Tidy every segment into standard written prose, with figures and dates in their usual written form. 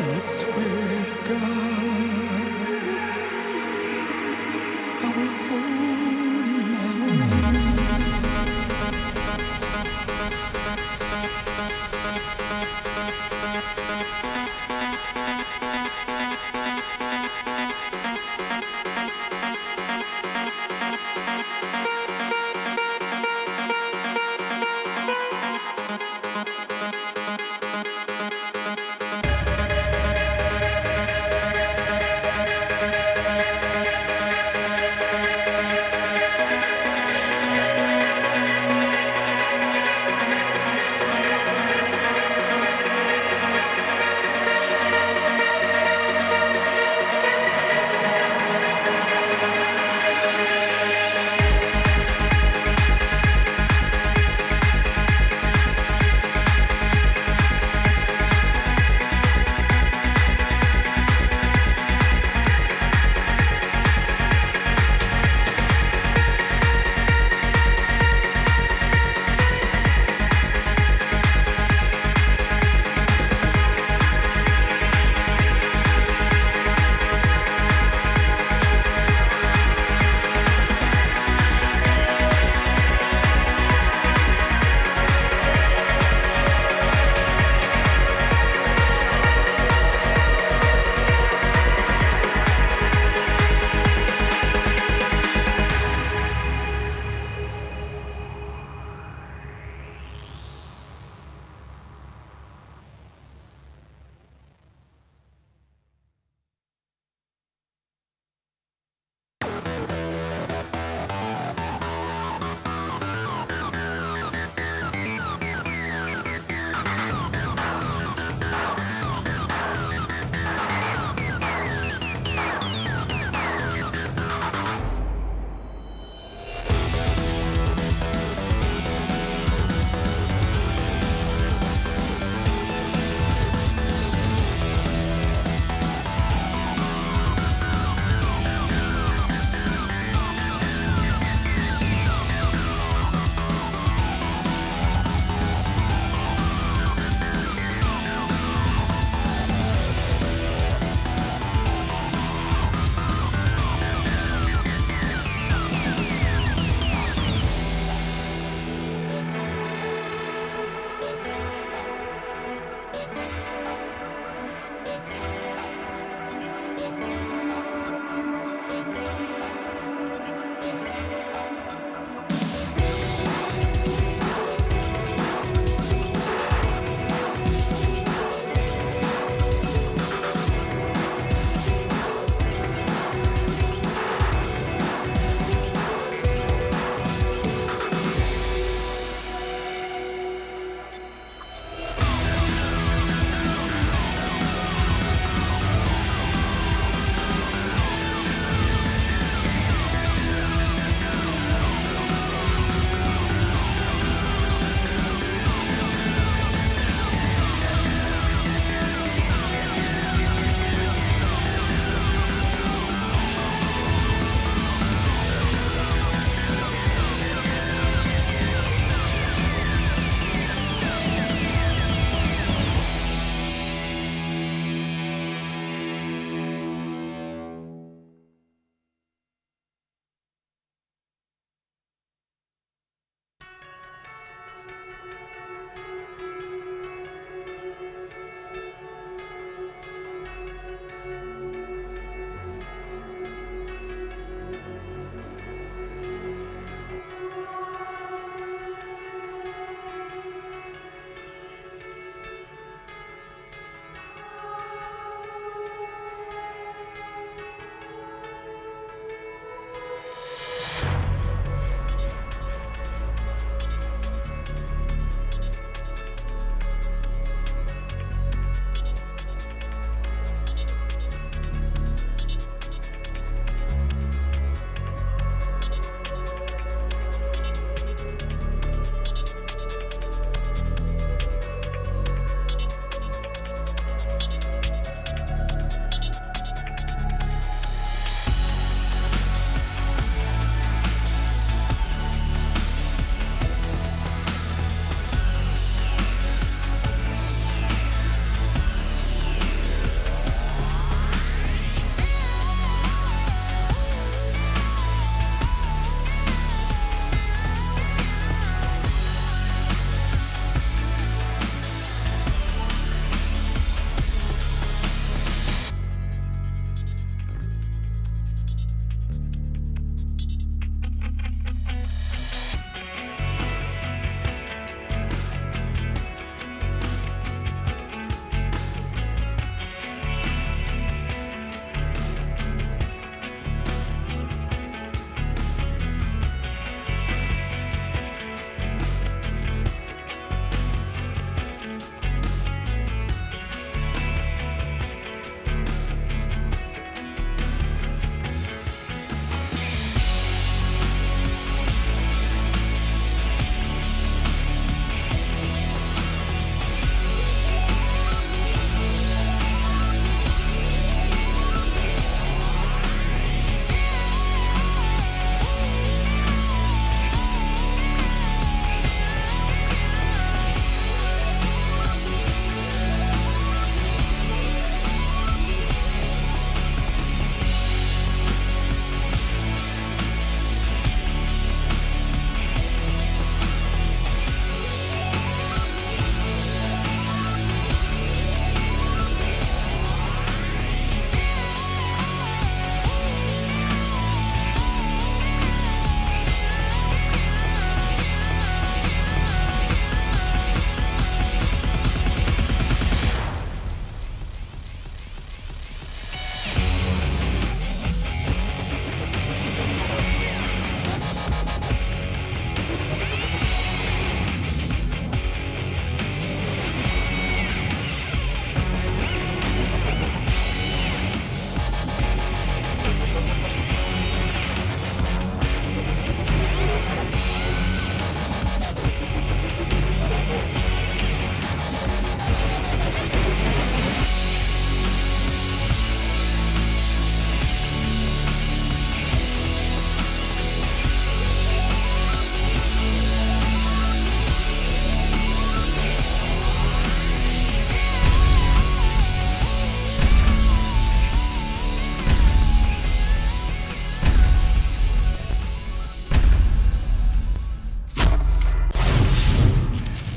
And I swear to God, I will hold you in my arms.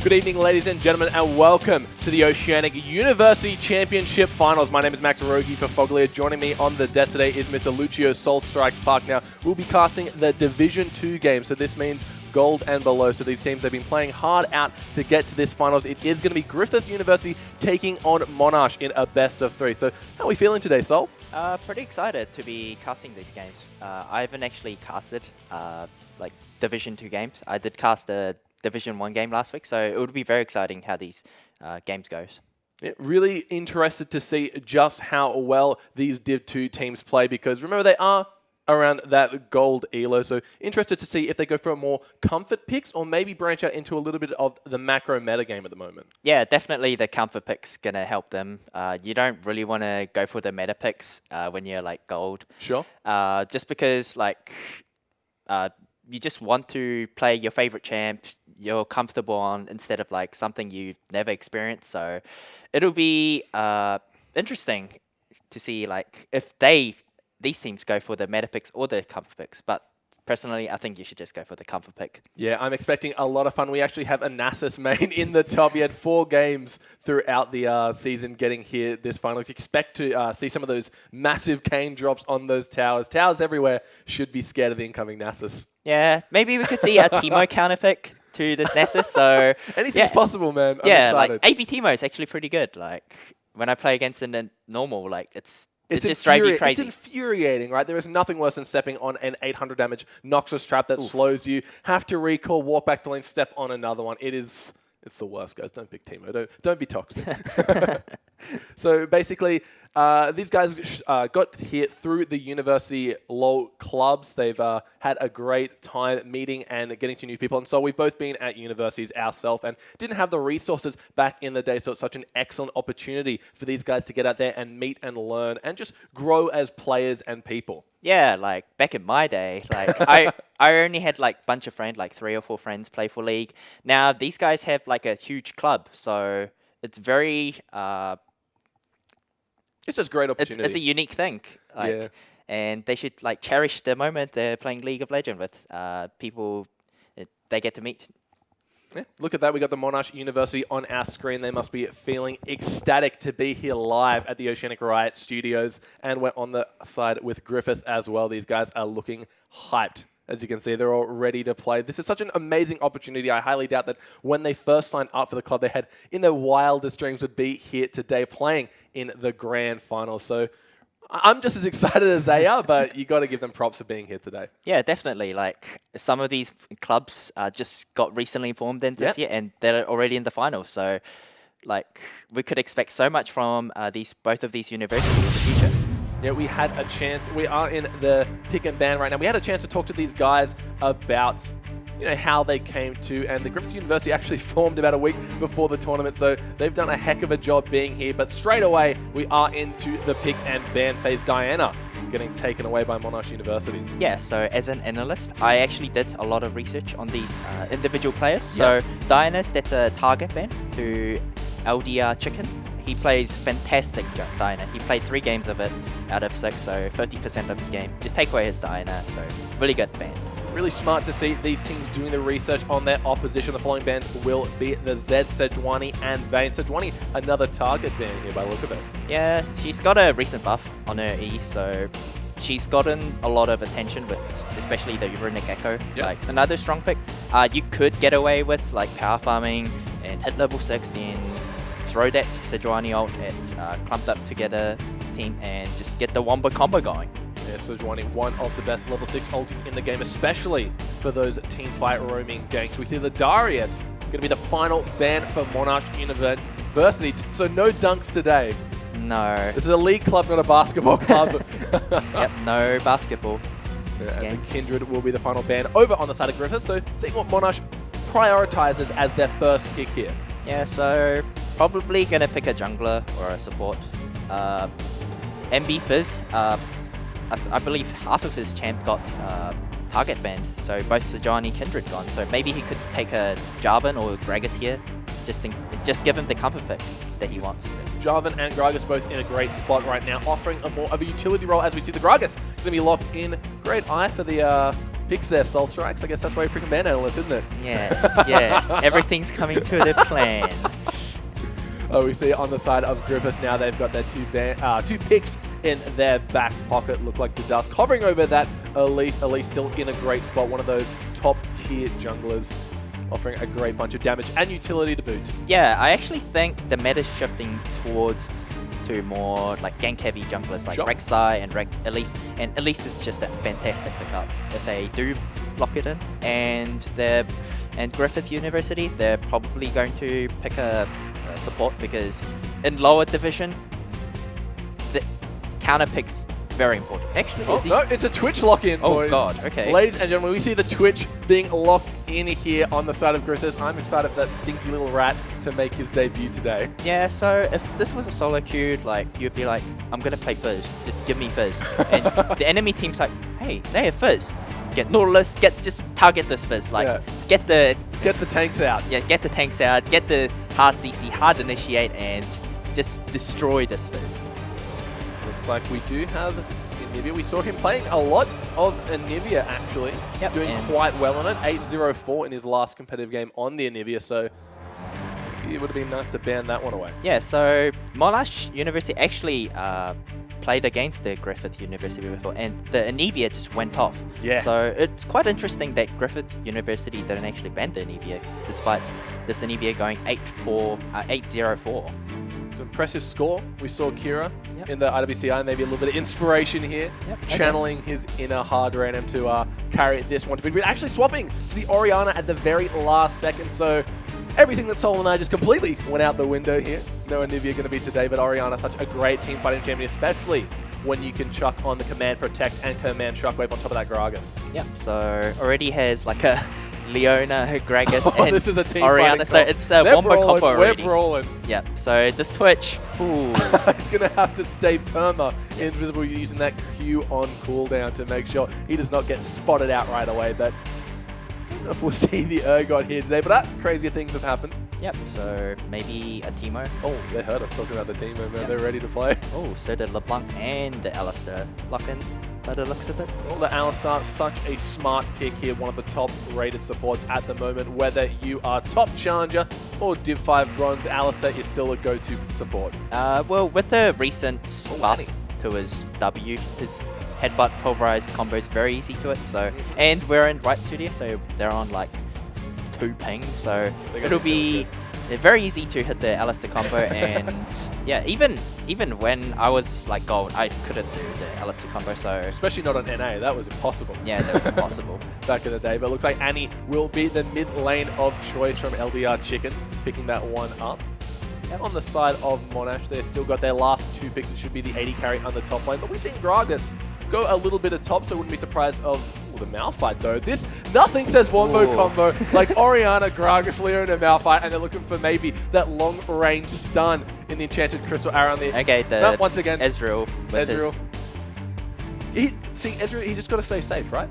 Good evening, ladies and gentlemen, and welcome to the Oceanic University Championship Finals. My name is Max Rogi for Foglia. Joining me on the desk today is Mr. Lucio Soul Strikes Park. Now, we'll be casting the Division 2 game, so this means gold and below. So these teams have been playing hard out to get to this finals. It is going to be Griffith University taking on Monash in a best of 3. So how are we feeling today, Sol? Pretty excited to be casting these games. I haven't actually casted like Division 2 games. I did cast the Division 1 game last week, so it would be very exciting how these games goes. Yeah, really interested to see just how well these Div 2 teams play, because remember, they are around that gold elo, so interested to see if they go for a more comfort picks or maybe branch out into a little bit of the macro meta game at the moment. Yeah, definitely the comfort picks going to help them. You don't really want to go for the meta picks when you're like gold. Sure. Just because like you just want to play your favorite champ you're comfortable on instead of like something you've never experienced. So it'll be interesting to see like if these teams go for the meta picks or the comfort picks. But personally, I think you should just go for the comfort pick. Yeah, I'm expecting a lot of fun. We actually have a Nasus main in the top. He had 4 games throughout the season getting here this final. Expect to see some of those massive cane drops on those towers. Towers everywhere should be scared of the incoming Nasus. Yeah, maybe we could see a Teemo counter pick to this Nasus. So anything's possible, man. I'm excited. Like AB Teemo is actually pretty good. Like when I play against in normal, like it's just drives you crazy. It's infuriating, right? There is nothing worse than stepping on an 800 damage Noxus trap that slows you. Have to recall, walk back the lane, step on another one. It's the worst, guys. Don't pick Teemo. Don't be toxic. So basically, these guys got here through the university LoL clubs. They've had a great time meeting and getting to new people. And so we've both been at universities ourselves and didn't have the resources back in the day. So it's such an excellent opportunity for these guys to get out there and meet and learn and just grow as players and people. Yeah, like back in my day, like I only had like a bunch of friends, like 3 or 4 friends play for League. Now these guys have like a huge club. So it's very... it's just a great opportunity. It's a unique thing. Like, yeah. And they should like cherish the moment they're playing League of Legends with people they get to meet. Yeah, look at that. We got the Monash University on our screen. They must be feeling ecstatic to be here live at the Oceanic Riot Studios. And we're on the side with Griffiths as well. These guys are looking hyped. As you can see, they're all ready to play. This is such an amazing opportunity. I highly doubt that when they first signed up for the club, they had in their wildest dreams would be here today playing in the grand final. So I'm just as excited as they are, but you got to give them props for being here today. Yeah, definitely. Like some of these clubs just got recently formed in this year, and they're already in the final. So, like we could expect so much from both of these universities in the future. Yeah, we had a chance. We are in the pick and ban right now. We had a chance to talk to these guys about how they came to, and the Griffith University actually formed about a week before the tournament, so they've done a heck of a job being here. But straight away, we are into the pick and ban phase. Diana getting taken away by Monash University. Yeah, so as an analyst, I actually did a lot of research on these individual players. So Diana's, that's a target ban to LDR Chicken. He plays fantastic Diana. He played 3 games of it out of 6, so 50% of his game. Just take away his Diana, so really good ban. Really smart to see these teams doing the research on their opposition. The following band will be the Z, Sejuani, and Vayne. Sejuani, another target band here by the look of it. Yeah, she's got a recent buff on her E, so she's gotten a lot of attention with especially the Runic Echo. Yep. Like another strong pick. You could get away with like power farming and hit level 6, then throw that Sejuani ult at clumped up together team and just get the Wombo combo going. Yeah, Sejuani, one of the best level 6 ultis in the game, especially for those team fight roaming ganks. We see the Darius going to be the final ban for Monash University. So no dunks today. No. This is a league club, not a basketball club. Yep, no basketball. Yeah, and the Kindred will be the final ban over on the side of Griffith. So seeing what Monash prioritizes as their first pick here. Yeah, so probably going to pick a jungler or a support. MB Fizz, I believe half of his champ got target banned, so both Sejuani Kindred gone. So maybe he could take a Jarvan or Gragas here, just give him the comfort pick that he wants. Jarvan and Gragas both in a great spot right now, offering a more of a utility role as we see the Gragas going to be locked in. Great eye for the picks their Soul Strikes. I guess that's why you're freaking band analyst, isn't it? Yes, yes. Everything's coming to the plan. Oh, we see on the side of Griffiths now they've got their two picks in their back pocket. Look like the dust hovering over that Elise. Elise still in a great spot. One of those top tier junglers, offering a great bunch of damage and utility to boot. Yeah, I actually think the meta's shifting towards to more like gank heavy junglers like Sure. Rek'Sai and Elise. And Elise is just a fantastic pickup if they do lock it in. And Griffith University, they're probably going to pick a support because in lower division, the counter pick's very important. Actually, Oh, is he? no, it's a Twitch lock-in, Oh, boys. God, okay. Ladies and gentlemen, we see the Twitch being locked in here on the side of Griffiths. I'm excited for that stinky little rat to make his debut today. Yeah, so if this was a solo queue, like, you'd be like, I'm gonna play Fizz, just give me Fizz. And the enemy team's like, hey, they have Fizz. Get Nautilus, just target this Fizz. Like, Yeah. get the tanks out. Yeah, get the tanks out, get the hard CC, hard initiate, and just destroy this Fizz. Looks like we do have Anivia. We saw him playing a lot of Anivia, actually. Yep, doing and- quite well on it. 8-0-4 in his last competitive game on the Anivia, so it would have been nice to ban that one away. Yeah, so Monash University actually played against the Griffith University before, and the Anivia just went off. Yeah. So it's quite interesting that Griffith University didn't actually ban the Anivia, despite this Anivia going 8-0-4. So impressive score. We saw Kira Yep. in the IWCI, maybe a little bit of inspiration here, Yep, okay. channeling his inner hard random to carry this one to victory. Actually swapping to the Orianna at the very last second, so everything that Sol and I just completely went out the window here. No Anivia going to be today, but Orianna such a great team fighting champion, especially when you can chuck on the Command Protect and Command Shockwave on top of that Gragas. Yep, so already has like a Leona, Gragas, Oh, and this is a team Orianna, fighting so comp. it's a They're wombo brawling, combo already. We're brawling. Yep, so this Twitch, ooh. He's going to have to stay perma invisible using that Q on cooldown to make sure he does not get spotted out right away. But I don't know if we'll see the Urgot here today, but crazier things have happened. Yep, so maybe a Teemo. Oh, they heard us talking about the team and Yep. they're ready to play. Oh, so the LeBlanc and the Alistair lock in by the looks of it. Well, the Alistar, such a smart pick here, one of the top rated supports at the moment. Whether you are top challenger or Div 5 bronze, Alistar is still a go-to support. Well, with the recent buff Annie. to his W, his headbutt pulverized combo is very easy to it. So, and we're in Right Studio, so they're on like 2 pings, so They're it'll gonna be very easy to hit the Alistair combo. And yeah, even when I was like gold, I couldn't do the Alistair combo. So Especially not on NA, that was impossible. yeah, that was impossible. Back in the day, but it looks like Annie will be the mid lane of choice from LDR Chicken, picking that one up. Yep. On the side of Monash, they've still got their last 2 picks. It should be the 80 carry on the top lane, but we've seen Gragas go a little bit of top, so I wouldn't be surprised of the Malphite though. Nothing says wombo Ooh. combo like Orianna, Gragas, Leon, and Malphite, and they're looking for maybe that long range stun in the Enchanted Crystal Arrow on the. Okay, No, once again, Ezreal. With Ezreal. Ezreal, he just got to stay safe, right?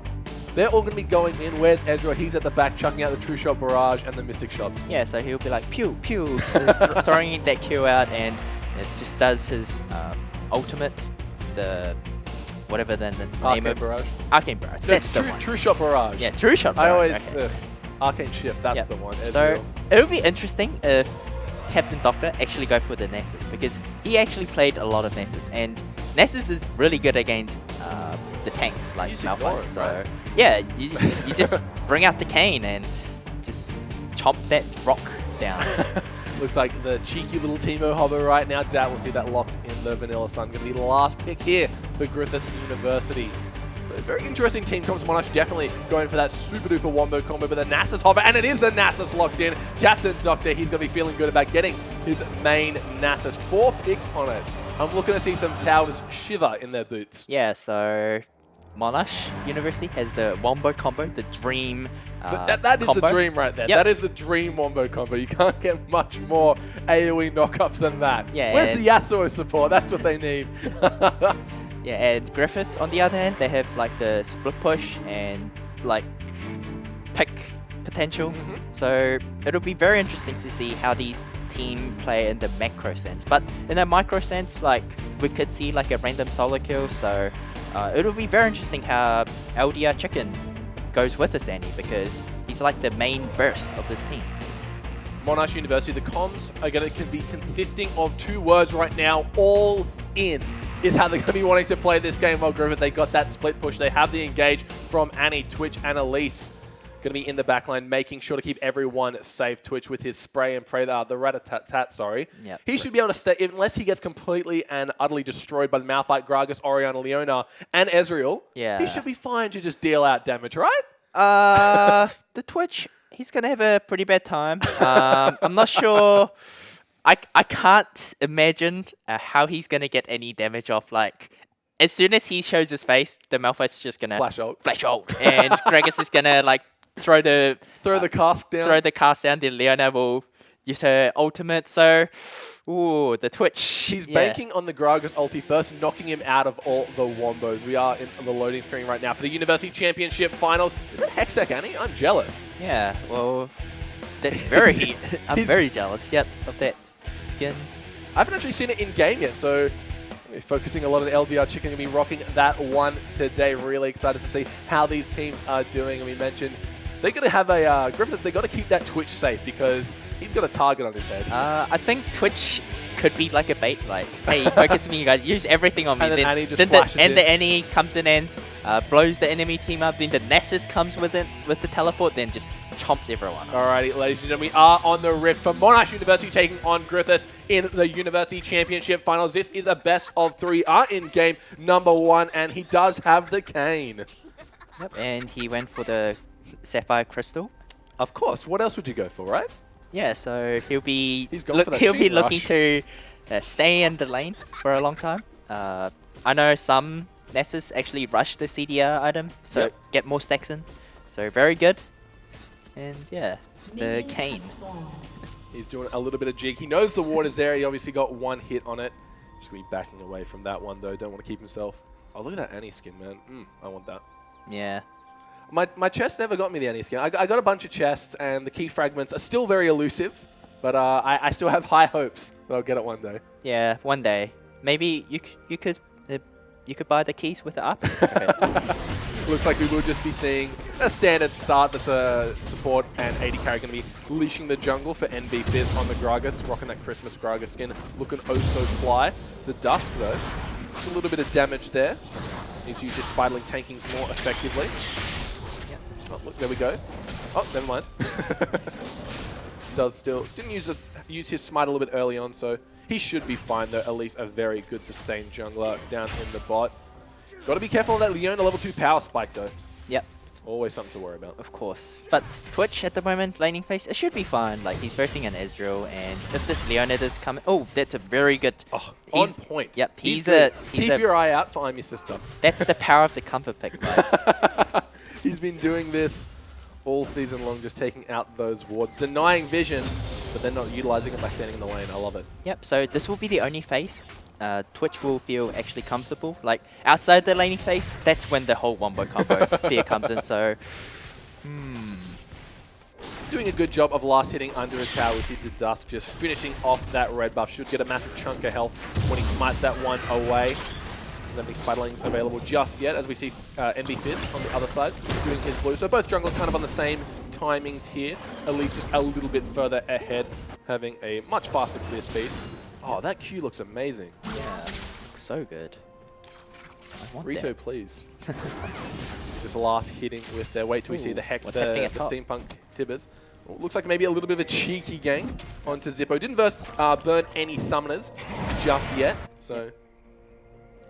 They're all going to be going in. Where's Ezreal? He's at the back, chucking out the True Shot Barrage and the Mystic Shots. Yeah, so he'll be like pew pew, so throwing that Q out, and it just does his ultimate, the whatever then the name Arcane of Barrage. Arcane Barrage. No, That's the one. True Shot Barrage. Yeah, True Shot. I Barrage, always okay. Arcane Shift. That's Yep. the one. So Ezreal. it would be interesting if Captain Doctor actually go for the Nessus, because he actually played a lot of Nessus, and Nessus is really good against the tanks like Just ignore Malphite. it, So right? yeah, you just bring out the cane and just chomp that rock down. Looks like the cheeky little Teemo hover right now. Dat will see that locked in the Vanilla Sun. Going to be the last pick here for Griffith University. So a very interesting team comes Monash, definitely going for that super duper wombo combo, but the Nasus hover, and it is the Nasus locked in. Captain Doctor, he's going to be feeling good about getting his main Nasus. 4 picks on it. I'm looking to see some towers shiver in their boots. Yeah, so Monash University has the wombo combo, the dream That is the combo. dream right there. Yep. That is the dream wombo combo. You can't get much more AoE knockups than that. Yeah, Where's and- the Yasuo support? That's what they need. Yeah, and Griffith, on the other hand, they have like the split push and like pick potential. Mhm. So it'll be very interesting to see how these team play in the macro sense. But in the micro sense, like we could see like a random solo kill. So it'll be very interesting how LDR Chicken goes with this Annie because he's like the main burst of this team. Monash University, the comms are going to be consisting of 2 words right now. All in is how they're going to be wanting to play this game. While Griffith, they got that split push. They have the engage from Annie, Twitch, and Elise. Going to be in the backline, making sure to keep everyone safe. Twitch with his spray and pray, the rat-a-tat-tat, sorry. Yep. He should be able to stay, unless he gets completely and utterly destroyed by the Malphite, Gragas, Oriana, Leona, and Ezreal. Yeah. He should be fine to just deal out damage, right? The Twitch, he's going to have a pretty bad time. I'm not sure. I can't imagine how he's going to get any damage off. Like, as soon as he shows his face, the Malphite's just going to Flash ult. And Gragas is going to, like, throw the cask down. Throw the cast down, then Leona will use her ultimate. So, ooh, the Twitch. He's banking on the Gragas ulti first, knocking him out of all the wombos. We are in the loading screen right now for the University Championship Finals. Is that Hextech, Annie? I'm jealous. Yeah, well, that's very... I'm very jealous, yep, of that skin. I haven't actually seen it in game yet, so we're focusing a lot on the LDR Chicken. Going to be rocking that one today. Really excited to see how these teams are doing. And we mentioned they're going to have a Griffiths. They got to keep that Twitch safe because he's got a target on his head. I think Twitch could be like a bait, like, hey, focus on me, you guys, use everything on me. And then Annie just flashes in. The Annie comes in and blows the enemy team up. Then the Nessus comes with it with the teleport, then just chomps everyone. Alrighty, ladies and gentlemen, we are on the rip for Monash University taking on Griffiths in the University Championship Finals. This is a best of 3. Are in game number 1, and he does have the cane. Yep, and he went for the Sapphire Crystal. Of course. What else would you go for, right? Yeah, so he'll be he'll be looking to stay in the lane for a long time. I know some Nessus actually rush the CDR item, so get more stacks in. So very good. And yeah, the cane. He's doing a little bit of jig. He knows the water's there. He obviously got 1 hit on it. Just going to be backing away from that one, though. Don't want to keep himself. Oh, look at that Annie skin, man. I want that. Yeah. My chest never got me the Annie skin. I got a bunch of chests, and the key fragments are still very elusive. But I still have high hopes that I'll get it one day. Yeah, one day. Maybe you could buy the keys with the up. Looks like we will just be seeing a standard start. This support and AD carry going to be leashing the jungle for NB Fizz on the Gragas, rocking that Christmas Gragas skin, looking oh so fly. The Dusk though, just a little bit of damage there. Needs to use his Spiderling tankings more effectively. Yep. Oh, look, there we go. Oh, never mind. Didn't use his smite a little bit early on, so he should be fine though. At least a very good sustained jungler down in the bot. Got to be careful of that Leona level 2 power spike though. Yep. Always something to worry about. Of course. But Twitch at the moment, laning phase, it should be fine. Like, he's versing an Ezreal, and if this Leona does come... Oh, that's a very good... Oh, on point. Yep, Keep your eye out for I'm Your Sister. That's the power of the comfort pick, right? He's been doing this all season long, just taking out those wards, denying vision, but then not utilizing it by standing in the lane. I love it. Yep, so this will be the only phase Twitch will feel actually comfortable. Like, outside the laning phase, that's when the whole wombo combo fear comes in, so... Doing a good job of last hitting under his tower. We see the Dusk just finishing off that red buff. Should get a massive chunk of health when he smites that one away. I don't think Spiderling's available just yet, as we see NB Fizz on the other side doing his blue. So both junglers kind of on the same timings here. At least just a little bit further ahead, having a much faster clear speed. Oh, that Q looks amazing. Yeah, looks so good. I want Rito, that. please. Just last hitting with their wait till we see the steampunk Tibbers. Well, looks like maybe a little bit of a cheeky gang onto Zippo. Didn't burn any summoners just yet, so...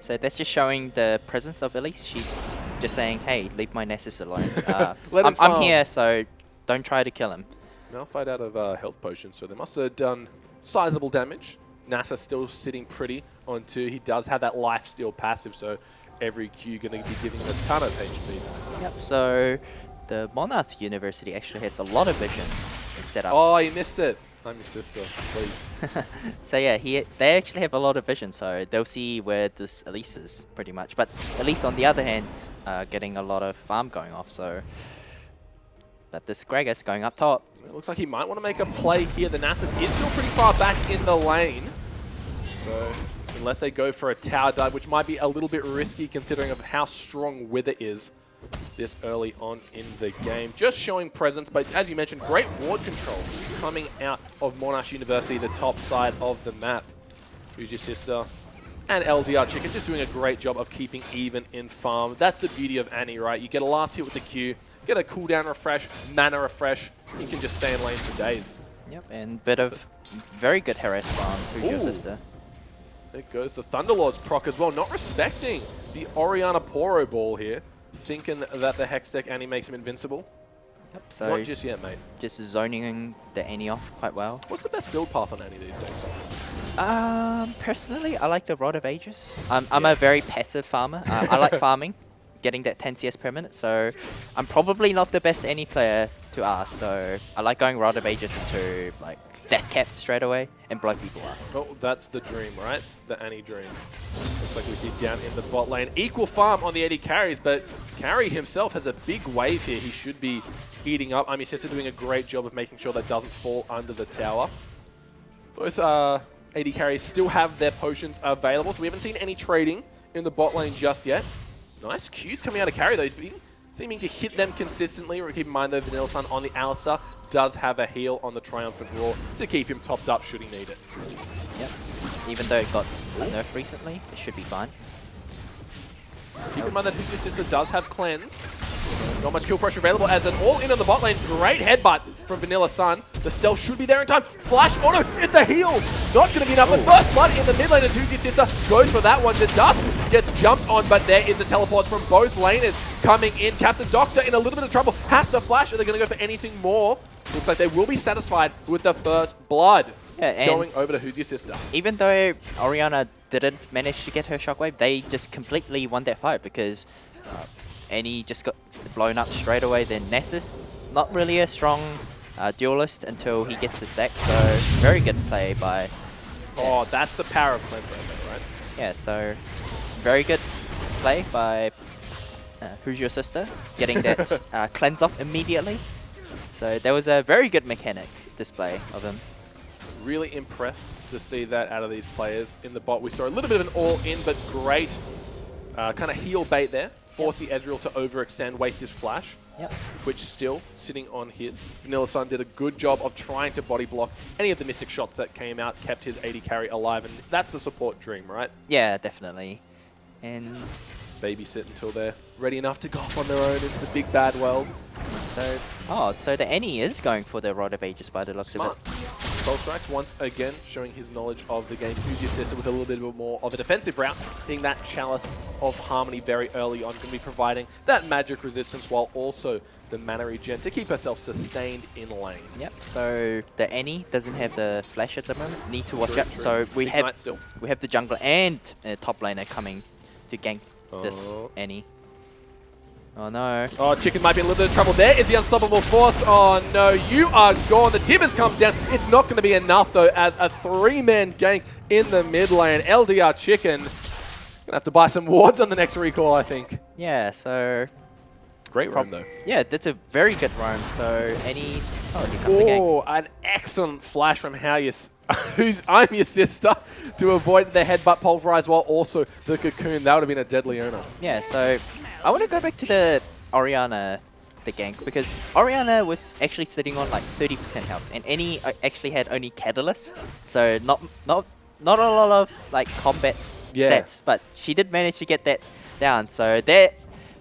So that's just showing the presence of Elise. She's just saying, hey, leave my Nessus alone. I'm here, so don't try to kill him. Malphite out of health potions, so they must have done sizable damage. NASA still sitting pretty on 2. He does have that lifesteal passive, so every Q going to be giving him a ton of HP. Yep, so the Monarch University actually has a lot of vision in setup. Oh, you missed it. I'm your sister, please. So yeah, they actually have a lot of vision, so they'll see where this Elise is, pretty much. But Elise, on the other hand, getting a lot of farm going off, so... But this Gragas going up top. It looks like he might want to make a play here. The Nasus is still pretty far back in the lane. So, unless they go for a tower dive, which might be a little bit risky considering of how strong Wither is. this early on in the game. Just showing presence, but as you mentioned, great ward control coming out of Monash University, the top side of the map. Who's your sister? And LDR Chicken just doing a great job of keeping even in farm. That's the beauty of Annie, right? You get a last hit with the Q, get a cooldown refresh, mana refresh, you can just stay in lane for days. Yep, and bit of very good harass farm through your sister. There goes the Thunderlord's proc as well, not respecting the Oriana Poro ball here, thinking that the Hex deck Annie makes him invincible. Yep, so not just yet, mate. Just zoning the Annie off quite well. What's the best build path on Annie these days? Personally, I like the Rod of Ages. I'm a very passive farmer. I like farming, getting that 10 CS per minute, so I'm probably not the best Annie player to ask, so I like going Rod of Ages into like Death Cap straight away and blow people up. Oh, that's the dream, right? The Annie dream. Looks like we see down in the bot lane. Equal farm on the 80 carries, but Carry himself has a big wave here. He should be eating up. Ami Sister doing a great job of making sure that doesn't fall under the tower. Both 80 carries still have their potions available, so we haven't seen any trading in the bot lane just yet. Nice Qs coming out of Carry, though. He's seeming to hit them consistently. Keep in mind, though, Vanilla Sun on the Alistar does have a heal on the Triumphant Roar to keep him topped up should he need it. Yep. Even though it got a nerf recently, it should be fine. Keep in mind that Who's Your Sister does have Cleanse. Not much kill pressure available as an all-in on the bot lane. Great headbutt from Vanilla Sun. The stealth should be there in time. Flash auto at the heal. Not going to be enough. But first blood in the mid lane as Who's Your Sister goes for that one. The Dusk gets jumped on, but there is a teleport from both laners coming in. Captain Doctor in a little bit of trouble. Has to flash. Are they going to go for anything more? Looks like they will be satisfied with the first blood. Yeah, going over to Who's Your Sister. Even though Oriana didn't manage to get her shockwave, they just completely won that fight because Annie just got blown up straight away. Then Nessus, not really a strong duelist until he gets his stack, so very good play by... Oh, that's the power of Cleanse, right? Yeah, so very good play by Who's Your Sister, getting that cleanse off immediately. So there was a very good mechanic display of him. Really impressed to see that out of these players in the bot. We saw a little bit of an all-in, but great kind of heal bait there. Force the Ezreal to overextend, waste his flash. Yep. Twitch still sitting on his. Vanilla Sun did a good job of trying to body block any of the Mystic shots that came out, kept his 80 carry alive, and that's the support dream, right? Yeah, definitely. And... babysit until they're ready enough to go off on their own into the big bad world. So the Annie is going for the Rod of Ages by the looks of it. Soul Strikes once again showing his knowledge of the game. Who's Your Sister with a little bit more of a defensive route, being that Chalice of Harmony very early on, going to be providing that magic resistance while also the mana regen to keep herself sustained in lane. Yep, so the Annie doesn't have the flash at the moment. Need to watch out. So we have the jungler and top laner coming to gank this Annie. Oh no. Oh, Chicken might be in a little bit of trouble. There is the unstoppable force. Oh no, you are gone. The Tibbers comes down. It's not going to be enough though as a 3-man gank in the mid lane. LDR Chicken going to have to buy some wards on the next recall, I think. Yeah, so... great roam though. Yeah, that's a very good roam. So Annie's... oh, here comes the gank. Oh, an excellent flash from I'm Your Sister to avoid the headbutt pulverize while also the cocoon. That would have been a deadly owner. Yeah, so I want to go back to the Oriana, the gank, because Oriana was actually sitting on like 30% health, and Annie actually had only Catalyst, so not a lot of like combat stats, but she did manage to get that down. So there,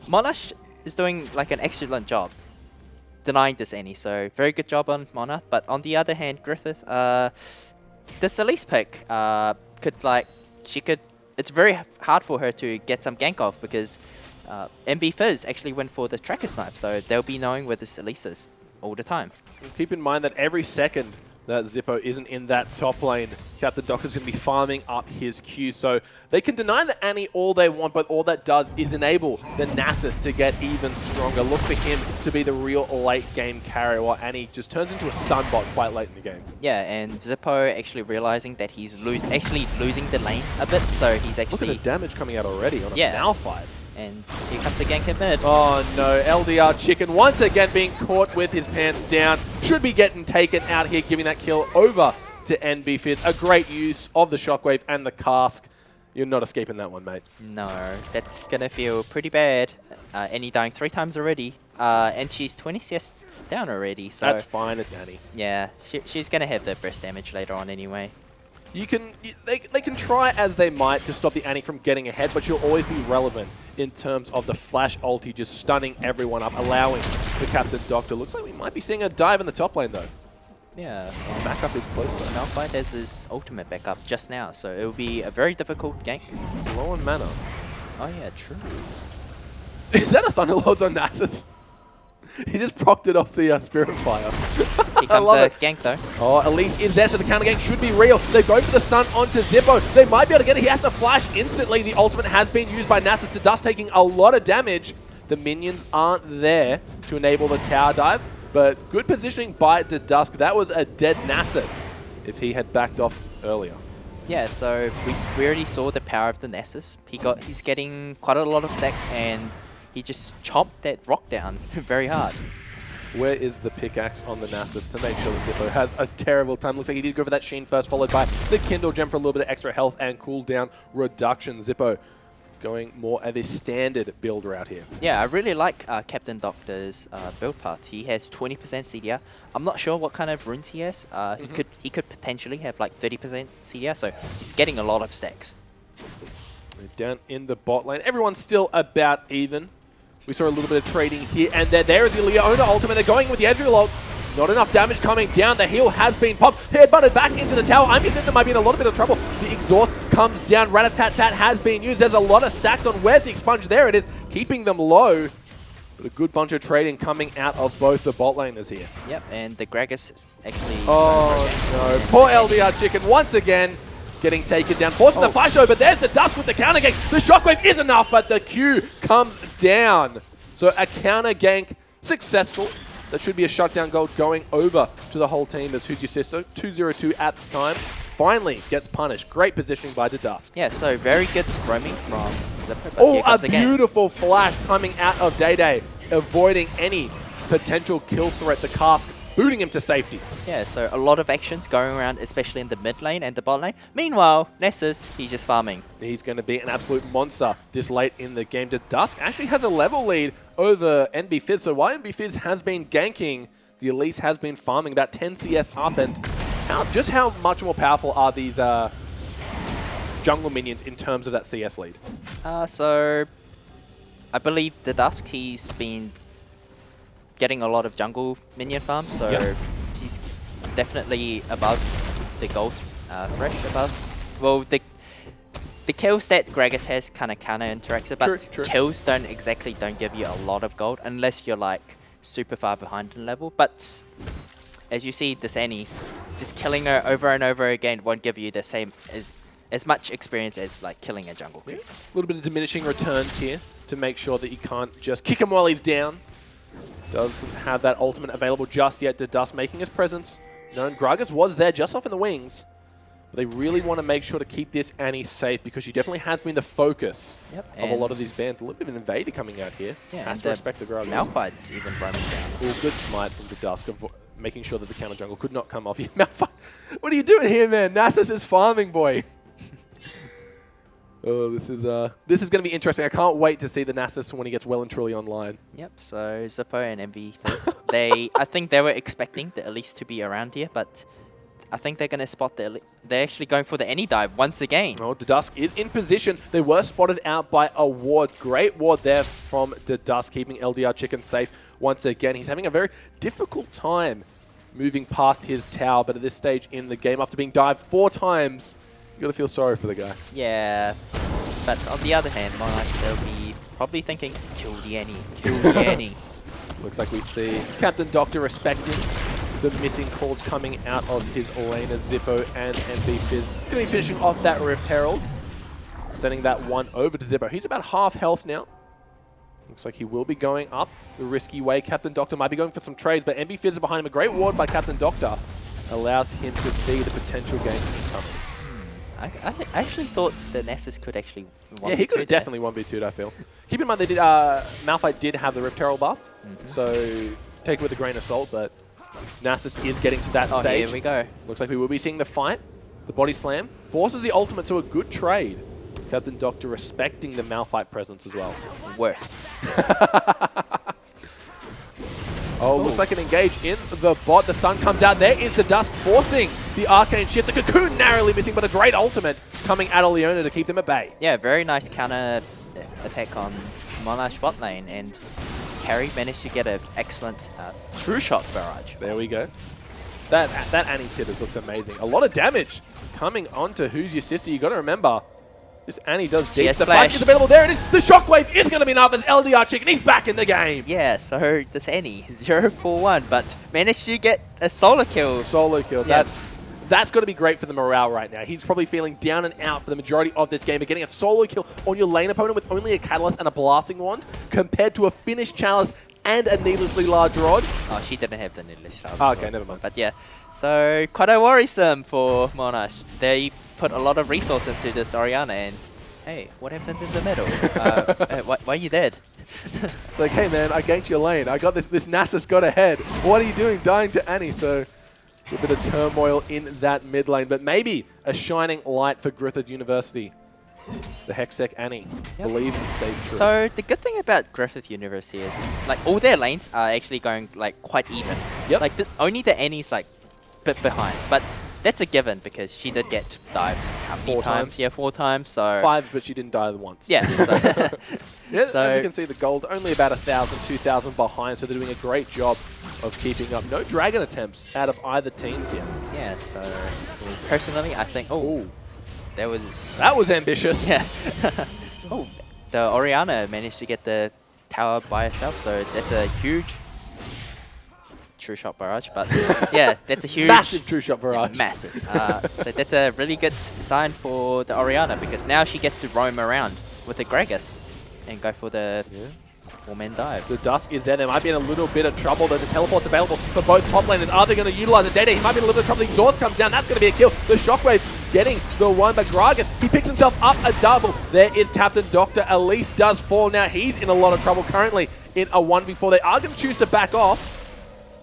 Monash is doing like an excellent job denying this Annie, so very good job on Mona. But on the other hand, Griffith, the Celeste pick it's very hard for her to get some gank off because MB Fizz actually went for the tracker snipe, so they'll be knowing where the Celeste is all the time. And keep in mind that every second that Zippo isn't in that top lane, Captain Doctor's going to be farming up his Q. So they can deny the Annie all they want, but all that does is enable the Nasus to get even stronger. Look for him to be the real late game carrier, while Annie just turns into a stun bot quite late in the game. Yeah, and Zippo actually realizing that he's actually losing the lane a bit, so he's actually... look at the damage coming out already on a Malphite. And here comes the gank in mid. Oh no, LDR Chicken once again being caught with his pants down. Should be getting taken out here, giving that kill over to NB Fizz. A great use of the Shockwave and the Cask. You're not escaping that one, mate. No, that's gonna feel pretty bad. Annie dying 3 times already, and she's 20 CS down already. So That's fine. It's Annie. yeah, she's gonna have the burst damage later on anyway. They can try as they might to stop the Annie from getting ahead, but she'll always be relevant in terms of the flash ulti just stunning everyone up, allowing the Captain Doctor. Looks like we might be seeing a dive in the top lane, though. Yeah, Backup is close, though. Malphite has his ultimate backup just now, so it will be a very difficult gank. Low on mana. Oh yeah, true. Is that a Thunderlords on Nasus? He just procced it off the Spirit Fire. Here comes a gank though. Oh, Elise is there, so the counter gank should be real. They go for the stun onto Zippo. They might be able to get it. He has to flash instantly. The ultimate has been used by Nasus to Dust, taking a lot of damage. The minions aren't there to enable the tower dive, but good positioning by the Dusk. That was a dead Nasus if he had backed off earlier. Yeah, so we already saw the power of the Nasus. He's getting quite a lot of stacks, and he just chomped that rock down very hard. Where is the pickaxe on the Nasus to make sure that Zippo has a terrible time? Looks like he did go for that Sheen first, followed by the Kindle Gem for a little bit of extra health and cooldown reduction. Zippo going more of a standard build route here. Yeah, I really like Captain Doctor's build path. He has 20% CDR. I'm not sure what kind of runes he has. He could potentially have like 30% CDR, so he's getting a lot of stacks. Down in the bot lane, everyone's still about even. We saw a little bit of trading here and there. There is the Leona ultimate. They're going with the Ezreal ult. Not enough damage coming down. The heal has been popped. Headbutted back into the tower. Ivy System might be in a little bit of trouble. The exhaust comes down. Rat-a-tat-tat has been used. There's a lot of stacks on Where's the Expunge. There it is, keeping them low. But a good bunch of trading coming out of both the bot laners here. Yep, and the Gragas actually... Oh no, poor LDR Chicken once again getting taken down. Forcing the flash over. There's the Dust with the counter gank. The shockwave is enough, but the Q comes down. So a counter gank successful. That should be a shutdown goal going over to the whole team as Who's Your Sister, 2-0-2 at the time, finally gets punished. Great positioning by the Dusk. Yeah, so very good roaming from Zippo. Oh, a beautiful flash coming out of Day Day, avoiding any potential kill threat. The cask booting him to safety. Yeah, so a lot of actions going around, especially in the mid lane and the bot lane. Meanwhile, Nessus, he's just farming. He's going to be an absolute monster this late in the game. The Dusk actually has a level lead over NB Fizz. So while NB Fizz has been ganking, the Elise has been farming about 10 CS up. And just how much more powerful are these jungle minions in terms of that CS lead? So I believe the Dusk, he's been getting a lot of jungle minion farms, so he's definitely above the gold thresh above. Well, the kills that Gragas has kind of counter interacts it, but kills don't give you a lot of gold unless you're like super far behind in level. But as you see, this Annie, just killing her over and over again won't give you the same as much experience as like killing a jungle creep. A little bit of diminishing returns here to make sure that you can't just kick him while he's down. Doesn't have that ultimate available just yet to Dust, making his presence known. Gragas was there just off in the wings. But they really want to make sure to keep this Annie safe because she definitely has been the focus of a lot of these bans. A little bit of an invader coming out here. Yeah, has to respect the Gragas. Malphite's even roaming down. Ooh, good smite from the Dusk, making sure that the counter jungle could not come off you. Malphite, what are you doing here, man? Nasus is farming, boy. Oh, this is going to be interesting. I can't wait to see the Nasus when he gets well and truly online. Yep, so Zippo and MV first. I think they were expecting the Elise to be around here, but I think they're going to spot the Elise. They're actually going for the Annie dive once again. Oh, the Dusk is in position. They were spotted out by a ward. Great ward there from the Dusk, keeping LDR Chicken safe once again. He's having a very difficult time moving past his tower, but at this stage in the game, after being dived 4 times, you got to feel sorry for the guy. Yeah, but on the other hand, they'll be probably thinking, kill the Annie, kill the Annie. Looks like we see Captain Doctor respecting the missing calls coming out of his lane as Zippo and NB Fizz going to be finishing off that Rift Herald, sending that one over to Zippo. He's about half health now. Looks like he will be going up the risky way. Captain Doctor might be going for some trades, but NB Fizz is behind him. A great ward by Captain Doctor allows him to see the potential game coming. I actually thought the Nasus could actually 1v2. Yeah, he could have definitely 1v2'd, I feel. Keep in mind, they did Malphite did have the Rift Herald buff, so take it with a grain of salt, but Nasus is getting to that stage. Here we go. Looks like we will be seeing the fight. The body slam forces the ultimate, so a good trade Captain Doctor respecting the Malphite presence as well. Worth. Oh, looks like an engage in the bot. The sun comes out. There is the dust forcing the arcane shift. The cocoon narrowly missing, but a great ultimate coming out of Leona to keep them at bay. Yeah, very nice counter attack on Monash bot lane, and Carry managed to get an excellent true shot barrage. There we go. That Annie Titters looks amazing. A lot of damage coming onto Who's Your Sister. You got to remember, this Annie does deep. The flash is available. There it is. The shockwave is going to be enough as LDR Chicken. He's back in the game. Yeah, so this Annie 0-for-1, but managed to get a solo kill. Solo kill. Yeah. That's got to be great for the morale right now. He's probably feeling down and out for the majority of this game, but getting a solo kill on your lane opponent with only a Catalyst and a Blasting Wand compared to a finished Chalice and a needlessly large rod. Oh, she didn't have the needlessly large rod. Okay, never mind. But yeah, so quite a worrisome for Monash. They put a lot of resource into this Orianna, and hey, what happened in the middle? Why are you dead? It's like, hey man, I ganked your lane. I got this Nasus got ahead. What are you doing? Dying to Annie. So a bit of turmoil in that mid lane, but maybe a shining light for Griffith University. The Hextech Annie. Yep. Believe it stays true. So the good thing about Griffith University is like all their lanes are actually going like quite even. Yep. Like only the Annie's like bit behind, but that's a given because she did get dived how many 4 times? Yeah, 4 times. So 5, but she didn't die once. Yeah. So yeah, so as you can see, the gold only about 1,000, 2,000 behind, so they're doing a great job of keeping up. No dragon attempts out of either teams yet. Yeah. So personally, I think that was ambitious. Yeah. The Orianna managed to get the tower by herself, so that's a huge true shot barrage. But yeah, that's a huge massive true shot barrage. Yeah, massive. So that's a really good sign for the Orianna because now she gets to roam around with the Gragas and go for the 4-man dive. The Dusk is there. There might be in a little bit of trouble, though. The teleport's available for both top laners. Are they going to utilize it? Dede, he might be in a little bit of trouble. The exhaust comes down. That's going to be a kill. The Shockwave getting the one, but Gragas, he picks himself up a double. There is Captain Doctor. Elise does fall. Now he's in a lot of trouble currently in a 1v4. They are going to choose to back off,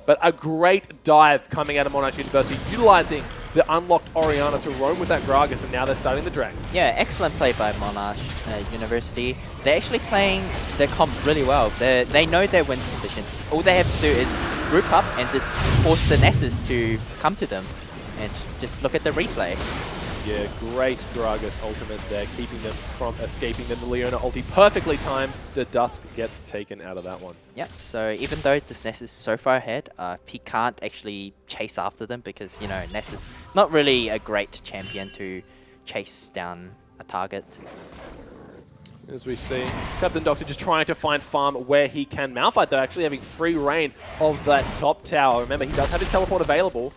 but a great dive coming out of Monash University, utilizing the unlocked Orianna to roam with that Gragas, and now they're starting the drag. Yeah, excellent play by Monash University. They're actually playing their comp really well. They know their win condition. All they have to do is group up and just force the Nessus to come to them. And just look at the replay. Yeah, great Gragas ultimate there, keeping them from escaping. Then the Leona ulti perfectly timed. The Dusk gets taken out of that one. Yep, so even though this Ness is so far ahead, he can't actually chase after them because, you know, Ness is not really a great champion to chase down a target. As we see, Captain Doctor just trying to find farm where he can. Malphite, though, actually having free reign of that top tower. Remember, he does have his teleport available,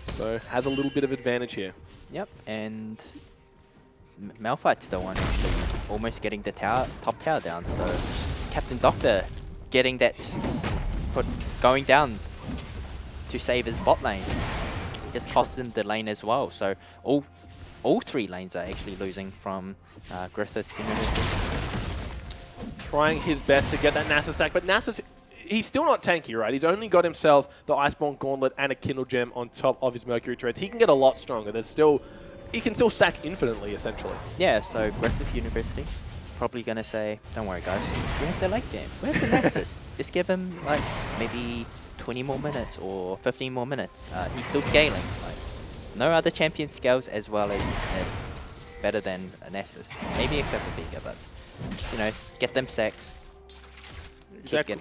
so has a little bit of advantage here. Yep, and Malphite's the one actually almost getting the top tower down. So Captain Doctor getting that going down to save his bot lane. Just cost him the lane as well. So all 3 lanes are actually losing from Griffith University. Trying his best to get that Nasus sack, but Nasus, he's still not tanky, right? He's only got himself the Iceborne Gauntlet and a Kindle Gem on top of his Mercury Treads. He can get a lot stronger. He can still stack infinitely, essentially. Yeah, so Griffith University probably going to say, don't worry guys, we have the late game. We have the Nexus. Just give him like maybe 20 more minutes or 15 more minutes. He's still scaling. Like, no other champion scales as well as better than a Nessus. Maybe except for Vega, but you know, get them stacks. Exactly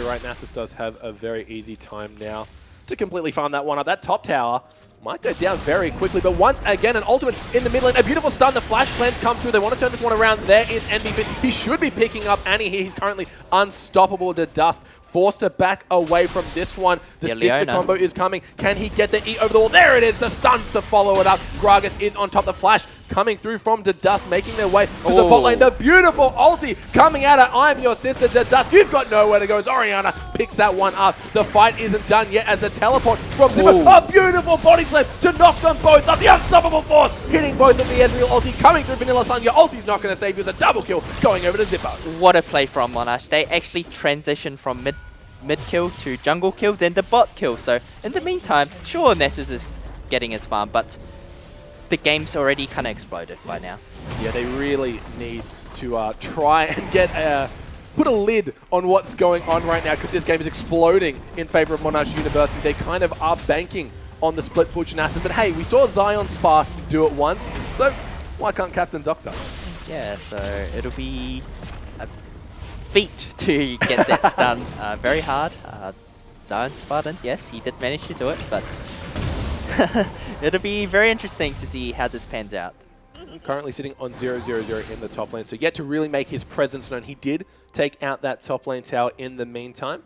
right. Nasus does have a very easy time now to completely farm that one up. That top tower might go down very quickly, but once again, an ultimate in the mid lane. A beautiful stun. The flash cleanse comes through. They want to turn this one around. There is Envy Fist. He should be picking up Annie here. He's currently unstoppable to Dusk. Forced to back away from this one. The sister Leona combo is coming. Can he get the E over the wall? There it is. The stun to follow it up. Gragas is on top. The flash coming through from Dust, making their way to the bot lane. The beautiful ulti coming out of I'm Your Sister, Dust. You've got nowhere to go as Orianna picks that one up. The fight isn't done yet as a teleport from Zipper. A beautiful body slam to knock them both up. The unstoppable force hitting both of the Ezreal ulti coming through Vanilla Sun. Your ulti's not going to save you. It's a double kill going over to Zipper. What a play from Monash. They actually transition from mid kill to jungle kill, then the bot kill. So in the meantime, sure, Nessus is getting his farm, but the game's already kind of exploded by now. Yeah, they really need to try and get put a lid on what's going on right now, because this game is exploding in favor of Monash University. They kind of are banking on the split push and acid, but hey, we saw Zion Spark do it once, so why can't Captain Doctor? Yeah, so it'll be a feat to get that done. Very hard. Zion Spartan, yes, he did manage to do it, but it'll be very interesting to see how this pans out. Currently sitting on 0-0-0 in the top lane, so yet to really make his presence known. He did take out that top lane tower in the meantime.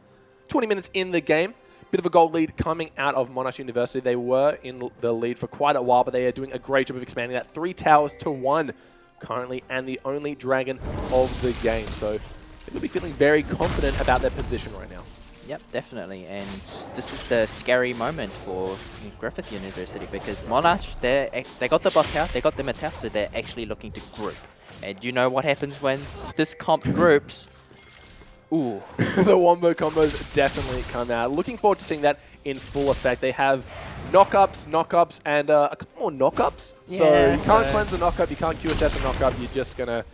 20 minutes in the game. Bit of a gold lead coming out of Monash University. They were in the lead for quite a while, but they are doing a great job of expanding that. 3 towers to 1 currently, and the only dragon of the game. So they will be feeling very confident about their position right now. Yep, definitely. And this is the scary moment for Griffith University, because Monash, they got the bot tower, they got the mid tower, so they're actually looking to group. And you know what happens when this comp groups? Ooh. The wombo combos definitely come out. Looking forward to seeing that in full effect. They have knockups, and a couple more knockups. Yeah, so you can't cleanse a knockup, you can't QSS a knockup, you're just going to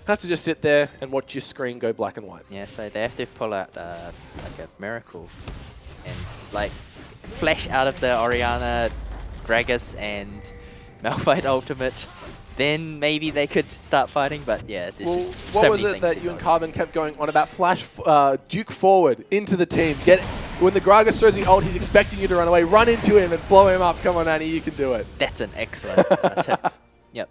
have to just sit there and watch your screen go black and white. Yeah, so they have to pull out like a miracle and like flash out of the Orianna, Gragas, and Malphite ultimate. Then maybe they could start fighting, but yeah, there's just what so was many it things that to you and go. Carbon kept going on about? Flash Duke forward into the team. When the Gragas throws the ult, he's expecting you to run away. Run into him and blow him up. Come on, Annie, you can do it. That's an excellent tip. Yep.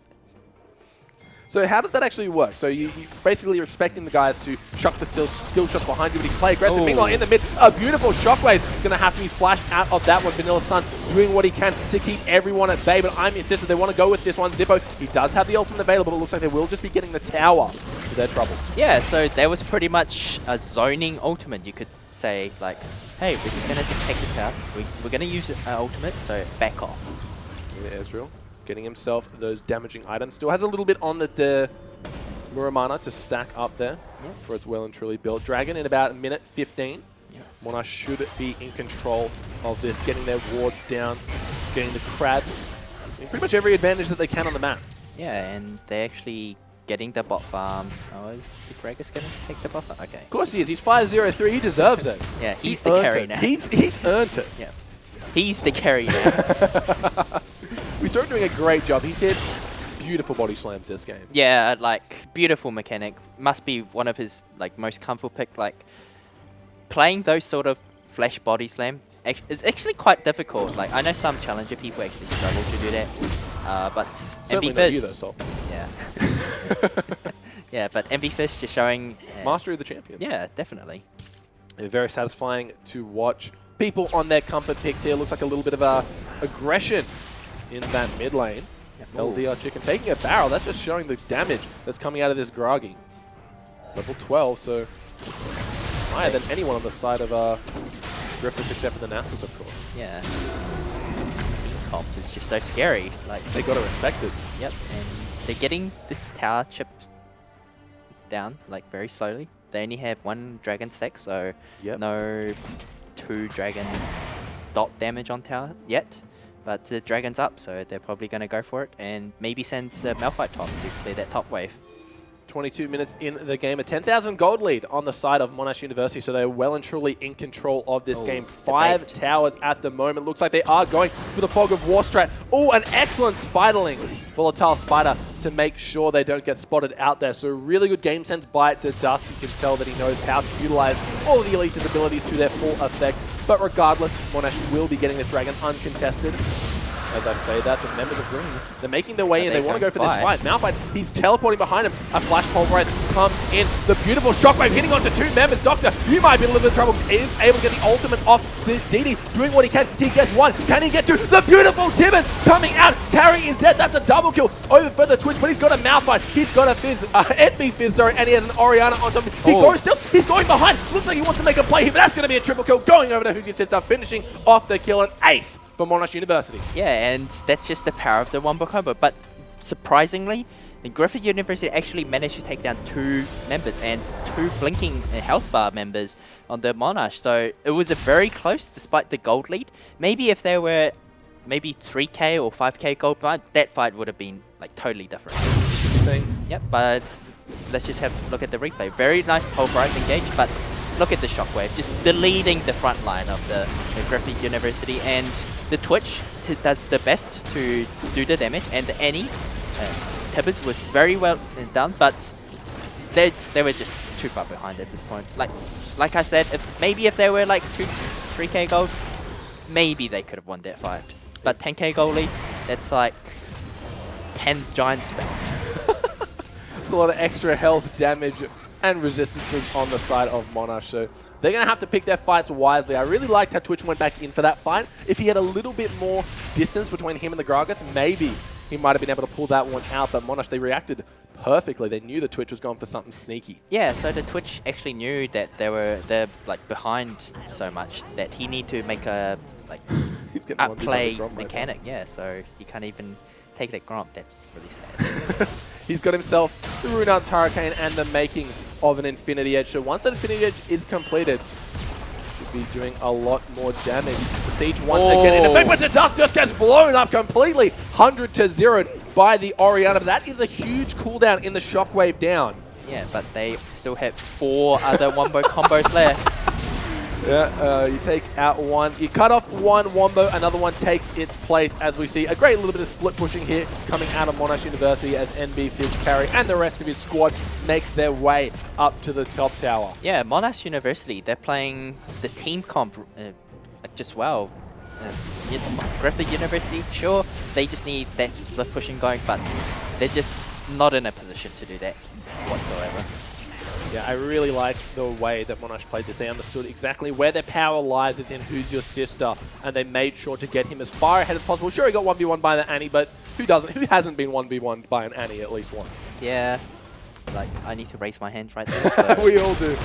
So how does that actually work? So you basically you're expecting the guys to chuck the skill shots behind you, but he play aggressive. Ooh. Meanwhile, in the mid, a beautiful shockwave going to have to be flashed out of that one. Vanilla Sun doing what he can to keep everyone at bay, but I'm insistent they want to go with this one. Zippo, he does have the ultimate available, but it looks like they will just be getting the tower for their troubles. Yeah, so that was pretty much a zoning ultimate. You could say, like, hey, we're just going to take this out. We're going to use an ultimate, so back off. Yeah, Ezreal getting himself those damaging items. Still has a little bit on the Muramana to stack up there for its well and truly built. Dragon in about a minute 15. Yeah. Monash should be in control of this, getting their wards down, getting the crab, getting pretty much every advantage that they can on the map. Yeah, and they're actually getting the bot farm. Oh, is the Gragas going to take the bot farm? Okay. Of course he is. He's 5-0-3. He deserves it. Yeah, he's He the earned carry it. now. He's earned it. Yeah. He's the carry now. We saw him doing a great job. He's hit beautiful body slams this game. Yeah, like, beautiful mechanic. Must be one of his, like, most comfortable pick. Like, playing those sort of flash body slam is actually quite difficult. Like, I know some challenger people actually struggle to do that. But Certainly MB not you, though, Fizz, Sol. yeah. Yeah, but MB Fizz just showing... Mastery of the champion. Yeah, definitely. Very satisfying to watch. People on their comfort picks here. Looks like a little bit of aggression in that mid lane. LDR Chicken taking a barrel. That's just showing the damage that's coming out of this Groggy. Level 12, so higher than anyone on the side of Griffiths except for the Nasus, of course. Yeah. Comp is just so scary. Like, They got to respect it. yep, and they're getting this tower chipped down, like, very slowly. They only have 1 dragon stack, so Yep. no 2 dragon dot damage on tower yet. But the dragon's up, so they're probably going to go for it and maybe send the Malphite top to clear that top wave. 22 minutes in the game. A 10,000 gold lead on the side of Monash University, so they're well and truly in control of this game. 5 debate. towers at the moment. Looks like they are going for the Fog of War strat. Oh, an excellent Spiderling. Volatile Spider to make sure they don't get spotted out there. So really good game sense by the Dust. You can tell that he knows how to utilize all of the Elise's abilities to their full effect. But regardless, Monash will be getting this dragon uncontested. As I say that, the members of Green, they're making their way in. They want to go for this fight. Malphite, he's teleporting behind him. A flash pulverize comes in. The beautiful shockwave hitting onto 2 members. Doctor, you might be in a little bit of trouble. Is able to get the ultimate off Didi, doing what he can. He gets 1. Can he get 2? The beautiful Tibbers coming out. Carry is dead. That's a double kill over for the Twitch, but he's got a Malphite. He's got a Fizz, NB Fizz, sorry, and he has an Orianna on top of him. He goes still. He's going behind. Looks like he wants to make a play here, but that's going to be a triple kill. Going over to Who's Your Sister, finishing off the kill. An ace for Monash University. Yeah, and that's just the power of the wombo combo. But surprisingly, the Griffith University actually managed to take down 2 members and 2 blinking health bar members on the Monash. So it was a very close, despite the gold lead. Maybe if they were maybe 3k or 5k gold fight, that fight would have been like totally different. You're saying? Yep, but let's just have a look at the replay. Very nice pulverize engage, but look at the shockwave, just deleting the front line of the Griffith University, and the Twitch does the best to do the damage, and the Annie, Tibbers was very well done, but they were just too far behind at this point. Like I said, if they were like 3k gold, maybe they could have won that fight. But 10k gold lead, that's like 10 giant spell. It's a lot of extra health, damage, and resistances on the side of Monash. So they're going to have to pick their fights wisely. I really liked how Twitch went back in for that fight. If he had a little bit more distance between him and the Gragas, maybe he might have been able to pull that one out. But Monash, they reacted perfectly. They knew the Twitch was going for something sneaky. Yeah, so the Twitch actually knew that they're like behind so much that he need to make a like outplay mechanic. Yeah, so he can't even take that Gromp. That's really sad. He's got himself the Runar's Hurricane and the makings of an Infinity Edge. So once that Infinity Edge is completed, should be doing a lot more damage. The Siege once again in effect, but the dust just gets blown up completely. 100 to 0 by the Orianna. That is a huge cooldown in the Shockwave down. Yeah, but they still have 4 other Wombo combos left. Yeah, you take out one. You cut off one Wombo, another one takes its place as we see a great little bit of split pushing here coming out of Monash University as NB Fizz Carry and the rest of his squad makes their way up to the top tower. Yeah, Monash University, they're playing the team comp just well. Griffith University, sure, they just need that split pushing going, but they're just not in a position to do that whatsoever. Yeah, I really like the way that Monash played this. They understood exactly where their power lies. It's in Who's Your Sister, and they made sure to get him as far ahead as possible. Sure, he got 1v1 by the Annie, but who doesn't? Who hasn't been 1v1 by an Annie at least once? Yeah, like I need to raise my hands right there. So. We all do. Yeah.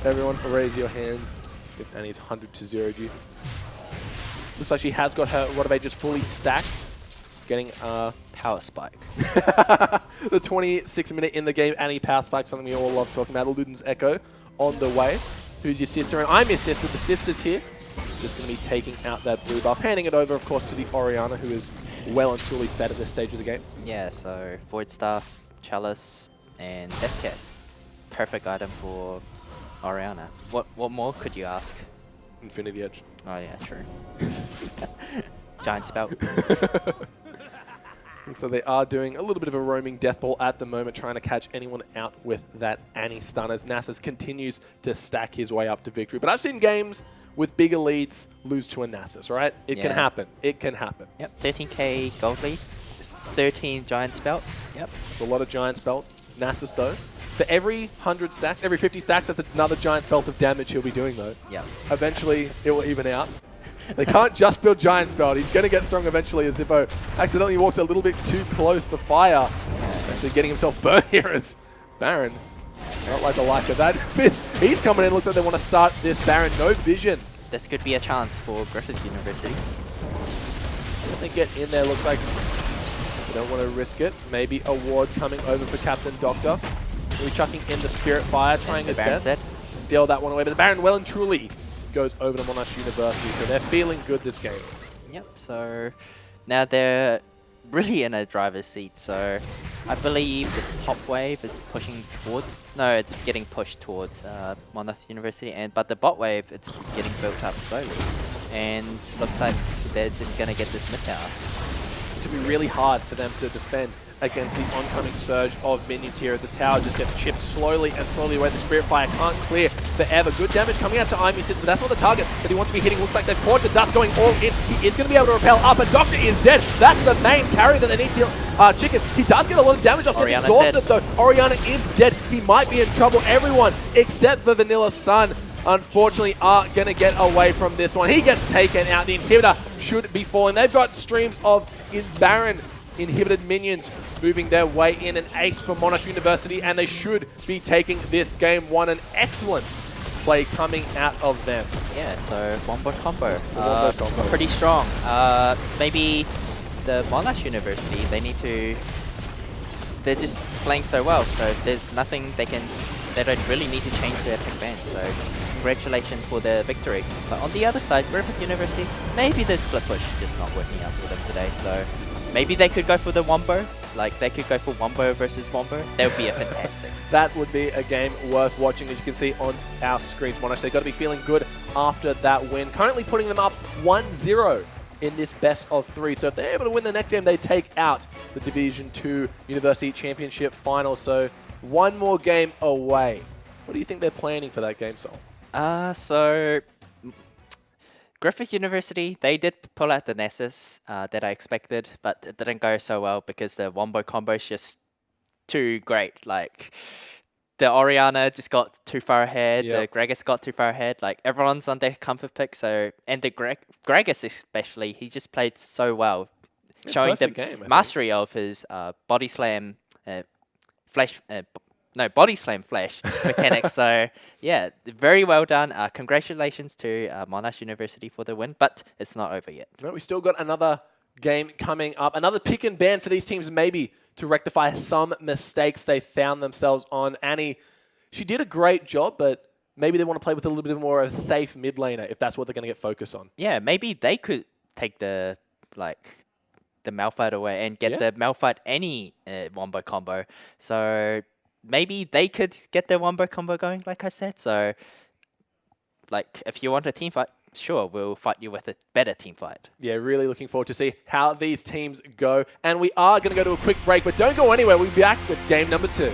Everyone, raise your hands if Annie's 100 to 0'd you. Looks like she has got her Rod of Ages fully stacked, getting Power Spike. the 26th minute in the game, Annie Power Spike, something we all love talking about. Luden's Echo on the way. Who's your sister? And I'm your sister. The sister's here. Just going to be taking out that blue buff. Handing it over, of course, to the Orianna, who is well and truly fed at this stage of the game. Yeah, so Void Staff, Chalice, and Death Cat. Perfect item for Orianna. What more could you ask? Infinity Edge. Oh yeah, true. Giant Spell. So they are doing a little bit of a roaming death ball at the moment, trying to catch anyone out with that Annie stun as Nasus continues to stack his way up to victory. But I've seen games with bigger leads lose to a Nasus, right? It can happen. It can happen. Yep, 13k gold lead, 13 giant spell. Yep. It's a lot of giant spells. Nasus, though, for every 100 stacks, every 50 stacks, that's another giant spell of damage he'll be doing, though. Yep. Eventually, it will even out. They can't just build Giant Spell. He's going to get strong eventually as Zippo accidentally walks a little bit too close to fire. Actually getting himself burnt here as Baron. It's not like the like of that. Fizz, he's coming in. Looks like they want to start this Baron. No vision. This could be a chance for Griffith University. When they get in there, looks like they don't want to risk it. Maybe a ward coming over for Captain Doctor. Really chucking in the Spirit Fire, trying his best. Steal that one away. But the Baron well and truly goes over to Monash University, so they're feeling good this game. Yep, so now they're really in a driver's seat, so I believe the top wave is pushing towards, no, it's getting pushed towards Monash University, but the bot wave, it's getting built up slowly, and looks like they're just going to get this mid tower. It's going to be really hard for them to defend against the oncoming surge of minions here as the tower just gets chipped slowly and slowly away. The Spirit Fire can't clear forever. Good damage coming out to Imi, but that's not the target that he wants to be hitting. Looks like they've caught to Dust going all in. He is going to be able to repel up, and Doctor is dead. That's the main carry that they need to chicken. He does get a lot of damage off this. Exhausted though. Orianna is dead. He might be in trouble. Everyone except for Vanilla Sun, unfortunately, are going to get away from this one. He gets taken out. The inhibitor should be falling. They've got streams of Baron inhibited minions moving their way in. An ace for Monash University, and they should be taking this game one. An excellent play coming out of them. Yeah, so Wombo combo. Pretty strong. Maybe the Monash University, they're just playing so well, so there's nothing they don't really need to change their pick band. So congratulations for the victory. But on the other side, Griffith University, maybe the split push just not working out for them today. So maybe they could go for the Wombo. Like, they could go for Wombo versus Wombo. That would be a fantastic. That would be a game worth watching, as you can see on our screens. Monash, they've got to be feeling good after that win. Currently putting them up 1-0 in this best of 3. So if they're able to win the next game, they take out the Division 2 University Championship final. So one more game away. What do you think they're planning for that game, Sol? So Griffith University, they did pull out the Nessus that I expected, but it didn't go so well because the Wombo combo is just too great. Like, the Oriana just got too far ahead, the Gragas got too far ahead. Like, everyone's on their comfort pick, so, and the Gragas especially, he just played so well, showing the mastery of his body slam flash. Body slam flash mechanics. So, yeah, very well done. Congratulations to Monash University for the win, but it's not over yet. No, we still got another game coming up. Another pick and ban for these teams, maybe to rectify some mistakes they found themselves on. Annie, she did a great job, but maybe they want to play with a little bit more of a safe mid laner if that's what they're going to get focused on. Yeah, maybe they could take the Malphite away and get the Malphite any Wombo combo. So maybe they could get the Wombo combo going, like I said. So, like, if you want a team fight, sure, we'll fight you with a better team fight. Yeah, really looking forward to see how these teams go. And we are going to go to a quick break, but don't go anywhere. We'll be back with game number 2.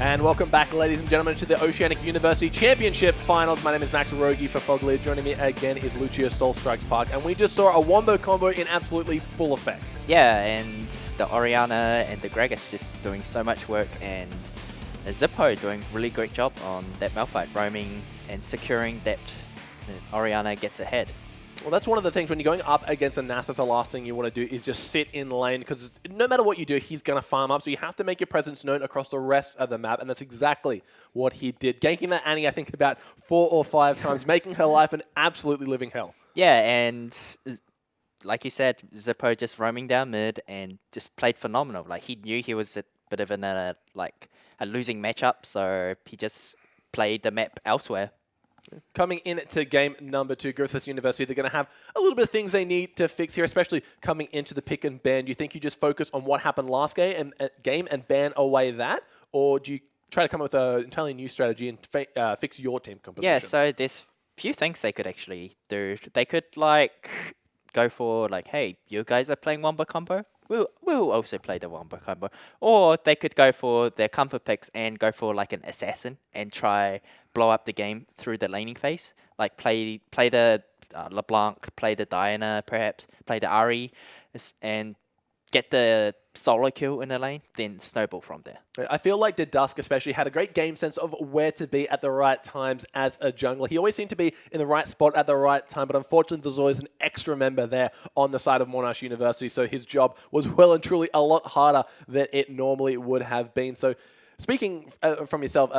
And welcome back, ladies and gentlemen, to the Oceanic University Championship Finals. My name is Max Rogi for Foglia. Joining me again is Lucio Soul Strikes Park. And we just saw a wombo combo in absolutely full effect. Yeah, and the Oriana and the Gragas just doing so much work, and Zippo doing really great job on that Malphite, roaming and securing that Oriana gets ahead. Well, that's one of the things when you're going up against a Nasus, the last thing you want to do is just sit in lane, because no matter what you do, he's going to farm up. So you have to make your presence known across the rest of the map, and that's exactly what he did. Ganking that Annie, I think, about 4 or 5 times, making her life an absolutely living hell. Yeah, and like you said, Zippo just roaming down mid and just played phenomenal. Like, he knew he was a bit of a losing matchup, so he just played the map elsewhere. Coming into game number 2, Griffith University, they're going to have a little bit of things they need to fix here, especially coming into the pick and ban. Do you think you just focus on what happened last game and ban away that? Or do you try to come up with an entirely new strategy and fix your team composition? Yeah, so there's a few things they could actually do. They could, like, go for, like, hey, you guys are playing Wombo Combo? We'll also play the Wombo Combo. Or they could go for their comfort picks and go for, like, an assassin and try blow up the game through the laning phase. Like, play the LeBlanc, play the Diana, perhaps, play the Ari, and get the solo kill in the lane, then snowball from there. I feel like the Dusk especially had a great game sense of where to be at the right times as a jungler. He always seemed to be in the right spot at the right time, but unfortunately there's always an extra member there on the side of Monash University, so his job was well and truly a lot harder than it normally would have been. So speaking from yourself,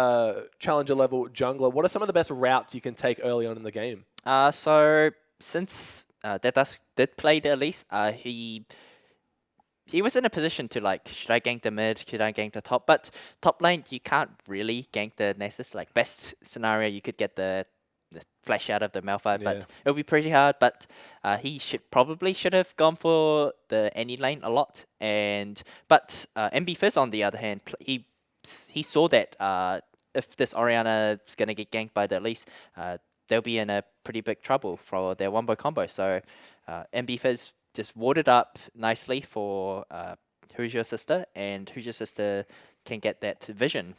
challenger level jungler, what are some of the best routes you can take early on in the game? So since that Dusk did play the Elise, he was in a position to, like, should I gank the mid, should I gank the top? But top lane, you can't really gank the Nessus. Like, best scenario, you could get the flash out of the Malphite, but it'll be pretty hard. But he probably should have gone for the any lane a lot. But MB Fizz, on the other hand, he saw that if this Oriana is going to get ganked by the Elise, they'll be in a pretty big trouble for their Wombo combo. So MB Fizz just warded up nicely for Who's Your Sister, and Who's Your Sister can get that vision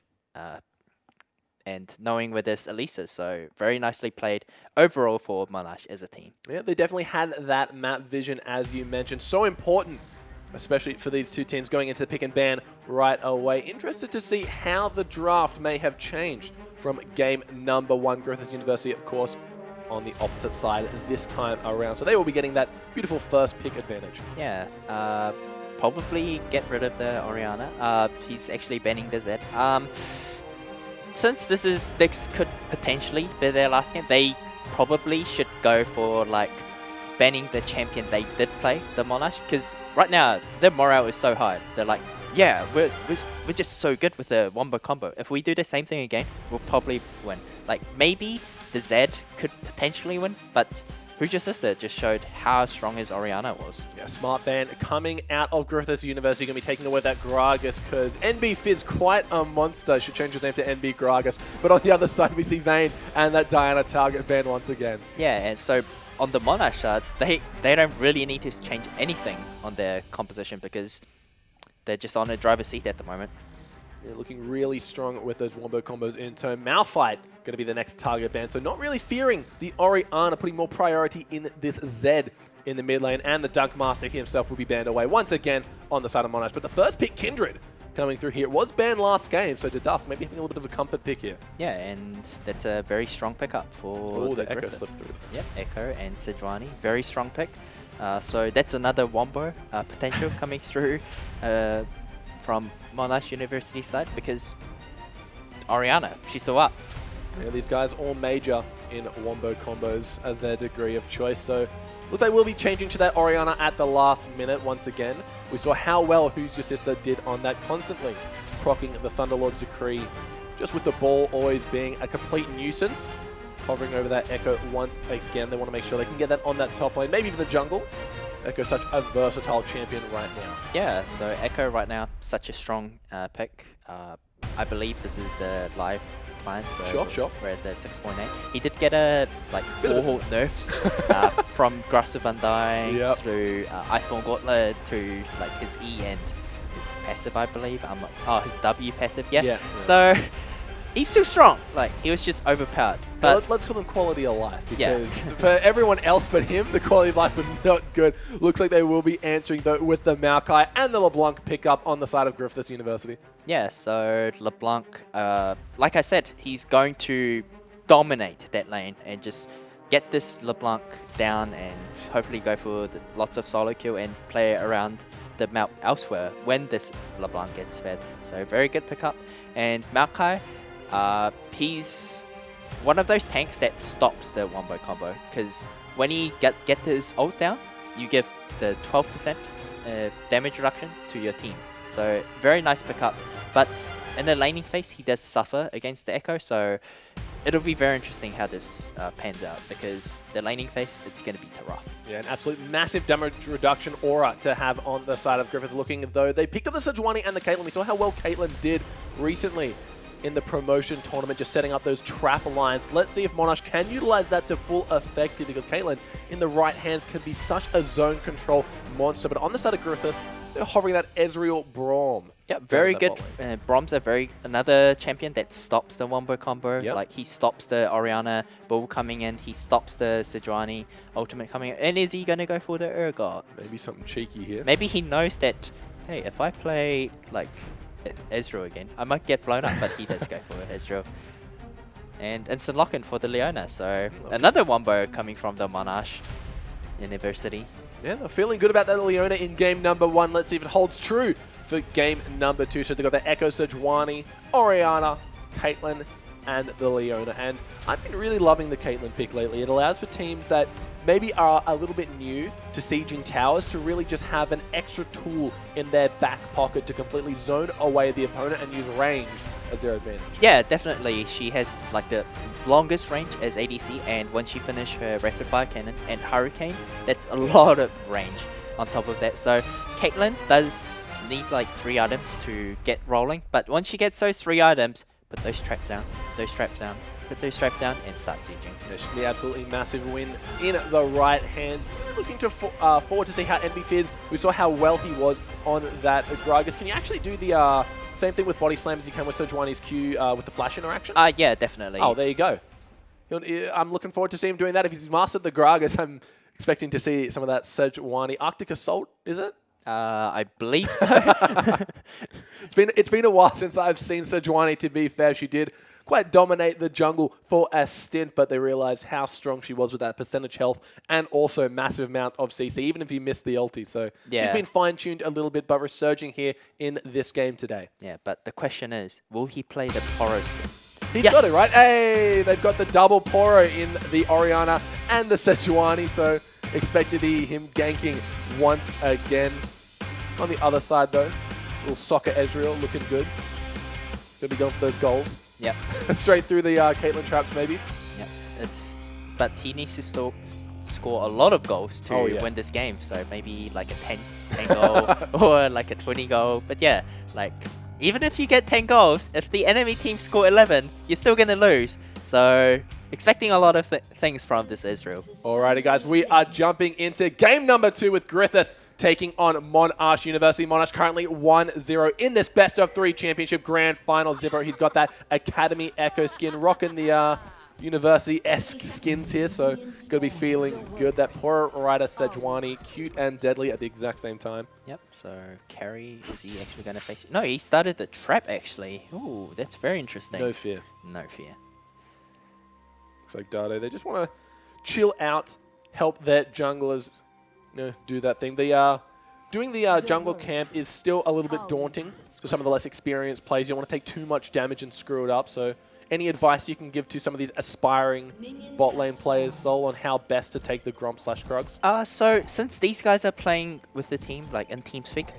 and knowing where this Elise is. So very nicely played overall for Monash as a team. Yeah, they definitely had that map vision, as you mentioned. So important, especially for these two teams going into the pick and ban right away. Interested to see how the draft may have changed from game number 1. Griffith University, of course, on the opposite side this time around. So they will be getting that beautiful first pick advantage. Yeah, probably get rid of the Oriana. He's actually banning the Zed. Since this could potentially be their last game, they probably should go for, like, banning the champion they did play, the Monash, because right now their morale is so high. They're like, yeah, we're just so good with the Wombo combo. If we do the same thing again, we'll probably win. Like, maybe the Zed could potentially win, but Who's Your Sister just showed how strong his Oriana was. Yeah, smart ban coming out of Griffith University, going to be taking away that Gragas, because NB Fizz, quite a monster, should change his name to NB Gragas. But on the other side, we see Vayne and that Diana target ban once again. Yeah, and so on the Monash side, they don't really need to change anything on their composition because they're just on a driver's seat at the moment. Yeah, looking really strong with those Wombo combos in turn. Malphite going to be the next target ban, so not really fearing the Oriana, putting more priority in this Zed in the mid lane, and the Dunk Master himself will be banned away once again on the side of Monash. But the first pick, Kindred, coming through here. It was banned last game, so Dust maybe having a little bit of a comfort pick here. Yeah, and that's a very strong pickup for the Echo slipped through. Yep, Echo and Sejuani, very strong pick. So that's another Wombo potential coming through from Monash University side, because Oriana, she's still up. Yeah, these guys all major in Wombo combos as their degree of choice, so looks like we'll be changing to that Oriana at the last minute once again. We saw how well Who's Your Sister did on that, constantly proccing the Thunderlord's Decree, just with the ball always being a complete nuisance. Hovering over that Echo once again. They want to make sure they can get that on that top lane, maybe even the jungle. Echo's such a versatile champion right now. Yeah, so Echo right now, such a strong pick. I believe this is the live client, so Sure. we're at the 6.8. He did get a, like, 4 nerfs from Grasp of Undying through Iceborne Gauntlet to, like, his E and his passive, I believe. I'm not, oh, his W passive, yeah. Yeah. So he's still strong. Like, he was just overpowered. Well, But let's call them quality of life, Yeah. because for everyone else but him, the quality of life was not good. Looks like they will be answering though with the Maokai and the LeBlanc pickup on the side of Griffiths University. yeah, so LeBlanc, like I said, he's going to dominate that lane and just get this LeBlanc down and hopefully go for lots of solo kill and play around the map elsewhere when this LeBlanc gets fed. So very good pickup. And Maokai, he's one of those tanks that stops the wombo combo, because when he get his ult down, you give the 12% damage reduction to your team. So very nice pickup. But in the laning phase, he does suffer against the Echo, so it'll be very interesting how this pans out, because the laning phase, it's going to be rough. Yeah, an absolute massive damage reduction aura to have on the side of Griffith, looking as though they picked up the Sejuani and the Caitlyn. We saw how well Caitlyn did recently in the promotion tournament, just setting up those trap lines. Let's see if Monash can utilize that to full effect here, because Caitlyn in the right hands can be such a zone control monster. But on the side of Griffith, they're hovering that Ezreal Braum. Yeah, very good. Brom's another champion that stops the wombo combo. Yep. Like, he stops the Orianna bull coming in. He stops the Sejuani ultimate coming in. And is he going to go for the Urgot? Maybe something cheeky here. Maybe he knows that, hey, if I play, like, Ezreal again, I might get blown up, but he does go for Ezreal. And instant lock-in for the Leona. So another wombo coming from the Monash University. Yeah, they're feeling good about that Leona in game number 1. Let's see if it holds true for game number 2. So they've got the Echo, Sejuani, Orianna, Caitlyn, and the Leona. And I've been really loving the Caitlyn pick lately. It allows for teams that maybe are a little bit new to sieging towers to really just have an extra tool in their back pocket to completely zone away the opponent and use range as their advantage. Yeah, definitely. She has like the longest range as ADC, and once she finishes her rapid fire cannon and hurricane, that's a lot of range on top of that. So Caitlyn does need like 3 items to get rolling, but once she gets those 3 items, put those traps down, put those traps down, and start sieging. There should be absolutely massive win in the right hands. Really looking to forward to see how NB Fizz, we saw how well he was on that Gragas. Can you actually do the same thing with body slam as you can with Sejuani's Q with the flash interaction? Yeah, definitely. Oh, there you go. I'm looking forward to see him doing that. If he's mastered the Gragas, I'm expecting to see some of that Sejuani. Arctic Assault, is it? I believe so. It's been a while since I've seen Sejuani, to be fair. She did quite dominate the jungle for a stint, but they realized how strong she was with that percentage health and also massive amount of CC, even if you missed the ulti. So Yeah. she's been fine-tuned a little bit, but resurging here in this game today. Yeah, but the question is, will he play the Poro skin? He's Yes! got it, right? Hey, they've got the double Poro in the Orianna and the Sejuani, so expect to be him ganking once again. On the other side, though, little soccer Ezreal looking good. Gonna be going for those goals. Yep. Straight through the Caitlyn traps, maybe. Yep. But he needs to still score a lot of goals to win this game. So maybe like a 10 goal or like a 20 goal. But yeah, like even if you get 10 goals, if the enemy team score 11, you're still gonna lose. So expecting a lot of things from this Ezreal. Alrighty, guys, we are jumping into game number 2 with Griffiths taking on Monash University. Monash currently 1-0 in this best of 3 championship grand final. Zipper, he's got that Academy Echo skin, rocking the university-esque skins here, so gonna be feeling good. That poor rider Sejuani, cute and deadly at the exact same time. Yep, so Carry, is he actually gonna face? No, he started the trap actually. Ooh, that's very interesting. No fear. No fear. Looks like Dado, they just want to chill out, help their junglers do that thing. Doing the jungle camp is still a little bit daunting for some of the less experienced players. You don't want to take too much damage and screw it up. So any advice you can give to some of these aspiring bot lane players, Sol, on how best to take the Gromp/Krugs? So since these guys are playing with the team, like in TeamSpeak,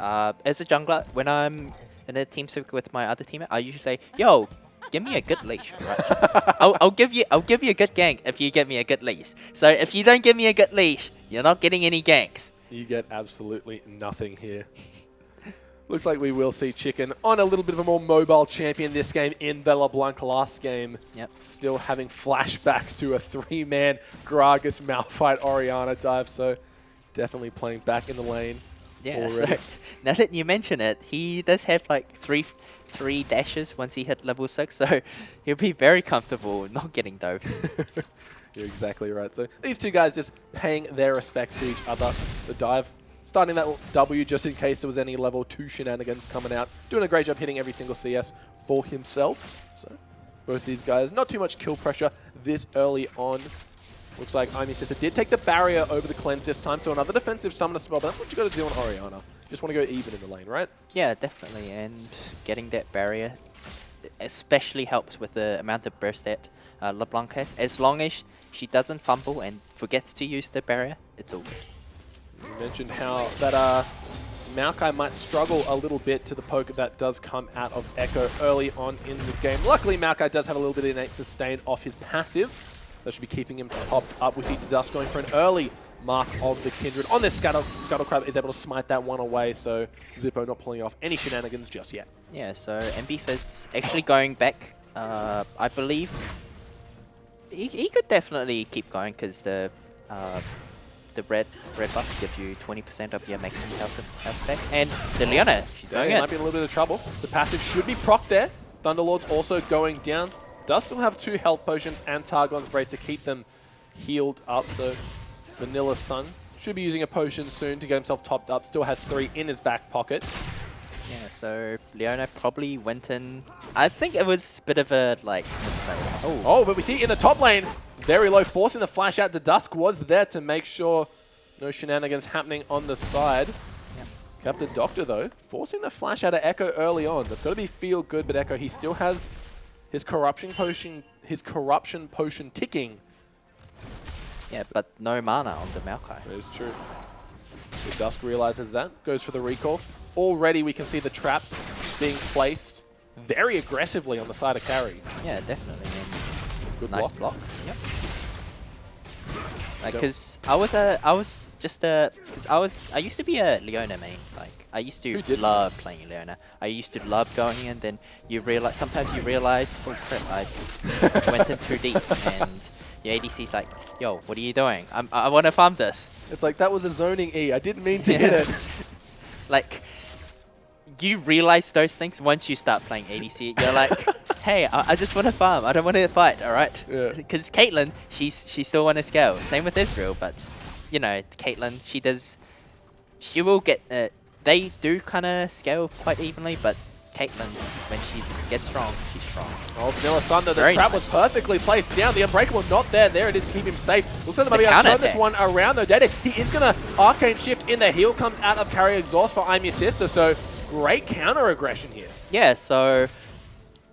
as a jungler, when I'm in a TeamSpeak with my other teammate, I usually say, yo, give me a good leash, right? I'll give you a good gank if you give me a good leash. So if you don't give me a good leash, you're not getting any ganks. You get absolutely nothing here. Looks like we will see Chicken on a little bit of a more mobile champion this game in the LeBlanc last game. Yep. Still having flashbacks to a 3-man Gragas Malphite Orianna dive, so definitely playing back in the lane. Yeah, so already. now that you mention it, he does have like three dashes once he hit level 6, so he'll be very comfortable not getting dove. You're exactly right. So these two guys just paying their respects to each other. The dive, starting that W just in case there was any level 2 shenanigans coming out. Doing a great job hitting every single CS for himself. So both these guys, not too much kill pressure this early on. Looks like Imi's sister did take the barrier over the cleanse this time, so another defensive summoner spell, but that's what you got to do on Orianna. Just want to go even in the lane, right? Yeah, definitely, and getting that barrier especially helps with the amount of burst that LeBlanc has. As long as she doesn't fumble and forgets to use the barrier, it's all good. You mentioned how that Maokai might struggle a little bit to the poke that does come out of Echo early on in the game. Luckily, Maokai does have a little bit of innate sustain off his passive. That should be keeping him topped up. We see Dust going for an early mark of the Kindred. On this Scuttle Crab is able to smite that one away, so Zippo not pulling off any shenanigans just yet. Yeah, so MBF is actually going back. I believe he could definitely keep going because the red buff gives you 20% of your maximum health back. And the Leona, she's going in. Might be in a little bit of trouble. The passive should be procced there. Thunderlord's also going down. Does still have 2 health potions and Targon's Brace to keep them healed up, so Vanilla Sun should be using a potion soon to get himself topped up. Still has 3 in his back pocket. Yeah, so Leona probably went in. I think it was a bit of a like misplay. Oh, but we see in the top lane, very low, forcing the flash out. The Dusk was there to make sure no shenanigans happening on the side. Yep. Captain Doctor though, forcing the flash out of Echo early on. That's got to be feel good, but Echo, he still has his corruption potion ticking. Yeah, but no mana on the Maokai. That is true. The Dusk realizes that, goes for the recall. Already we can see the traps being placed very aggressively on the side of carry. Yeah, definitely. And Good nice block. block. Yep. Because I used to be a Leona main. Like I used to love playing Leona. I used to love going in. Then you realize sometimes you realize, oh crap, I went in too deep, and your ADC's like, yo, what are you doing? I want to farm this. It's like that was a zoning E. I didn't mean to hit it. Like you realize those things once you start playing ADC. You're like, hey, I just want to farm. I don't want to fight. All right. Yeah. Because Caitlyn, she still want to scale. Same with Israel, but you know, Caitlyn, she will get. They do kind of scale quite evenly, but Caitlyn, when she gets strong, she's strong. Oh, Vanilla Thunder, the Very trap nice. was perfectly placed down. The Unbreakable not there. There it is to keep him safe. Looks like they might be able to counter turn this attack. one around though. Dede, he is going to Arcane Shift in the heal, comes out of Carry Exhaust for Imi's sister, so great counter aggression here. Yeah, so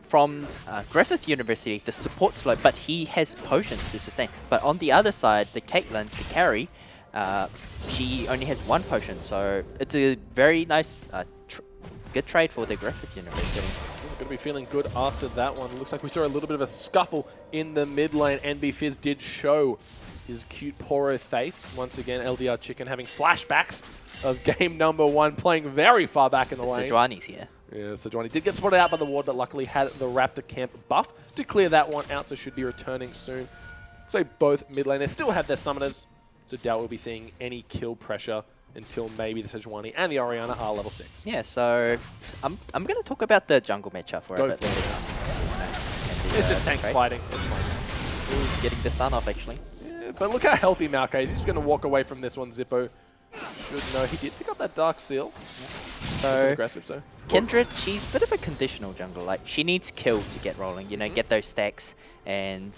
from Griffith University, the support's low, but he has potions to sustain. But on the other side, the Caitlyn, the carry, she only has 1 potion, so it's a very nice, good trade for the Griffith University. Going to be feeling good after that one. Looks like we saw a little bit of a scuffle in the mid lane. NB Fizz did show his cute Poro face. Once again, LDR Chicken having flashbacks of game number 1, playing very far back in the lane. Sejuani's here. Yeah, Sejuani did get spotted out by the ward, but luckily had the Raptor camp buff to clear that one out, so should be returning soon. So both mid laners still have their summoners, so doubt we'll be seeing any kill pressure until maybe the Sejuani and the Orianna are level 6. Yeah, so I'm going to talk about the jungle matchup for Go a bit. for it. It's just tanks fighting. It's fine. Ooh, getting the stun off, actually. Yeah, but look how healthy Maokai is. He's just going to walk away from this one. Zippo should know. He did pick up that Dark Seal. So Aggressive, so. Kindred, she's a bit of a conditional jungle. Like, she needs kill to get rolling, you know, get those stacks, and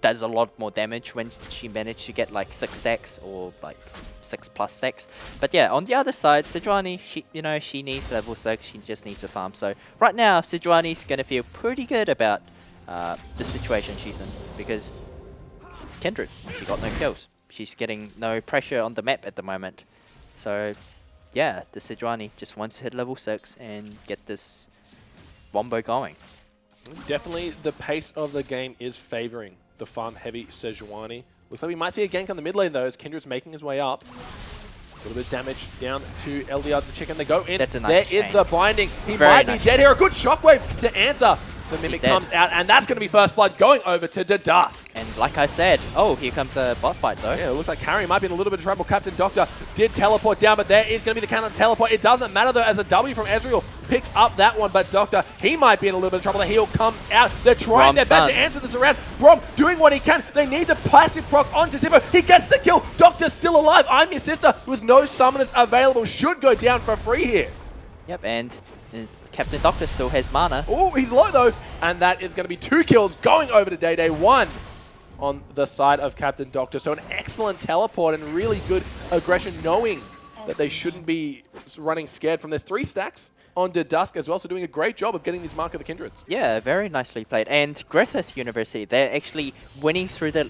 does a lot more damage when she managed to get like 6 stacks or like 6+ stacks. But yeah, on the other side, Sejuani, she needs level 6. She just needs to farm. So right now, Sejuani's gonna feel pretty good about the situation she's in, because Kindred, she got no kills. She's getting no pressure on the map at the moment. So yeah, the Sejuani just wants to hit level 6 and get this wombo going. Definitely the pace of the game is favoring the farm-heavy Sejuani. Looks like we might see a gank on the mid lane though, as Kindred's making his way up. A little bit of damage down to LDR the Chicken. They go in. That's a nice There is chain. the binding. He Very might nice be dead here. A good shockwave to answer. The Mimic dead. comes out, and that's going to be first blood going over to Dusk. And like I said, oh, here comes a bot fight though. Yeah, it looks like Carry might be in a little bit of trouble. Captain Doctor did teleport down, but there is going to be the count on teleport. It doesn't matter though, as a W from Ezreal picks up that one, but Doctor, he might be in a little bit of trouble. The heal comes out. They're trying their best to answer this around. Brom doing what he can. They need the passive proc onto Zippo. He gets the kill. Doctor's still alive. I'm Your Sister, with no summoners available, should go down for free here. Yep, and Captain Doctor still has mana. Oh, he's low though. And that is going to be 2 kills going over to Day Day. 1 on the side of Captain Doctor. So an excellent teleport and really good aggression, knowing that they shouldn't be running scared from their 3 stacks onto Dusk as well. So doing a great job of getting these Mark of the Kindreds. Yeah, very nicely played. And Griffith University, they're actually winning through the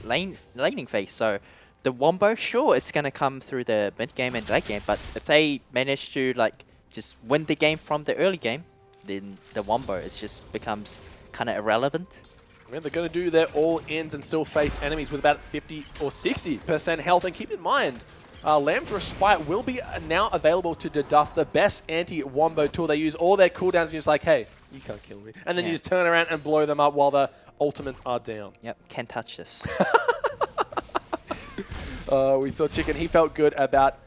laning phase. So the Wombo, sure, it's going to come through the mid game and late game, but if they manage to like just win the game from the early game, then the Wombo just becomes kind of irrelevant. Yeah, they're going to do their all-ins and still face enemies with about 50 or 60% health. And keep in mind, Lamb's Respite will be now available to Dust, the best anti-Wombo tool. They use all their cooldowns and you're just like, hey, you can't kill me. And then you just turn around and blow them up while the ultimates are down. Yep, can't touch this. We saw Chicken. He felt good about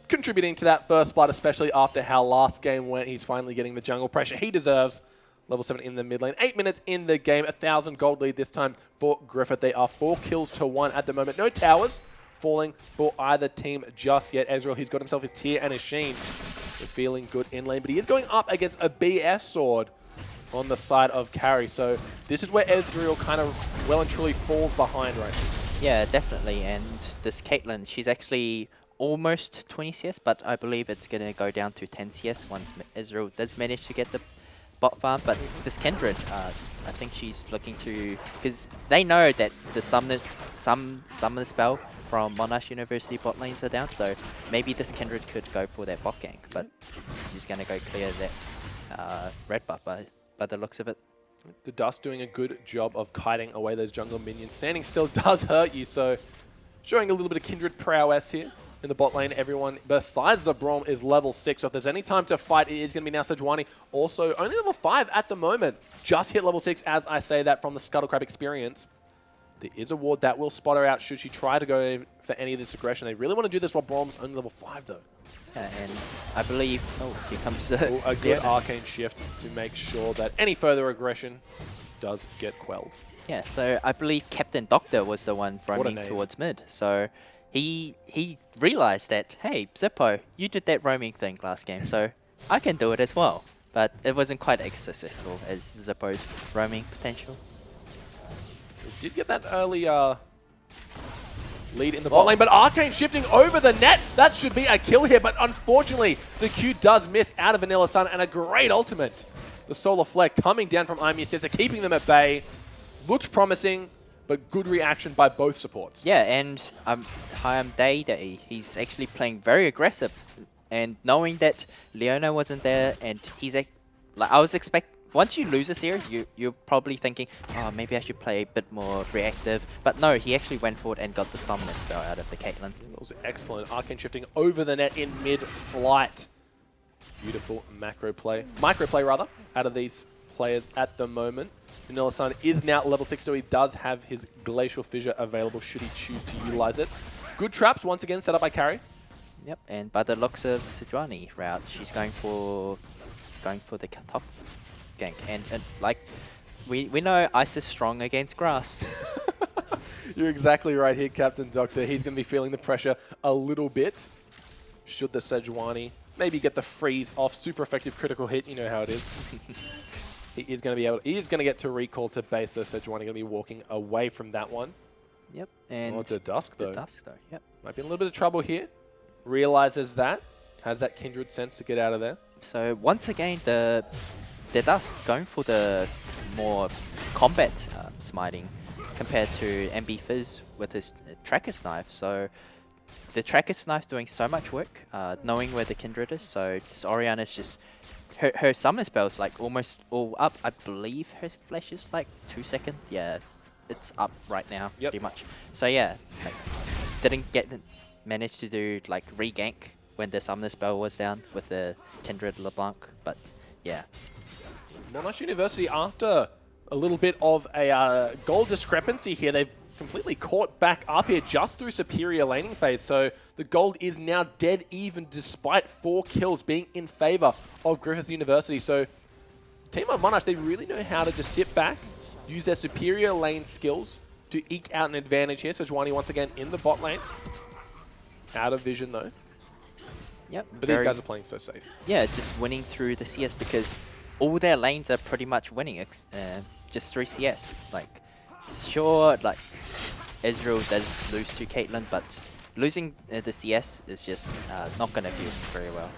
contributing to that first blood, especially after how last game went. He's finally getting the jungle pressure he deserves. Level 7 in the mid lane. 8 minutes in the game. 1,000 gold lead this time for Griffith. They are 4 kills to 1 at the moment. No towers falling for either team just yet. Ezreal, he's got himself his Tear and his Sheen. They're feeling good in lane, but he is going up against a BS sword on the side of Carry. So this is where Ezreal kind of well and truly falls behind right now. Yeah, definitely. And this Caitlyn, she's actually almost 20 CS, but I believe it's going to go down to 10 CS once Ezreal does manage to get the bot farm. But this Kindred, I think she's looking to, because they know that the summon spell from Monash University bot lanes are down, so maybe this Kindred could go for that bot gank, but she's going to go clear that red buff by the looks of it. The Dust doing a good job of kiting away those jungle minions. Standing still does hurt you, so showing a little bit of Kindred prowess here. In the bot lane, everyone besides the Braum is level 6. So if there's any time to fight, it is going to be now Sejuani. Also, only level 5 at the moment. Just hit level 6 as I say that from the Scuttlecrab experience. There is a ward that will spot her out should she try to go for any of this aggression. They really want to do this while Braum's only level 5 though. Yeah, and I believe, oh, here comes a good arcane shift to make sure that any further aggression does get quelled. Yeah, so I believe Captain Doctor was the one roaming towards mid. So he realized that, hey, Zippo, you did that roaming thing last game, so I can do it as well. But it wasn't quite as successful as Zippo's roaming potential. We did get that early lead in the bot lane, but Arcane shifting over the net. That should be a kill here, but unfortunately, the Q does miss out of Vanilla Sun, and a great ultimate. The Solar Flare coming down from I'm Your Sister, keeping them at bay. Looks promising, but good reaction by both supports. Yeah, and I'm Day Day. He's actually playing very aggressive, and knowing that Leona wasn't there, and he's like I was once you lose a series, you're probably thinking, oh, maybe I should play a bit more reactive. But no, he actually went forward and got the Summoner spell out of the Caitlyn. That was excellent. Arcane shifting over the net in mid-flight. Beautiful micro play rather, out of these players at the moment. Vanilla Sun is now level 6, so he does have his Glacial Fissure available should he choose to utilize it. Good traps once again set up by Carry. Yep, and by the looks of Sejuani route, she's going for the top gank. And like we know Ice is strong against grass. You're exactly right here, Captain Doctor. He's going to be feeling the pressure a little bit. Should the Sejuani maybe get the freeze off, super effective critical hit, you know how it is. He is going to get to recall to base, so Sejuani going to be walking away from that one. Yep, and the Dusk though. The Dusk though, yep. Might be in a little bit of trouble here. Realizes that, has that Kindred sense to get out of there. So once again, the Dusk going for the more combat smiting compared to MB Fizz with his Tracker's Knife. So the Tracker's Knife doing so much work, knowing where the Kindred is. So this Orianna's just her summon spell's like almost all up. I believe her flash is like 2 seconds. Yeah, it's up right now, pretty much. So yeah, like, didn't manage to do like re-gank when the summoner spell was down with the Kindred LeBlanc, but yeah. Monash University, after a little bit of a goal discrepancy here. They've completely caught back up here just through superior laning phase. So the gold is now dead even despite 4 kills being in favor of Griffith University. So team of Monash, they really know how to just sit back, use their superior lane skills to eke out an advantage here. So Juani once again in the bot lane. Out of vision though. Yep. But these guys are playing so safe. Yeah, just winning through the CS because all their lanes are pretty much winning, just through CS. Like, sure, like, Ezreal does lose to Caitlyn, but losing the CS is just not going to feel very well.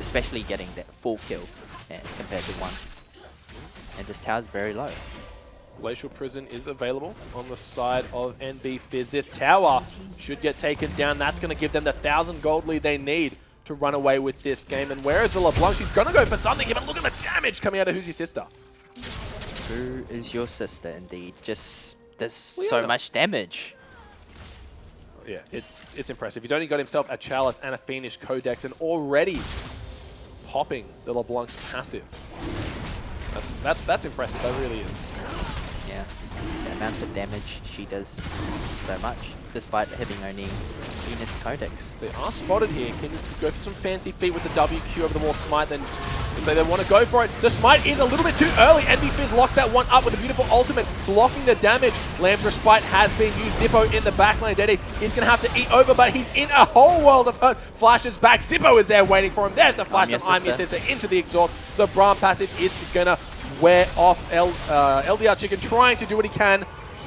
Especially getting that full kill compared to 1. And this tower's very low. Glacial Prison is available on the side of NB Fizz. This tower should get taken down. That's going to give them the 1,000 gold lead they need to run away with this game. And where is the LeBlanc? She's going to go for something here, but look at the damage coming out of Who's Your Sister. Who is your sister, indeed? Just does so much damage. Yeah, it's impressive. He's only got himself a Chalice and a Fiendish Codex and already popping the LeBlanc's passive. That's impressive, that really is. Yeah, the amount of damage she does so much, despite having only Venus Codex. They are spotted here. Can you go for some fancy feet with the WQ over the wall smite? Then so they want to go for it. The smite is a little bit too early. NB Fizz locks that one up with a beautiful ultimate, blocking the damage. Lamb's Respite has been used. Zippo in the backline. Deddy, he's going to have to eat over, but he's in a whole world of hurt. Flashes back. Zippo is there waiting for him. There's the flash of I'm Your Sister into the exhaust. The Braum passive is going to wear off LDR Chicken, trying to do what he can.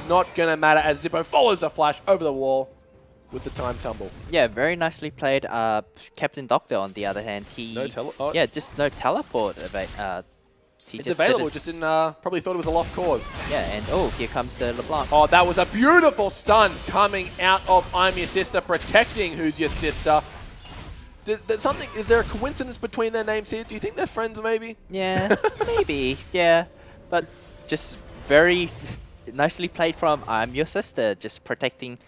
Not going to matter as Zippo follows the flash over the wall with the time tumble. Yeah, very nicely played. Captain Doctor, on the other hand, he... Yeah, just no teleport. It's available, just didn't probably thought it was a lost cause. Yeah, and oh, here comes the LeBlanc. Oh, that was a beautiful stun coming out of I'm Your Sister, protecting Who's Your Sister. Is there a coincidence between their names here? Do you think they're friends, maybe? Yeah, maybe. Yeah, but just very nicely played from I'm Your Sister, just protecting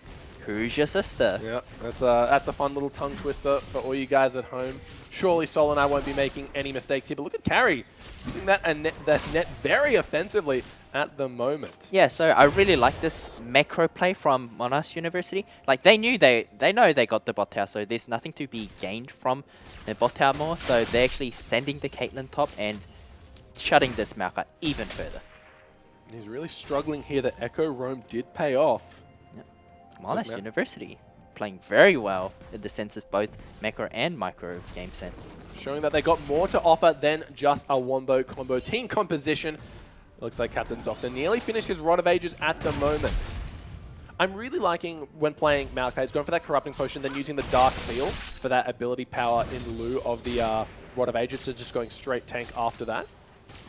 Who's Your Sister. Yeah, that's a fun little tongue twister for all you guys at home. Surely Sol and I won't be making any mistakes here, but look at Carrie using that net very offensively at the moment. Yeah, so I really like this macro play from Monash University. Like, they know they got the bot tower, so there's nothing to be gained from the bot tower more. So they're actually sending the Caitlyn top and shutting this Maokai even further. He's really struggling here. The Echo Roam did pay off. Yep. Monash University playing very well in the sense of both macro and micro game sense. Showing that they got more to offer than just a wombo combo team composition. Looks like Captain Doctor nearly finished his Rod of Ages at the moment. I'm really liking when playing Maokai, he's going for that Corrupting Potion, then using the Dark Seal for that ability power in lieu of the Rod of Ages, so just going straight tank after that.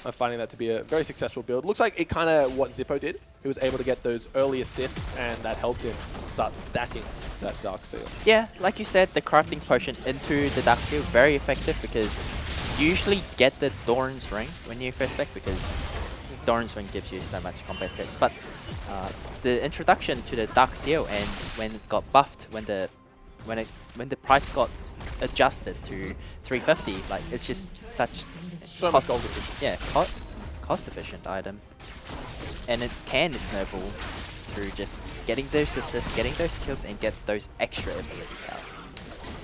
I'm finding that to be a very successful build. Looks like it kind of what Zippo did. He was able to get those early assists, and that helped him start stacking that Dark Seal. Yeah, like you said, the Corrupting Potion into the Dark Seal, very effective because you usually get the Doran's Ring when you first spec because Doran's Ring gives you so much combat sets. But the introduction to the Dark Seal and when it got buffed, when the price got adjusted to 350, like it's just such so much gold efficient. Yeah, cost efficient item, and it can snowball through just getting those assists, getting those kills, and get those extra ability powers.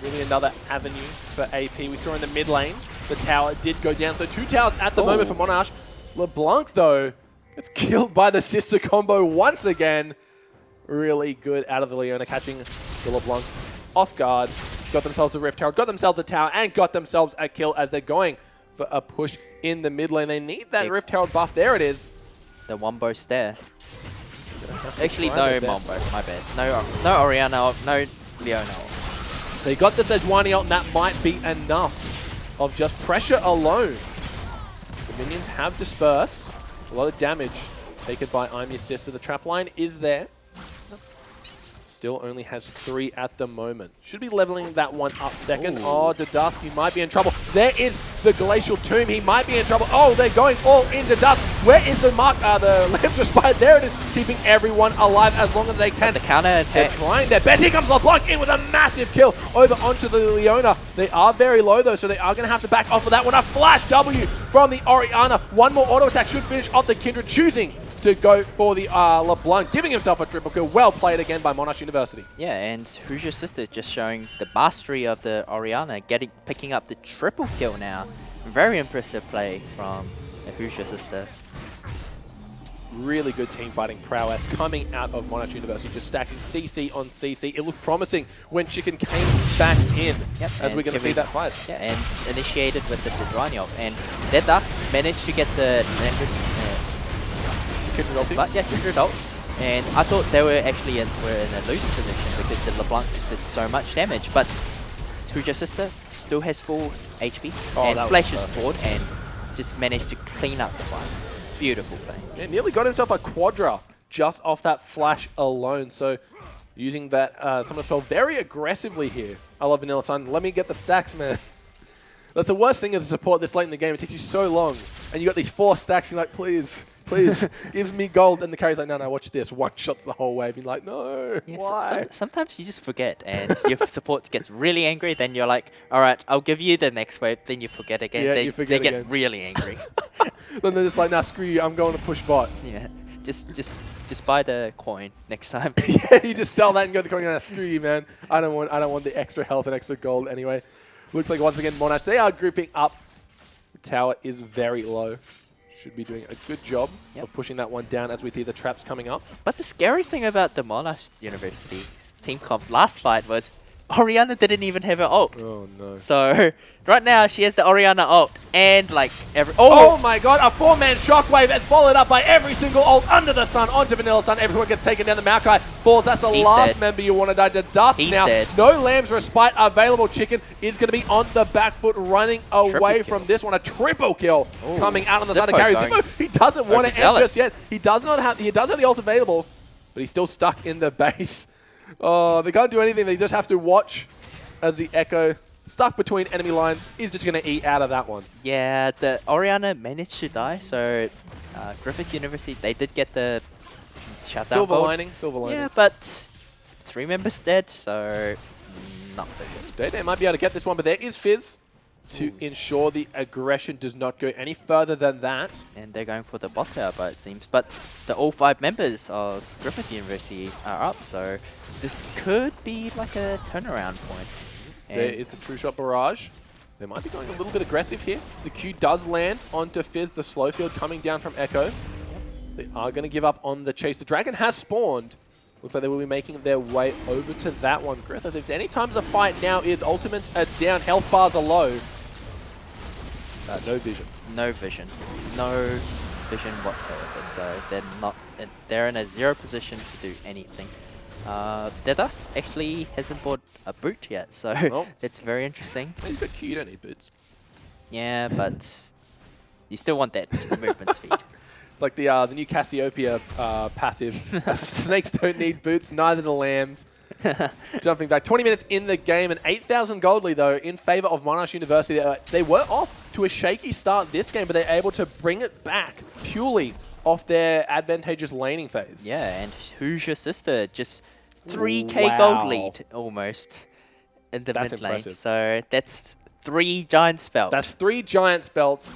Really another avenue for AP. We saw in the mid lane, the tower did go down. So 2 towers at the moment for Monash. LeBlanc, though, gets killed by the sister combo once again. Really good out of the Leona, catching the LeBlanc off guard. Got themselves a Rift Herald, got themselves a tower, and got themselves a kill as they're going for a push in the mid lane. They need that Rift Herald buff. There it is. The Wombo Stare. Actually, no Wombo, my bad. No Oriana, no Leona. They got the Sejuani ult, and that might be enough of just pressure alone. The minions have dispersed. A lot of damage taken by I'm Your Sister. The trap line is there. Still only has 3 at the moment. Should be leveling that one up second. Ooh. Oh, Dusk, he might be in trouble. There is the Glacial Tomb. He might be in trouble. Oh, they're going all into Dusk. Where is the mark? The Lance Respite. There it is, keeping everyone alive as long as they can. The counter. They're trying their best. Here comes LeBlanc in with a massive kill over onto the Leona. They are very low though, so they are going to have to back off of that one. A flash W from the Oriana. One more auto attack should finish off the Kindred, choosing to go for the LeBlanc, giving himself a triple kill. Well played again by Monash University. Yeah, and Hoosier Sister just showing the mastery of the Oriana, picking up the triple kill now. Very impressive play from the Hoosier Sister. Really good team fighting prowess coming out of Monash University, just stacking CC on CC. It looked promising when Chicken came back in, as we're going to see that fight. Yeah, and initiated with the Sidranyov, and that does manage to get the Kindred ult. And I thought they were actually were in a loose position because the LeBlanc just did so much damage, but Hoosier Sister still has full HP and flashes forward and just managed to clean up the fight. Beautiful play. Yeah, nearly got himself a quadra just off that flash alone. So using that summon spell very aggressively here. I love Vanilla Sun. Let me get the stacks, man. That's the worst thing as a support this late in the game. It takes you so long. And you got these 4 stacks and you're like, please, please, give me gold. And the carry's like, no, no, watch this. One shots the whole wave. You're like, no, yeah, why? Sometimes you just forget and your support gets really angry. Then you're like, all right, I'll give you the next wave. Then you forget again. Yeah, they, you forget they again. get really angry. Then they're just like, nah, screw you. I'm going to push bot. Yeah, just buy the coin next time. Yeah, you just sell that and go to the coin. Nah, screw you, man. I don't want the extra health and extra gold anyway. Looks like once again Monash, they are grouping up. The tower is very low. Should be doing a good job of pushing that one down as we see the traps coming up. But the scary thing about the Monash University team comp last fight was Oriana didn't even have her ult. Oh no. So right now she has the Oriana ult and like Oh my god, a 4-man shockwave and followed up by every single ult under the sun onto Vanilla Sun. Everyone gets taken down. The Maokai falls. That's the last member you want to die to dust. Now, no Lamb's Respite available. Chicken is going to be on the back foot running away from this one. A triple kill coming out on the side of Gary. Zippo, he doesn't want to end just yet. He does have the ult available, but he's still stuck in the base. Oh, they can't do anything. They just have to watch as the Echo, stuck between enemy lines, is just going to eat out of that one. Yeah, the Oriana managed to die. So Griffith University, they did get the shutdown Silver lining. Yeah, but 3 members dead, so not so good. They might be able to get this one, but there is Fizz to ensure the aggression does not go any further than that. And they're going for the bot tower, but it seems. But all 5 members of Griffith University are up, so this could be like a turnaround point. And there is a True Shot Barrage. They might be going a little bit aggressive here. The Q does land onto Fizz, the slow field coming down from Echo. They are going to give up on the chase. The Dragon has spawned. Looks like they will be making their way over to that one. Griffith, if any times a fight now is ultimates are down, health bars are low. No vision. No vision. No vision whatsoever. So they're in a 0 position to do anything. Dedas actually hasn't bought a boot yet, so it's very interesting. You've got Q, you don't need boots. Yeah, but you still want that movement speed. It's like the new Cassiopeia passive. Snakes don't need boots, neither do lambs. Jumping back, 20 minutes in the game, and 8,000 gold lead, though, in favor of Monash University. They were off to a shaky start this game, but they're able to bring it back purely off their advantageous laning phase. Yeah, and Hoosier Sister just 3k gold lead almost in the mid lane. Impressive. So that's 3 giant spells. That's 3 giant spells.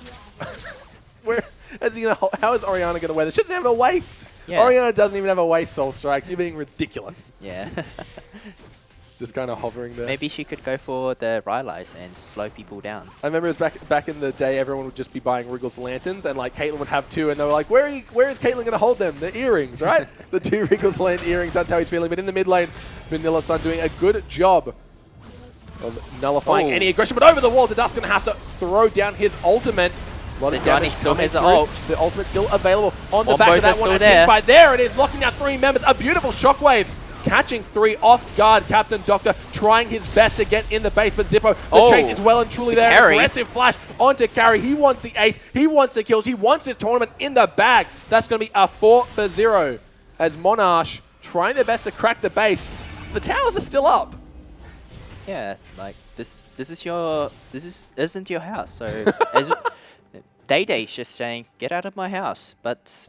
How is Oriana going to wear this? She doesn't have a waste. Yeah. Oriana doesn't even have a waste soul strikes. You're being ridiculous. Yeah. Just kind of hovering there. Maybe she could go for the Rylai's and slow people down. I remember it was back in the day, everyone would just be buying Wriggle's lanterns, and like Caitlyn would have 2, and they were like, where is Caitlyn going to hold them? The earrings, right? The 2 Wriggle's land earrings, that's how he's feeling. But in the mid lane, Vanilla Sun doing a good job of nullifying any aggression. But over the wall, Dada's going to have to throw down his ultimate. Zidani still has the ult. The ultimate's still available on the back of that one. There it is, locking out 3 members. A beautiful shockwave. Catching 3 off guard. Captain Doctor trying his best to get in the base, but Zippo, the chase is well and truly there. Carry. Aggressive flash onto Carry. He wants the ace. He wants the kills. He wants his tournament in the bag. That's going to be a 4-0 as Monash trying their best to crack the base. The towers are still up. Yeah, like this isn't your house. So Day's just saying, get out of my house. But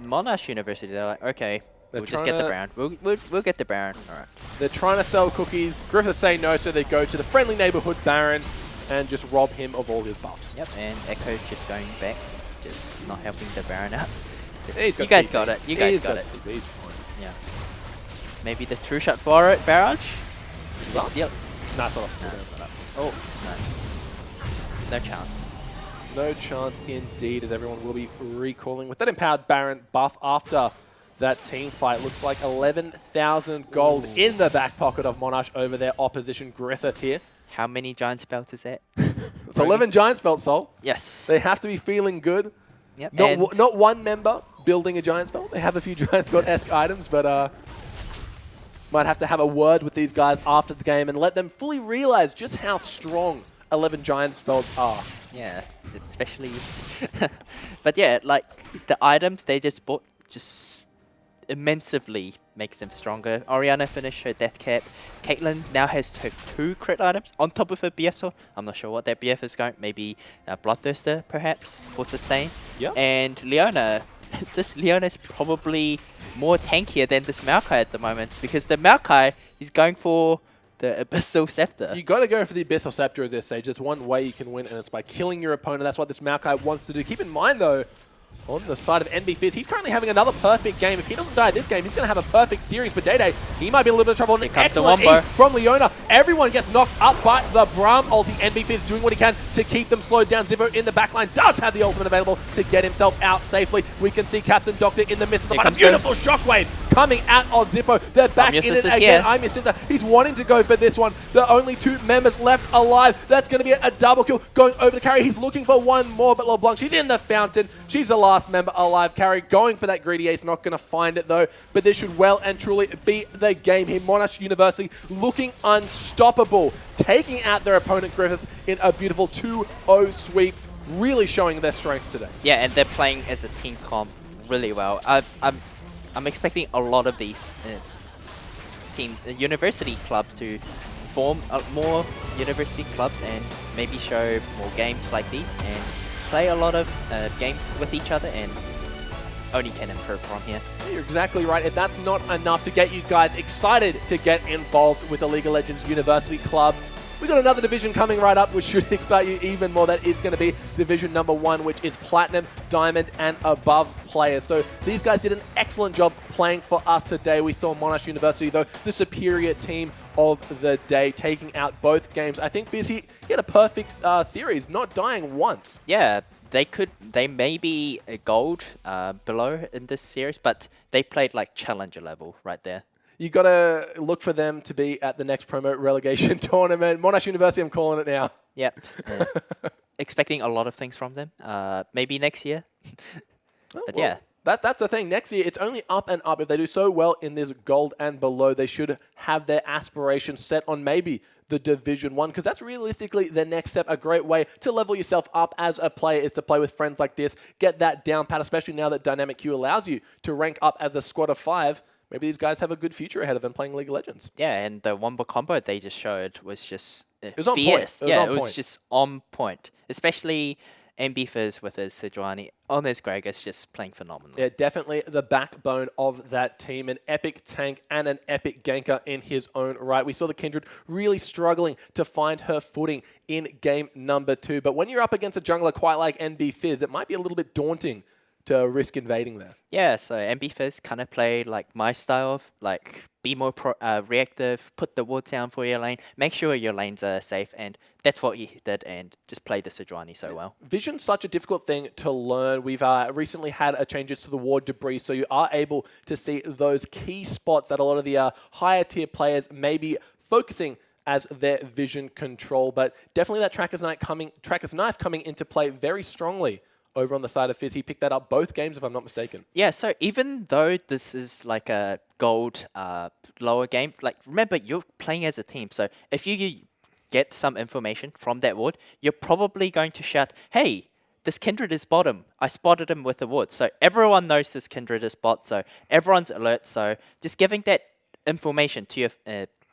Monash University, they're like, okay. We'll just get the Baron. We'll get the Baron. All right. They're trying to sell cookies. Griffith say no, so they go to the friendly neighborhood Baron and just rob him of all his buffs. Yep, and Echo's just going back, just not helping the Baron out. Just, He's you got guys TP. got it. You guys He's got it. TP. He's fine. Yeah. Maybe the true shot for it, barrage. Well, Yep. nah, it's not off. No, it's not up. Oh no. No chance. No chance indeed, as everyone will be recalling. With that empowered Baron buff after that team fight, looks like 11,000 gold in the back pocket of Monash over their opposition Griffith here. How many giant spells is that? It's 11 Giants Belt, Sol. Yes. They have to be feeling good. Yep. Not one member building a Giants Belt. They have a few Giants Belt-esque items, but might have to have a word with these guys after the game and let them fully realize just how strong 11 Giants Belts are. Yeah, especially. But yeah, like the items they just bought just immensely makes them stronger. Oriana finished her death cap. Caitlyn now has her 2 crit items on top of her BF sword. I'm not sure what that BF is going. Maybe Bloodthirster perhaps for sustain. Yeah. And Leona, this Leona is probably more tankier than this Maokai at the moment because the Maokai is going for the Abyssal Scepter. You got to go for the Abyssal Scepter at this stage. There's one way you can win, and it's by killing your opponent. That's what this Maokai wants to do. Keep in mind, though, on the side of NB Fizz, he's currently having another perfect game. If he doesn't die this game, he's going to have a perfect series. But Day, he might be in a little bit of trouble. An excellent E from Leona. Everyone gets knocked up by the Braum ulti. NB Fizz doing what he can to keep them slowed down. Zippo in the backline does have the ultimate available to get himself out safely. We can see Captain Doctor in the midst of the fight. A beautiful shockwave coming out of Zippo. They're back in it again. I'm your sister. He's wanting to go for this one. The only 2 members left alive. That's going to be a double kill going over the carry. He's looking for one more, but LeBlanc, she's in the fountain. She's the last member alive. Carry going for that greedy ace. Not going to find it, though. But this should well and truly be the game here. Monash University looking unstoppable. Taking out their opponent, Griffith, in a beautiful 2-0 sweep. Really showing their strength today. Yeah, and they're playing as a team comp really well. I'm expecting a lot of these university clubs to form more university clubs and maybe show more games like these and play a lot of games with each other and only can improve from here. You're exactly right. If that's not enough to get you guys excited to get involved with the League of Legends University clubs, we got another division coming right up, which should excite you even more. That is going to be Division number 1, which is Platinum, Diamond, and above players. So these guys did an excellent job playing for us today. We saw Monash University, though, the superior team of the day, taking out both games. I think Fizz, he had a perfect series, not dying once. Yeah, they may be a gold below in this series, but they played like challenger level right there. You got to look for them to be at the next promote relegation tournament. Monash University, I'm calling it now. Yep. Expecting a lot of things from them. Maybe next year. But well, yeah. That's the thing. Next year, it's only up and up. If they do so well in this gold and below, they should have their aspirations set on maybe the Division 1, because that's realistically the next step. A great way to level yourself up as a player is to play with friends like this, get that down pat, especially now that Dynamic Q allows you to rank up as a squad of 5. Maybe these guys have a good future ahead of them playing League of Legends. Yeah, and the Wombo combo they just showed was just it was on fierce. point. It was just on point. Especially MB Fizz with his Sejuani on his Gragas just playing phenomenal. Yeah, definitely the backbone of that team. An epic tank and an epic ganker in his own right. We saw the Kindred really struggling to find her footing in game number 2. But when you're up against a jungler quite like NB Fizz, it might be a little bit daunting to risk invading there. Yeah, so MB Fizz kind of played like my style of like be more reactive, put the ward down for your lane, make sure your lanes are safe, and that's what he did, and just played the Sejuani so well. Vision's such a difficult thing to learn. We've recently had changes to the ward debris, so you are able to see those key spots that a lot of the higher tier players may be focusing as their vision control. But definitely that Tracker's Knife coming into play very strongly over on the side of Fizz. He picked that up both games, if I'm not mistaken. Yeah, so even though this is like a gold lower game, like remember, you're playing as a team. So if you get some information from that ward, you're probably going to shout, hey, this Kindred is bottom. I spotted him with a ward. So everyone knows this Kindred is bot, so everyone's alert. So just giving that information to your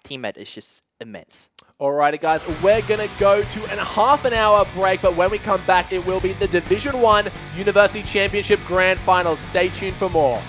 teammate is just immense. Alrighty guys, we're going to go to a half an hour break, but when we come back, it will be the Division 1 University Championship Grand Finals. Stay tuned for more.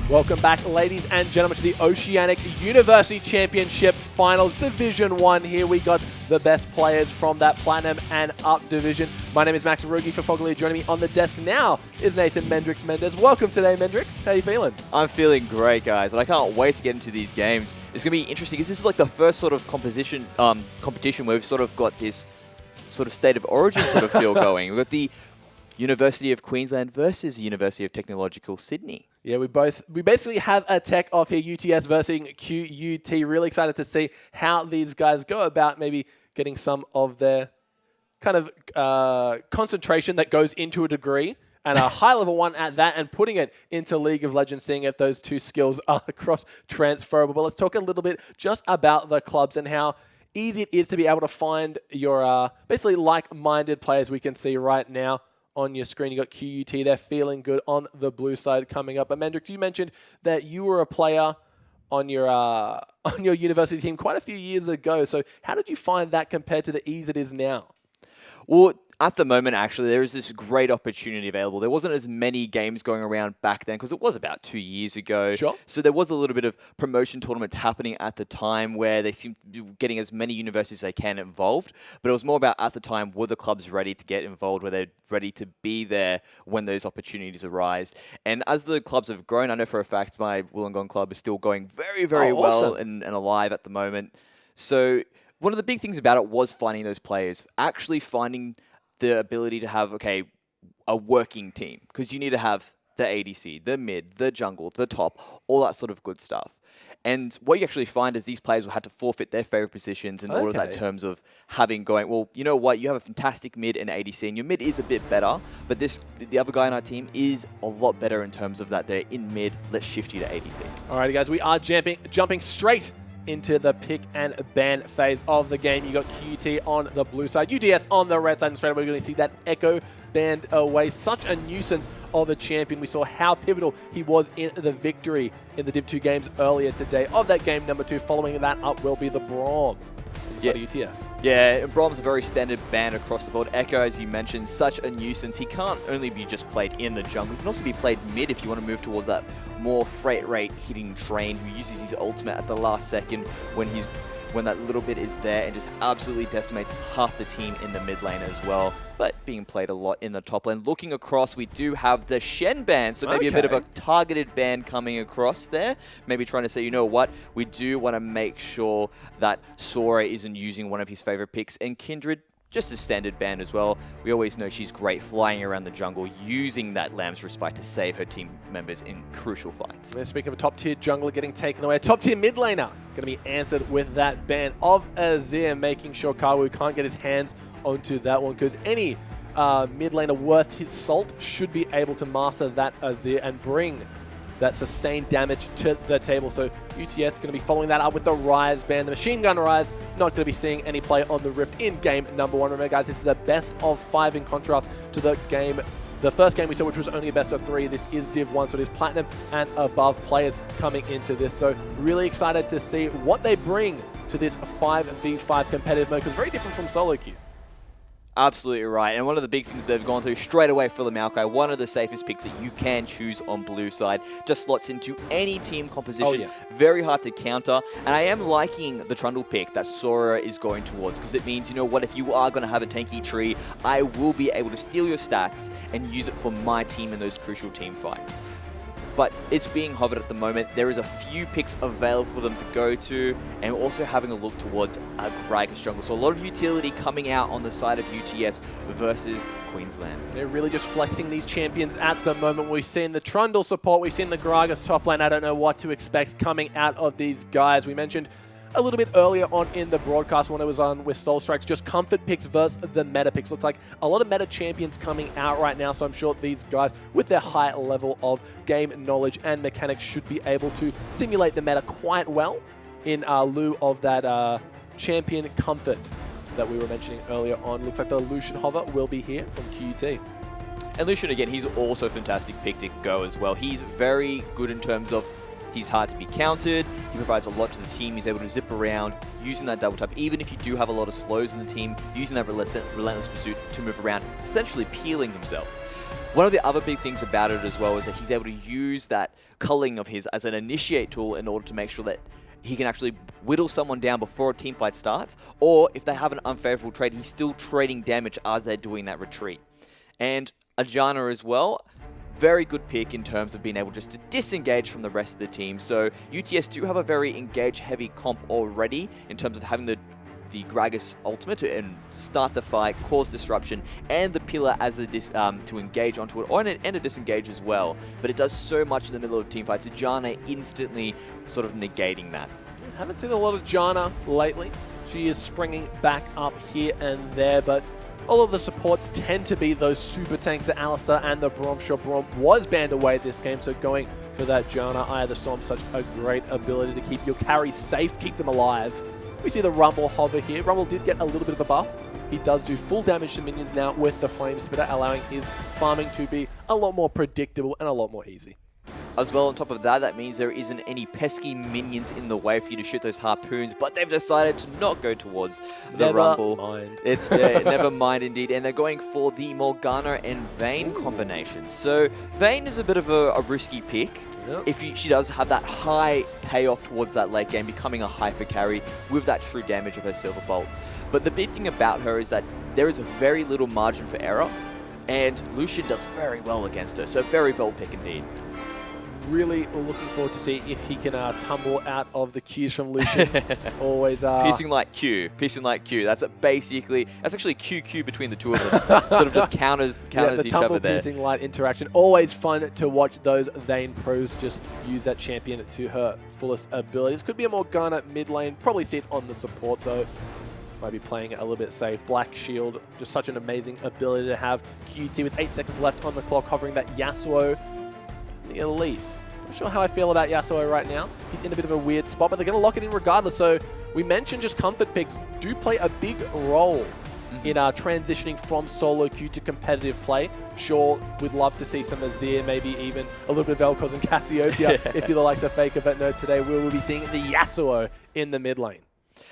Welcome back, ladies and gentlemen, to the Oceanic University Championship Finals Division 1. Here we got the best players from that Platinum and Up division. My name is Max Rugi for Foglia. Joining me on the desk now is Nathan Mendrix Mendez. Welcome today, Mendrix. How you feeling? I'm feeling great, guys, and I can't wait to get into these games. It's going to be interesting because this is like the first sort of competition where we've sort of got this sort of state of origin sort of feel going. We've got the University of Queensland versus University of Technological Sydney. Yeah, we basically have a tech off here, UTS versus QUT. Really excited to see how these guys go about maybe getting some of their kind of concentration that goes into a degree and a high-level one at that and putting it into League of Legends, seeing if those two skills are cross-transferable. But let's talk a little bit just about the clubs and how easy it is to be able to find your basically like-minded players we can see right now. On your screen, you got QUT. They're feeling good on the blue side coming up. But Mendrix, you mentioned that you were a player on your university team quite a few years ago. So how did you find that compared to the ease it is now? Well, at the moment, actually, there is this great opportunity available. There wasn't as many games going around back then because it was about 2 years ago. Sure. So there was a little bit of promotion tournaments happening at the time where they seemed to be getting as many universities as they can involved. But it was more about at the time, were the clubs ready to get involved? Were they ready to be there when those opportunities arise? And as the clubs have grown, I know for a fact my Wollongong club is still going very, very well and alive at the moment. So one of the big things about it was finding those players, actually finding the ability to have, a working team. Because you need to have the ADC, the mid, the jungle, the top, all that sort of good stuff. And what you actually find is these players will have to forfeit their favorite positions in all of that terms of having going, well, you know what, you have a fantastic mid and ADC, and your mid is a bit better, but the other guy on our team is a lot better in terms of that they're in mid, let's shift you to ADC. Alrighty, guys, we are jumping straight into the pick and ban phase of the game. You got QUT on the blue side, UTS on the red side, and straight away we're going to see that Echo banned away. Such a nuisance of a champion. We saw how pivotal he was in the victory in the Div 2 games earlier today. Of that game number 2, following that up will be the Braum. Yeah. UTS. Yeah, Brom's a very standard ban across the board. Echo, as you mentioned, such a nuisance. He can't only be just played in the jungle. He can also be played mid if you want to move towards that more freight rate hitting train who uses his ultimate at the last second when that little bit is there and just absolutely decimates half the team in the mid lane as well. But being played a lot in the top lane. Looking across, we do have the Shen ban, so maybe a bit of a targeted ban coming across there. Maybe trying to say, you know what, we do want to make sure that Sora isn't using one of his favorite picks, and Kindred, just a standard ban as well. We always know she's great flying around the jungle, using that Lamb's Respite to save her team members in crucial fights. And speaking of a top-tier jungler getting taken away, a top-tier mid laner going to be answered with that ban of Azir, making sure Kawu can't get his hands onto that one, because any mid laner worth his salt should be able to master that Azir and bring that sustained damage to the table. So UTS going to be following that up with the Rise ban. The Machine Gun Rise, not going to be seeing any play on the Rift in game number 1. Remember, guys, this is a best of 5 in contrast to the first game we saw, which was only a best of 3. This is Div 1, so it is Platinum and above players coming into this. So really excited to see what they bring to this 5v5 competitive mode, because very different from solo queue. Absolutely right. And one of the big things they've gone through straight away for the Maokai, one of the safest picks that you can choose on blue side, just slots into any team composition. Very hard to counter. And I am liking the Trundle pick that Sora is going towards, because it means, you know what, if you are going to have a tanky tree, I will be able to steal your stats and use it for my team in those crucial team fights. But it's being hovered at the moment. There is a few picks available for them to go to, and also having a look towards a Gragas jungle. So a lot of utility coming out on the side of UTS versus Queensland. They're really just flexing these champions at the moment. We've seen the Trundle support, we've seen the Gragas top lane. I don't know what to expect coming out of these guys. We mentioned a little bit earlier on in the broadcast when it was on with Soul Strikes, just comfort picks versus the meta picks. Looks like a lot of meta champions coming out right now, so I'm sure these guys with their high level of game knowledge and mechanics should be able to simulate the meta quite well in lieu of that champion comfort that we were mentioning earlier on. Looks like the Lucian Hover will be here from QT. And Lucian, again, he's also a fantastic pick to go as well. He's very good in terms of he's hard to be countered. He provides a lot to the team. He's able to zip around using that double tap. Even if you do have a lot of slows in the team, using that relentless pursuit to move around, essentially peeling himself. One of the other big things about it as well is that he's able to use that culling of his as an initiate tool in order to make sure that he can actually whittle someone down before a team fight starts, or if they have an unfavorable trade, he's still trading damage as they're doing that retreat. And Ajana as well, very good pick in terms of being able just to disengage from the rest of the team. So UTS do have a very engage-heavy comp already in terms of having the Gragas ultimate and start the fight, cause disruption, and the pillar as a to engage onto it, and a disengage as well. But it does so much in the middle of team fights. Ajana instantly sort of negating that. Haven't seen a lot of Jana lately. She is springing back up here and there, but all of the supports tend to be those super tanks that Alistair and the Bromshaw Brom was banned away this game, so going for that Jana, Eye of the Storm, such a great ability to keep your carries safe, keep them alive. We see the Rumble hover here. Rumble did get a little bit of a buff. He does do full damage to minions now with the Flame Spitter, allowing his farming to be a lot more predictable and a lot more easy. As well, on top of that, that means there isn't any pesky minions in the way for you to shoot those harpoons, but they've decided to not go towards the Rumble. Mind. It's never mind indeed, and they're going for the Morgana and Vayne combination. So Vayne is a bit of a risky pick. Yep. If she does have that high payoff towards that late game, becoming a hyper carry with that true damage of her Silver Bolts. But the big thing about her is that there is a very little margin for error, and Lucian does very well against her, so very bold pick indeed. Really looking forward to see if he can tumble out of the Qs from Lucian. Always piercing like Q, piercing like Q. That's actually QQ between the two of them. Sort of just counters each other there. The tumble piercing light interaction. Always fun to watch those Vayne pros just use that champion to her fullest abilities. Could be a Morgana mid lane. Probably see it on the support though. Might be playing it a little bit safe. Black Shield, just such an amazing ability to have. QT with 8 seconds left on the clock, hovering that Yasuo. The Elise. Not sure how I feel about Yasuo right now. He's in a bit of a weird spot, but they're going to lock it in regardless. So we mentioned just comfort picks do play a big role in transitioning from solo queue to competitive play. Sure, we'd love to see some Azir, maybe even a little bit of Vel'Koz and Cassiopeia if you're the likes of Faker, but no, today we will be seeing the Yasuo in the mid lane.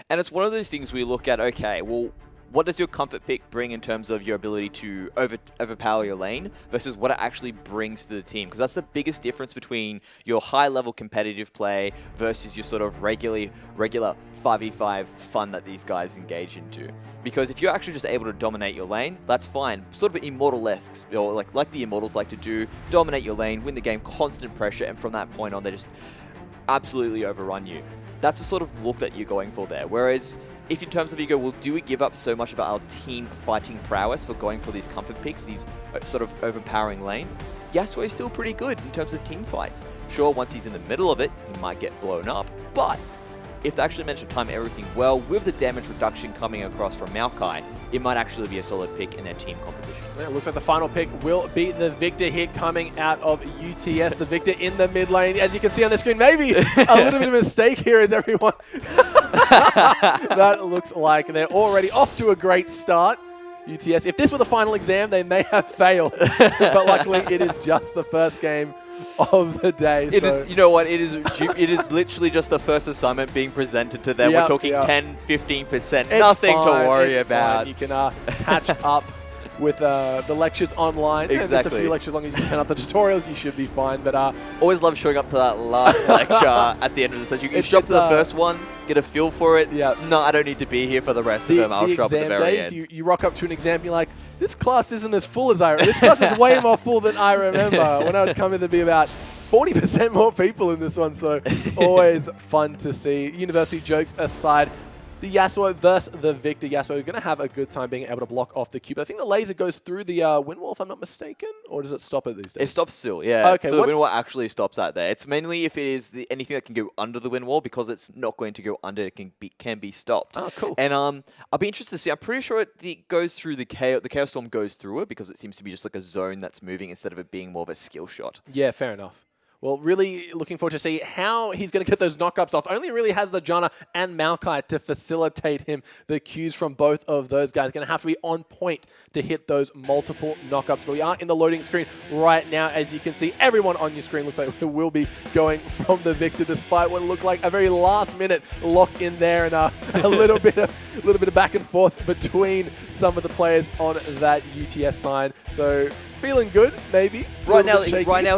And it's one of those things we look at, okay, well, what does your comfort pick bring in terms of your ability to overpower your lane versus what it actually brings to the team? Because that's the biggest difference between your high-level competitive play versus your sort of regular 5v5 fun that these guys engage into. Because if you're actually just able to dominate your lane, that's fine. Sort of Immortal-esque, or like the Immortals like to do, dominate your lane, win the game, constant pressure, and from that point on, they just absolutely overrun you. That's the sort of look that you're going for there. Whereas if in terms of you go, well, do we give up so much of our team fighting prowess for going for these comfort picks, these sort of overpowering lanes? Yasuo is still pretty good in terms of team fights. Sure, once he's in the middle of it, he might get blown up, but if they actually manage to time everything well with the damage reduction coming across from Maokai, it might actually be a solid pick in their team composition. It looks like the final pick will be the Victor here coming out of UTS. The Victor in the mid lane. As you can see on the screen, maybe a little bit of a mistake here as everyone. That looks like they're already off to a great start. UTS, if this were the final exam, they may have failed. But luckily, it is just the first game of the day. It is, you know what, it is literally just the first assignment being presented to them. We're talking 10, 15%, nothing to worry about. Fine. You can catch up with the lectures online. Exactly. There's a few lectures, as long as you can turn up the tutorials, you should be fine. But always love showing up to that last lecture at the end of the session. You show up to the first one, get a feel for it. Yeah. No, I don't need to be here for the rest of them. I'll show up at the very end. You rock up to an exam, you're like, this class isn't as full as I remember. This class is way more full than I remember. When I would come in, there'd be about 40% more people in this one. So always fun to see. University jokes aside, the Yasuo versus the Victor. Yasuo are going to have a good time being able to block off the cube. I think the laser goes through the wind wall, if I'm not mistaken, or does it stop it these days? It stops still, yeah. Okay, so the wind wall actually stops out there. It's mainly if it is anything that can go under the wind wall, because it's not going to go under, it can be stopped. Oh, cool. And I'll be interested to see. I'm pretty sure it goes through the Chaos Storm goes through it, because it seems to be just like a zone that's moving instead of it being more of a skill shot. Yeah, fair enough. Well, really looking forward to see how he's going to get those knockups off. Only really has the Janna and Maokai to facilitate him. The cues from both of those guys going to have to be on point to hit those multiple knockups. But we are in the loading screen right now. As you can see, everyone on your screen looks like we will be going from the Victor, despite what looked like a very last-minute lock in there and a little bit of back and forth between some of the players on that UTS side. So feeling good, maybe. Right now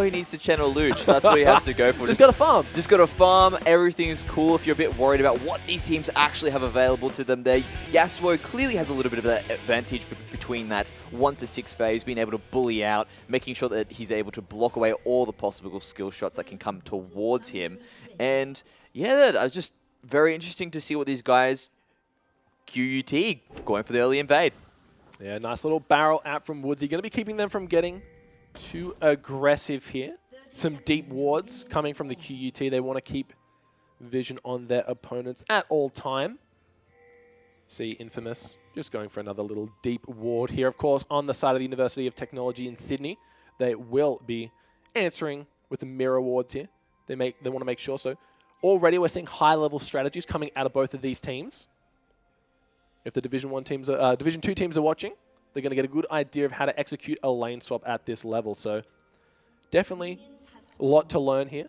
he needs to channel Luch. That's what he has to go for. Just got to farm. Just got to farm. Everything is cool. If you're a bit worried about what these teams actually have available to them there, Yasuo clearly has a little bit of that advantage between that 1 to 6 phase, being able to bully out, making sure that he's able to block away all the possible skill shots that can come towards him. And yeah, it's just very interesting to see what these guys, QUT, going for the early invade. Yeah, nice little barrel out from Woodsy. Going to be keeping them from getting too aggressive here. Some deep wards coming from the QUT. They want to keep vision on their opponents at all time. See Infamous just going for another little deep ward here. Of course, on the side of the University of Technology in Sydney, they will be answering with the mirror wards here. They want to make sure. So already we're seeing high-level strategies coming out of both of these teams. If the Division 2 teams are watching, they're going to get a good idea of how to execute a lane swap at this level. So definitely a lot to learn here.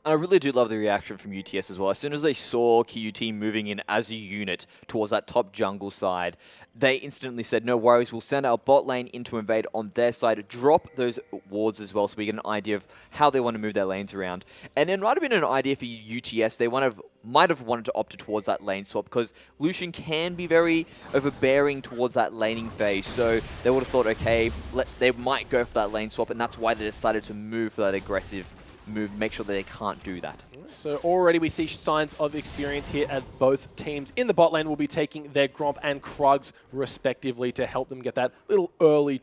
And I really do love the reaction from UTS as well. As soon as they saw QUT moving in as a unit towards that top jungle side, they instantly said, no worries, we'll send our bot lane in to invade on their side, drop those wards as well so we get an idea of how they want to move their lanes around. And it might have been an idea for UTS. They might have wanted to opt towards that lane swap because Lucian can be very overbearing towards that laning phase. So they would have thought, okay, they might go for that lane swap, and that's why they decided to move for that aggressive move, make sure that they can't do that. So already we see signs of experience here as both teams in the bot lane will be taking their Gromp and Krugs respectively to help them get that little early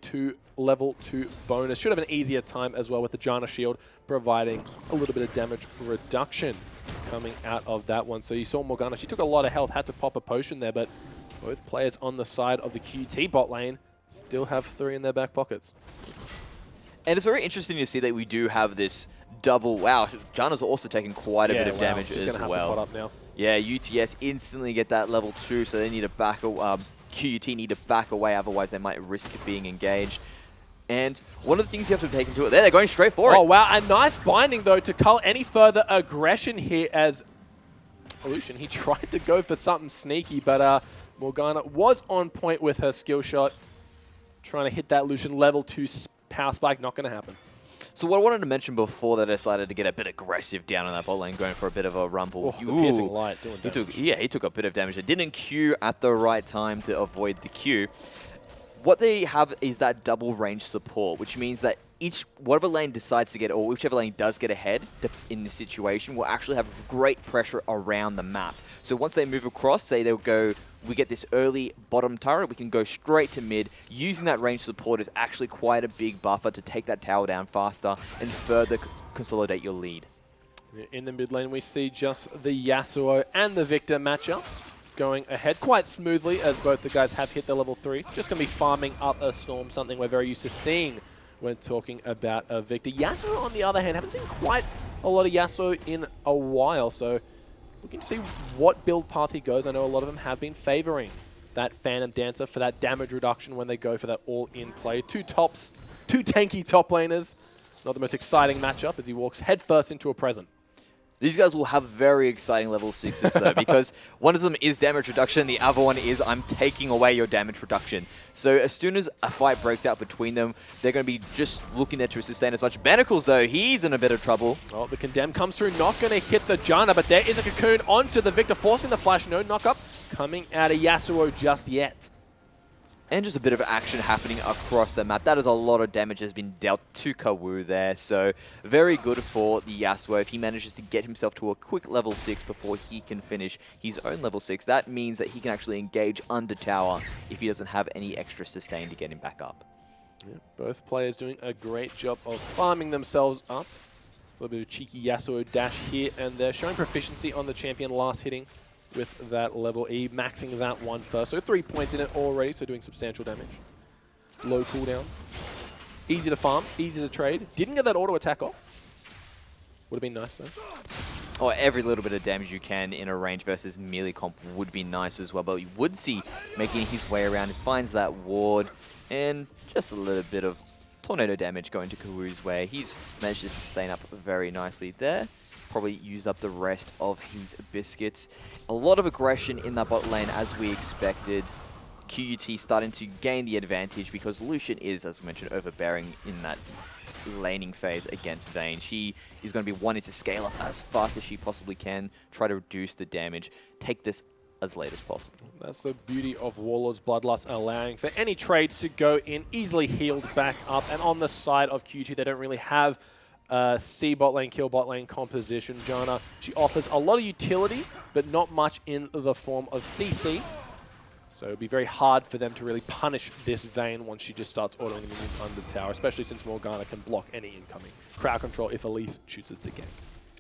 level 2 bonus. Should have an easier time as well with the Janna shield providing a little bit of damage reduction coming out of that one. So you saw Morgana, she took a lot of health, had to pop a potion there, but both players on the side of the QT bot lane still have 3 in their back pockets. And it's very interesting to see that we do have this double. Wow, Janna's also taking quite a bit of damage as have well. To pot up now. Yeah, UTS instantly get that level 2, so they need to back away. QUT need to back away, otherwise they might risk being engaged. And one of the things you have to take into it, they're going straight for it. Oh, wow, a nice binding, though, to cull any further aggression here as Lucian. He tried to go for something sneaky, but Morgana was on point with her skill shot. Trying to hit that Lucian level 2 power spike, not going to happen. So what I wanted to mention before they decided to get a bit aggressive down on that bot lane, going for a bit of a rumble. Oh, the piercing light doing damage. He took a bit of damage. They didn't Q at the right time to avoid the Q. What they have is that double range support, which means that whatever lane decides to get, or whichever lane does get ahead in this situation, will actually have great pressure around the map. So once they move across, say they'll go, we get this early bottom turret, we can go straight to mid. Using that range support is actually quite a big buffer to take that tower down faster and further consolidate your lead. In the mid lane, we see just the Yasuo and the Victor matchup going ahead quite smoothly as both the guys have hit their level 3. Just going to be farming up a Storm, something we're very used to seeing when talking about a Victor. Yasuo, on the other hand, haven't seen quite a lot of Yasuo in a while, so looking to see what build path he goes. I know a lot of them have been favoring that Phantom Dancer for that damage reduction when they go for that all-in play. Two tanky top laners. Not the most exciting matchup as he walks headfirst into a present. These guys will have very exciting level 6s though, because one of them is damage reduction, the other one is I'm taking away your damage reduction. So as soon as a fight breaks out between them, they're going to be just looking there to sustain as much. Manacles though, he's in a bit of trouble. Oh, the Condemn comes through, not going to hit the Janna, but there is a Cocoon onto the Victor, forcing the flash. No knock-up coming out of Yasuo just yet. And just a bit of action happening across the map. That is a lot of damage has been dealt to Kawu there. So very good for the Yasuo. If he manages to get himself to a quick level 6 before he can finish his own level 6, that means that he can actually engage under tower if he doesn't have any extra sustain to get him back up. Yeah, both players doing a great job of farming themselves up. A little bit of cheeky Yasuo dash here and there, showing proficiency on the champion last hitting with that level E, maxing that one first. So 3 points in it already, so doing substantial damage. Low cooldown. Easy to farm, easy to trade. Didn't get that auto attack off. Would have been nice, though. Or every little bit of damage you can in a range versus melee comp would be nice as well. But you would see making his way around. He finds that ward and just a little bit of tornado damage going to Kawu's way. He's managed to sustain up very nicely there. Probably use up the rest of his biscuits. A lot of aggression in that bot lane as we expected. QUT starting to gain the advantage because Lucian is, as we mentioned, overbearing in that laning phase against Vayne. She is going to be wanting to scale up as fast as she possibly can, try to reduce the damage, take this as late as possible. That's the beauty of Warlord's Bloodlust, allowing for any trades to go in, easily healed back up. And on the side of Q2, they don't really have C bot lane, kill bot lane composition. Janna, she offers a lot of utility, but not much in the form of CC. So it'd be very hard for them to really punish this Vayne once she just starts autoing the minions under the tower, especially since Morgana can block any incoming crowd control if Elise chooses to gank.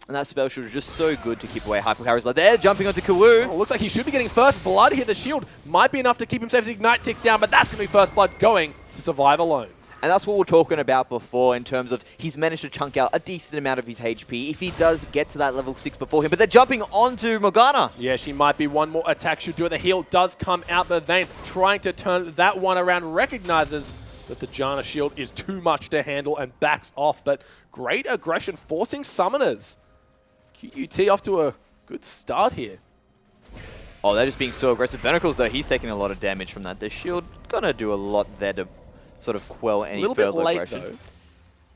And that spell shield is just so good to keep away hypercarries like they're jumping onto Kawu. Oh, looks like he should be getting first blood here. The shield might be enough to keep him safe as Ignite ticks down, but that's going to be first blood going to survive alone. And that's what we were talking about before in terms of he's managed to chunk out a decent amount of his HP if he does get to that level 6 before him. But they're jumping onto Morgana. Yeah, she might be one more attack should do it. The heal does come out, but Vayne trying to turn that one around, recognizes that the Janna shield is too much to handle and backs off. But great aggression, forcing summoners. QUT off to a good start here. Oh, they're just being so aggressive. Venacles, though, he's taking a lot of damage from that. The shield gonna do a lot there to sort of quell any further aggression. Though.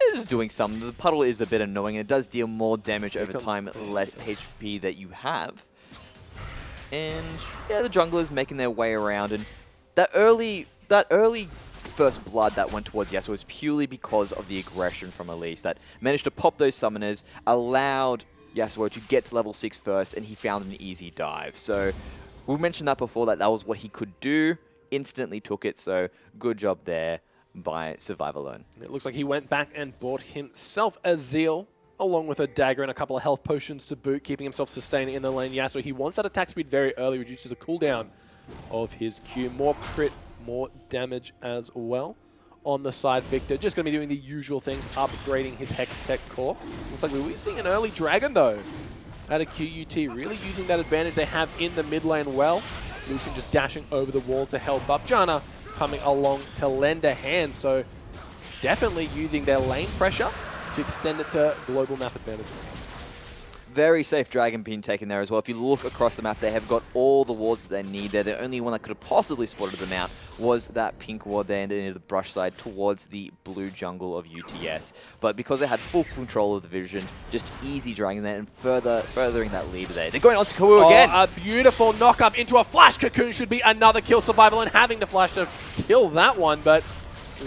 It is doing some. The puddle is a bit annoying. It does deal more damage over time, less HP that you have. And yeah, the junglers making their way around. And that early first blood that went towards Yasuo was purely because of the aggression from Elise that managed to pop those summoners, allowed Yasuo to get to level 6 first, and he found an easy dive. So we mentioned that before, that was what he could do. Instantly took it, so good job there by Survive Alone. It looks like he went back and bought himself a Zeal, along with a dagger and a couple of health potions to boot, keeping himself sustaining in the lane. Yasuo, he wants that attack speed very early, reduces the cooldown of his Q. More crit, more damage as well. On the side, Victor just going to be doing the usual things, upgrading his Hex Tech core. Looks like we're seeing an early Dragon, though, out of QUT, really using that advantage they have in the mid lane well. Lucian just dashing over the wall to help up. Janna coming along to lend a hand, so definitely using their lane pressure to extend it to global map advantages. Very safe Dragon being taken there as well. If you look across the map, they have got all the wards that they need there. The only one that could have possibly spotted them out was that pink ward there near the brush side towards the blue jungle of UTS. But because they had full control of the vision, just easy dragging there and furthering that lead there. They're going on to Kawu again. A beautiful knock up into a flash cocoon should be another kill. Survival and having to flash to kill that one, but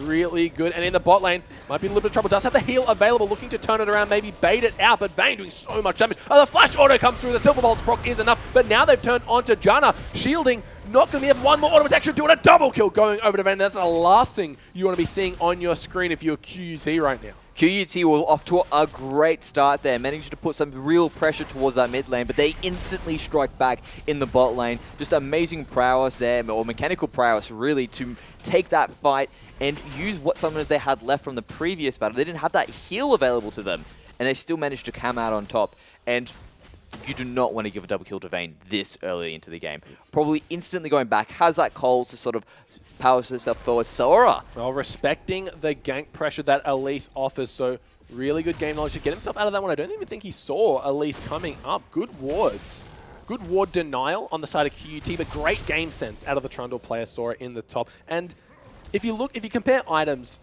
really good. And in the bot lane, might be in a little bit of trouble. Does have the heal available, looking to turn it around, maybe bait it out, but Vayne doing so much damage. Oh, the flash auto comes through. The Silver Bolt's proc is enough, but now they've turned onto Janna. Shielding, not going to be one more auto protection, doing a double kill going over to Vayne. That's the last thing you want to be seeing on your screen if you're QUT right now. QUT were off to a great start there, managing to put some real pressure towards that mid lane, but they instantly strike back in the bot lane. Just amazing prowess there, or mechanical prowess really, to take that fight and use what summoners they had left from the previous battle. They didn't have that heal available to them, and they still managed to come out on top. And you do not want to give a double kill to Vayne this early into the game. Probably instantly going back, has that Coles to sort of powers herself forward. Sora. Well, respecting the gank pressure that Elise offers, so really good game knowledge to get himself out of that one. I don't even think he saw Elise coming up. Good wards. Good ward denial on the side of QUT, but great game sense out of the Trundle player, Sora in the top. And if you compare items,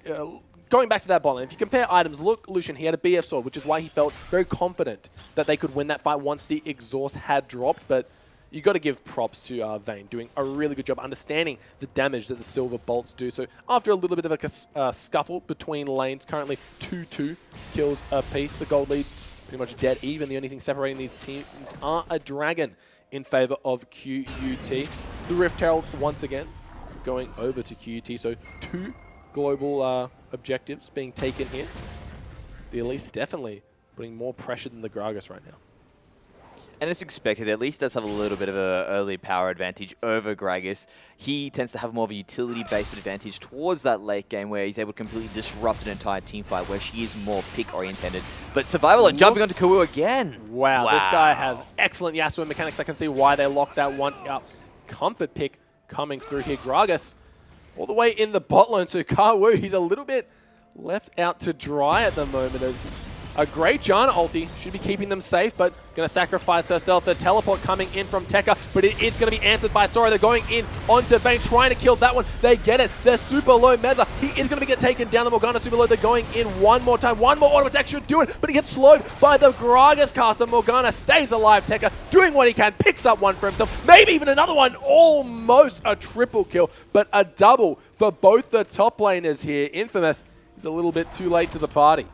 going back to that bot lane, if you compare items, look, Lucian, he had a BF sword, which is why he felt very confident that they could win that fight once the exhaust had dropped, but you got to give props to Vayne, doing a really good job understanding the damage that the Silver Bolts do. So after a little bit of a scuffle between lanes, currently 2-2 kills apiece. The gold lead pretty much dead even. The only thing separating these teams are a Dragon in favor of QUT. The Rift Herald once again going over to QUT. So 2 global objectives being taken here. The Elise definitely putting more pressure than the Gragas right now. And it's expected, at least does have a little bit of an early power advantage over Gragas. He tends to have more of a utility-based advantage towards that late game where he's able to completely disrupt an entire team fight where she is more pick-oriented. But Survival and jumping onto Kawu again. Wow, this guy has excellent Yasuo mechanics. I can see why they locked that one up. Comfort pick coming through here. Gragas all the way in the bot lane. So Kawu, he's a little bit left out to dry at the moment as a great Janna ulti should be keeping them safe, but going to sacrifice herself. The teleport coming in from Tekka, but it is going to be answered by Sora. They're going in onto Vayne, trying to kill that one. They get it. They're super low. Meza, he is going to get taken down. The Morgana super low. They're going in one more time. One more auto attack should do it, but he gets slowed by the Gragas caster. Morgana stays alive. Tekka doing what he can, picks up one for himself. Maybe even another one. Almost a triple kill, but a double for both the top laners here. Infamous is a little bit too late to the party.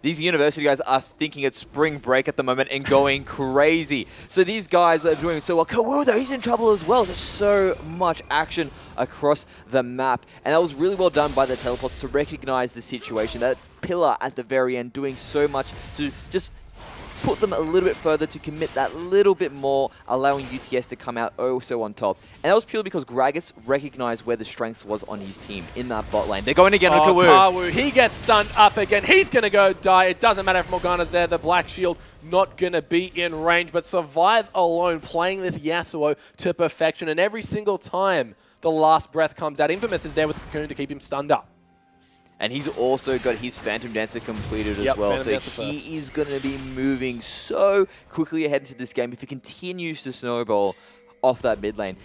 These university guys are thinking it's spring break at the moment and going crazy. So these guys are doing so well. Kawu, though, he's in trouble as well. There's so much action across the map. And that was really well done by the teleports to recognize the situation. That pillar at the very end doing so much to just put them a little bit further, to commit that little bit more, allowing UTS to come out also on top. And that was purely because Gragas recognized where the strength was on his team in that bot lane. They're going again on Kawu. Kawu, he gets stunned up again. He's going to go die. It doesn't matter if Morgana's there. The Black Shield not going to be in range, but Survive alone, playing this Yasuo to perfection. And every single time the last breath comes out, Infamous is there with the Cocoon to keep him stunned up. And he's also got his Phantom Dancer completed as well. So he is going to be moving so quickly ahead into this game if he continues to snowball off that mid lane.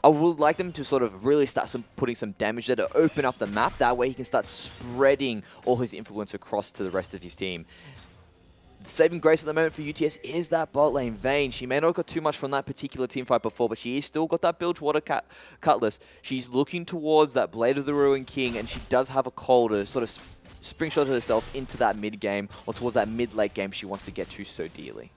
I would like them to sort of really start putting some damage there to open up the map. That way he can start spreading all his influence across to the rest of his team. The saving grace at the moment for UTS is that bot lane. Vayne, she may not have got too much from that particular team fight before, but she has still got that Bilgewater Cutlass. She's looking towards that Blade of the Ruined King, and she does have a call to sort of springshot herself into that mid game, or towards that mid-late game she wants to get to so dearly.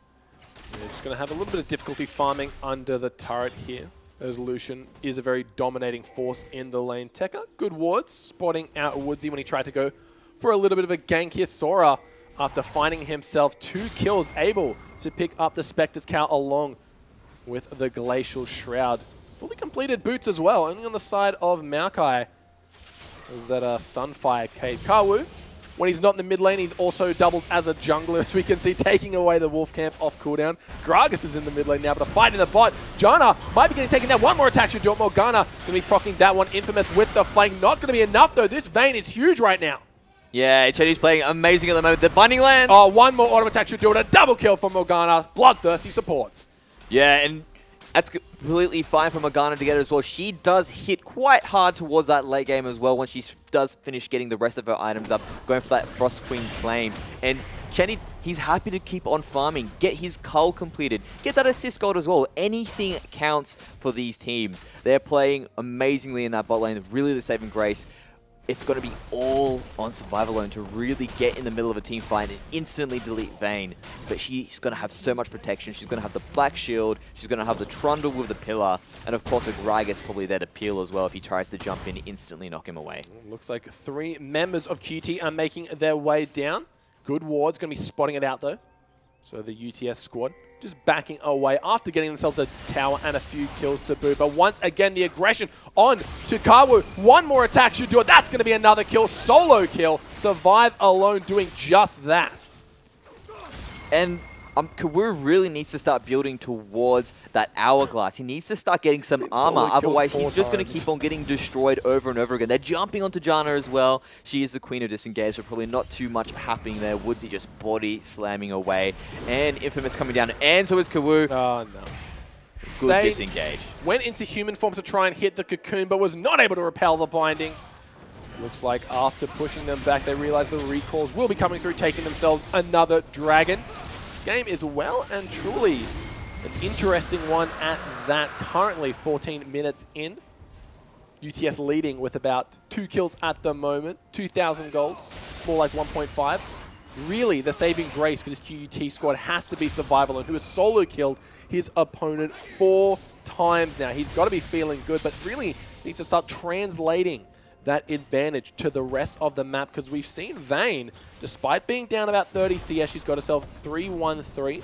Yeah, just going to have a little bit of difficulty farming under the turret here, as Lucian is a very dominating force in the lane. Tekka, good wards, spotting out Woodsy when he tried to go for a little bit of a gank here. Sora, after finding himself 2 kills, able to pick up the Spectre's Cowl along with the Glacial Shroud. Fully completed boots as well, only on the side of Maokai. Is that a Sunfire Cave? Kawu, when he's not in the mid lane, he's also doubles as a jungler, as we can see, taking away the Wolf Camp off cooldown. Gragas is in the mid lane now, but a fight in the bot. Janna might be getting taken down. One more attack should do it. Morgana going to be proccing that one. Infamous with the flank. Not going to be enough, though. This Vayne is huge right now. Yeah, Chetty's playing amazing at the moment. The Binding lands. Oh, one more auto attack should do it. A double kill from Morgana. Bloodthirsty supports. Yeah, and that's completely fine for Morgana to get it as well. She does hit quite hard towards that late game as well when she does finish getting the rest of her items up, going for that Frost Queen's claim. And Chetty, he's happy to keep on farming, get his cull completed, get that assist gold as well. Anything counts for these teams. They're playing amazingly in that bot lane, really the saving grace. It's going to be all on Survive alone to really get in the middle of a team fight and instantly delete Vayne. But she's going to have so much protection. She's going to have the Black Shield. She's going to have the Trundle with the Pillar. And of course, a Gragas probably there to peel as well if he tries to jump in, instantly knock him away. Looks like 3 members of QT are making their way down. Good ward's going to be spotting it out though. So the UTS squad just backing away after getting themselves a tower and a few kills to boot. But once again, the aggression on to Kawu. One more attack should do it. That's going to be another kill. Solo kill. Survive alone doing just that. And Kawu really needs to start building towards that hourglass. He needs to start getting some armor. Otherwise, he's just going to keep on getting destroyed over and over again. They're jumping onto Janna as well. She is the queen of disengage, so probably not too much happening there. Woodsy just body slamming away. And Infamous coming down. And so is Kawu. Oh, no. Good disengage. Went into human form to try and hit the cocoon, but was not able to repel the binding. Looks like after pushing them back, they realize the recalls will be coming through, taking themselves another dragon. Game is well and truly an interesting one at that. Currently 14 minutes in. UTS leading with about 2 kills at the moment. 2,000 gold, more like 1.5. Really, the saving grace for this QUT squad has to be Survival, who has solo killed his opponent 4 times now. He's got to be feeling good, but really needs to start translating that advantage to the rest of the map, because we've seen Vayne, despite being down about 30 CS, she's got herself 3-1-3.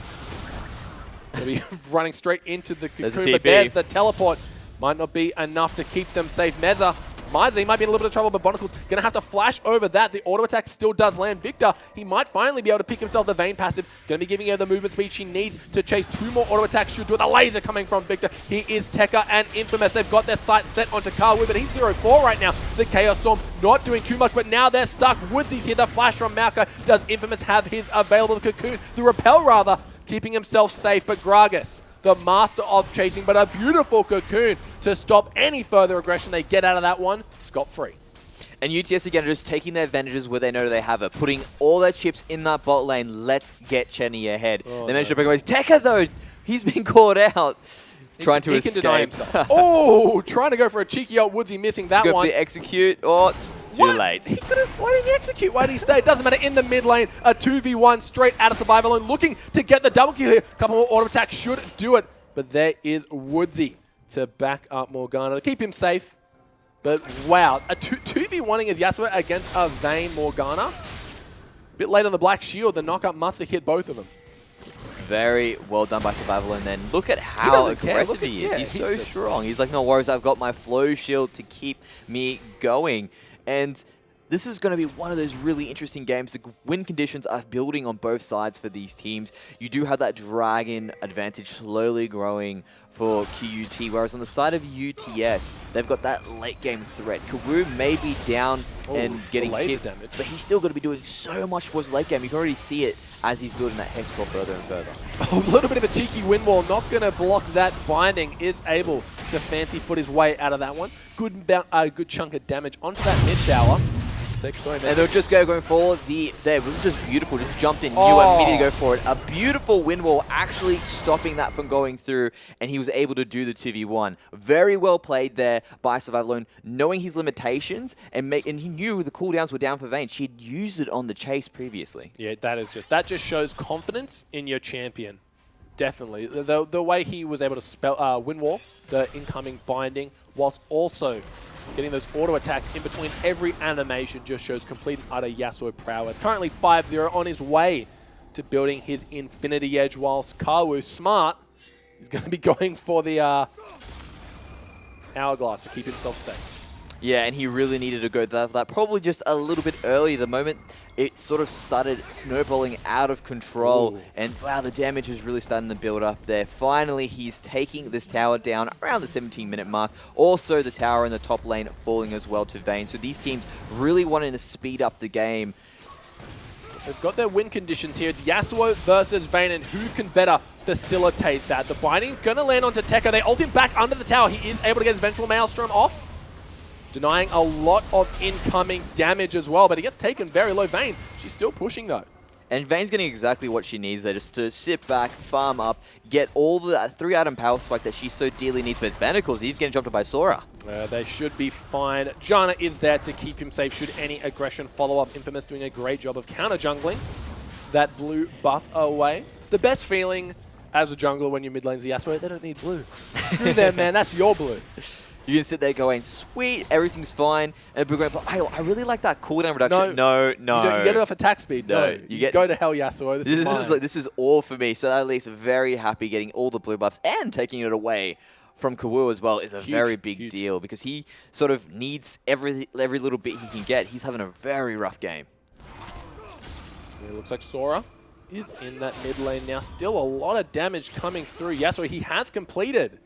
They'll be running straight into the There's a cocoon, but TP. there's the teleport. Might not be enough to keep them safe. Mizey might be in a little bit of trouble, but Bonicle's going to have to flash over that. The auto attack still does land. Victor, he might finally be able to pick himself the Vayne passive. Going to be giving her the movement speed she needs to chase 2 more auto attacks. Should do it. The laser coming from Victor. He is Tekka and Infamous. They've got their sights set onto Karwu, but he's 0-4 right now. The Chaos Storm not doing too much, but now they're stuck. Woodsy's here. The flash from Malka. Does Infamous have his available? The Cocoon, the Repel rather, keeping himself safe, but Gragas, the master of chasing, but a beautiful Cocoon to stop any further aggression. They get out of that one scot-free. And UTS again are just taking their advantages where they know they have it, putting all their chips in that bot lane. Let's get Chenny ahead. They managed to break away. Tekka though, he's been caught out. Trying to escape. He can deny himself. Oh, trying to go for a cheeky old Woodsy, missing that Go one. for the execute. Oh, it's too late. Why did he execute? Why did he stay? It doesn't matter. In the mid lane, a 2v1 straight out of survival and looking to get the double kill here. A couple more auto attacks should do it. But there is Woodsy to back up Morgana to keep him safe. But wow, a 2v1ing is Yasuo against a Vayne Morgana. A bit late on the Black Shield. The knockup must have hit both of them. Very well done by Survival, and then look at how doesn't care. aggressive Look at- he is. yeah, he's he's so just- strong. He's like, no worries, I've got my flow shield to keep me going. And this is going to be one of those really interesting games. The win conditions are building on both sides for these teams. You do have that dragon advantage slowly growing for QUT, whereas on the side of UTS, they've got that late game threat. Karwu may be down and getting laser hit, damage. but he's still going to be doing so much for his late game. You can already see it as he's building that Hex core further and further. A little bit of a cheeky wind wall, not going to block that binding, is able to fancy foot his way out of that one. Good chunk of damage onto that mid tower. And they'll just going forward. There was just beautiful. Just jumped in. Oh. You immediately go for it. A beautiful wind wall, actually stopping that from going through, and he was able to do the 2v1. Very well played there by Survivalone, knowing his limitations, and he knew the cooldowns were down for Vayne. She had used it on the chase previously. Yeah, that just shows confidence in your champion. Definitely. The way he was able to spell wind wall, the incoming binding, whilst also getting those auto attacks in between every animation just shows complete and utter Yasuo prowess. Currently 5-0 on his way to building his Infinity Edge, whilst Karwu, smart, is going to be going for the Hourglass to keep himself safe. Yeah, and he really needed to go that probably just a little bit early. The moment it sort of started snowballing out of control. Ooh. And wow, the damage is really starting to build up there. Finally, he's taking this tower down around the 17-minute mark. Also, the tower in the top lane falling as well to Vayne. So these teams really wanting to speed up the game. They've got their win conditions here. It's Yasuo versus Vayne, and who can better facilitate that? The binding's going to land onto Tekka. They ult him back under the tower. He is able to get his Vengeful Maelstrom off, denying a lot of incoming damage as well, but he gets taken very low. Vayne, she's still pushing though. And Vayne's getting exactly what she needs there, just to sit back, farm up, get all the 3-item power spike that she so dearly needs. But Manacles, he's getting jumped up by Sora. They should be fine. Janna is there to keep him safe should any aggression follow up. Infamous doing a great job of counter jungling that blue buff away. The best feeling as a jungler when you're mid lane's Yasuo, they don't need blue. Screw them, man. That's your blue. You can sit there going, sweet, everything's fine. And we're going, but I really like that cooldown reduction. No. You get it off attack speed. No, No. you Go to hell, Yasuo. This is all for me. So at least very happy getting all the blue buffs and taking it away from Karwu as well is a very big deal, because he sort of needs every little bit he can get. He's having a very rough game. It looks like Sora is in that mid lane now. Still a lot of damage coming through. Yasuo, he has completed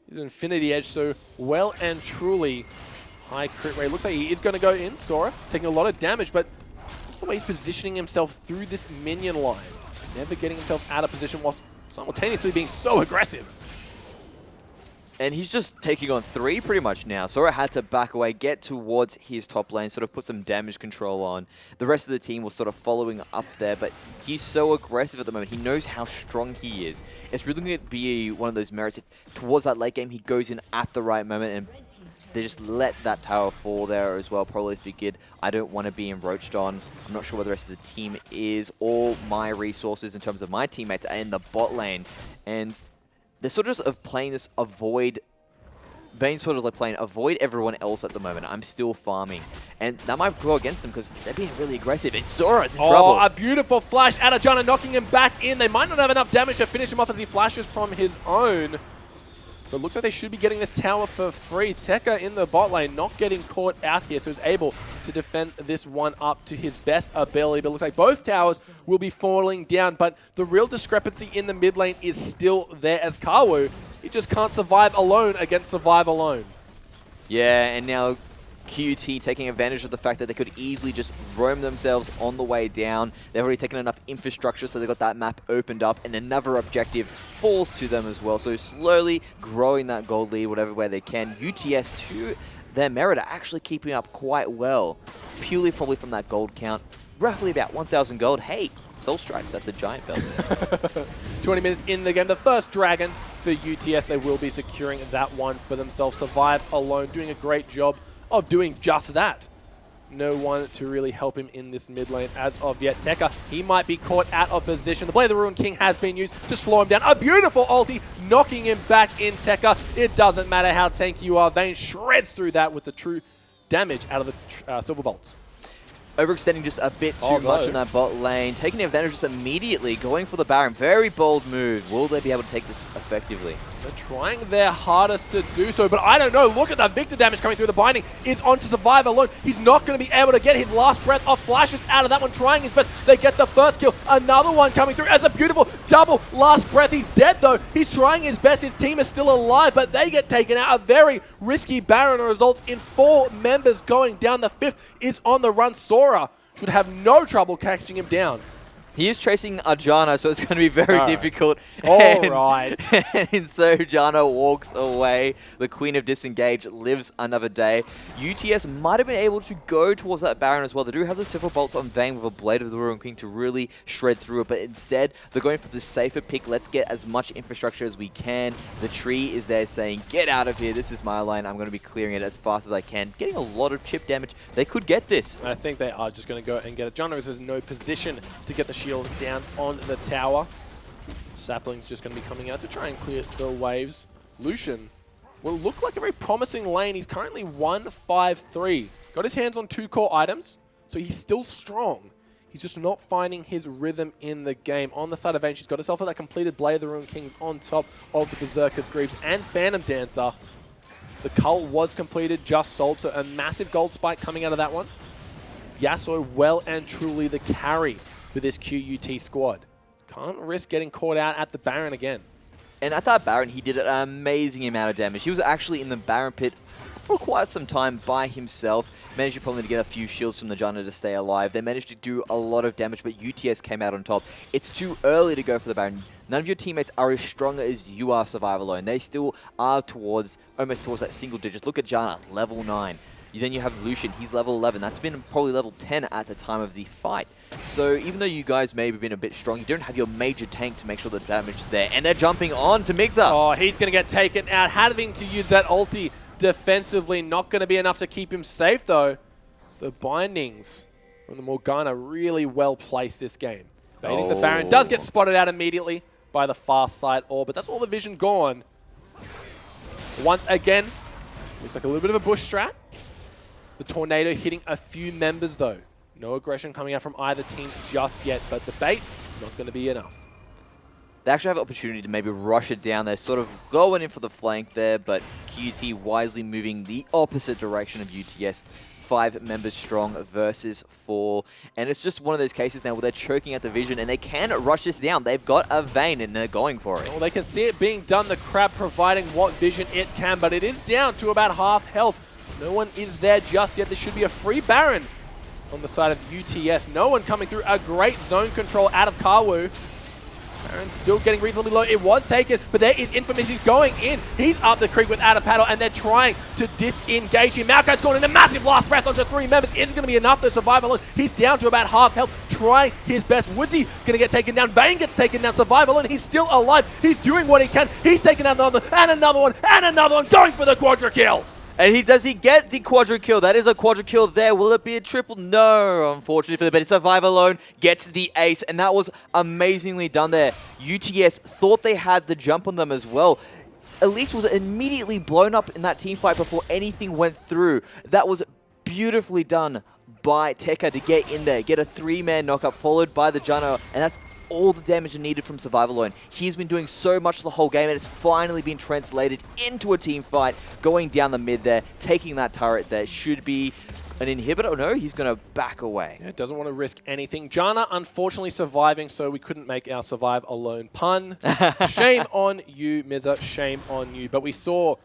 his Infinity Edge, so well and truly high crit rate. Looks like he is going to go in. Sora taking a lot of damage, but the way he's positioning himself through this minion line, never getting himself out of position whilst simultaneously being so aggressive. And he's just taking on 3 pretty much now. Sora had to back away, get towards his top lane, sort of put some damage control on. The rest of the team was sort of following up there, but he's so aggressive at the moment. He knows how strong he is. It's really going to be one of those merits. If towards that late game, he goes in at the right moment, and they just let that tower fall there as well. Probably figured, I don't want to be encroached on. I'm not sure where the rest of the team is. All my resources in terms of my teammates are in the bot lane. And they're sort of just playing this avoid Vayne's sort of like playing avoid everyone else at the moment. I'm still farming. And that might go against them because they're being really aggressive. And Sora's in trouble. Oh, a beautiful flash out of Jana, knocking him back in. They might not have enough damage to finish him off as he flashes from his own. But it looks like they should be getting this tower for free. Tekka in the bot lane, not getting caught out here, so he's able to defend this one up to his best ability. But it looks like both towers will be falling down. But the real discrepancy in the mid lane is still there as Kawu. He just can't survive alone against Survive Alone. Yeah, and now QT taking advantage of the fact that they could easily just roam themselves on the way down. They've already taken enough infrastructure, so they've got that map opened up, and another objective falls to them as well. So slowly growing that gold lead whatever way they can. UTS, to their merit, are actually keeping up quite well, purely probably from that gold count. Roughly about 1,000 gold. Hey, Soul Stripes, that's a giant belt. 20 minutes in the game. The first dragon for UTS. They will be securing that one for themselves. Survive Alone, doing a great job of doing just that. No one to really help him in this mid lane as of yet. Tekka, he might be caught out of position. The Blade of the Ruined King has been used to slow him down. A beautiful ulti, knocking him back in Tekka. It doesn't matter how tanky you are. Vayne shreds through that with the true damage out of the Silver Bolts. Overextending just a bit too much in that bot lane. Taking advantage just immediately, going for the Baron. Very bold move. Will they be able to take this effectively? They're trying their hardest to do so, but I don't know. Look at that Victor damage coming through. The binding is on to Survive Alone. He's not going to be able to get his last breath off. Flashes out of that one, trying his best. They get the first kill. Another one coming through as a beautiful double last breath. He's dead, though. He's trying his best. His team is still alive, but they get taken out. A very risky Baron results in 4 members going down. The 5th is on the run. Sora should have no trouble catching him down. He is chasing Ajana, so it's going to be very difficult. All right. And so Ajana walks away. The Queen of Disengage lives another day. UTS might have been able to go towards that Baron as well. They do have the Silver Bolts on Vayne with a Blade of the Ruined King to really shred through it, but instead they're going for the safer pick. Let's get as much infrastructure as we can. The tree is there saying, get out of here. This is my lane. I'm going to be clearing it as fast as I can. Getting a lot of chip damage. They could get this. I think they are just going to go and get it. John is in no position to get the shield down on the tower. Sapling's just going to be coming out to try and clear the waves. Lucian will look like a very promising lane. He's currently 1-5-3. Got his hands on 2 core items, so he's still strong. He's just not finding his rhythm in the game. On the side of Vayne, she's got herself that completed Blade of the Ruined Kings on top of the Berserker's Greaves and Phantom Dancer. The cult was completed, just sold, so a massive gold spike coming out of that one. Yasuo well and truly the carry for this QUT squad. Can't risk getting caught out at the Baron again. And at that Baron, he did an amazing amount of damage. He was actually in the Baron pit for quite some time by himself. Managed probably to get a few shields from the Janna to stay alive. They managed to do a lot of damage, but UTS came out on top. It's too early to go for the Baron. None of your teammates are as strong as you are Survive Alone. They still are almost towards that single digits. Look at Janna, level 9. Then you have Lucian, he's level 11. That's been probably level 10 at the time of the fight. So even though you guys may have been a bit strong, you don't have your major tank to make sure the damage is there. And they're jumping on to Mixer. Oh, he's going to get taken out. Having to use that ulti defensively. Not going to be enough to keep him safe, though. The bindings from the Morgana really well placed this game. Baiting the Baron. Does get spotted out immediately by the far side orb, but that's all the vision gone. Once again, looks like a little bit of a bush strat. The Tornado hitting a few members, though. No aggression coming out from either team just yet, but the bait, not going to be enough. They actually have an opportunity to maybe rush it down. They're sort of going in for the flank there, but QT wisely moving the opposite direction of UTS. 5 members strong versus 4. And it's just one of those cases now where they're choking at the vision, and they can rush this down. They've got a Vayne, and they're going for it. Well, they can see it being done, the Crab providing what vision it can, but it is down to about half health. No one is there just yet. There should be a free Baron on the side of UTS. No one coming through. A great zone control out of Kawu. Baron's still getting reasonably low. It was taken, but there is Infamous. He's going in. He's up the creek without a paddle, and they're trying to disengage him. Maokai's going in a massive last breath onto 3 members. Is going to be enough to survive alone. He's down to about half health, trying his best. Woodsy going to get taken down. Vayne gets taken down. Survive alone. He's still alive. He's doing what he can. He's taken out another, and another one, and another one, going for the quadra kill. And does he get the quadra kill? That is a quadra kill there. Will it be a triple? No, unfortunately for them. But Survive Alone gets the ace, and that was amazingly done there. UTS thought they had the jump on them as well. Elise was immediately blown up in that team fight before anything went through. That was beautifully done by Tekka to get in there, get a 3-man knockup followed by the Janna, and that's all the damage needed from Survival Alone. He's been doing so much the whole game, and it's finally been translated into a team fight, going down the mid there, taking that turret there. Should be an inhibitor. No, he's going to back away. Yeah, doesn't want to risk anything. Janna, unfortunately, surviving, so we couldn't make our survive alone pun. Shame on you, Mizza. Shame on you. But we saw,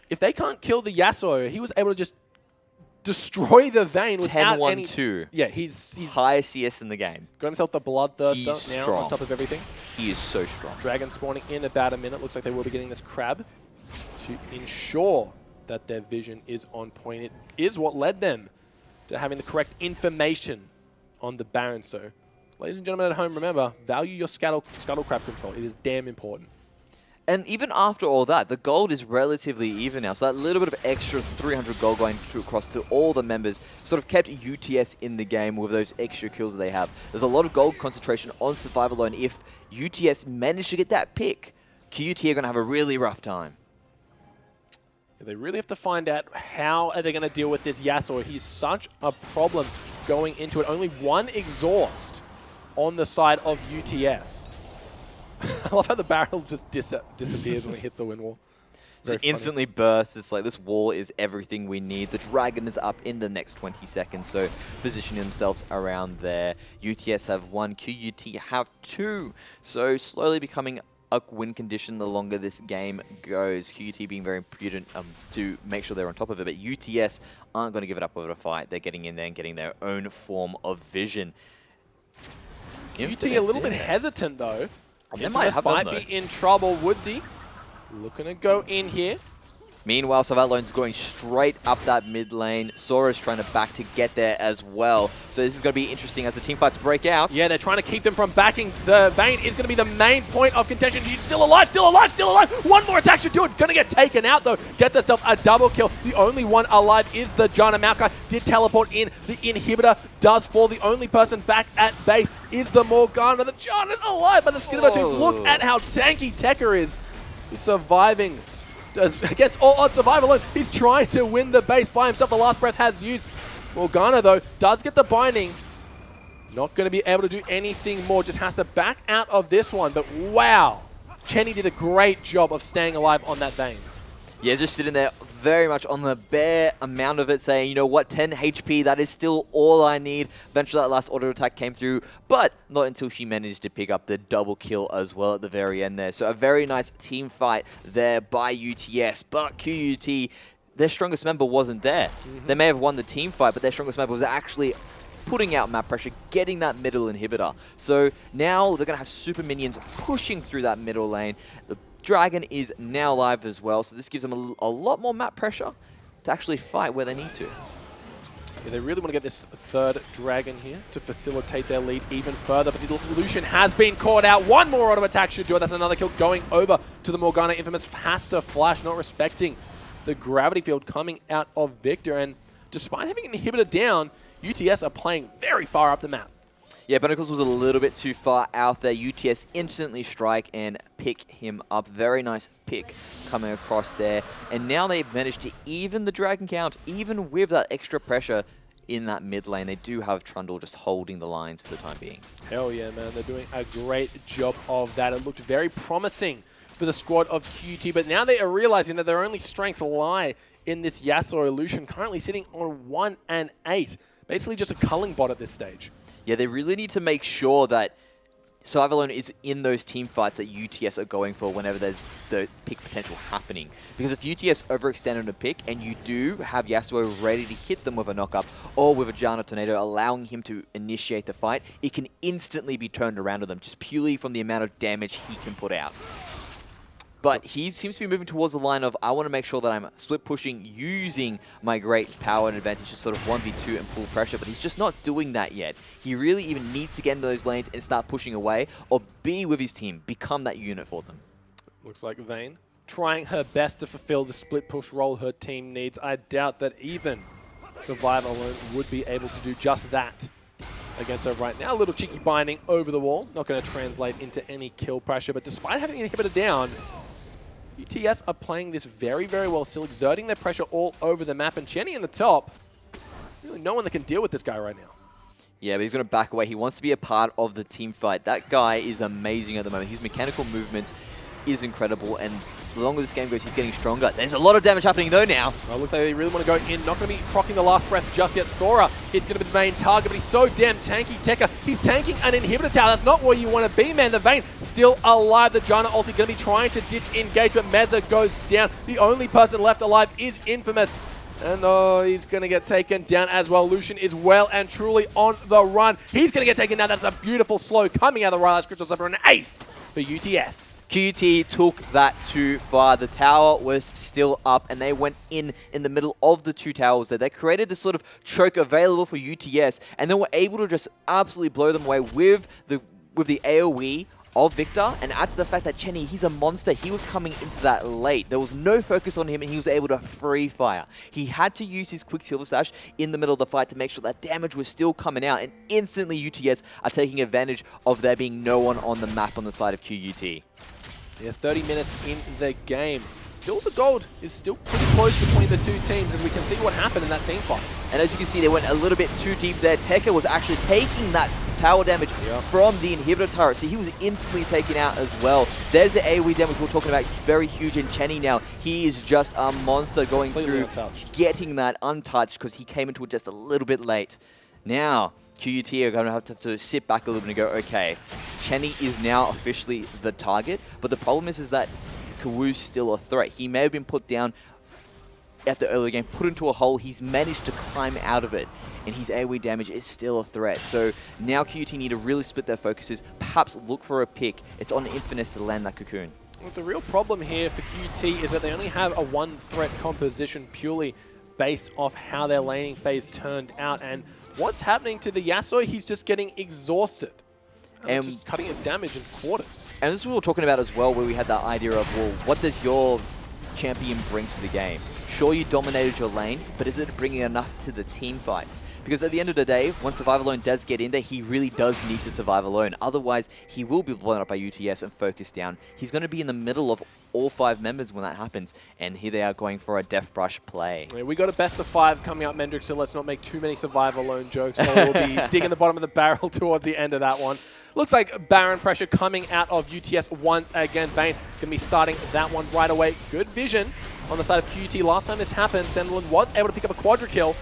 if they can't kill the Yasuo, he was able to just destroy the Vayne without 10-1-2. Yeah, he's Highest CS in the game. got himself the Bloodthirster He's now strong. on top of everything. He is so strong. Dragon spawning in about a minute. Looks like they will be getting this crab to ensure that their vision is on point. It is what led them to having the correct information on the Baron. So, ladies and gentlemen at home, remember, value your scuttle crab control. It is damn important. And even after all that, the gold is relatively even now. So that little bit of extra 300 gold going across to all the members sort of kept UTS in the game with those extra kills that they have. There's a lot of gold concentration on Survival Alone. If UTS manage to get that pick, QUT are going to have a really rough time. They really have to find out how are they going to deal with this Yasuo. He's such a problem going into it. Only one exhaust on the side of UTS. I love how the barrel just disappears when it hits the wind wall. So instantly bursts. It's like this wall is everything we need. The Dragon is up in the next 20 seconds, so positioning themselves around there. UTS have 1, QUT have 2. So slowly becoming a win condition the longer this game goes. QUT being very prudent to make sure they're on top of it, but UTS aren't going to give it up over a fight. They're getting in there and getting their own form of vision. QUT a little bit hesitant though. They might be in trouble. Woodsy looking to go in here. Meanwhile, Survivalone's going straight up that mid lane. Sora's trying to back to get there as well. So this is going to be interesting as the teamfights break out. Yeah, they're trying to keep them from backing. The Vayne is going to be the main point of contention. She's still alive, still alive, still alive. One more attack should do it. Going to get taken out, though. Gets herself a double kill. The only one alive is the Janna. Maokai did teleport in. The inhibitor does fall. The only person back at base is the Morgana. The Janna's alive by the skin of her teeth. Look at how tanky Tekka is. He's surviving. Against all odds, Survival Alone. He's trying to win the base by himself. The last breath has used. Morgana, though, does get the binding. Not going to be able to do anything more. Just has to back out of this one. But wow, Chenny did a great job of staying alive on that Vayne. Yeah, just sitting there very much on the bare amount of it, saying, you know what, 10 HP, that is still all I need. Eventually that last auto attack came through, but not until she managed to pick up the double kill as well at the very end there. So a very nice team fight there by UTS, but QUT, their strongest member wasn't there. They may have won the team fight, but their strongest member was actually putting out map pressure, getting that middle inhibitor. So now they're going to have super minions pushing through that middle lane. The Dragon is now live as well, so this gives them a lot more map pressure to actually fight where they need to. Yeah, they really want to get this third Dragon here to facilitate their lead even further, but the Lucian has been caught out. One more auto attack should do it. That's another kill going over to the Morgana. Infamous has to flash, not respecting the gravity field coming out of Victor, and despite having an inhibitor down, UTS are playing very far up the map. Yeah, Barnacles was a little bit too far out there. UTS instantly strike and pick him up. Very nice pick coming across there. And now they've managed to even the Dragon count, even with that extra pressure in that mid lane. They do have Trundle just holding the lines for the time being. Hell yeah, man. They're doing a great job of that. It looked very promising for the squad of QT, but now they are realizing that their only strengths lie in this Yasuo Lucian, currently sitting on 1 and 8. Basically just a culling bot at this stage. Yeah, they really need to make sure that Survival Alone is in those team fights that UTS are going for whenever there's the pick potential happening. Because if UTS overextend on a pick and you do have Yasuo ready to hit them with a knockup or with a Janna Tornado allowing him to initiate the fight, it can instantly be turned around on them just purely from the amount of damage he can put out. But he seems to be moving towards the line of, I want to make sure that I'm split pushing using my great power and advantage to sort of 1v2 and pull pressure, but he's just not doing that yet. He really even needs to get into those lanes and start pushing away or be with his team, become that unit for them. Looks like Vayne trying her best to fulfill the split push role her team needs. I doubt that even Survival Alone would be able to do just that against her right now. A little cheeky binding over the wall, not going to translate into any kill pressure, but despite having an inhibitor down, UTS are playing this very, very well, still exerting their pressure all over the map. And Chenny in the top, really no one that can deal with this guy right now. Yeah, but he's going to back away. He wants to be a part of the team fight. That guy is amazing at the moment. His mechanical movements is incredible, and the longer this game goes, he's getting stronger. There's a lot of damage happening though now. Well, looks like they really want to go in. Not going to be procking the last breath just yet. Sora is going to be the main target, but he's so damn tanky. Tekka, he's tanking an inhibitor tower. That's not where you want to be, man. The Vayne still alive. The Giant ulti going to be trying to disengage, but Meza goes down. The only person left alive is Infamous. And oh, he's going to get taken down as well. Lucian is well and truly on the run. He's going to get taken down. That's a beautiful slow coming out of the Riley's Crystal Zephyr, an ace for UTS. QT took that too far. The tower was still up, and they went in the middle of the two towers there. They created this sort of choke available for UTS, and then were able to just absolutely blow them away with the AoE of Victor, and add to the fact that Chenny, he's a monster. He was coming into that late. There was no focus on him, and he was able to free fire. He had to use his Quicksilver Slash in the middle of the fight to make sure that damage was still coming out, and instantly UTS are taking advantage of there being no one on the map on the side of QUT. Yeah, 30 minutes in the game. Still, the gold is still pretty close between the two teams, as we can see what happened in that team fight. And as you can see, they went a little bit too deep there. Tekka was actually taking that tower damage from the inhibitor turret, so he was instantly taken out as well. There's the AoE damage we're talking about, very huge in Chenny now. He is just a monster going through, getting that untouched because he came into it just a little bit late. Now, QUT are going to have to sit back a little bit and go, okay, Chenny is now officially the target, but the problem is that Kawu's still a threat. He may have been put down at the early game, put into a hole. He's managed to climb out of it, and his AoE damage is still a threat. So now QUT need to really split their focuses, perhaps look for a pick. It's on Infamous to land that cocoon. Well, the real problem here for QUT is that they only have a one-threat composition purely based off how their laning phase turned out. And what's happening to the Yasuo? He's just getting exhausted. And just cutting his damage in quarters. And this is what we were talking about as well, where we had that idea of, well, what does your champion bring to the game? Sure, you dominated your lane, but is it bringing enough to the team fights? Because at the end of the day, once Survive Alone does get in there, he really does need to survive alone. Otherwise, he will be blown up by UTS and focused down. He's going to be in the middle of all 5 members when that happens, and here they are going for a Death Brush play. Yeah, we got a best of 5 coming up, Mendrick, so let's not make too many Survive Alone jokes, or we'll be digging the bottom of the barrel towards the end of that one. Looks like Baron pressure coming out of UTS once again. Vayne going to be starting that one right away. Good vision on the side of QUT. Last time this happened, Zendelin was able to pick up a quadra kill.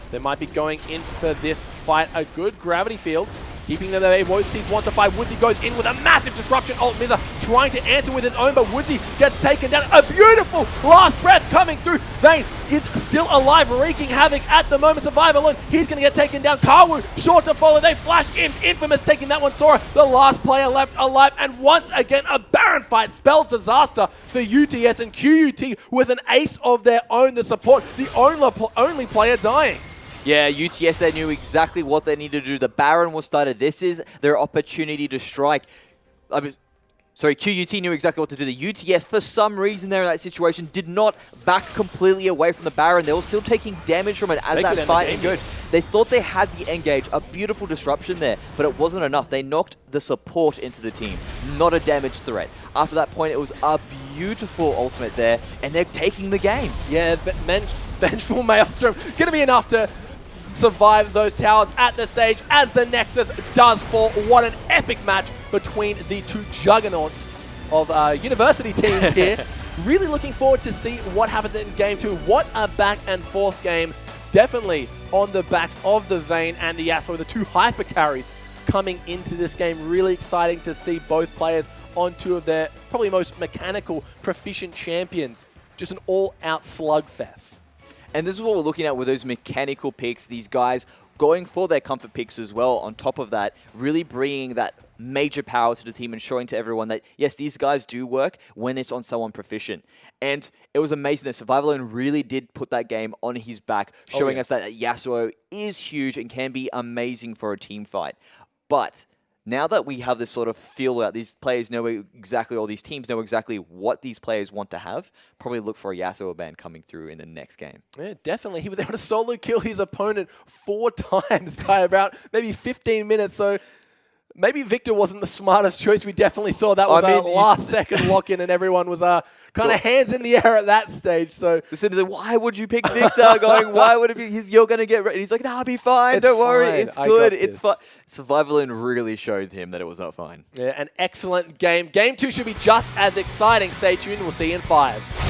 They might be going in for this fight. A good gravity field, keeping them there. Boys teams want to fight. Woodsy goes in with a massive disruption. Miza trying to answer with his own, but Woodsy gets taken down. A beautiful last breath coming through. Vayne is still alive, wreaking havoc at the moment. Survive Alone, he's going to get taken down. Kawu, short to follow. They flash in. Infamous taking that one. Sora, the last player left alive. And once again, a Baron fight spells disaster for UTS and QUT with an ace of their own. The support, the only player dying. Yeah, UTS, they knew exactly what they needed to do. The Baron was started. This is their opportunity to strike. QUT knew exactly what to do. The UTS, for some reason, they're in that situation, did not back completely away from the Baron. They were still taking damage from it as that fight ended. They thought they had the engage, a beautiful disruption there, but it wasn't enough. They knocked the support into the team, not a damage threat. After that point, it was a beautiful ultimate there, and they're taking the game. Yeah, Vengeful Maelstrom going to be enough to survive those towers at the stage as the Nexus does fall. What an epic match between these two juggernauts of university teams here. Really looking forward to see what happens in Game 2. What a back and forth game. Definitely on the backs of the Vayne and the Yasuo, the two hyper carries coming into this game. Really exciting to see both players on two of their probably most mechanical, proficient champions. Just an all-out slugfest. And this is what we're looking at with those mechanical picks. These guys going for their comfort picks as well. On top of that, really bringing that major power to the team and showing to everyone that, yes, these guys do work when it's on someone proficient. And it was amazing that Survive Alone really did put that game on his back, showing us that Yasuo is huge and can be amazing for a team fight. But now that we have this sort of feel out, these players know exactly, all these teams know exactly what these players want to have, probably look for a Yasuo ban coming through in the next game. Yeah, definitely. He was able to solo kill his opponent 4 times by about maybe 15 minutes. So Maybe Victor wasn't the smartest choice. We definitely saw that was I a mean, last-second lock-in, and everyone was kind of hands in the air at that stage. So why would you pick Victor? Going, why would it be? You're going to get ready. He's like, nah, I'll be fine. It's Don't worry. fine. It's I good. got It's this. fine. Survivalion really showed him that it was not fine. yeah, an excellent game. Game 2 should be just as exciting. Stay tuned. We'll see you in 5.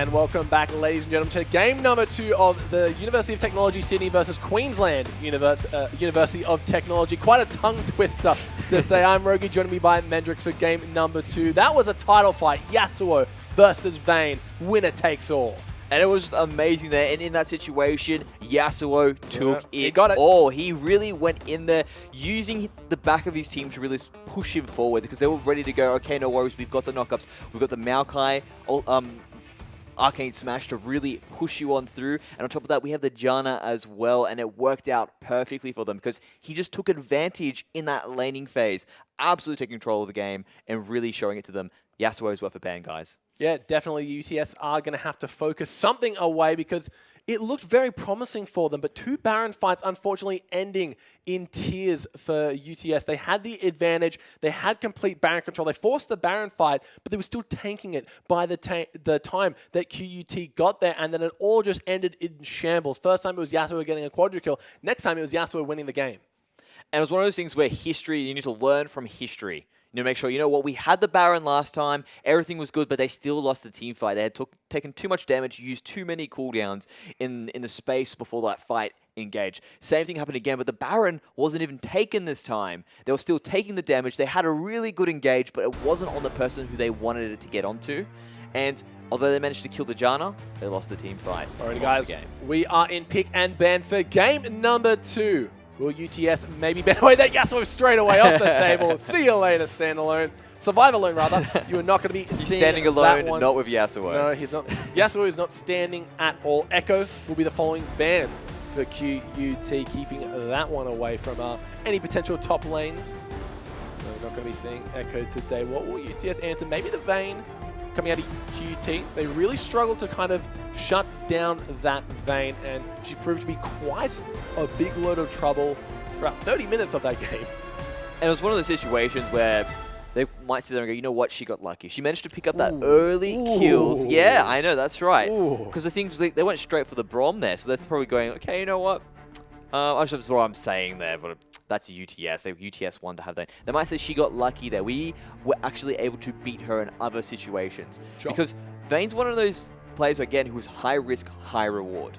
And welcome back, ladies and gentlemen, to game number 2 of the University of Technology Sydney versus Queensland University of Technology. Quite a tongue twister to say. I'm Rogi, joining me by Mendrix for game number 2. That was a title fight, Yasuo versus Vayne, winner takes all. And it was amazing there. And in that situation, Yasuo took it got it all. He really went in there using the back of his team to really push him forward because they were ready to go. Okay, no worries. We've got the knockups. We've got the Maokai Arcane Smash to really push you on through. And on top of that, we have the Janna as well. And it worked out perfectly for them because he just took advantage in that laning phase. Absolutely taking control of the game and really showing it to them. Yasuo is worth a ban, guys. Yeah, definitely UTS are going to have to focus something away because it looked very promising for them, but 2 Baron fights unfortunately ending in tears for UTS. They had the advantage, they had complete Baron control, they forced the Baron fight, but they were still tanking it by the time that QUT got there, and then it all just ended in shambles. First time it was Yasuo getting a quadra kill, next time it was Yasuo winning the game. And it was one of those things where history, you need to learn from history. You need to make sure, you know what, we had the Baron last time, everything was good, but they still lost the team fight. They had taken too much damage, used too many cooldowns in the space before that fight engaged. Same thing happened again, but the Baron wasn't even taken this time. They were still taking the damage. They had a really good engage, but it wasn't on the person who they wanted it to get onto. And although they managed to kill the Janna, they lost the team fight. Alrighty guys, we are in pick and ban for game number 2. Will UTS maybe ban away that Yasuo straight away off the table? See you later, standalone. Survive alone, rather. You are not going to be seeing standing alone, that one. not with Yasuo. No, he's not. Yasuo is not standing at all. Echo will be the following ban for QUT, keeping that one away from any potential top lanes. So not going to be seeing Echo today. What will UTS answer? Maybe the Vayne coming out of QT. They really struggled to kind of shut down that Vayne, and she proved to be quite a big load of trouble for about 30 minutes of that game. And it was one of those situations where they might sit there and go, you know what, she got lucky. She managed to pick up that early kills. Yeah, I know, that's right. Because the things, they went straight for the Brom there, so they're probably going, okay, you know what? That's what I'm saying there, but that's UTS. UTS won to have that. They might say she got lucky there. We were actually able to beat her in other situations. Sure. Because Vayne's one of those players, again, who is high risk, high reward.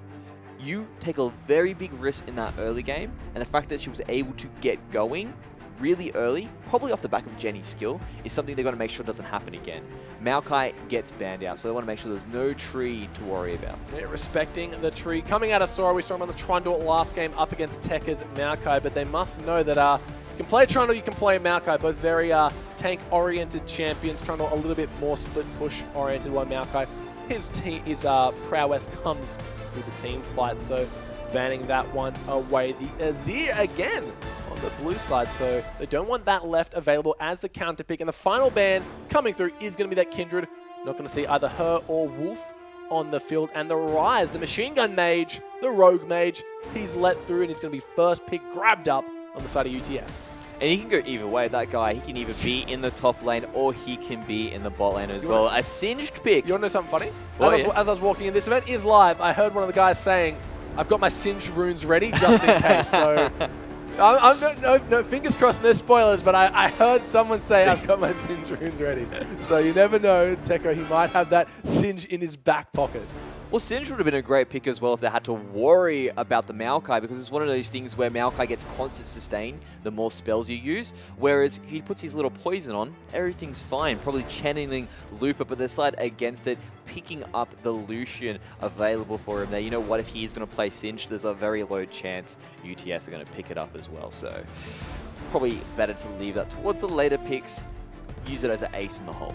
You take a very big risk in that early game, and the fact that she was able to get going really early, probably off the back of Jenny's skill, is something they're going to make sure doesn't happen again. Maokai gets banned out, so they want to make sure there's no tree to worry about. Yeah, respecting the tree. Coming out of Sora, we saw him on the Trundle last game up against Tekka's Maokai, but they must know that if you can play Trundle, you can play Maokai. Both very tank-oriented champions. Trundle a little bit more split-push-oriented, while Maokai, his prowess comes through the team fight, so banning that one away. The Azir again on the blue side, so they don't want that left available as the counter pick. And the final ban coming through is going to be that Kindred. Not going to see either her or Wolf on the field. And the Rise, the machine gun mage, the rogue mage, he's let through and he's going to be first pick grabbed up on the side of UTS. And he can go either way. That guy, he can either be in the top lane or he can be in the bot lane as well. A singed pick. You want to know something funny? Oh, As I was walking in, this event is live. I heard one of the guys saying, I've got my singed runes ready just in case. So no fingers crossed, no spoilers, but I heard someone say I've got my singe runes ready. So you never know, Tekka, he might have that singe in his back pocket. Well, Singe would have been a great pick as well if they had to worry about the Maokai, because it's one of those things where Maokai gets constant sustain the more spells you use, whereas if he puts his little poison on, everything's fine. Probably channeling Looper, but they slide against it, picking up the Lucian available for him there. You know what, if he is going to play Singe, there's a very low chance UTS are going to pick it up as well, so probably better to leave that towards the later picks, use it as an ace in the hole.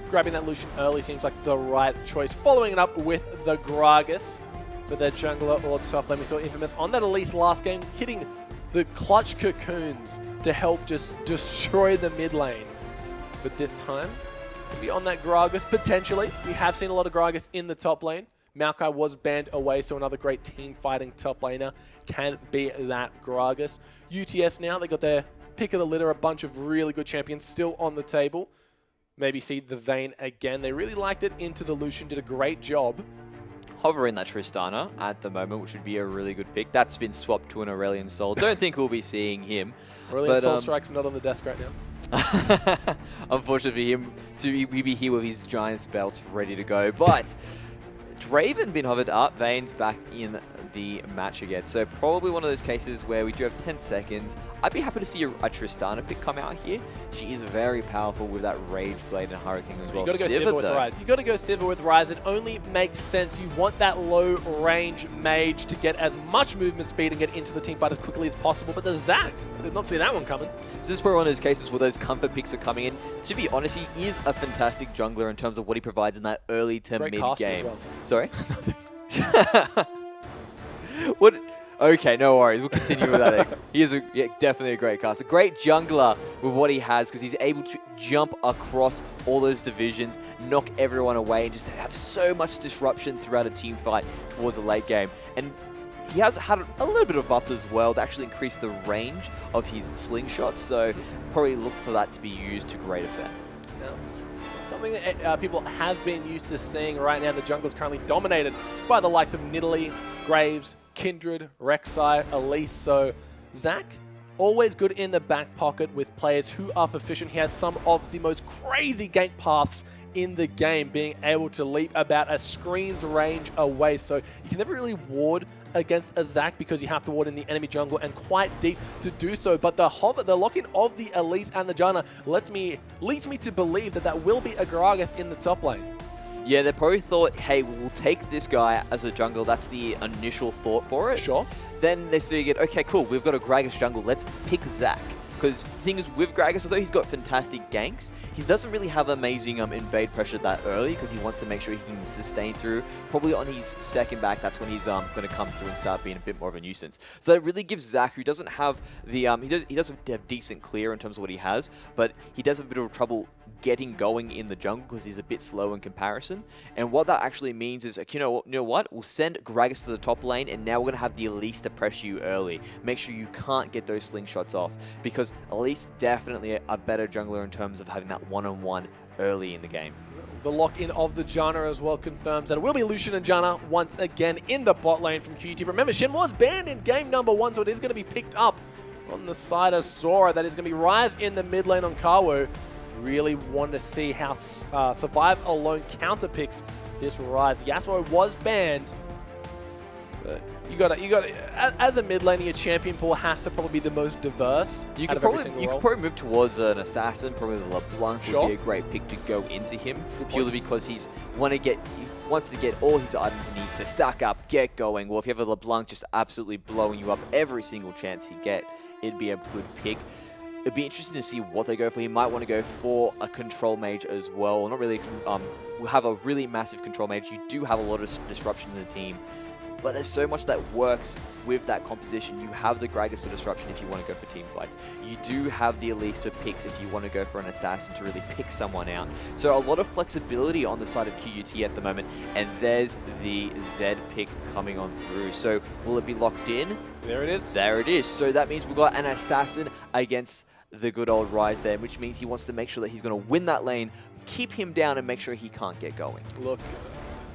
Grabbing that Lucian early seems like the right choice. Following it up with the Gragas for their jungler or top lane. We saw Infamous on that Elise last game, hitting the clutch cocoons to help just destroy the mid lane. But this time, to be on that Gragas, potentially. We have seen a lot of Gragas in the top lane. Maokai was banned away, so another great team fighting top laner can be that Gragas. UTS now, they got their pick of the litter, a bunch of really good champions still on the table. Maybe see the Vayne again. They really liked it into the Lucian, did a great job. Hovering that Tristana at the moment, which would be a really good pick. That's been swapped to an Aurelion Sol. Don't think we'll be seeing him. Aurelion Soul Strike's not on the desk right now. Unfortunately for him, to be here with his giant belts ready to go. But Draven been hovered up, Vayne's back in the match again. So probably one of those cases where we do have 10 seconds. I'd be happy to see a Tristana pick come out here. She is very powerful with that Rage Blade and Hurricane as well. You got to go Sivir with Ryze. You got to go Sivir with Ryze. It only makes sense. You want that low range mage to get as much movement speed and get into the team fight as quickly as possible. But the Zac, I did not see that one coming. So this is probably one of those cases where those comfort picks are coming in. To be honest, he is a fantastic jungler in terms of what he provides in that early to mid game. Well. Sorry? What? Okay, no worries. We'll continue with that. He is definitely a great caster. Great jungler with what he has because he's able to jump across all those divisions, knock everyone away, and just have so much disruption throughout a team fight towards the late game. And he has had a little bit of buffs as well to actually increase the range of his slingshots, so probably look for that to be used to great effect. Now, something that people have been used to seeing right now. The jungle is currently dominated by the likes of Nidalee, Graves, Kindred, Rek'Sai, Elise. So Zac, always good in the back pocket with players who are proficient. He has some of the most crazy gank paths in the game, being able to leap about a screen's range away. So you can never really ward against a Zac because you have to ward in the enemy jungle and quite deep to do so. But the hover, the lock-in of the Elise and the Janna leads me to believe that that will be a Gragas in the top lane. Yeah, they probably thought, hey, we'll take this guy as a jungle. That's the initial thought for it. Sure. Then they figured, okay, cool, we've got a Gragas jungle. Let's pick Zac. Because the thing is, with Gragas, although he's got fantastic ganks, he doesn't really have amazing invade pressure that early because he wants to make sure he can sustain through. Probably on his second back, that's when he's going to come through and start being a bit more of a nuisance. So that really gives Zac, who doesn't have the he doesn't have decent clear in terms of what he has, but he does have a bit of trouble getting going in the jungle because he's a bit slow in comparison. And what that actually means is, you know what? We'll send Gragas to the top lane, and now we're going to have the Elise to pressure you early. Make sure you can't get those slingshots off, because Elise definitely a better jungler in terms of having that one-on-one early in the game. The lock-in of the Janna as well confirms that it will be Lucian and Janna once again in the bot lane from QT. Remember, Shen was banned in game number 1, so it is going to be picked up on the side of Sora. That is going to be Ryze in the mid lane on Kawo. Really want to see how Survive Alone counter picks this Ryze. Yasuo was banned. But you got as a mid laner, your champion pool has to probably be the most diverse. You could probably move towards an assassin. Probably the LeBlanc would be a great pick to go into him, purely because he wants to get all his items he needs to stack up, get going. Well, if you have a LeBlanc just absolutely blowing you up every single chance he get, it'd be a good pick. It'd be interesting to see what they go for. He might want to go for a control mage as well. Not really. We'll have a really massive control mage. You do have a lot of disruption in the team, but there's so much that works with that composition. You have the Gragas for disruption if you want to go for team fights. You do have the Elise for picks if you want to go for an assassin to really pick someone out. So a lot of flexibility on the side of QUT at the moment, and there's the Zed pick coming on through. So will it be locked in? There it is. There it is. So that means we've got an assassin against the good old Ryze there, which means he wants to make sure that he's going to win that lane, keep him down, and make sure he can't get going. Look,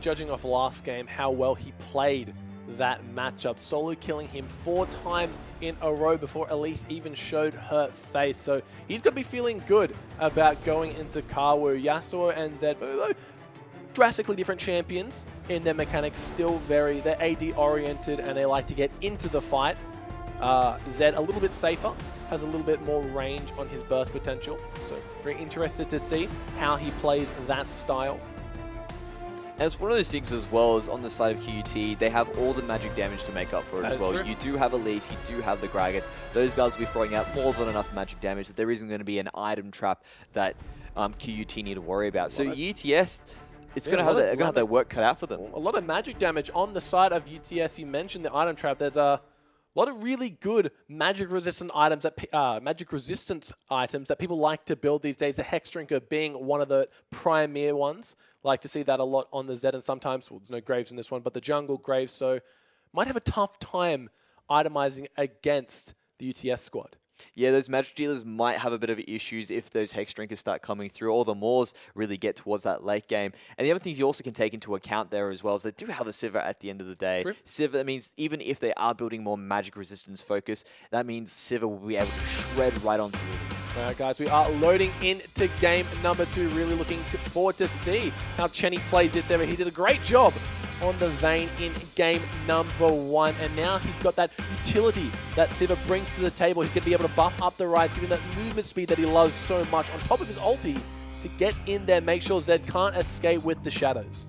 judging off last game, how well he played that matchup, solo killing him 4 times in a row before Elise even showed her face. So he's going to be feeling good about going into Kawu. Yasuo and Zed, though drastically different champions in their mechanics, still they're AD oriented and they like to get into the fight. Zed a little bit safer, has a little bit more range on his burst potential. So very interested to see how he plays that style. And it's one of those things as well as on the side of QUT, they have all the magic damage to make up for it as well. True. You do have Elise, you do have the Gragas. Those guys will be throwing out more than enough magic damage that there isn't going to be an item trap that QUT need to worry about. So UTS, it's going to have their work cut out for them. A lot of magic damage on the side of UTS. You mentioned the item trap. There's a lot of really good magic-resistant items that people like to build these days. The Hex Drinker being one of the premier ones. Like to see that a lot on the Zed, and sometimes, well, there's no Graves in this one, but the jungle Graves, so might have a tough time itemizing against the UTS squad. Yeah, those magic dealers might have a bit of issues if those Hex Drinkers start coming through, or the Moors really get towards that late game. And the other things you also can take into account there as well is they do have a Sivir at the end of the day. True. Sivir, that means even if they are building more magic resistance focus, that means Sivir will be able to shred right on through them. All right, guys, we are loading into game number 2. Really looking forward to see how Chenny plays this ever. He did a great job on the Vayne in game number 1. And now he's got that utility that Sivir brings to the table. He's going to be able to buff up the Rise, give him that movement speed that he loves so much on top of his ulti to get in there, make sure Zed can't escape with the shadows.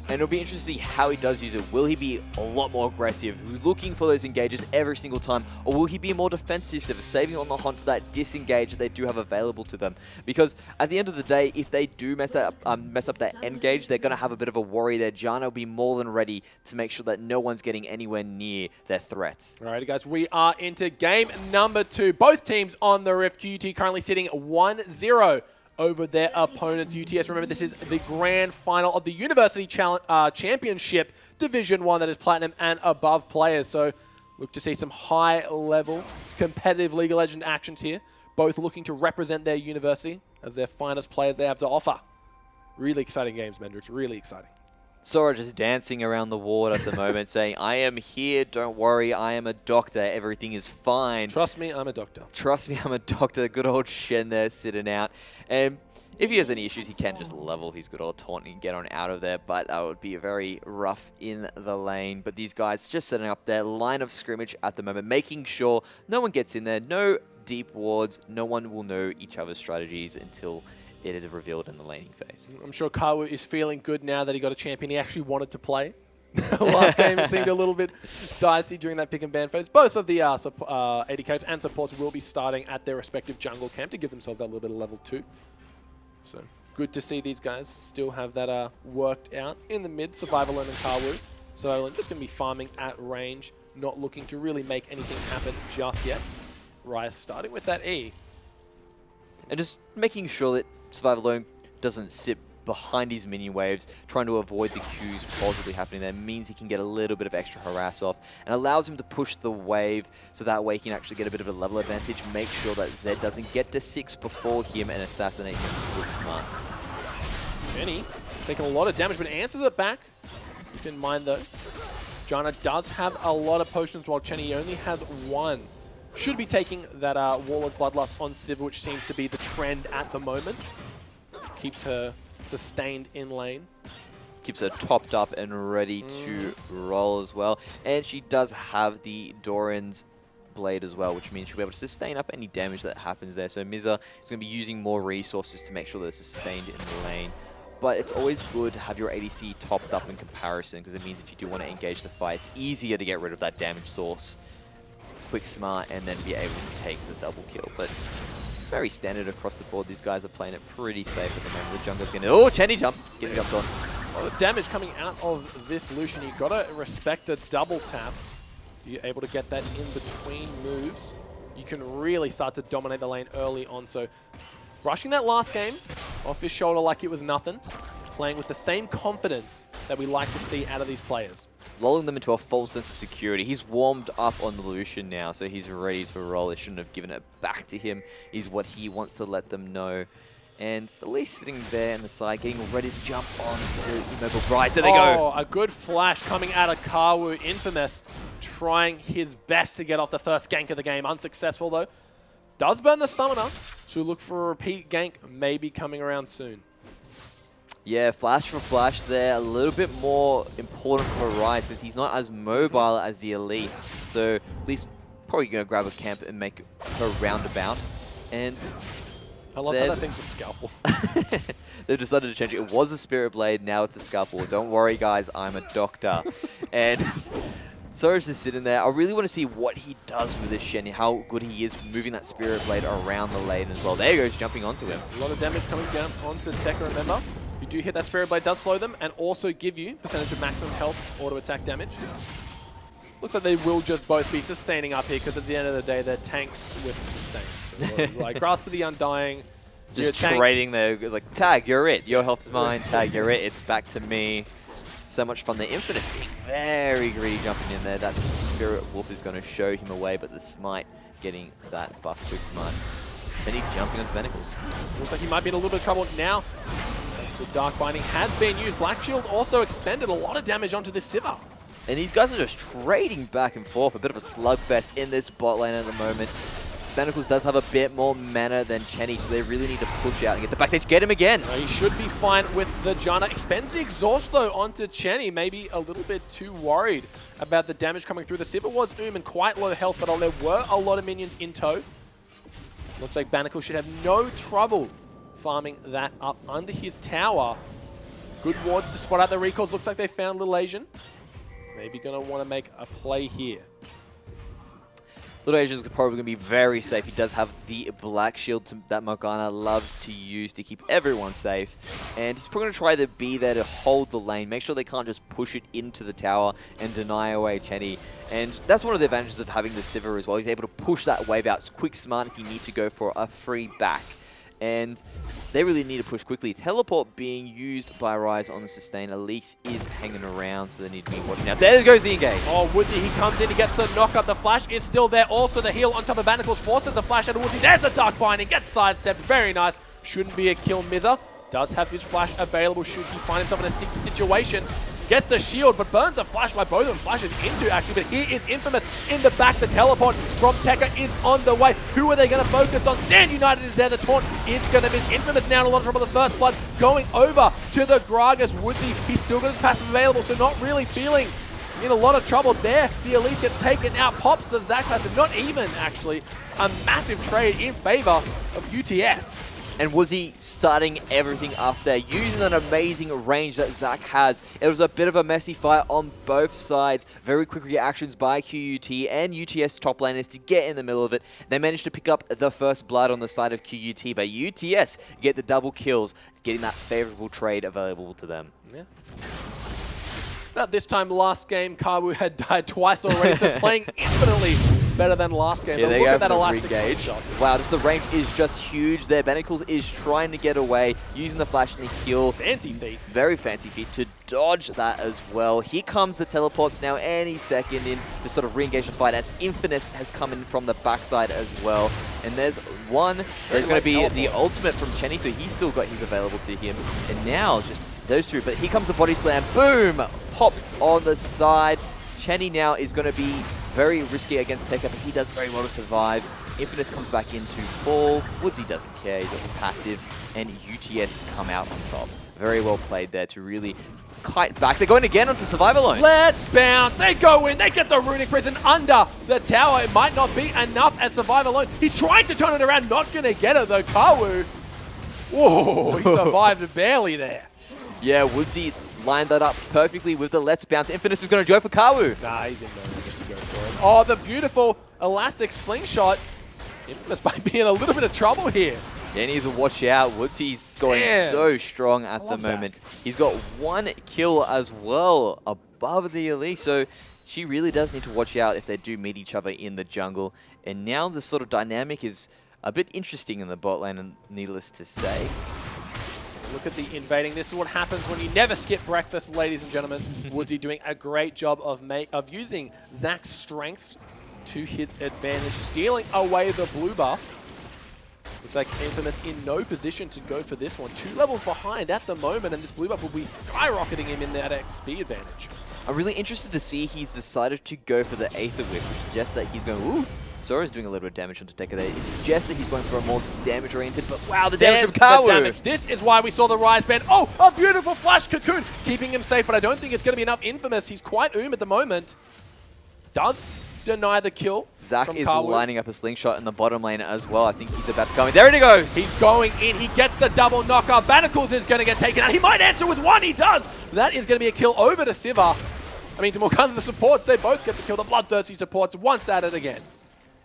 And it'll be interesting to see how he does use it. Will he be a lot more aggressive, looking for those engages every single time, or will he be more defensive, saving on the hunt for that disengage that they do have available to them? Because at the end of the day, if they do mess up that engage, they're going to have a bit of a worry there. Janna will be more than ready to make sure that no one's getting anywhere near their threats. Alrighty, guys, we are into game number 2. Both teams on the Rift. QUT currently sitting 1-0 over their opponents. UTS, remember, this is the grand final of the University Championship Division 1, that is Platinum and above players. So look to see some high-level competitive League of Legends actions here. Both looking to represent their university as their finest players they have to offer. Really exciting games, Mendra. It's really exciting. Sora just dancing around the ward at the moment, saying, I am here, don't worry, I am a doctor, everything is fine. Trust me, I'm a doctor. Trust me, I'm a doctor. Good old Shen there sitting out. And if he has any issues, he can just level his good old taunt and get on out of there, but that would be very rough in the lane. But these guys just setting up their line of scrimmage at the moment, making sure no one gets in there, no deep wards, no one will know each other's strategies until it is revealed in the laning phase. I'm sure Kawu is feeling good now that he got a champion he actually wanted to play. Last game it seemed a little bit dicey during that pick and ban phase. Both of the ADKs and supports will be starting at their respective jungle camp to give themselves that little bit of level 2. So good to see these guys still have that worked out in the mid. Survivalon and Kawu. Survivalon just going to be farming at range, not looking to really make anything happen just yet. Ryze starting with that E. And just making sure that Survivalone doesn't sit behind his minion waves, trying to avoid the Qs possibly happening there, means he can get a little bit of extra harass off and allows him to push the wave so that way he can actually get a bit of a level advantage, make sure that Zed doesn't get to 6 before him and assassinate him quick smart. Jenny taking a lot of damage but answers it back. Keep in mind though, Janna does have a lot of potions while Chenny only has 1. Should be taking that Warlord Bloodlust on Sivir, which seems to be the trend at the moment. Keeps her sustained in lane. Keeps her topped up and ready to roll as well. And she does have the Doran's Blade as well, which means she'll be able to sustain up any damage that happens there. So Mizza is going to be using more resources to make sure that it's sustained in the lane. But it's always good to have your ADC topped up in comparison, because it means if you do want to engage the fight, it's easier to get rid of that damage source quick smart and then be able to take the double kill. But very standard across the board. These guys are playing it pretty safe at the moment. The jungler's getting... Oh, Chenny jump! Getting jumped on. A lot of damage coming out of this Lucian. You've got to respect a double tap. You're able to get that in between moves. You can really start to dominate the lane early on. So brushing that last game off his shoulder like it was nothing. Playing with the same confidence that we like to see out of these players. Lulling them into a false sense of security. He's warmed up on the Lucian now, so he's ready to roll. They shouldn't have given it back to him, is what he wants to let them know. And at least sitting there on the side, getting ready to jump on the immobile Rise. There they go. Oh, a good flash coming out of Kawu. Infamous trying his best to get off the first gank of the game. Unsuccessful though. Does burn the summoner. So look for a repeat gank maybe coming around soon. Yeah, flash for flash there. A little bit more important for Rise because he's not as mobile as the Elise. So Elise probably going to grab a camp and make her roundabout. And I love how that thing's a scalpel. They've decided to change it. It was a Spirit Blade, now it's a scalpel. Don't worry, guys, I'm a doctor. And Sora's just sitting there. I really want to see what he does with this Shen, how good he is moving that Spirit Blade around the lane as well. There he goes, jumping onto him. A lot of damage coming down onto Tekka, remember? If you do hit that Spirit Blade, it does slow them and also give you percentage of maximum health auto attack damage. Looks like they will just both be sustaining up here because at the end of the day, they're tanks with sustain. So like Grasp of the Undying. Just trading there. Like, tag, you're it. Your health is mine. Tag, you're it. It's back to me. So much fun. The Infamous being very greedy jumping in there. That Spirit Wolf is going to show him away, but the Smite getting that buff quick smart. Then he jumping onto Manacles. Looks like he might be in a little bit of trouble now. The Dark Binding has been used. Black Shield also expended a lot of damage onto this Sivir. And these guys are just trading back and forth. A bit of a slugfest in this bot lane at the moment. Manacles does have a bit more mana than Chenny, so they really need to push out and get the back. They get him again. He should be fine with the Janna. Expends the exhaust though onto Chenny. Maybe a little bit too worried about the damage coming through. The Sivir was and quite low health, but there were a lot of minions in tow. Looks like Banacle should have no trouble farming that up under his tower. Good wards to spot out the recalls. Looks like they found Little Asian. Maybe going to want to make a play here. Little Asian's probably going to be very safe. He does have the black shield that Morgana loves to use to keep everyone safe. And he's probably going to try to be there to hold the lane, make sure they can't just push it into the tower and deny away Chenny. And that's one of the advantages of having the Sivir as well. He's able to push that wave out quick, smart if you need to go for a free back. And they really need to push quickly. Teleport being used by Ryze on the sustain. Elise is hanging around, so they need to be watching out. There goes the engage. Oh, Woodsy, he comes in, he gets the knockup. The flash is still there. Also, the heal on top of Banacles forces the flash out of Woodsy. There's the Dark Binding, gets sidestepped. Very nice. Shouldn't be a kill. Mizza does have his flash available should he find himself in a sticky situation. Gets the shield, but burns a flash like both of them flashes into, actually. But here is Infamous in the back. The teleport from Tekka is on the way. Who are they going to focus on? Stand United is there. The taunt is going to miss. Infamous now in a lot of trouble. The first blood going over to the Gragas. Woodsy, he's still got his passive available, so not really feeling in a lot of trouble there. The Elise gets taken out, pops the Zac passive. Not even, actually, a massive trade in favor of UTS. And Woozy starting everything up there, using an amazing range that Zac has. It was a bit of a messy fight on both sides. Very quick reactions by QUT and UTS top laners to get in the middle of it. They managed to pick up the first blood on the side of QUT, but UTS get the double kills, getting that favorable trade available to them. Yeah. About this time last game, Kawu had died twice already, so playing infinitely better than last game. Yeah, but look at that elastic re-engage. slingshot. Wow, just the range is just huge there. Benacles is trying to get away, using the flash and the heal. Fancy feet. Very fancy feet to dodge that as well. Here comes the teleports now any second in to sort of re-engage the fight as Infamous has come in from the backside as well. And there's one, there's going to be the ultimate from Chenny, so he's still got his available to him. And now just those two, but here comes the body slam. Boom! Pops on the side. Chenny now is going to be very risky against Tekka, but he does very well to survive. Infamous comes back into fall. Woodsy doesn't care, he's got the passive, and UTS come out on top. Very well played there to really kite back. They're going again onto Survive Alone. Let's bounce. They go in. They get the Runic Prison under the tower. It might not be enough as Survive Alone. He's trying to turn it around. Not going to get it though. Kawu. Whoa, he survived barely there. Yeah, Woodsy lined that up perfectly with the Let's Bounce. Infamous is going to go for Kawu. Nah, he's in no just to go for it. Oh, the beautiful elastic slingshot. Infamous might be in a little bit of trouble here. Yeah, he needs to watch out. Woodsy's going so strong at the moment. He's got one kill as well above the Elite, so she really does need to watch out if they do meet each other in the jungle. And now the sort of dynamic is a bit interesting in the bot lane, and needless to say. Look at the invading. This is what happens when you never skip breakfast, ladies and gentlemen. Woodsy doing a great job of using Zac's strength to his advantage, stealing away the blue buff. Looks like Infamous in no position to go for this one. 2 levels behind at the moment, and this blue buff will be skyrocketing him in that XP advantage. I'm really interested to see he's decided to go for the Aether Wisp, which suggests that he's going, ooh, Sora's doing a little bit of damage on Tekka there. It suggests that he's going for a more damage-oriented, but wow, the damage There's from Kawu! the damage. This is why we saw the Rise band. Oh, a beautiful flash cocoon, keeping him safe, but I don't think it's going to be enough. Infamous, he's quite at the moment. Does deny the kill. Zac is Kawu. lining up a slingshot in the bottom lane as well. I think he's about to come in. There he goes! He's going in. He gets the double knockup. Banacles is going to get taken out. He might answer with one. He does. That is going to be a kill over to Sivir. I mean, to Morgana, the supports, they both get the kill. The Bloodthirsty supports once at it again.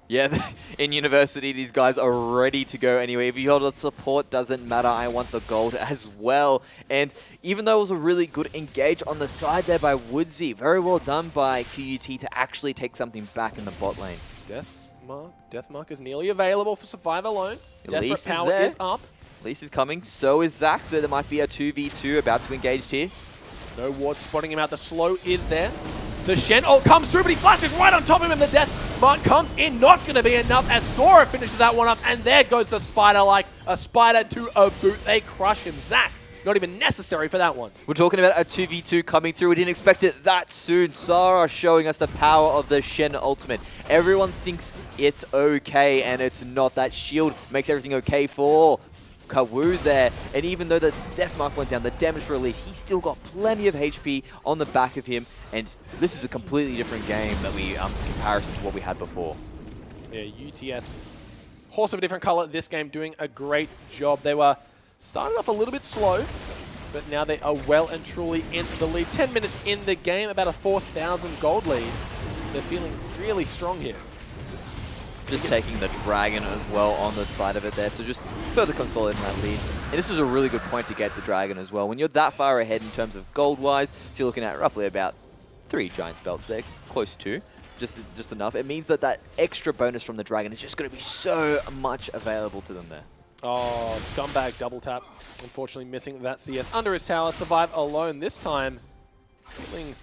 Yeah, in University, these guys are ready to go anyway. If you hold the support, doesn't matter. I want the gold as well. And even though it was a really good engage on the side there by Woodsy, very well done by QUT to actually take something back in the bot lane. Deathmark is nearly available for Survive Alone. Desperate Power is up. Elise is coming. So is Zac. So there might be a 2v2 about to engage here. No ward spotting him out. The slow is there. The Shen ult comes through, but he flashes right on top of him, and the Death Mark comes in. Not going to be enough as Sora finishes that one up, and there goes the spider like a spider to a boot. They crush him. Zac not even necessary for that one. We're talking about a 2v2 coming through. We didn't expect it that soon. Sara showing us the power of the Shen ultimate. Everyone thinks it's okay, and it's not. That shield makes everything okay for Kawu there. And even though the death mark went down, the damage release, he's still got plenty of HP on the back of him. And this is a completely different game that we, in comparison to what we had before. Yeah, UTS, horse of a different color this game, doing a great job. They were started off a little bit slow, but now they are well and truly in the lead. 10 minutes in the game, about a 4,000 gold lead. They're feeling really strong here. Just taking the Dragon as well on the side of it there, so just further consolidating that lead. And this is a really good point to get the Dragon as well. When you're that far ahead in terms of gold-wise, so you're looking at roughly about 3 Giants belts there, close to, just enough. It means that that extra bonus from the Dragon is just going to be so much available to them there. Oh, scumbag double tap. Unfortunately missing that CS under his tower. Survive alone this time. Feeling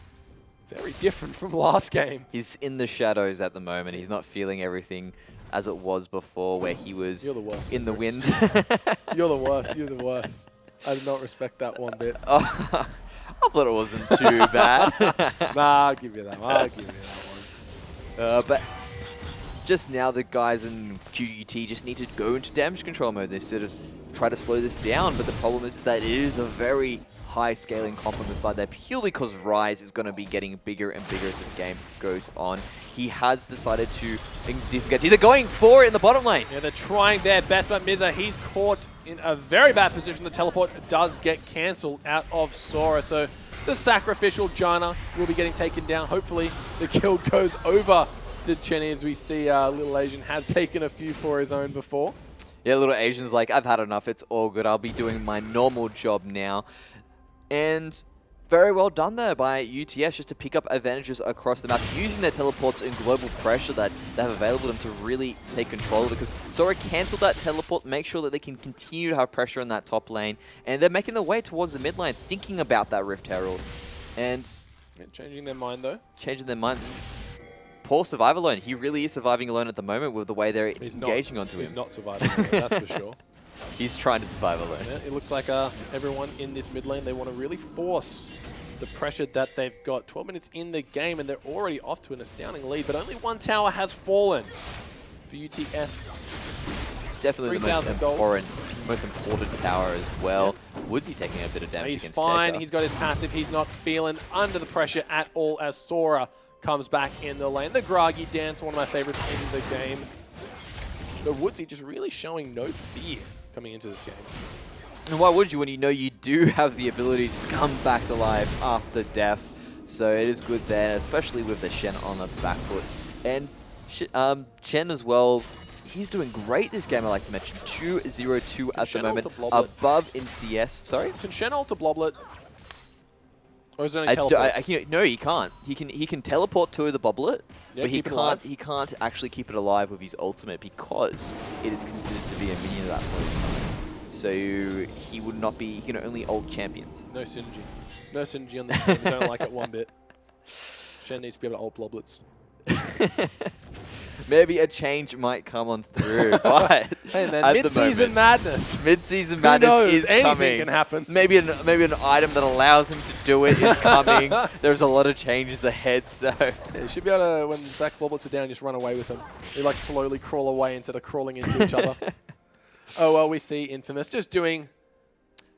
very different from last game. He's in the shadows at the moment. He's not feeling everything as it was before, where he was You're the worst, in the wind. You're the worst. You're the worst. I did not respect that one bit. Oh, I thought it wasn't too bad. Nah, I'll give you that one. I'll give you that one. But just now, the guys in QUT just need to go into damage control mode. They sort of try to slow this down, but the problem is that it is a very high scaling comp on the side there, purely because Rise is going to be getting bigger and bigger as the game goes on. He has decided to disengage. They're going for it in the bottom lane. Yeah, they're trying their best, but Miza, he's caught in a very bad position. The teleport does get cancelled out of Sora, so the sacrificial Janna will be getting taken down. Hopefully, the kill goes over to Chenny, as we see Little Asian has taken a few for his own before. Yeah, Little Asian's like, I've had enough. It's all good. I'll be doing my normal job now. And very well done there by UTS just to pick up advantages across the map, using their teleports and global pressure that they have available to them to really take control of it, because Sora cancelled that teleport, make sure that they can continue to have pressure in that top lane, and they're making their way towards the mid lane, thinking about that Rift Herald. And Yeah, changing their mind, though. changing their minds. Poor Survive Alone. He really is surviving alone at the moment with the way they're He's engaging not, onto He's him. not surviving, that's for sure. He's trying to survive alone. Yeah, it looks like everyone in this mid lane, they want to really force the pressure that they've got. 12 minutes in the game, and they're already off to an astounding lead, but only one tower has fallen for UTS. Definitely the most 3,000 gold. important tower as well. Woodsy taking a bit of damage He's against fine. Tekka. He's got his passive. He's not feeling under the pressure at all as Sora comes back in the lane. The Groggy dance, one of my favorites in the game. The Woodsy just really showing no fear coming into this game. And why would you when you know you do have the ability to come back to life after death? So it is good there, especially with the Shen on the back foot. And Shen as well, he's doing great this game, I like to mention. 2-0-2 at the Shen moment, ult to Bloblet? above in CS. Sorry? Can Shen ult to Bloblet? Or is it only teleports? No, he can't. He can teleport to the Boblet, Yeah, but keep it alive. he can't actually keep it alive with his ultimate, because it is considered to be a minion at that point in time. So he would not be. He can only ult champions. No synergy. No synergy on this team. I don't like it one bit. Shen needs to be able to ult Bloblets. Maybe a change might come on through, but Hey man, at the mid-season moment, madness. mid-season Who madness knows? is Anything coming. can happen. Maybe an item that allows him to do it is coming. There's a lot of changes ahead, so Yeah, you should be able to, when Zach Bloblets are down, just run away with them. They like slowly crawl away instead of crawling into each other. Oh, well, we see Infamous just doing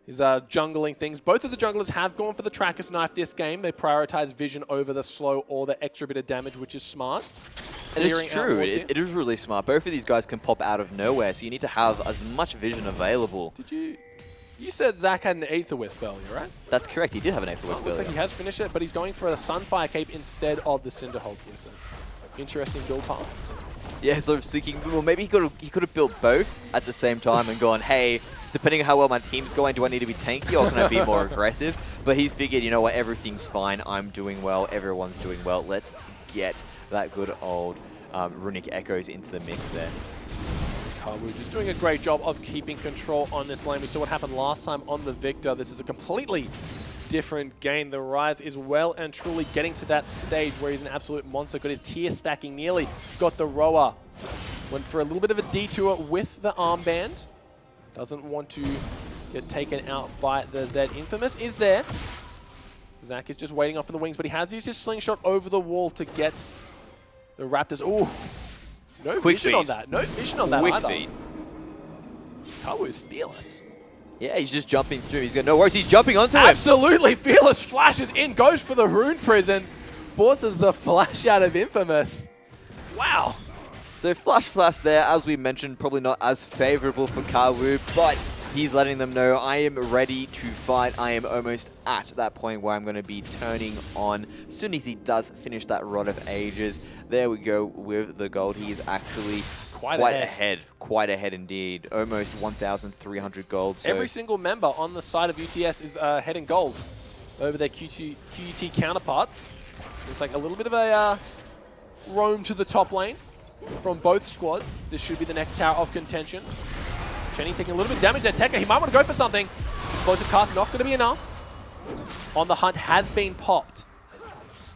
his jungling things. Both of the junglers have gone for the Tracker's Knife this game. They prioritize vision over the slow or the extra bit of damage, which is smart. and Clearing it's out true. wards here. It is really smart. Both of these guys can pop out of nowhere, so you need to have as much vision available. Did you... You said Zach had an Aether Wisp earlier, right? That's correct. He did have an Aether Wisp Looks like earlier. he has finished it, but he's going for a Sunfire Cape instead of the Cinderhulk here. So interesting build path. Yeah, so I was thinking, well, maybe he could have built both at the same time and gone, hey, depending on how well my team's going, do I need to be tanky or can I be more aggressive? But he's figured, you know what, everything's fine. I'm doing well. Everyone's doing well. Let's get that good old Runic Echoes into the mix there. Kawu just doing a great job of keeping control on this lane. We saw what happened last time on the Victor. This is a completely different game. The Rise is well and truly getting to that stage where he's an absolute monster. Got his tier stacking nearly. Got the Roa. Went for a little bit of a detour with the armband. Doesn't want to get taken out by the Zed. Infamous is there. Zach is just waiting off in the wings, but he has used his slingshot over the wall to get the Raptors. Ooh, no Quick vision feed. on that. No vision on that Quick either. feed. Kawu is fearless. Yeah, he's just jumping through. He's got no worries. He's jumping onto him. Absolutely fearless. Flashes in, goes for the rune prison, forces the flash out of Infamous. Wow. So flash there, as we mentioned, probably not as favorable for Kawu, but he's letting them know, I am ready to fight. I am almost at that point where I'm going to be turning on. As soon as he does finish that Rod of Ages, there we go with the gold. He is actually quite ahead. Quite ahead indeed. Almost 1,300 gold. So every single member on the side of UTS is ahead in gold over their QUT counterparts. Looks like a little bit of a roam to the top lane from both squads. This should be the next tower of contention. Chenny taking a little bit of damage there. Tekka, he might want to go for something. Explosive cast not going to be enough. On the Hunt has been popped.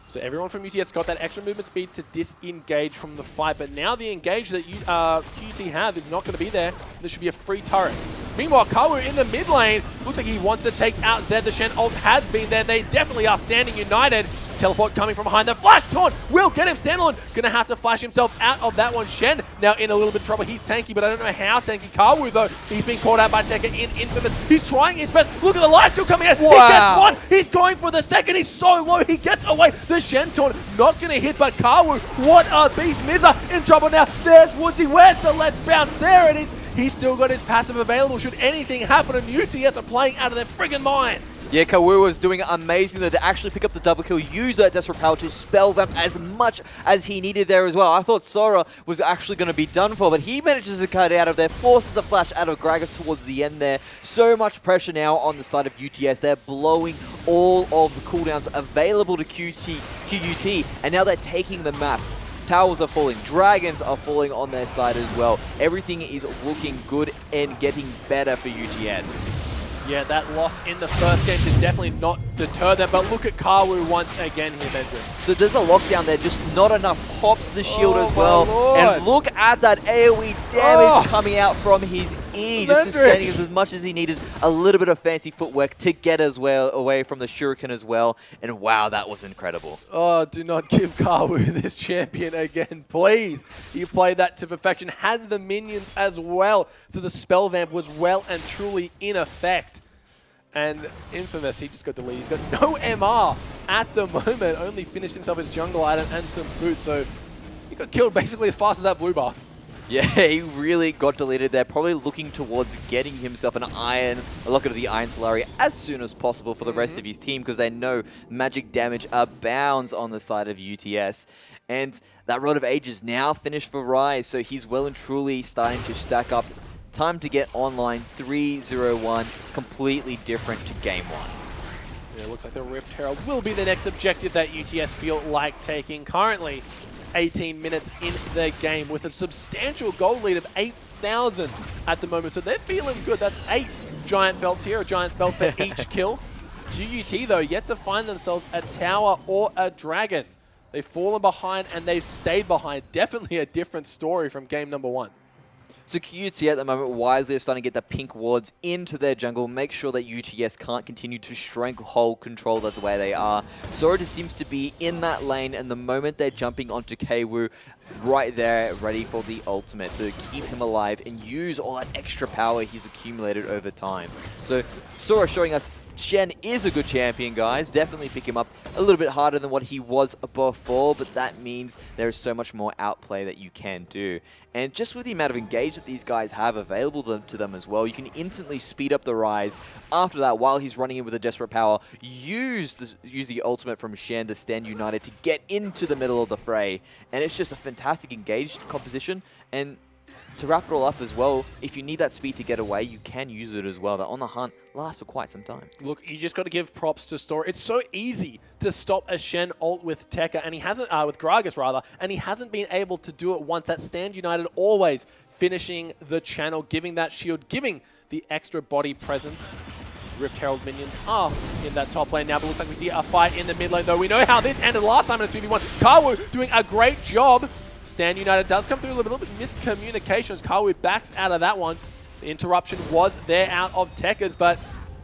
So everyone from UTS got that extra movement speed to disengage from the fight. But now the engage that QUT have is not going to be there. This should be a free turret. Meanwhile, Kawu in the mid lane looks like he wants to take out Zed. The Shen ult has been there. They definitely are standing united. Teleport coming from behind. The flash taunt will get him. Standalone gonna have to flash himself out of that one. Shen now in a little bit of trouble. He's tanky, but I don't know how tanky. Kawu though, he's being caught out by Tekka in Infamous. He's trying his best. Look at the life steal coming in. Wow. He gets one. He's going for the second. He's so low. He gets away. The Shen taunt not gonna hit, but Kawu, what a beast. Mizza in trouble now. There's Woodsy. Where's the let's bounce? There it is. He's still got his passive available should anything happen, and UTS are playing out of their friggin' minds. yeah, Kawu was doing amazing though to actually pick up the double kill, use that Desperate Power to spell them as much as he needed there as well. I thought Sora was actually going to be done for, but he manages to cut out of there, forces a flash out of Gragas towards the end there. So much pressure now on the side of UTS. They're blowing all of the cooldowns available to QUT, and now they're taking the map. Towers are falling, dragons are falling on their side as well. Everything is looking good and getting better for UTS. Yeah, that loss in the first game did definitely not deter them, but look at Kawu once again here, Vendrix. So there's a lockdown there, just not enough pops the shield Oh as my well. Lord. And look at that AoE damage coming out from his E, just sustaining Vendrix. as much as he needed. A little bit of fancy footwork to get as well away from the Shuriken as well. And wow, that was incredible. Oh, do not give Kawu this champion again, please. He played that to perfection, had the minions as well, so the spell vamp was well and truly in effect. And Infamous, he just got the lead. He's got no MR at the moment, only finished himself his jungle item and some boots, so he got killed basically as fast as that blue buff. Yeah, he really got deleted there, probably looking towards getting himself a locket of the Iron Solari as soon as possible for the rest of his team, because they know magic damage abounds on the side of UTS. And that Rod of Ages now finished for Rise, so he's well and truly starting to stack up. Time to get online 3-0-1, completely different to game one. Yeah, it looks like the Rift Herald will be the next objective that UTS feel like taking. Currently, 18 minutes in the game with a substantial gold lead of 8,000 at the moment. So they're feeling good. That's 8 giant belts here, a giant belt for each kill. QUT, though, yet to find themselves a tower or a dragon. They've fallen behind and they've stayed behind. Definitely a different story from game number 1. So QUT at the moment wisely are starting to get the pink wards into their jungle, make sure that UTS can't continue to stranglehold control the way they are. Sora just seems to be in that lane, and the moment they're jumping onto Kawu, right there, ready for the ultimate to keep him alive and use all that extra power he's accumulated over time. So Sora showing us Shen is a good champion, guys. Definitely pick him up a little bit harder than what he was before, but that means there is so much more outplay that you can do. And just with the amount of engage that these guys have available to them as well, you can instantly speed up the Rise. After that, while he's running in with a Desperate Power, use the ultimate from Shen to stand united to get into the middle of the fray. And it's just a fantastic engaged composition. And to wrap it all up as well, if you need that speed to get away, you can use it as well. That On the Hunt lasts for quite some time. Look, you just got to give props to Sora. It's so easy to stop a Shen ult with Tekka, and he hasn't, with Gragas rather, and he hasn't been able to do it once. That Stand United always finishing the channel, giving that shield, giving the extra body presence. Rift Herald minions are in that top lane now, but looks like we see a fight in the mid lane, though. We know how this ended last time in a 2v1. Kawu doing a great job. Stand United does come through a little bit of miscommunication as Kawu backs out of that one. The interruption was there out of Tekka's, but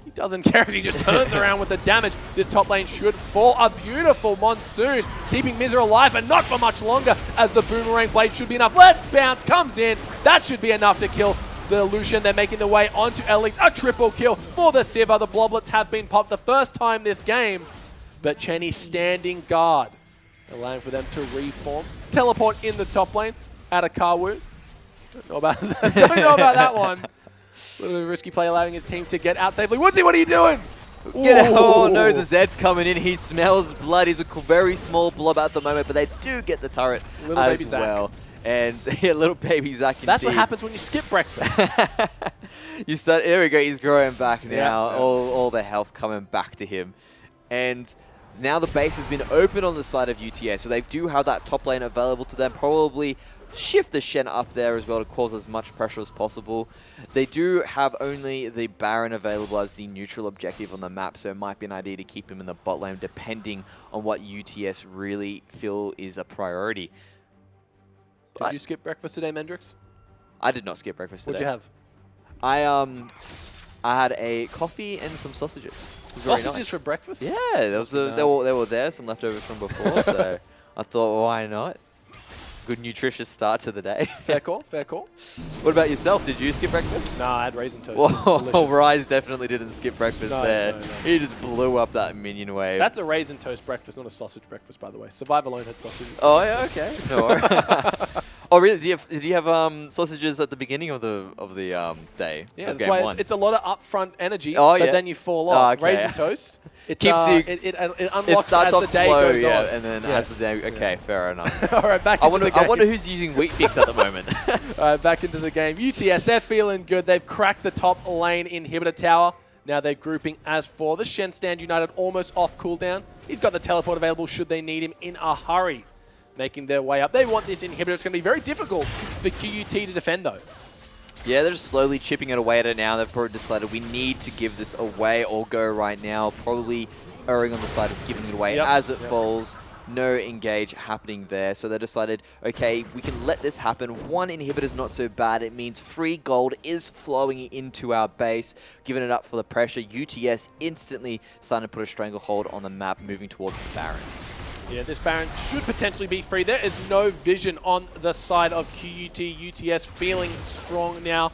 he doesn't care as he just turns around with the damage. This top lane should fall. A beautiful Monsoon, keeping Mizra alive, but not for much longer, as the Boomerang Blade should be enough. Let's Bounce comes in. That should be enough to kill the Lucian. They're making their way onto Elise. A triple kill for the Sivir. The Bloblets have been popped the first time this game, but Chenny standing guard, allowing for them to reform. Teleport in the top lane out of Karwoo. Don't know about that. Don't know about that one. A little bit of a risky play, allowing his team to get out safely. Woodsy, what are you doing? Oh no, the Zed's coming in. He smells blood. He's a very small blob at the moment, but they do get the turret Little as baby Zach. well. And yeah, little baby Zach. That's what indeed. happens when you skip breakfast. You start. There we go. He's growing back now. Yeah. All the health coming back to him, and now the base has been open on the side of UTS, so they do have that top lane available to them. Probably shift the Shen up there as well to cause as much pressure as possible. They do have only the Baron available as the neutral objective on the map, so it might be an idea to keep him in the bot lane depending on what UTS really feel is a priority. Did you skip breakfast today, Mendrix? I did not skip breakfast today. What'd you have? I had a coffee and some sausages. It was very Sausages nice. for breakfast? Yeah, there was they were there, some leftovers from before, so I thought, why not? Good nutritious start to the day. Fair call, fair call. What about yourself? Did you skip breakfast? Nah, I had raisin toast. Whoa, Delicious. Rise definitely didn't skip breakfast No, there. no, no. He just blew up that minion wave. That's a raisin toast breakfast, not a sausage breakfast, by the way. Survive Alone had sausages. Oh yeah, okay. No worries. Oh really? Did you have sausages at the beginning of the day? Yeah, of that's game why one? it's a lot of upfront energy, Oh, but yeah. then you fall Oh, off. okay. Raisin toast. It Keeps you- it unlocks It starts as off the day slow, goes yeah, on. and then Yeah. as the day. Okay, fair enough. All right, back I into the game. wonder who's using wheat picks at the moment. All right, back into the game. UTS, they're feeling good. They've cracked the top lane inhibitor tower. Now they're grouping as for the Shen Stand United almost off cooldown. He's got the teleport available should they need him in a hurry. Making their way up. They want this inhibitor. It's going to be very difficult for QUT to defend, though. Yeah, they're just slowly chipping it away at it now. They've probably decided we need to give this away or go right now. Probably erring on the side of giving it away as it falls. No engage happening there. So they decided, okay, we can let this happen. One inhibitor is not so bad. It means free gold is flowing into our base, giving it up for the pressure. UTS instantly starting to put a stranglehold on the map, moving towards the Baron. Yeah, this Baron should potentially be free. There is no vision on the side of QUT. UTS feeling strong now.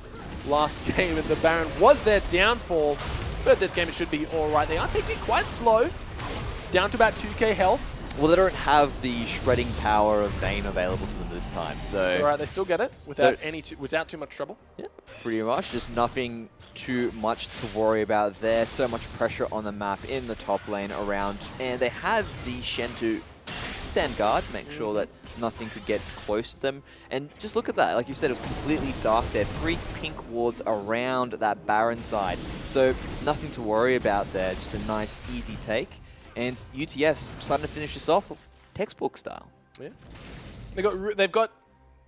Last game, the Baron was their downfall, but this game it should be all right. They are taking it quite slow, down to about 2k health. Well, they don't have the shredding power of Vayne available to them this time, so... It's all right, they still get it without without too much trouble. Yeah, pretty much. Just nothing too much to worry about there. So much pressure on the map in the top lane around. And they had the Shen to stand guard, make sure that nothing could get close to them. And just look at that. Like you said, it was completely dark there. 3 pink wards around that Baron side. So nothing to worry about there. Just a nice, easy take. And UTS starting to finish this off textbook style. Yeah, they've got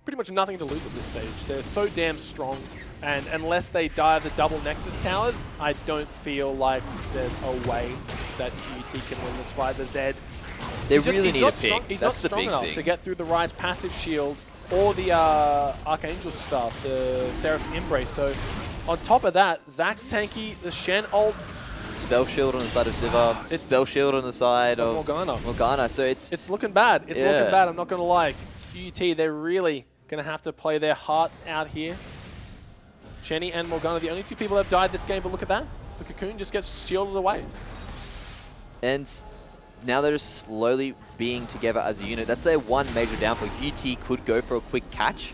pretty much nothing to lose at this stage. They're so damn strong, and unless they die the double Nexus towers, I don't feel like there's a way that QUT can win this fight. The Zed, They really need a pick. He's That's not the strong big enough thing. to get through the Rise passive shield or the Archangel stuff, the Seraph's Embrace. So on top of that, Zach's tanky, the Shen ult. Spell shield on the side of Sivir, spell shield on the side of Morgana. So it's looking bad. It's looking bad. I'm not going to lie. QUT, they're really going to have to play their hearts out here. Chenny and Morgana, the only 2 people that have died this game, but look at that. The Cocoon just gets shielded away. And now they're just slowly being together as a unit. That's their one major downfall. UT could go for a quick catch,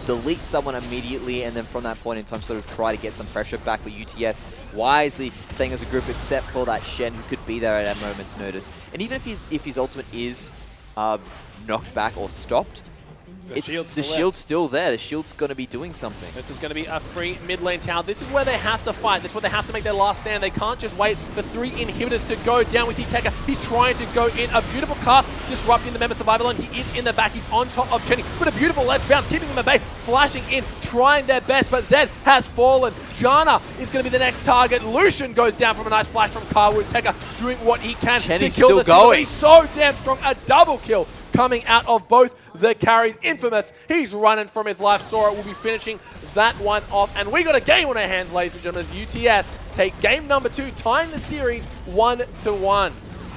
delete someone immediately, and then from that point in time sort of try to get some pressure back. But UTS wisely staying as a group, except for that Shen who could be there at a moment's notice. And even if his ultimate is knocked back or stopped, the shield's still there. The shield's going to be doing something. This is going to be a free mid lane tower. This is where they have to fight. This is where they have to make their last stand. They can't just wait for 3 inhibitors to go down. We see Tekka. He's trying to go in. A beautiful cast, disrupting the member survival, and he is in the back. He's on top of Chenny with a beautiful left bounce, keeping him at bay, flashing in, trying their best, but Zed has fallen. Jana is going to be the next target. Lucian goes down from a nice flash from Karwood. Tekka doing what he can to kill still the going. He's so damn strong. A double kill coming out of both the carries. Infamous, he's running from his life. Sora will be finishing that one off. And we got a game on our hands, ladies and gentlemen, as UTS take game number 2, tying the series 1-1.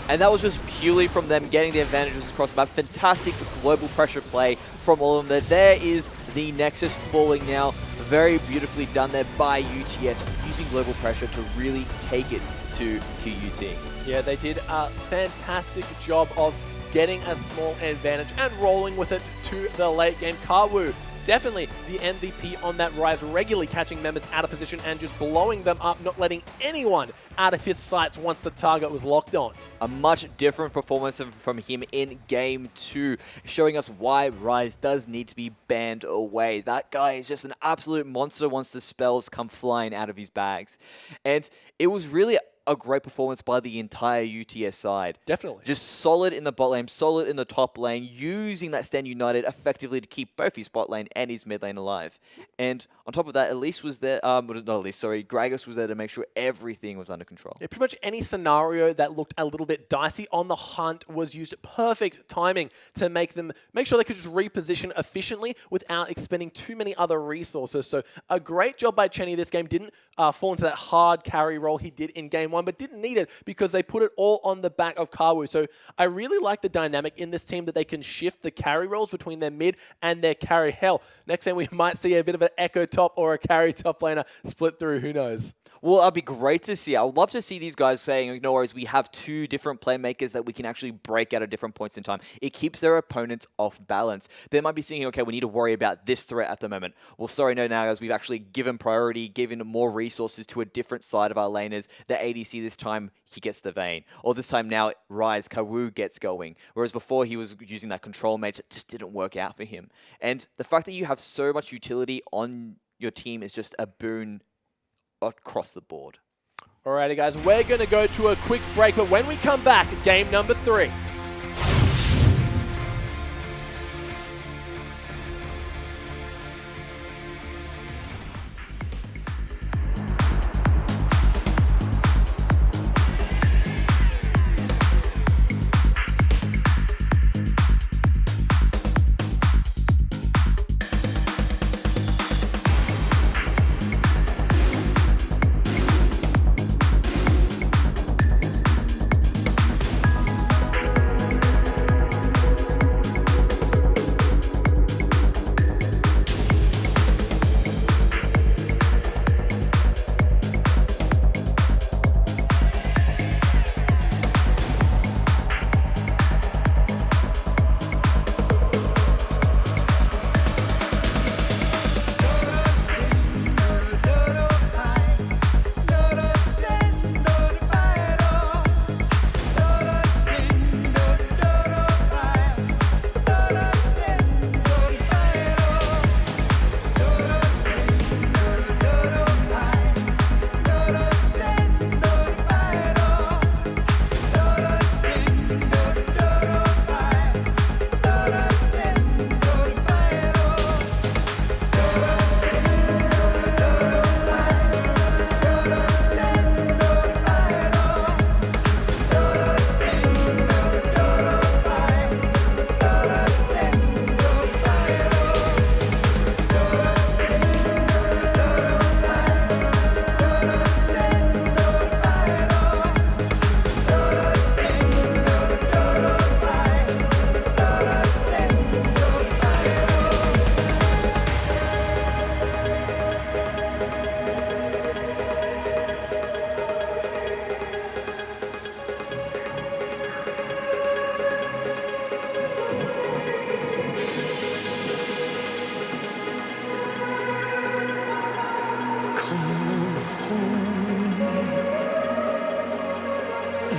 And that was just purely from them getting the advantages across the map. Fantastic global pressure play from all of them. There is the Nexus falling now. Very beautifully done there by UTS, using global pressure to really take it to QUT. Yeah, they did a fantastic job of getting a small advantage and rolling with it to the late game. Kawu, definitely the MVP on that rise, regularly catching members out of position and just blowing them up, not letting anyone out of his sights once the target was locked on. A much different performance from him in Game 2, showing us why Rise does need to be banned away. That guy is just an absolute monster once the spells come flying out of his bags. And it was really a great performance by the entire UTS side. Definitely. Just solid in the bot lane, solid in the top lane, using that Stand United effectively to keep both his bot lane and his mid lane alive. And on top of that, Elise was there, Gragas was there to make sure everything was under control. Yeah, pretty much any scenario that looked a little bit dicey on the hunt was used. Perfect timing to make sure they could just reposition efficiently without expending too many other resources. So a great job by Chenny this game. Didn't fall into that hard carry role he did in game 1, but didn't need it because they put it all on the back of Kawu. So I really like the dynamic in this team that they can shift the carry roles between their mid and their carry. Hell, next time we might see a bit of an echo top or a carry top laner split through. Who knows? Well, that'd be great to see. I would love to see these guys saying, no worries, we have 2 different playmakers that we can actually break out at different points in time. It keeps their opponents off balance. They might be thinking, okay, we need to worry about this threat at the moment. Well, sorry, no, now guys, we've actually given priority, given more resources to a different side of our laners. The ADC this time, he gets the Vayne. Or this time now, Rise, Kawu gets going. Whereas before, he was using that control mage. It just didn't work out for him. And the fact that you have so much utility on your team is just a boon across the board. Alrighty guys, we're going to go to a quick break, but when we come back, game number 3.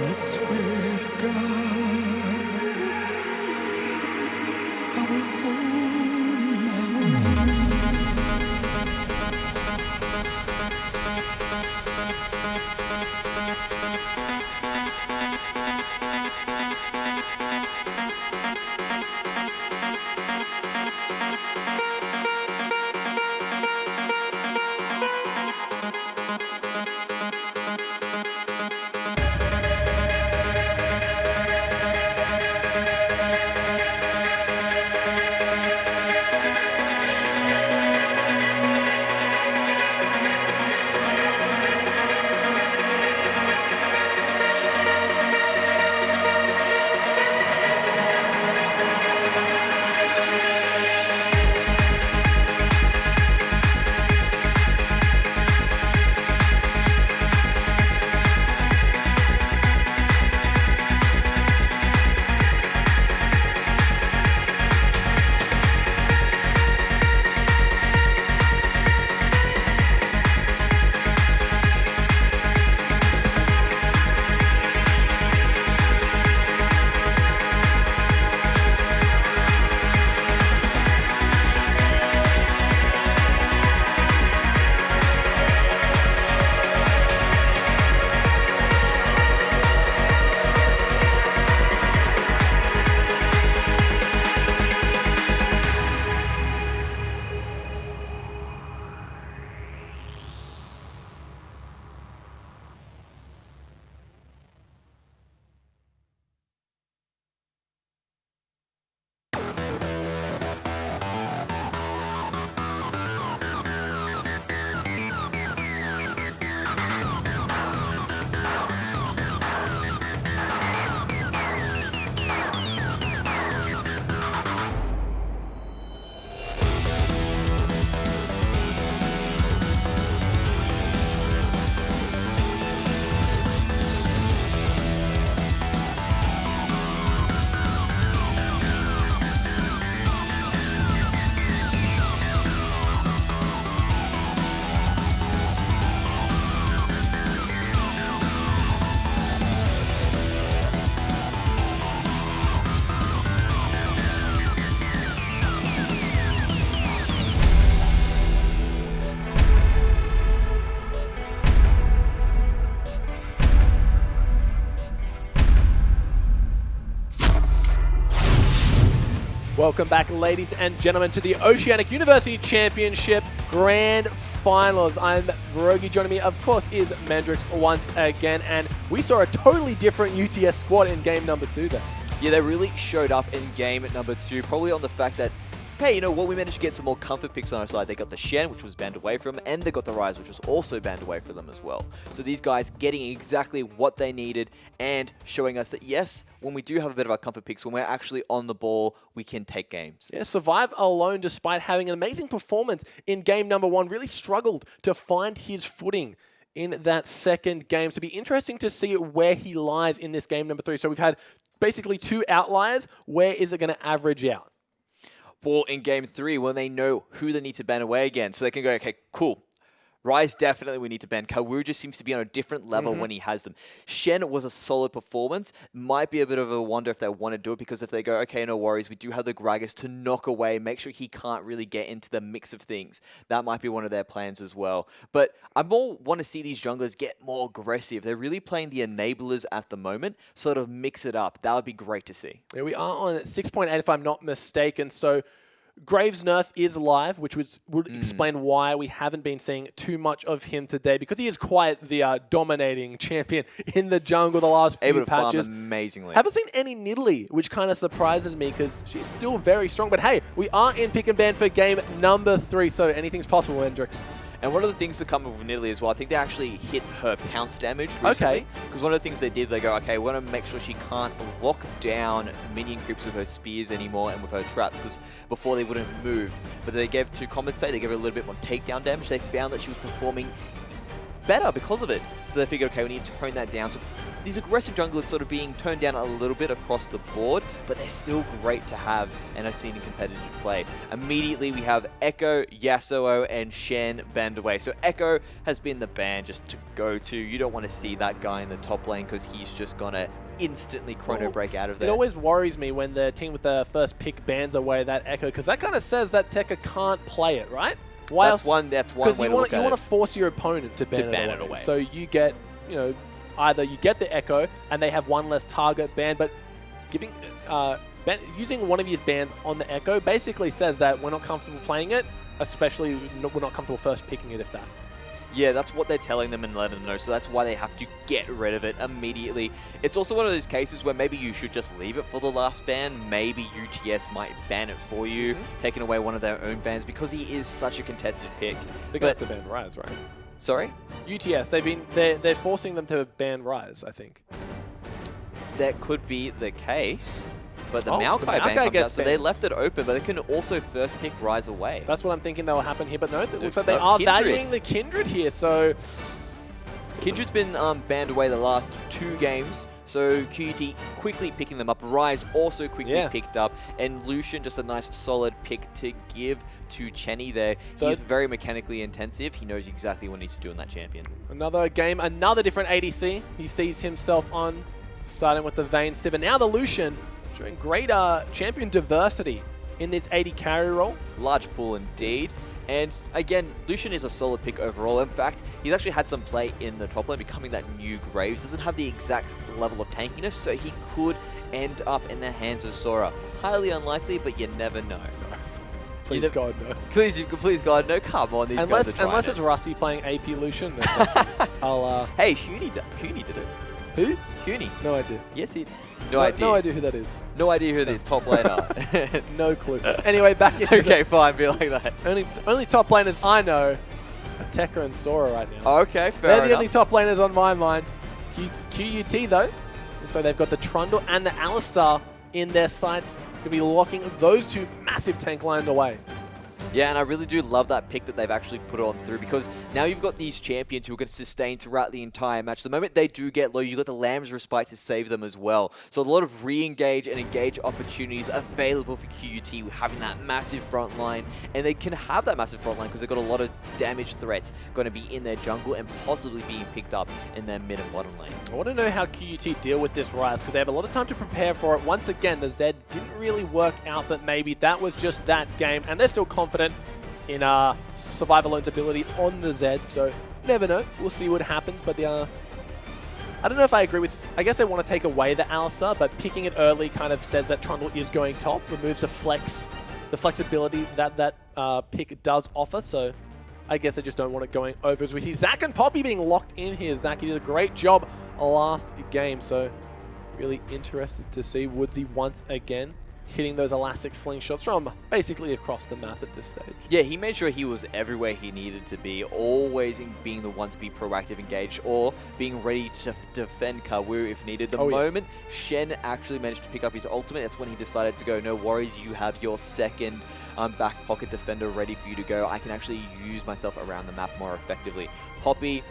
I swear to God, I will hold you in my arms. Welcome back, ladies and gentlemen, to the Oceanic University Championship Grand Finals. I'm Vrogi. Joining me, of course, is Mandrix once again, and we saw a totally different UTS squad in game number 2 there. Yeah, they really showed up in game at number 2, probably on the fact that, hey, you know what, we managed to get some more comfort picks on our side. They got the Shen, which was banned away from them, and they got the Rise, which was also banned away from them as well. So these guys getting exactly what they needed and showing us that, yes, when we do have a bit of our comfort picks, when we're actually on the ball, we can take games. Yeah, Survive alone, despite having an amazing performance in game number 1, really struggled to find his footing in that second game. So it'll be interesting to see where he lies in this game number 3. So we've had basically 2 outliers. Where is it going to average out? Well, in game 3, when they know who they need to ban away again, so they can go, okay, cool. Rise, definitely we need to ban. Kawu just seems to be on a different level when he has them. Shen was a solid performance. Might be a bit of a wonder if they want to do it, because if they go, okay, no worries, we do have the Gragas to knock away, make sure he can't really get into the mix of things. That might be one of their plans as well. But I more want to see these junglers get more aggressive. They're really playing the enablers at the moment, sort of mix it up. That would be great to see. Yeah, we are on 6.8 if I'm not mistaken. So Graves' nerf is live, which would explain why we haven't been seeing too much of him today, because he is quite the dominating champion in the jungle the last few Able to patches. farm amazingly. Haven't seen any Nidalee, which kind of surprises me because she's still very strong. But hey, we are in pick and ban for game number 3, so anything's possible, Hendrix. And one of the things to come with Nidalee as well, I think they actually hit her pounce damage recently. Okay. Because one of the things they did, they go, okay, we want to make sure she can't lock down minion creeps with her spears anymore and with her traps, because before they wouldn't move. But they gave, to compensate, they gave her a little bit more takedown damage. They found that she was performing better because of it. So they figured, okay, we need to tone that down. So these aggressive junglers sort of being toned down a little bit across the board, but they're still great to have and are seen in competitive play. Immediately we have Echo, Yasuo, and Shen banned away. So Echo has been the ban just to go to. You don't want to see that guy in the top lane because he's just going to instantly chrono break out of there. It always worries me when the team with the first pick bans away that Echo, because that kind of says that Tekka can't play it, right? Why that's else? That's one way to look at it. You want to force your opponent to ban it away. So you get, you know, either you get the Echo and they have one less target ban, but giving using one of his bans on the Echo basically says that we're not comfortable playing it, especially we're not comfortable first picking it, if that. Yeah, that's what they're telling them and letting them know, so that's why they have to get rid of it immediately. It's also one of those cases where maybe you should just leave it for the last ban. Maybe UTS might ban it for you, taking away one of their own bans, because he is such a contested pick. They're going to have to ban Rise, right? Sorry? UTS, they're forcing them to ban Rise, I think. That could be the case. But the Oh, Maokai the ban Maokai comes gets out, so they banned. left it open, but they can also first pick Rise away. That's what I'm thinking that will happen here, but no, it looks like they No, are Kindred. valuing the Kindred here, so Kindred's been banned away the last 2 games, so QUT quickly picking them up. Rise also quickly picked up, and Lucian just a nice solid pick to give to Chenny there. He's very mechanically intensive. He knows exactly what he needs to do in that champion. another game, another different ADC he sees himself on, starting with the Vayne Civ. And now the Lucian showing great champion diversity in this AD carry role. Large pool indeed. And again, Lucian is a solid pick overall. In fact, he's actually had some play in the top lane, becoming that new Graves. Doesn't have the exact level of tankiness, so he could end up in the hands of Sora. Highly unlikely, but you never know. Please God, no. Please God, no. Come on, these guys are trying Unless it. it's Rusty playing AP Lucian, then I'll... Hey, Huni did it. Who? Huni. No idea. Yes, he did. No idea. No idea who that is. No idea who this top laner. No clue. Anyway, back into Okay, fine, be like that. only top laners I know are Tekka and Sora right now. Okay, fair They're enough. the only top laners on my mind. QUT though, looks like they've got the Trundle and the Alistar in their sights. Going to be locking those 2 massive tank lines away. Yeah, and I really do love that pick that they've actually put on through, because now you've got these champions who are going to sustain throughout the entire match. The moment they do get low, you got the Lamb's Respite to save them as well. So a lot of re-engage and engage opportunities available for QUT, having that massive front line. And they can have that massive front line because they've got a lot of damage threats going to be in their jungle and possibly being picked up in their mid and bottom lane. I want to know how QUT deal with this Rise, because they have a lot of time to prepare for it. Once again, the Zed didn't really work out, but maybe that was just that game, and they're still confident in Survive Alone's ability on the Zed, so never know. We'll see what happens, but I don't know if I agree with I guess they want to take away the Alistar, but picking it early kind of says that Trundle is going top, removes the flexibility that pick does offer. So I guess they just don't want it going over. As we see Zach and Poppy being locked in here. Zach, he did a great job last game, so really interested to see Woodsy once again hitting those elastic slingshots from basically across the map at this stage. Yeah, he made sure he was everywhere he needed to be, always being the one to be proactive, engaged, or being ready to defend Kawu if needed. The moment Shen actually managed to pick up his ultimate, that's when he decided to go, no worries, you have your second back pocket defender ready for you to go. I can actually use myself around the map more effectively. Poppy,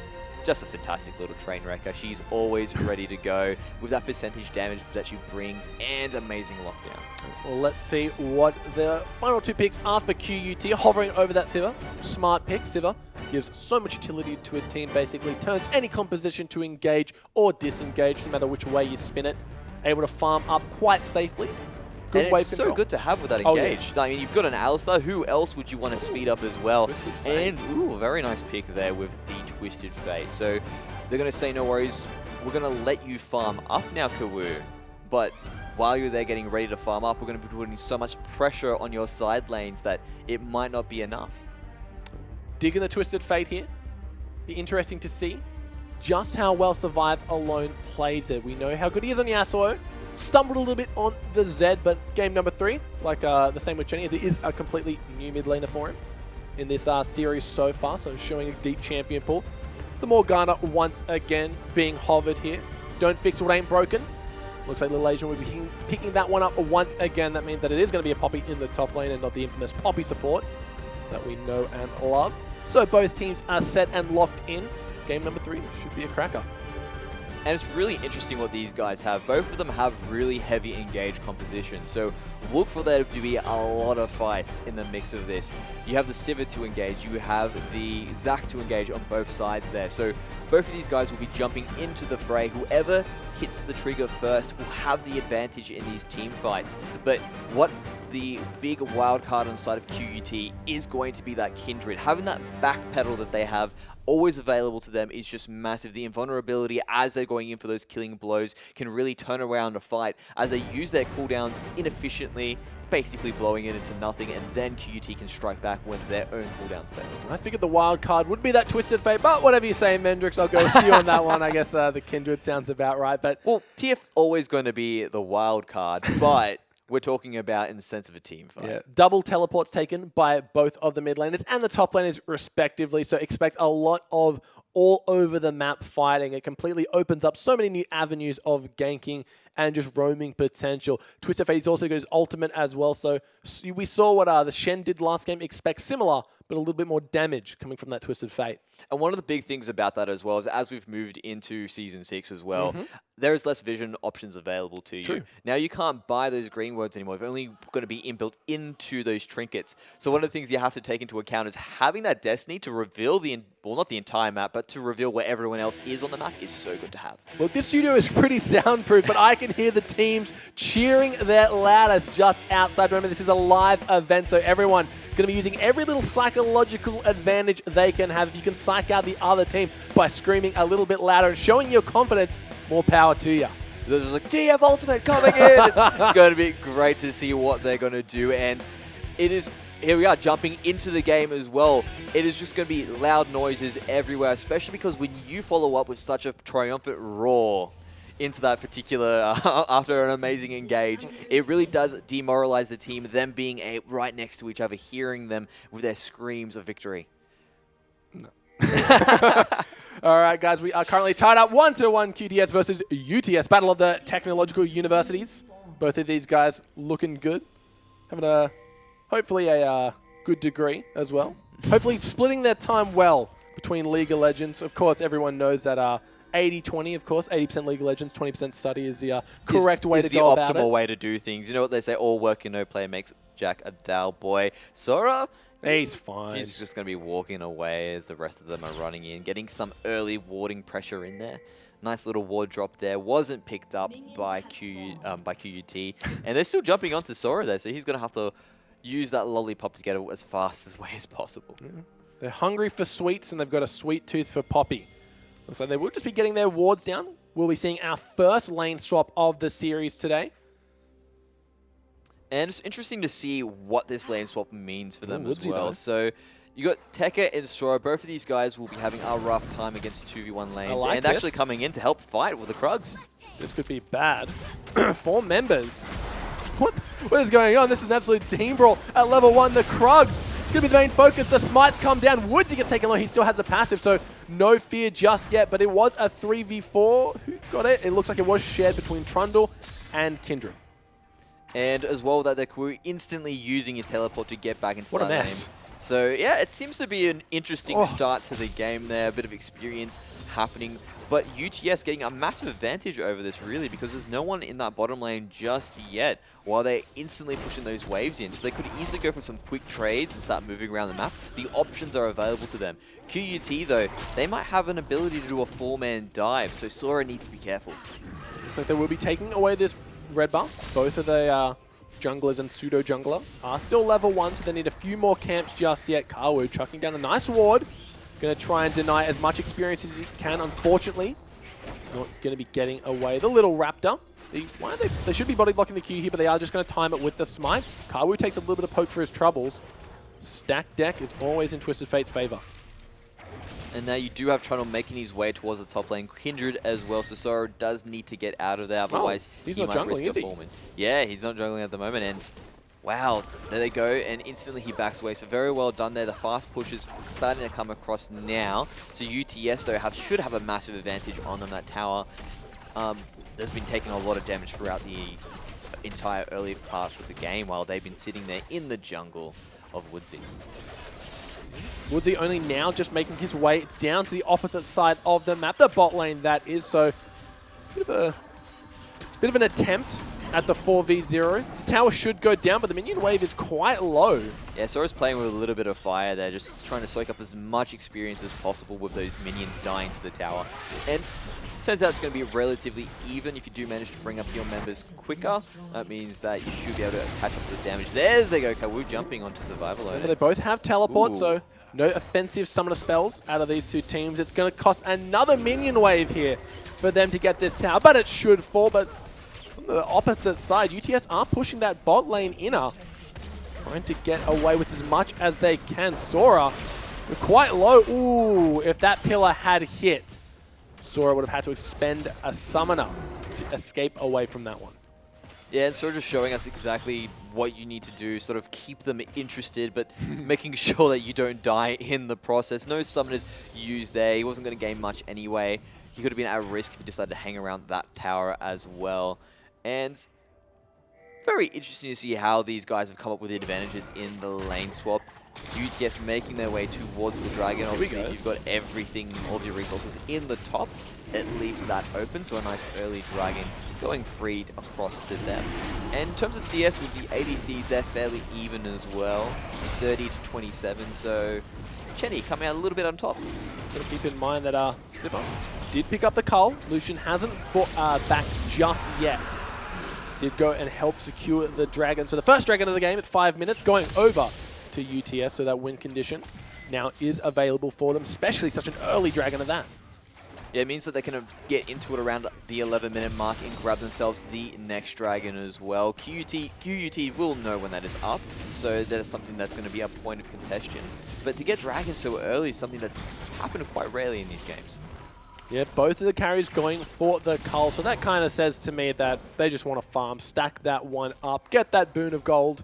just a fantastic little train wrecker. She's always ready to go with that percentage damage that she brings and amazing lockdown. Well, let's see what the final two picks are for QUT. Hovering over that Sivir. Smart pick. Sivir gives so much utility to a team, basically. Turns any composition to engage or disengage, no matter which way you spin it. Able to farm up quite safely. Good and wave it's control. so good to have with that Oh, engaged. yeah. I mean, you've got an Alistar. Who else would you want to speed up as well? Twisted Fate. And, ooh, very nice pick there with the Twisted Fate. So they're going to say, no worries, we're going to let you farm up now, Kawu. But while you're there getting ready to farm up, we're going to be putting so much pressure on your side lanes that it might not be enough. Digging the Twisted Fate here. Be interesting to see just how well Survive alone plays it. We know how good he is on Yasuo. Stumbled a little bit on the Zed, but game number 3, like the same with Chenny, it is a completely new mid laner for him in this series so far, so showing a deep champion pool. The Morgana once again being hovered here. Don't fix what ain't broken. Looks like Little Asian will be picking that one up once again. That means that it is going to be a Poppy in the top lane and not the infamous Poppy support that we know and love. So both teams are set and locked in. Game number 3 should be a cracker. And it's really interesting what these guys have. Both of them have really heavy engaged composition. So look for there to be a lot of fights in the mix of this. You have the Sivir to engage. You have the Zac to engage on both sides there. So both of these guys will be jumping into the fray. Whoever hits the trigger first will have the advantage in these team fights. But what the big wild card on the side of QUT is going to be that Kindred. Having that back pedal that they have always available to them is just massive. The invulnerability as they're going in for those killing blows can really turn around a fight as they use their cooldowns inefficiently, basically blowing it into nothing, and then QUT can strike back when their own cooldowns fail. I figured the wild card would be that Twisted Fate, but whatever you say, Mendrix, I'll go with you on that one. I guess the Kindred sounds about right. But well, TF's always going to be the wild card, but we're talking about in the sense of a team fight. yeah, double teleports taken by both of the mid laners and the top laners respectively, so expect a lot of all over the map fighting. It completely opens up so many new avenues of ganking and just roaming potential. Twisted Fate is also got his ultimate as well, so we saw what the Shen did last game. Expect similar, but a little bit more damage coming from that Twisted Fate. And one of the big things about that as well is as we've moved into Season 6 as well, there is less vision options available to you. True. Now you can't buy those green words anymore. They're only going to be inbuilt into those trinkets. So one of the things you have to take into account is having that Destiny to reveal well, not the entire map, but to reveal where everyone else is on the map is so good to have. Look, this studio is pretty soundproof, but I can hear the teams cheering their loudest just outside. Remember, this is a live event, so everyone going to be using every little psychological advantage they can have. If you can psych out the other team by screaming a little bit louder and showing your confidence, more power to you. There's like, GF Ultimate coming in! It's going to be great to see what they're going to do, and it is... Here we are, jumping into the game as well. It is just going to be loud noises everywhere, especially because when you follow up with such a triumphant roar into that particular, after an amazing engage, it really does demoralize the team, them being right next to each other, hearing them with their screams of victory. All right, guys, we are currently tied up 1-1 QTS versus UTS, Battle of the Technological Universities. Both of these guys looking good. Having hopefully a good degree as well. Hopefully splitting their time well between League of Legends. Of course, everyone knows that 80-20, of course. 80% League of Legends, 20% study is the correct way to go about it. Is the optimal way to do things. You know what they say, all work and no play makes Jack a dull boy. Sora? He's fine. He's just going to be walking away as the rest of them are running in, getting some early warding pressure in there. Nice little ward drop there. Wasn't picked up by QUT. And they're still jumping onto Sora there, so he's going to have to use that lollipop to get it as fast as way as possible. Yeah. They're hungry for sweets, and they've got a sweet tooth for Poppy. So they will just be getting their wards down. We'll be seeing our first lane swap of the series today. And it's interesting to see what this lane swap means for them as Woodsy well. though. So you got Tekka and Sora. Both of these guys will be having a rough time against 2v1 lanes like and actually this. coming in to help fight with the Krugs. This could be bad. 4 members. What is going on? This is an absolute team brawl at level 1. The Krugs going to be the main focus. The smites come down. Woodsy gets taken low. He still has a passive, so no fear just yet. But it was a 3v4. Who got it? It looks like it was shared between Trundle and Kindred. And as well that they're instantly using his teleport to get back into What a that mess. lane. So yeah, it seems to be an interesting Oh. start to the game there. A bit of experience happening. But UTS getting a massive advantage over this, really, because there's no one in that bottom lane just yet, while they're instantly pushing those waves in. So they could easily go for some quick trades and start moving around the map. The options are available to them. QUT, though, they might have an ability to do a 4-man dive, so Sora needs to be careful. Looks like they will be taking away this red buff. Both of the junglers and pseudo-jungler are still level 1, so they need a few more camps just yet. Kawu chucking down a nice ward. Going to try and deny as much experience as he can, unfortunately. Not going to be getting away. The little raptor. They should be body blocking the Q here, but they are just going to time it with the smite. Kawu takes a little bit of poke for his troubles. Stack deck is always in Twisted Fate's favor. And now you do have Trundle making his way towards the top lane. Kindred as well, so Sora does need to get out of there, otherwise he's he not might jungling, risk is a he? Foreman. Yeah, he's not jungling at the moment, and wow, there they go, and instantly he backs away. So very well done there. The fast push is starting to come across now. So UTS, though, should have a massive advantage on them. That tower has been taking a lot of damage throughout the entire early part of the game, while they've been sitting there in the jungle of Woodsy. Woodsy only now just making his way down to the opposite side of the map. The bot lane, that is. So, bit of an attempt at the 4v0. The tower should go down, but the minion wave is quite low. Yeah, Sora's playing with a little bit of fire there, just trying to soak up as much experience as possible with those minions dying to the tower. And turns out it's going to be relatively even if you do manage to bring up your members quicker. That means that you should be able to catch up to the damage. There's they go, Kawu jumping onto survival. Remember, they both have teleport, Ooh. so no offensive summoner spells out of these two teams. It's going to cost another minion wave here for them to get this tower, but it should fall. But on the opposite side, UTS are pushing that bot lane inner, trying to get away with as much as they can. Sora, they're quite low. Ooh, if that pillar had hit, Sora would have had to expend a summoner to escape away from that one. Yeah, and sort of just showing us exactly what you need to do, sort of keep them interested, but making sure that you don't die in the process. No summoners used there. He wasn't going to gain much anyway. He could have been at risk if he decided to hang around that tower as well. And very interesting to see how these guys have come up with the advantages in the lane swap. UTS making their way towards the dragon. Obviously, if you've got everything, all of your resources in the top, it leaves that open, so a nice early dragon going freed across to them. And in terms of CS with the ADCs, they're fairly even as well, 30 to 27, so Chenny coming out a little bit on top. Got to keep in mind that Sipper did pick up the cull. Lucian hasn't back just yet. Did go and help secure the dragon. So the first dragon of the game at 5 minutes, going over to UTS, so that win condition now is available for them, especially such an early dragon of that. Yeah, it means that they can get into it around the 11-minute mark and grab themselves the next dragon as well. QUT will know when that is up, so that is something that's going to be a point of contention. But to get dragons so early is something that's happened quite rarely in these games. Yeah, both of the carries going for the cull, so that kind of says to me that they just want to farm, stack that one up, get that boon of gold.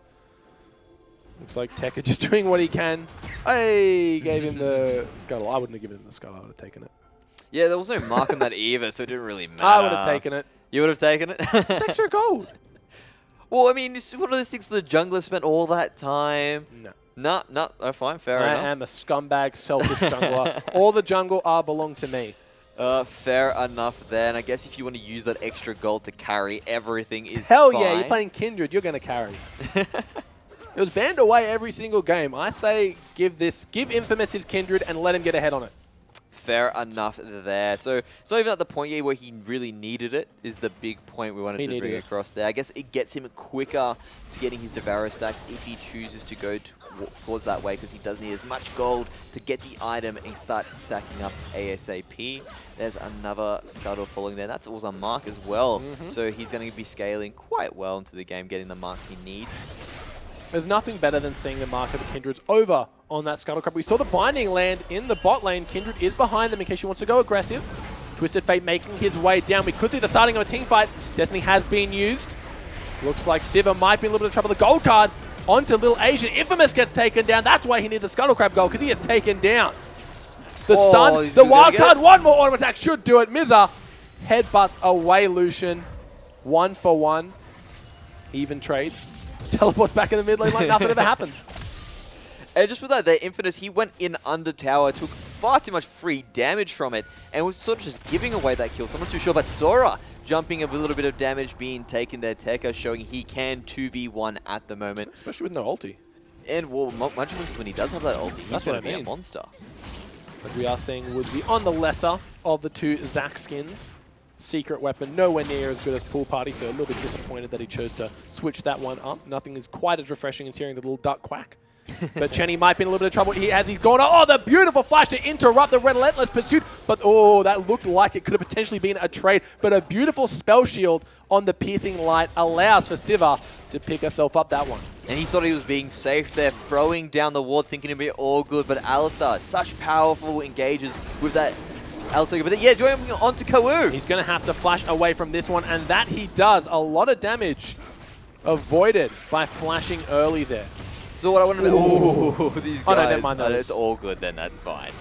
Looks like Tekka just doing what he can. Hey, gave him the scuttle. I wouldn't have given him the scuttle. I would have taken it. Yeah, there was no mark on that either, so it didn't really matter. I would have taken it. You would have taken it? It's extra gold. Well, I mean, it's one of those things the jungler spent all that time. No. No, fine, fair I enough. am a scumbag, selfish jungler. All the jungle belong to me. Fair enough there, and I guess if you want to use that extra gold to carry, everything is Hell fine. yeah, you're playing Kindred, you're going to carry. It was banned away every single game. I say give Infamous his Kindred and let him get ahead on it. Fair enough there. So it's not even at the point yet where he really needed it, is the big point we wanted to bring across there. I guess it gets him quicker to getting his Devour stacks if he chooses to go towards that way, because he does need as much gold to get the item and start stacking up ASAP. There's another Scuttle following there. That's also a mark as well. So he's going to be scaling quite well into the game, getting the marks he needs. There's nothing better than seeing the mark of the Kindred's over on that Scuttle Crab. We saw the binding land in the bot lane. Kindred is behind them in case she wants to go aggressive. Twisted Fate making his way down. We could see the starting of a team fight. Destiny has been used. Looks like Siva might be in a little bit of trouble. The gold card onto Little Asian. Infamous gets taken down. That's why he needs the Scuttle Crab gold, because he gets taken down. The stun, the wild card, one more auto attack should do it. Mizza headbutts away Lucian. 1 for 1. Even trade. Teleports back in the mid lane like nothing ever happened. And just with that, the Infamous, he went in under tower, took far too much free damage from it, and was sort of just giving away that kill. So I'm not too sure, but Sora jumping a little bit of damage being taken there. Tekka showing he can 2v1 at the moment. Especially with no ulti. And well, much when he does have that ulti, he's going to be a monster. So we are seeing Woodsy on the lesser of the two Zac skins. Secret weapon, nowhere near as good as Pool Party, so a little bit disappointed that he chose to switch that one up. Nothing is quite as refreshing as hearing the little duck quack. But Chenny might be in a little bit of trouble. He's gone, oh, the beautiful flash to interrupt the relentless pursuit. But, oh, that looked like it could have potentially been a trade. But a beautiful spell shield on the piercing light allows for Siva to pick herself up that one. And he thought he was being safe there, throwing down the ward, thinking it'd be all good. But Alistar, such powerful engages with that Alistar. But yeah, joining on to Kawu. He's going to have to flash away from this one, and that he does. A lot of damage avoided by flashing early there. So what I want to know, these guys, oh, no, never mind those. It's all good then, that's fine.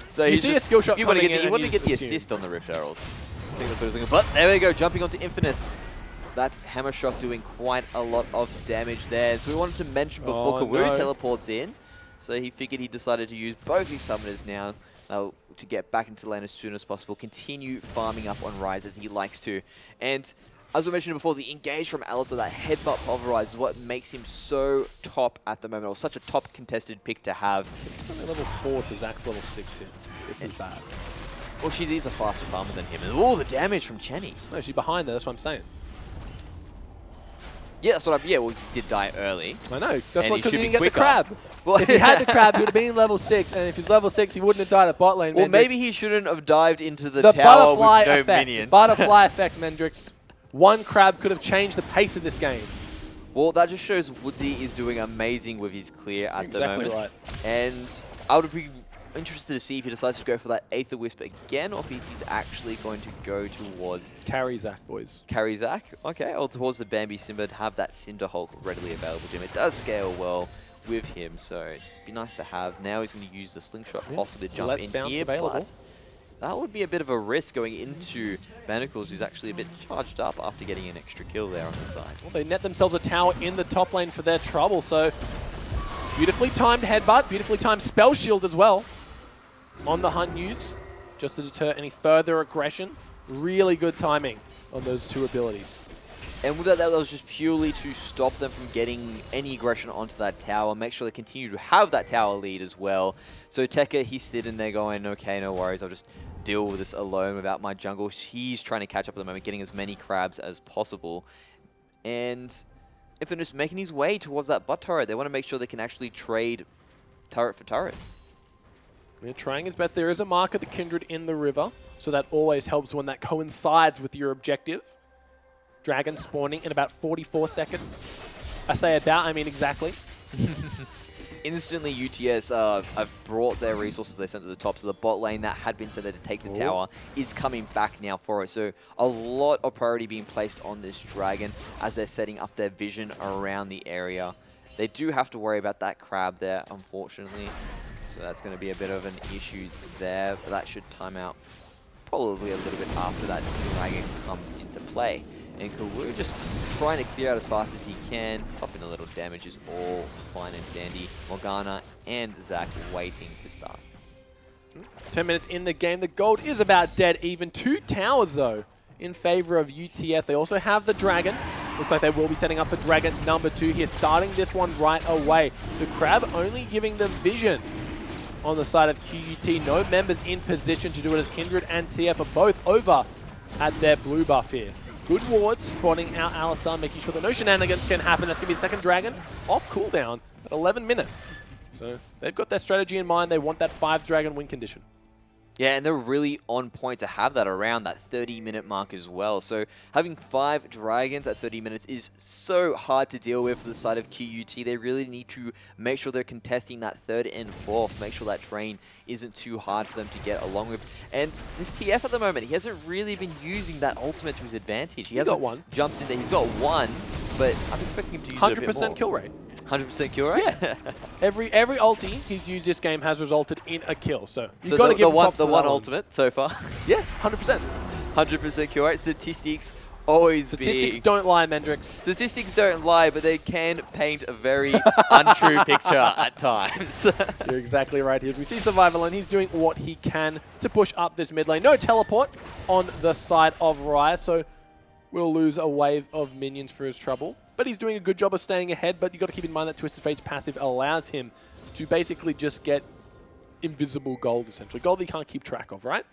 So you see a skill shot coming in, you want to get the assist on the Rift Herald. I think that's what I was looking for. But there we go, jumping onto Infamous. That Hammer Shock doing quite a lot of damage there. So we wanted to mention before Kawu teleports in. So he figured he decided to use both his summoners now to get back into the lane as soon as possible. Continue farming up on Rise as he likes to. And as we mentioned before, the engage from Alistar, that headbutt pulverize is what makes him so top at the moment, or such a top contested pick to have. He's only level 4 to Zac's level 6 here. This is bad. Well, she is a faster farmer than him. And oh, the damage from Chenny. No, she's behind there, that's what I'm saying. Yeah, that's what yeah, well, he did die early. I know. That's why, because he didn't get quicker. the crab. Well, if he had the crab, he would have been level 6, and if he's level 6, he wouldn't have died at bot lane. Well, maybe he shouldn't have dived into the tower butterfly with no effect. minions. Butterfly effect, Mendrix. One crab could have changed the pace of this game. Well, that just shows Woodsy is doing amazing with his clear at the moment. Exactly right. And I would be interested to see if he decides to go for that Aether Wisp again, or if he's actually going to go towards Carry Zac, boys. Carry Zac. Okay, or towards the Bambi Simba to have that Cinder Hulk readily available to him. It does scale well with him, so it'd be nice to have. Now he's going to use the Slingshot, possibly to jump in here. But that would be a bit of a risk going into Manacles, who's actually a bit charged up after getting an extra kill there on the side. Well, they net themselves a tower in the top lane for their trouble, so beautifully timed headbutt, beautifully timed spell shield as well on the Hunt use, just to deter any further aggression. Really good timing on those two abilities. And with that was just purely to stop them from getting any aggression onto that tower, make sure they continue to have that tower lead as well. So Tekka, he's sitting there going, okay, no worries, I'll just deal with this alone without my jungle. He's trying to catch up at the moment, getting as many crabs as possible. And Infamous making his way towards that bot turret. They want to make sure they can actually trade turret for turret. They're trying his best. There is a mark of the Kindred in the river, so that always helps when that coincides with your objective. Dragon spawning in about 44 seconds. I say about, I mean exactly. Instantly, UTS have brought their resources they sent to the top, so the bot lane that had been sent there to take the tower is coming back now for it. So a lot of priority being placed on this Dragon as they're setting up their vision around the area. They do have to worry about that crab there, unfortunately. So that's going to be a bit of an issue there, but that should time out probably a little bit after that Dragon comes into play. And Kawu just trying to clear out as fast as he can. Popping a little damage is all fine and dandy. Morgana and Zac waiting to start. 10 minutes in the game. The gold is about dead even. 2 towers, though, in favor of UTS. They also have the Dragon. Looks like they will be setting up the Dragon number 2 here, starting this one right away. The Crab only giving the vision on the side of QUT. No members in position to do it as Kindred and TF are both over at their blue buff here. Good wards spawning out Alistar, making sure that no shenanigans can happen. That's going to be the second dragon off cooldown at 11 minutes. So they've got their strategy in mind. They want that 5 dragon win condition. Yeah, and they're really on point to have that around that 30-minute mark as well. So having 5 dragons at 30 minutes is so hard to deal with for the side of QUT. They really need to make sure they're contesting that 3rd and 4th, make sure that train isn't too hard for them to get along with. And this TF at the moment, he hasn't really been using that ultimate to his advantage. He hasn't got one. Jumped in there. He's got one, but I'm expecting him to use it a bit more. 100% kill rate. 100% kill rate? Yeah. every ulti he's used this game has resulted in a kill. So So you've got to give the one ultimate so far. Yeah, 100%. 100% kill rate. Statistics always Statistics don't lie, Mendrix. Statistics don't lie, but they can paint a very untrue picture at times. You're exactly right here. We see Survival and he's doing what he can to push up this mid lane. No teleport on the side of Raya, so we'll lose a wave of minions for his trouble. But he's doing a good job of staying ahead, but you've got to keep in mind that Twisted Fate's passive allows him to basically just get invisible gold, essentially. Gold that you can't keep track of, right?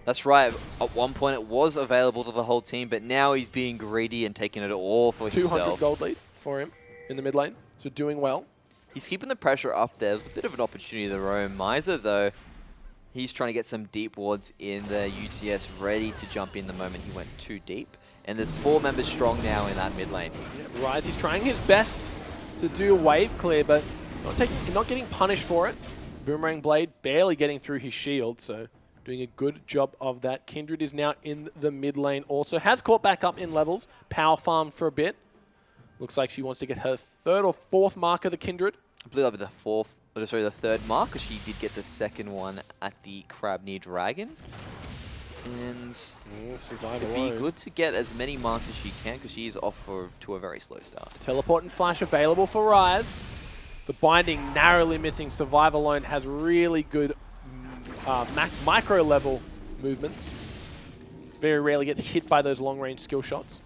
That's right. At one point it was available to the whole team, but now he's being greedy and taking it all for 200 himself. gold lead for him in the mid lane, so doing well. He's keeping the pressure up there. There's a bit of an opportunity to roam. Miser, though, he's trying to get some deep wards in the UTS, ready to jump in the moment he went too deep. And there's 4 members strong now in that mid lane. Yeah, Rise, he's trying his best to do a wave clear, but not getting punished for it. Boomerang Blade barely getting through his shield, so doing a good job of that. Kindred is now in the mid lane also. Has caught back up in levels. Power farmed for a bit. Looks like she wants to get her 3rd or 4th mark of the Kindred. I believe that'll be the 3rd mark, because she did get the 2nd one at the Crab near Dragon. And it'd be good to get as many marks as she can, because she is off to a very slow start. Teleport and Flash available for Rise. The binding narrowly missing. Survive Alone has really good micro level movements. Very rarely gets hit by those long range skill shots.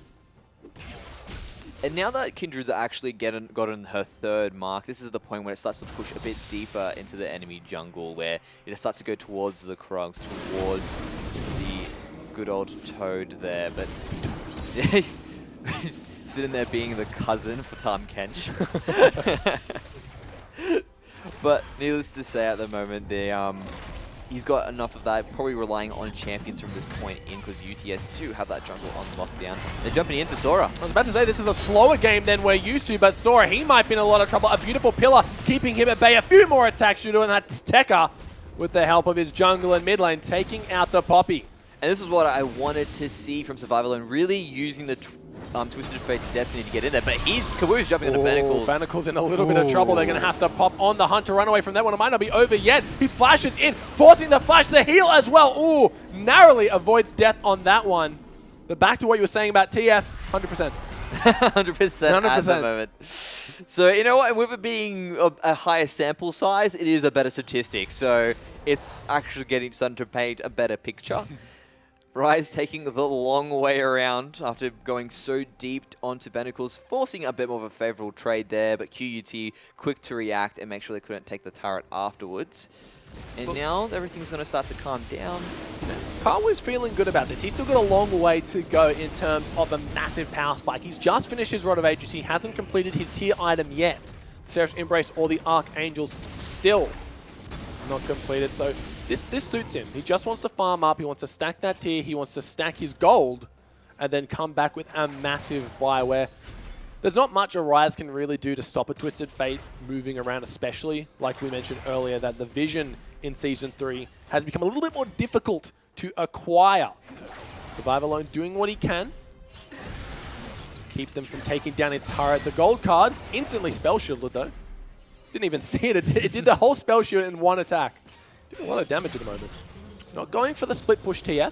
And now that Kindred's actually gotten her 3rd mark, this is the point where it starts to push a bit deeper into the enemy jungle, where it starts to go towards the Krugs, towards the good old Toad there. But sitting there being the cousin for Tahm Kench. But needless to say, at the moment, he's got enough of that, probably relying on champions from this point in, because UTS do have that jungle on lockdown. They're jumping into Sora. I was about to say this is a slower game than we're used to, but Sora, he might be in a lot of trouble. A beautiful pillar keeping him at bay. A few more attacks should do, and that's Tekka with the help of his jungle and mid lane taking out the Poppy. And this is what I wanted to see from Survival, and really using the Twisted Fate's Destiny to get in there. But Kawu's jumping into Barnacles. Barnacles in a little bit of trouble. They're going to have to pop on the hunt to run away from that one. It might not be over yet. He flashes in, forcing the flash, the heal as well. Ooh, narrowly avoids death on that one. But back to what you were saying about TF, 100%. 100% at the moment. So, you know what? With it being a higher sample size, it is a better statistic. So, it's actually starting to paint a better picture. Rise taking the long way around after going so deep onto Barnacles, forcing a bit more of a favorable trade there, but QUT quick to react and make sure they couldn't take the turret afterwards. And now everything's going to start to calm down. Kawa's feeling good about this. He's still got a long way to go in terms of a massive power spike. He's just finished his Rod of Ages. He hasn't completed his tier item yet. Seraph's Embrace or the Archangels still not completed, so this suits him. He just wants to farm up, he wants to stack that tier, he wants to stack his gold, and then come back with a massive buy where there's not much a Rise can really do to stop a Twisted Fate moving around, especially, like we mentioned earlier, that the vision in Season 3 has become a little bit more difficult to acquire. Survive Alone doing what he can to keep them from taking down his turret. The gold card, instantly spell shielded though. Didn't even see it. It did the whole spell shield in one attack. Doing a lot of damage at the moment. Not going for the split push TF.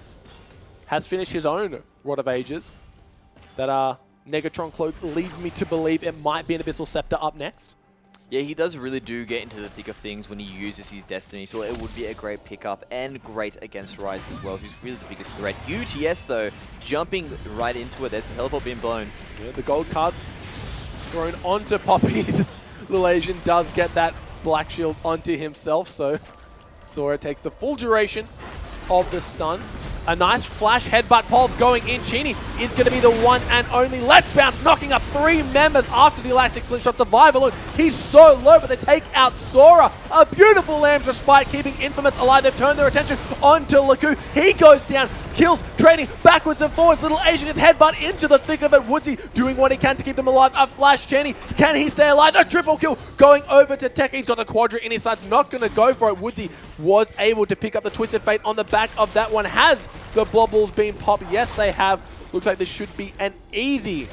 Has finished his own Rod of Ages. That Negatron Cloak leads me to believe it might be an Abyssal Scepter up next. Yeah, he does really do get into the thick of things when he uses his Destiny, so it would be a great pickup and great against Rise as well, who's really the biggest threat. UTS, though, jumping right into it. There's the teleport being blown. Yeah, the gold card thrown onto Poppy. Little Asian does get that black shield onto himself, so Sora takes the full duration of the stun. A nice flash headbutt pulp going in. Chini is going to be the one and only. Let's Bounce knocking up 3 members after the elastic slingshot survival. He's so low, but they take out Sora. A beautiful Lamb's Respite keeping Infamous alive. They've turned their attention onto Laku. He goes down, kills, trading backwards and forwards. Little Asian gets headbutt into the thick of it. Woodsy doing what he can to keep them alive. A flash Chini. Can he stay alive? A triple kill going over to Tech. He's got the Quadra in his sights. Not going to go for it. Woodsy was able to pick up the Twisted Fate on the back of that one. Has the Blobbles been popped? Yes, they have. Looks like this should be an easy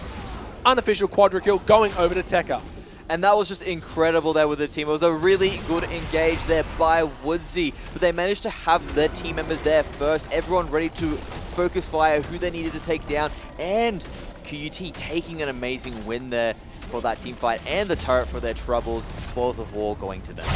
unofficial Quadra kill going over to Tekka. And that was just incredible there with the team. It was a really good engage there by Woodsy, but they managed to have their team members there first. Everyone ready to focus fire who they needed to take down, and QUT taking an amazing win there for that team fight, and the turret for their troubles. Spoils of War going to them.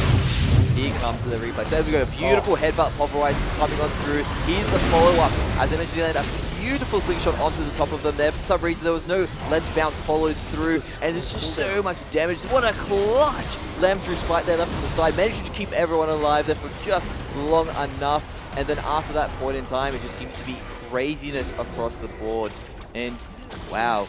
Here comes the replay. So we got a beautiful headbutt pulverize coming on through. Here's the follow-up. As I mentioned, a beautiful slingshot onto the top of them there. For some reason, there was no Let's Bounce followed through, and there's just so much damage. What a clutch Lamb's Respite there left on the side, managing to keep everyone alive there for just long enough. And then after that point in time, it just seems to be craziness across the board. And wow,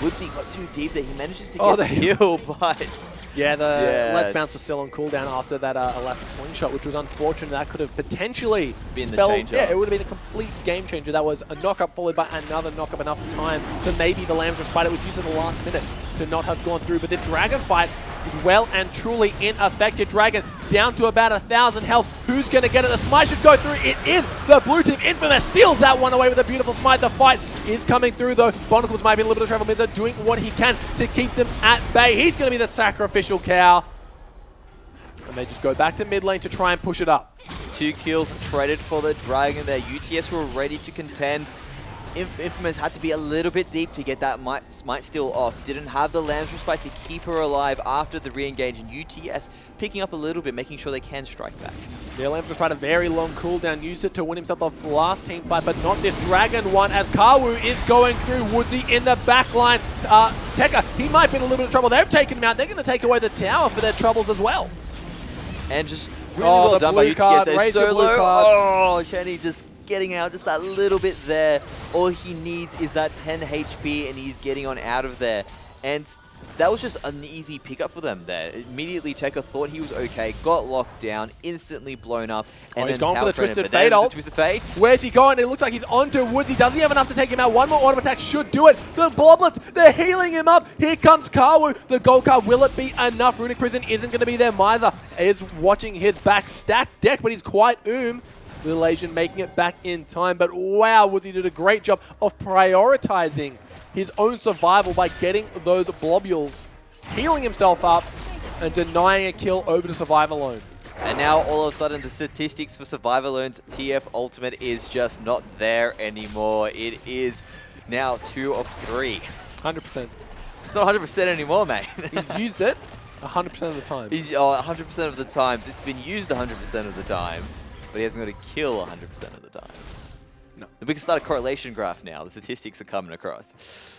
Woodsy got too deep there. He manages to get the kill, but yeah, Let's Bounce was still on cooldown after that elastic slingshot, which was unfortunate. That could have potentially been the spelled, changer. yeah, it would have been a complete game changer. That was a knock-up followed by another knock-up, enough time for maybe the Lamb's Respite. It was used at the last minute to not have gone through. But this Dragon fight is well and truly in effect here. Dragon down to about 1,000 health. Who's going to get it? The smite should go through. It is the blue team. Infamous steals that one away with a beautiful smite. The fight is coming through, though. Bonicles might be a little bit of trouble. Mizza doing what he can to keep them at bay. He's going to be the sacrificial cow. And they just go back to mid lane to try and push it up. 2 kills traded for the Dragon there. UTS were ready to contend. Infamous had to be a little bit deep to get that smite steal off. Didn't have the Lamb's Respite to keep her alive after the re-engage, and UTS picking up a little bit, making sure they can strike back. Yeah, Lamb's Respite a very long cooldown, used it to win himself the last team fight, but not this Dragon one, as Kawu is going through. Woodsy in the back line. Tekka, he might be in a little bit of trouble. They've taken him out. They're going to take away the tower for their troubles as well. And just really well done by UTS. They're so low. Oh, Shenny just getting out just that little bit there. All he needs is that 10 HP, and he's getting on out of there. And that was just an easy pickup for them there. Immediately, Tekka thought he was okay, got locked down, instantly blown up, and he's then gone for the Twisted Fate ult. Twisted Fate. Where's he going? It looks like he's onto Woodsy. Does he have enough to take him out? One more auto attack should do it. The Bloblets, they're healing him up. Here comes Kawu. The gold card, will it be enough? Runic Prison isn't going to be there. Miser is watching his back stacked deck, but he's quite Little Asian making it back in time. But wow, Woodsy did a great job of prioritizing his own survival by getting those blobules, healing himself up, and denying a kill over to Survive Alone. And now all of a sudden the statistics for Survive Alone's TF Ultimate is just not there anymore. It is now 2 of 3. 100%. It's not 100% anymore, mate. He's used it 100% of the time. 100% of the times. It's been used 100% of the times, but he hasn't got to kill 100% of the times. No. We can start a correlation graph now. The statistics are coming across.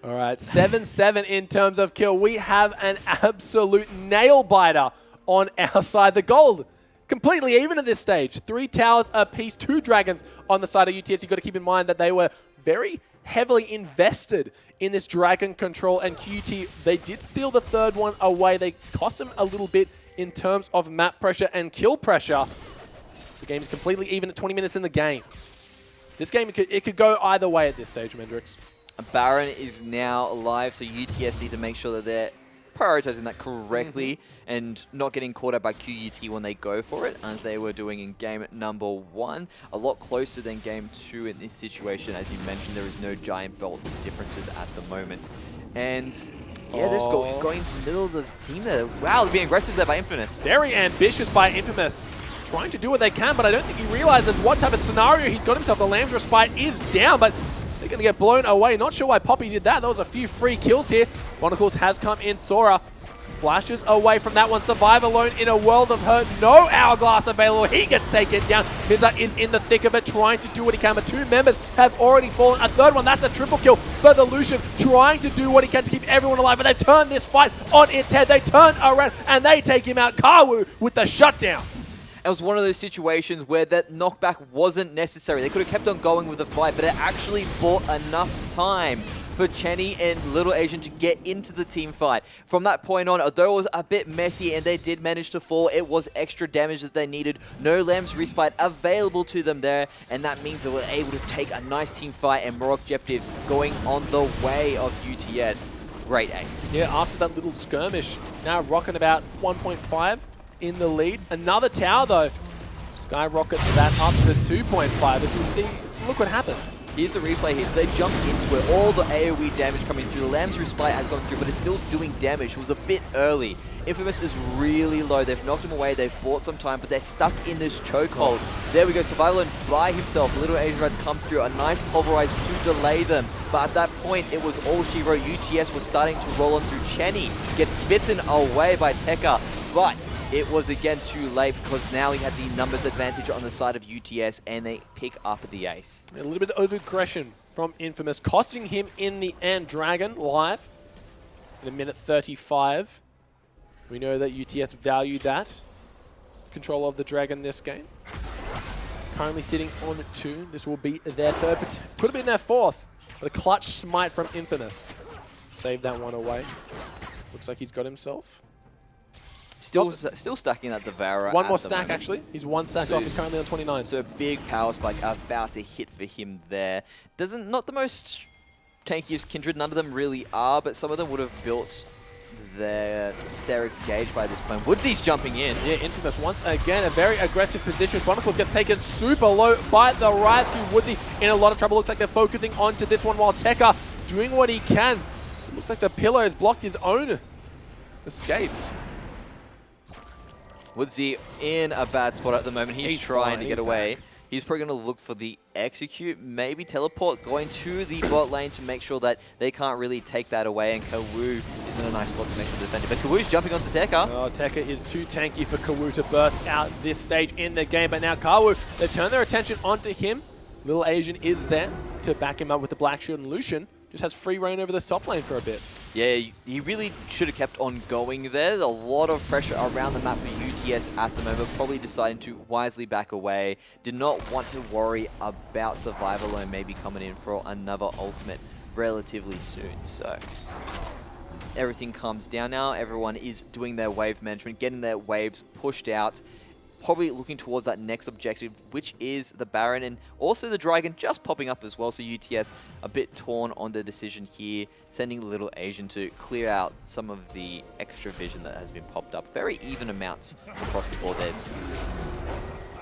All right, 7-7 in terms of kill. We have an absolute nail-biter on our side. The gold, completely even at this stage. 3 towers apiece, 2 dragons on the side of UTS. You've got to keep in mind that they were very heavily invested in this dragon control, and QT, they did steal the 3rd one away. They cost them a little bit in terms of map pressure and kill pressure. The game is completely even at 20 minutes in the game. This game, it could go either way at this stage, Mendrix. Baron is now alive, so UTS need to make sure that they're prioritizing that correctly and not getting caught out by QUT when they go for it, as they were doing in game number 1. A lot closer than game 2 in this situation. As you mentioned, there is no giant belts differences at the moment. And yeah, they're just going into the middle of the team there. Wow, they're being aggressive there by Infamous. Very ambitious by Infamous. Trying to do what they can, but I don't think he realizes what type of scenario he's got himself. The Lamb's Respite is down, but they're going to get blown away. Not sure why Poppy did that. There was a few free kills here. Bonicles has come in. Sora flashes away from that one. Survive Alone in a world of hurt. No Hourglass available. He gets taken down. Mizza is in the thick of it, trying to do what he can, but 2 members have already fallen. A 3rd one, that's a triple kill for the Lucian, trying to do what he can to keep everyone alive, but they've turned this fight on its head. They turn around and they take him out. Kawu with the shutdown. It was one of those situations where that knockback wasn't necessary. They could have kept on going with the fight, but it actually bought enough time for Chenny and Little Asian to get into the team fight. From that point on, although it was a bit messy and they did manage to fall, it was extra damage that they needed. No Lamb's Respite available to them there, and that means they were able to take a nice team fight and more objectives going on the way of UTS. Great ace. Yeah, after that little skirmish, now rocking about 1.5 in the lead. Another tower though, skyrockets that up to 2.5 as we see, look what happens. Here's the replay here. So they jumped into it. All the AoE damage coming through. The Lamb's Respite has gone through, but it's still doing damage. It was a bit early. Infamous is really low. They've knocked him away. They've bought some time, but they're stuck in this chokehold. There we go. Survival by himself. Little Asian Reds come through. A nice pulverize to delay them. But at that point, it was all she wrote. UTS was starting to roll on through. Chenny gets bitten away by Tekka, but it was again too late because now he had the numbers advantage on the side of UTS and they pick up the ace. A little bit of over-aggression from Infamous, costing him in the end. Dragon live in a minute 35. We know that UTS valued that. Control of the Dragon this game. Currently sitting on 2. This will be their third, but could have been their fourth. But a clutch smite from Infamous. Save that one away. Looks like he's got himself. Still stacking that Devourer. One more stack, actually. He's one stack So off. He's currently on 29. So a big power spike about to hit for him there. Not the most tankiest Kindred. None of them really are, but some of them would have built their Sterix gauge by this point. Woodsy's jumping in. Yeah, Infamous once again, a very aggressive position. Chronicles gets taken super low by the Ryusku. Woodsy in a lot of trouble. Looks like they're focusing onto this one while Tekka doing what he can. Looks like the pillar has blocked his own escapes. Woodsy in a bad spot at the moment. He's trying to get away. Zach. He's probably going to look for the execute, maybe teleport, going to the bot lane to make sure that they can't really take that away. And Kawu is in a nice spot to make sure to defend it. But Kawu's jumping onto Tekka. Oh, Tekka is too tanky for Kawu to burst out this stage in the game. But now Kawu, they turn their attention onto him. Little Asian is there to back him up with the Black Shield, and Lucian just has free reign over the top lane for a bit. Yeah, he really should have kept on going there. There's a lot of pressure around the map for UTS at the moment, probably deciding to wisely back away. Did not want to worry about survival and maybe coming in for another ultimate relatively soon. So everything calms down now. Everyone is doing their wave management, getting their waves pushed out. Probably looking towards that next objective, which is the Baron, and also the Dragon just popping up as well. So UTS a bit torn on the decision here, sending Little Asian to clear out some of the extra vision that has been popped up. Very even amounts across the board there.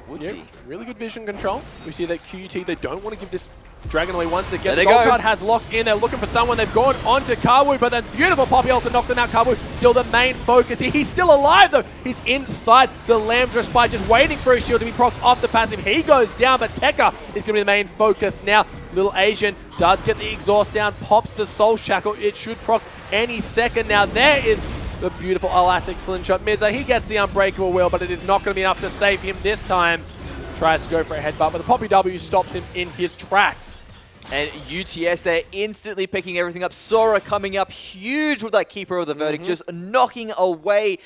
Woodsy. Yep, really good vision control. We see that QUT, they don't want to give this Dragon away once again. There The they gold go. card has locked in. They're looking for someone. They've gone on to Kawu, but then beautiful Poppy ult to knock them out. Kawu still the main focus here. He's still alive, though. He's inside the Lamb's Respite, just waiting for his shield to be procced off the passive. He goes down, but Tekka is going to be the main focus now. Little Asian does get the exhaust down, pops the Soul Shackle. It should proc any second. Now there is the beautiful elastic slingshot. Mirza, he gets the unbreakable wheel, but it is not going to be enough to save him this time. Tries to go for a headbutt, but the Poppy W stops him in his tracks. And UTS, they're instantly picking everything up. Sora coming up huge with that Keeper of the Verdict, just knocking away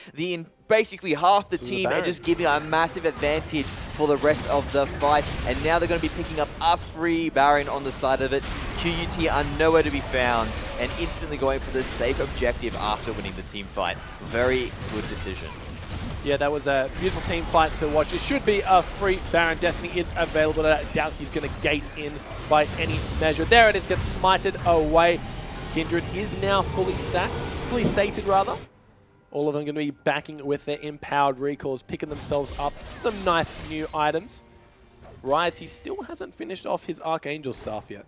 basically half the team and just giving a massive advantage for the rest of the fight. And now they're going to be picking up a free Baron on the side of it. QUT are nowhere to be found and instantly going for the safe objective after winning the team fight. Very good decision. Yeah, that was a beautiful team fight to watch. It should be a free Baron. Destiny is available. I doubt he's going to gate in by any measure. There it is, gets smited away. Kindred is now fully stacked, fully sated rather. All of them going to be backing with their empowered recalls, picking themselves up some nice new items. Rise, he still hasn't finished off his Archangel staff yet.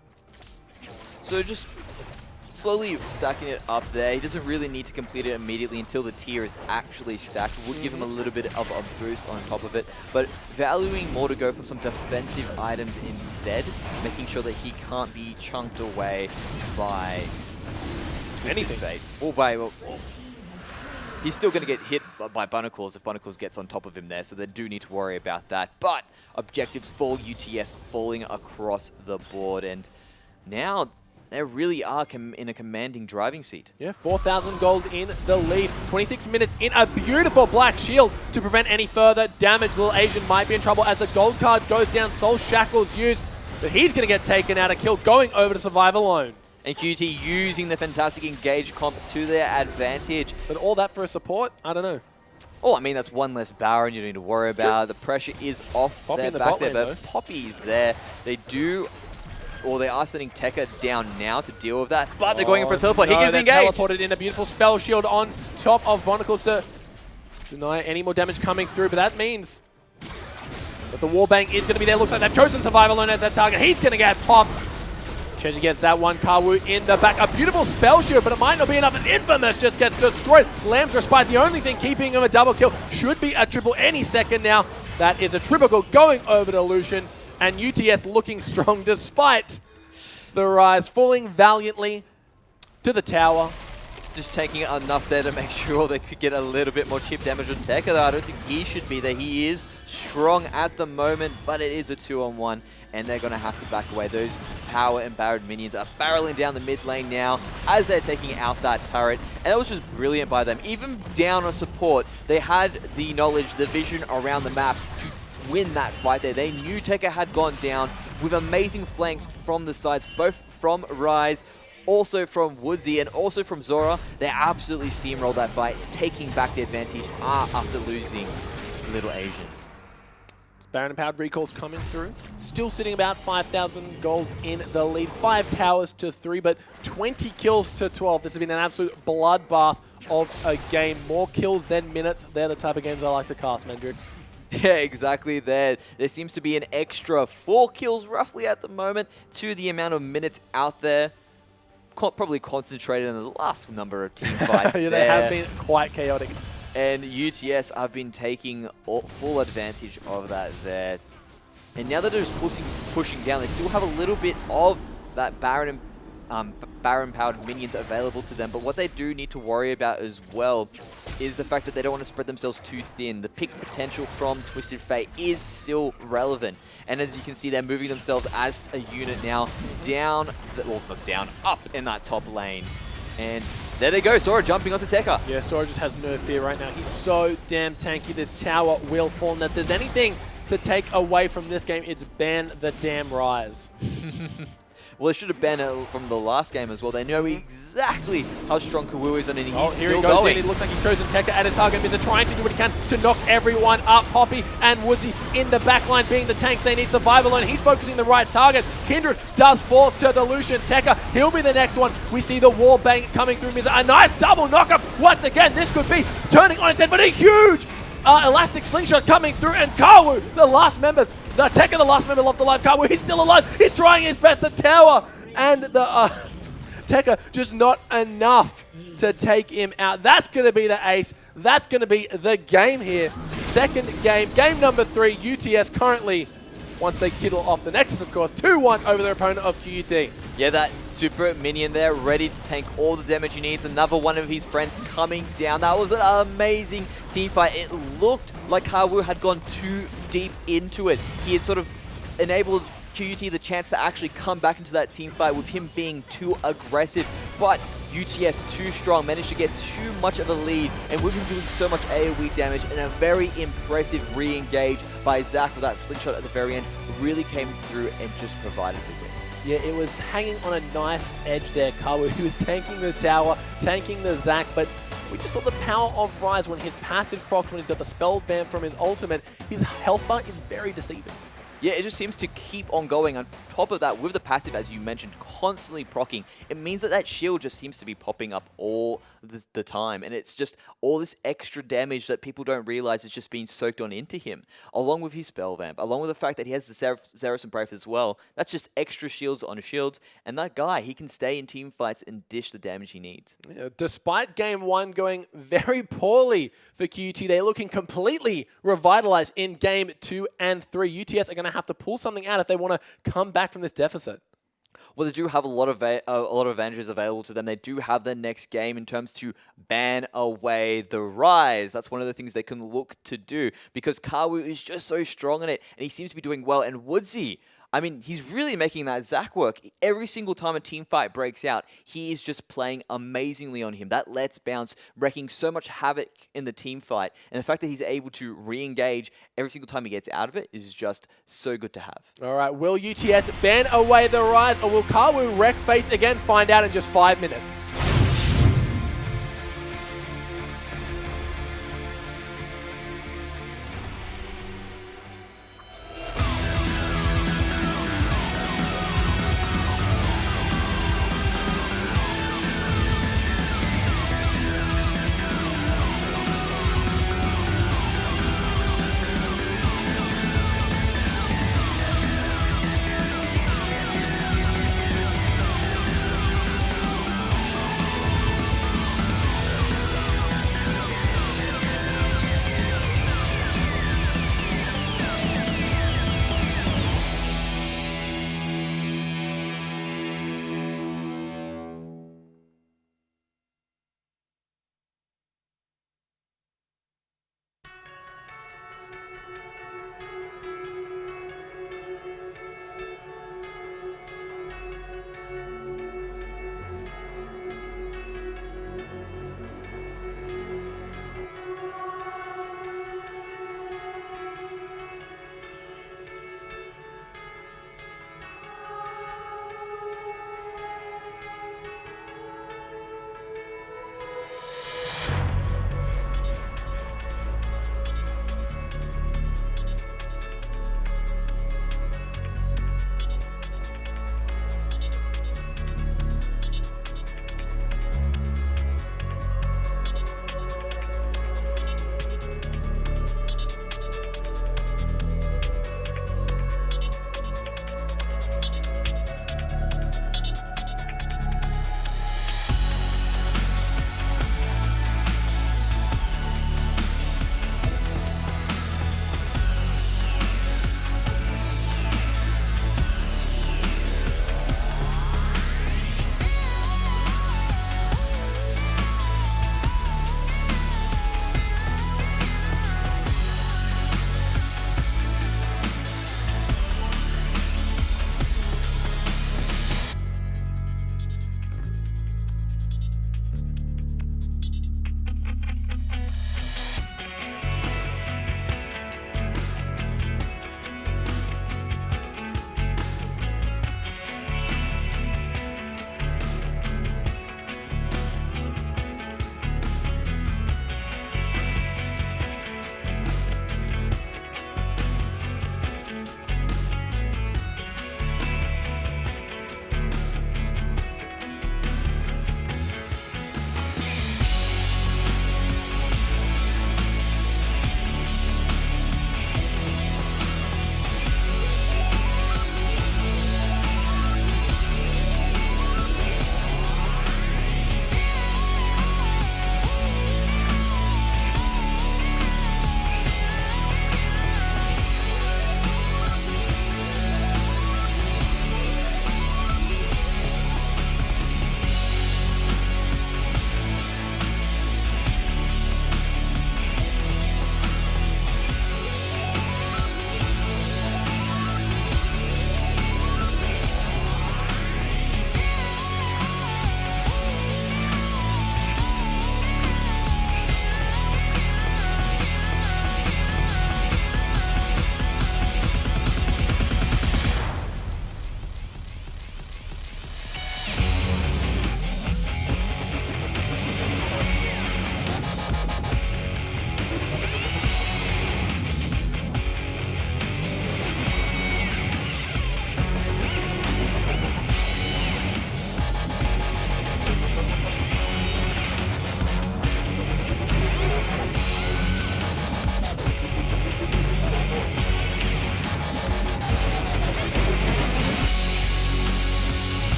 So just slowly stacking it up there. He doesn't really need to complete it immediately until the tier is actually stacked. Would give him a little bit of a boost on top of it, but valuing more to go for some defensive items instead, making sure that he can't be chunked away by Anything. Fate. Or by, well, he's still going to get hit by Bunnacles if Bunnacles gets on top of him there, so they do need to worry about that. But objectives for UTS falling across the board, and now they really are in a commanding driving seat. Yeah, 4,000 gold in the lead. 26 minutes in a beautiful black shield to prevent any further damage. Little Asian might be in trouble as the gold card goes down. Soul Shackle's used, but he's going to get taken out of kill, going over to survive alone. And QT using the fantastic engage comp to their advantage. But all that for a support? I don't know. Oh, I mean, that's one less Baron you don't need to worry about. The pressure is off Poppy their in the back bot there, lane, but though. Poppy's there. They are sending Tekka down now to deal with that, but they're going in for a teleport. No, Higgins they're engaged. teleported in a beautiful spell shield on top of Bonicles to deny any more damage coming through, but that means that the wallbang is going to be there. Looks like they've chosen Survival Alone as their target. He's going to get popped. Treasure gets that one. Kawu in the back. A beautiful spell shield, but it might not be enough. And Infamous just gets destroyed. Lamb's Respite, the only thing keeping him a double kill. Should be a triple any second now. That is a triple kill going over to Lucian. And UTS looking strong despite the Rise falling valiantly to the tower. Just taking enough there to make sure they could get a little bit more chip damage on Tekka, though I don't think he should be there. He is strong at the moment, but it is a 2-on-1, and they're going to have to back away. Those power and Baron minions are barreling down the mid lane now as they're taking out that turret, and that was just brilliant by them. Even down on support, they had the knowledge, the vision around the map to win that fight there. They knew Tekka had gone down with amazing flanks from the sides, both from Rise, also from Woodsy, and also from Zora. They absolutely steamrolled that fight, taking back the advantage after losing Little Asian. Baron Empowered recalls coming through. Still sitting about 5,000 gold in the lead. 5 towers to 3, but 20 kills to 12. This has been an absolute bloodbath of a game. More kills than minutes. They're the type of games I like to cast, Mendrix. Yeah, exactly. There seems to be an extra 4 kills roughly at the moment to the amount of minutes out there. Probably concentrated in the last number of team fights. Yeah, there. they have been quite chaotic. And UTS have been taking full advantage of that there. And now that they're just pushing down, they still have a little bit of that Baron-powered minions available to them. But what they do need to worry about as well is the fact that they don't want to spread themselves too thin. The pick potential from Twisted Fate is still relevant. And as you can see, they're moving themselves as a unit now up in that top lane. And there they go, Sora jumping onto Tekka. Yeah, Sora just has no fear right now. He's so damn tanky. This tower will fall. And if there's anything to take away from this game, it's ban the damn Rise. Well, they should have banned it from the last game as well. They know exactly how strong Kawu is, and he's Here still he goes going. in. It looks like he's chosen Tekka at his target. Mizza trying to do what he can to knock everyone up. Poppy and Woodsy in the backline being the tanks. They need survival, and he's focusing the right target. Kindred does fall to the Lucian. Tekka, he'll be the next one. We see the wall bang coming through Mizza. A nice double knockup. Once again, this could be turning on its head, but a huge elastic slingshot coming through, and Kawu, the last member, Tekka, the last member left alive. Kawu, he's still alive. He's trying his best. The tower and the Tekka, just not enough to take him out. That's going to be the ace. That's going to be the game here. Second game, game number 3. UTS currently, once they kill off the Nexus, of course, 2-1 over their opponent of QUT. Yeah, that super minion there, ready to tank all the damage he needs. Another one of his friends coming down. That was an amazing team fight. It looked like Kawu had gone too deep into it. He had sort of enabled QUT the chance to actually come back into that team fight with him being too aggressive. But UTS too strong, managed to get too much of a lead, and with him doing so much AoE damage and a very impressive re-engage by Zach with that slingshot at the very end, really came through and just provided the win. Yeah, it was hanging on a nice edge there, Kawu. He was tanking the tower, tanking the Zac, but we just saw the power of Rise when his passive procs, when he's got the spell ban from his ultimate. His health bar is very deceiving. Yeah, it just seems to keep on going. On top of that, with the passive, as you mentioned, constantly proccing, it means that that shield just seems to be popping up all the time. And it's just all this extra damage that people don't realize is just being soaked on into him, along with his spell vamp, along with the fact that he has the Zerasan Brave as well. That's just extra shields on shields. And that guy, he can stay in team fights and dish the damage he needs. Yeah, despite game 1 going very poorly for QUT, they're looking completely revitalized in game 2 and 3. UTS are going to have to pull something out if they want to come back from this deficit. Well, they do have a lot of advantages available to them. They do have their next game in terms to ban away the Rise. That's one of the things they can look to do because Kawu is just so strong in it, and he seems to be doing well. And Woodsy, I mean, he's really making that Zac work. Every single time a team fight breaks out, he is just playing amazingly on him. That Let's Bounce, wreaking so much havoc in the team fight. And the fact that he's able to re-engage every single time he gets out of it is just so good to have. All right, will UTS ban away the Rise, or will Kawu wreck face again? Find out in just 5 minutes.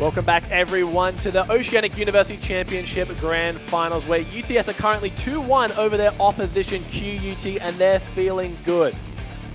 Welcome back, everyone, to the Oceanic University Championship Grand Finals, where UTS are currently 2-1 over their opposition, QUT, and they're feeling good.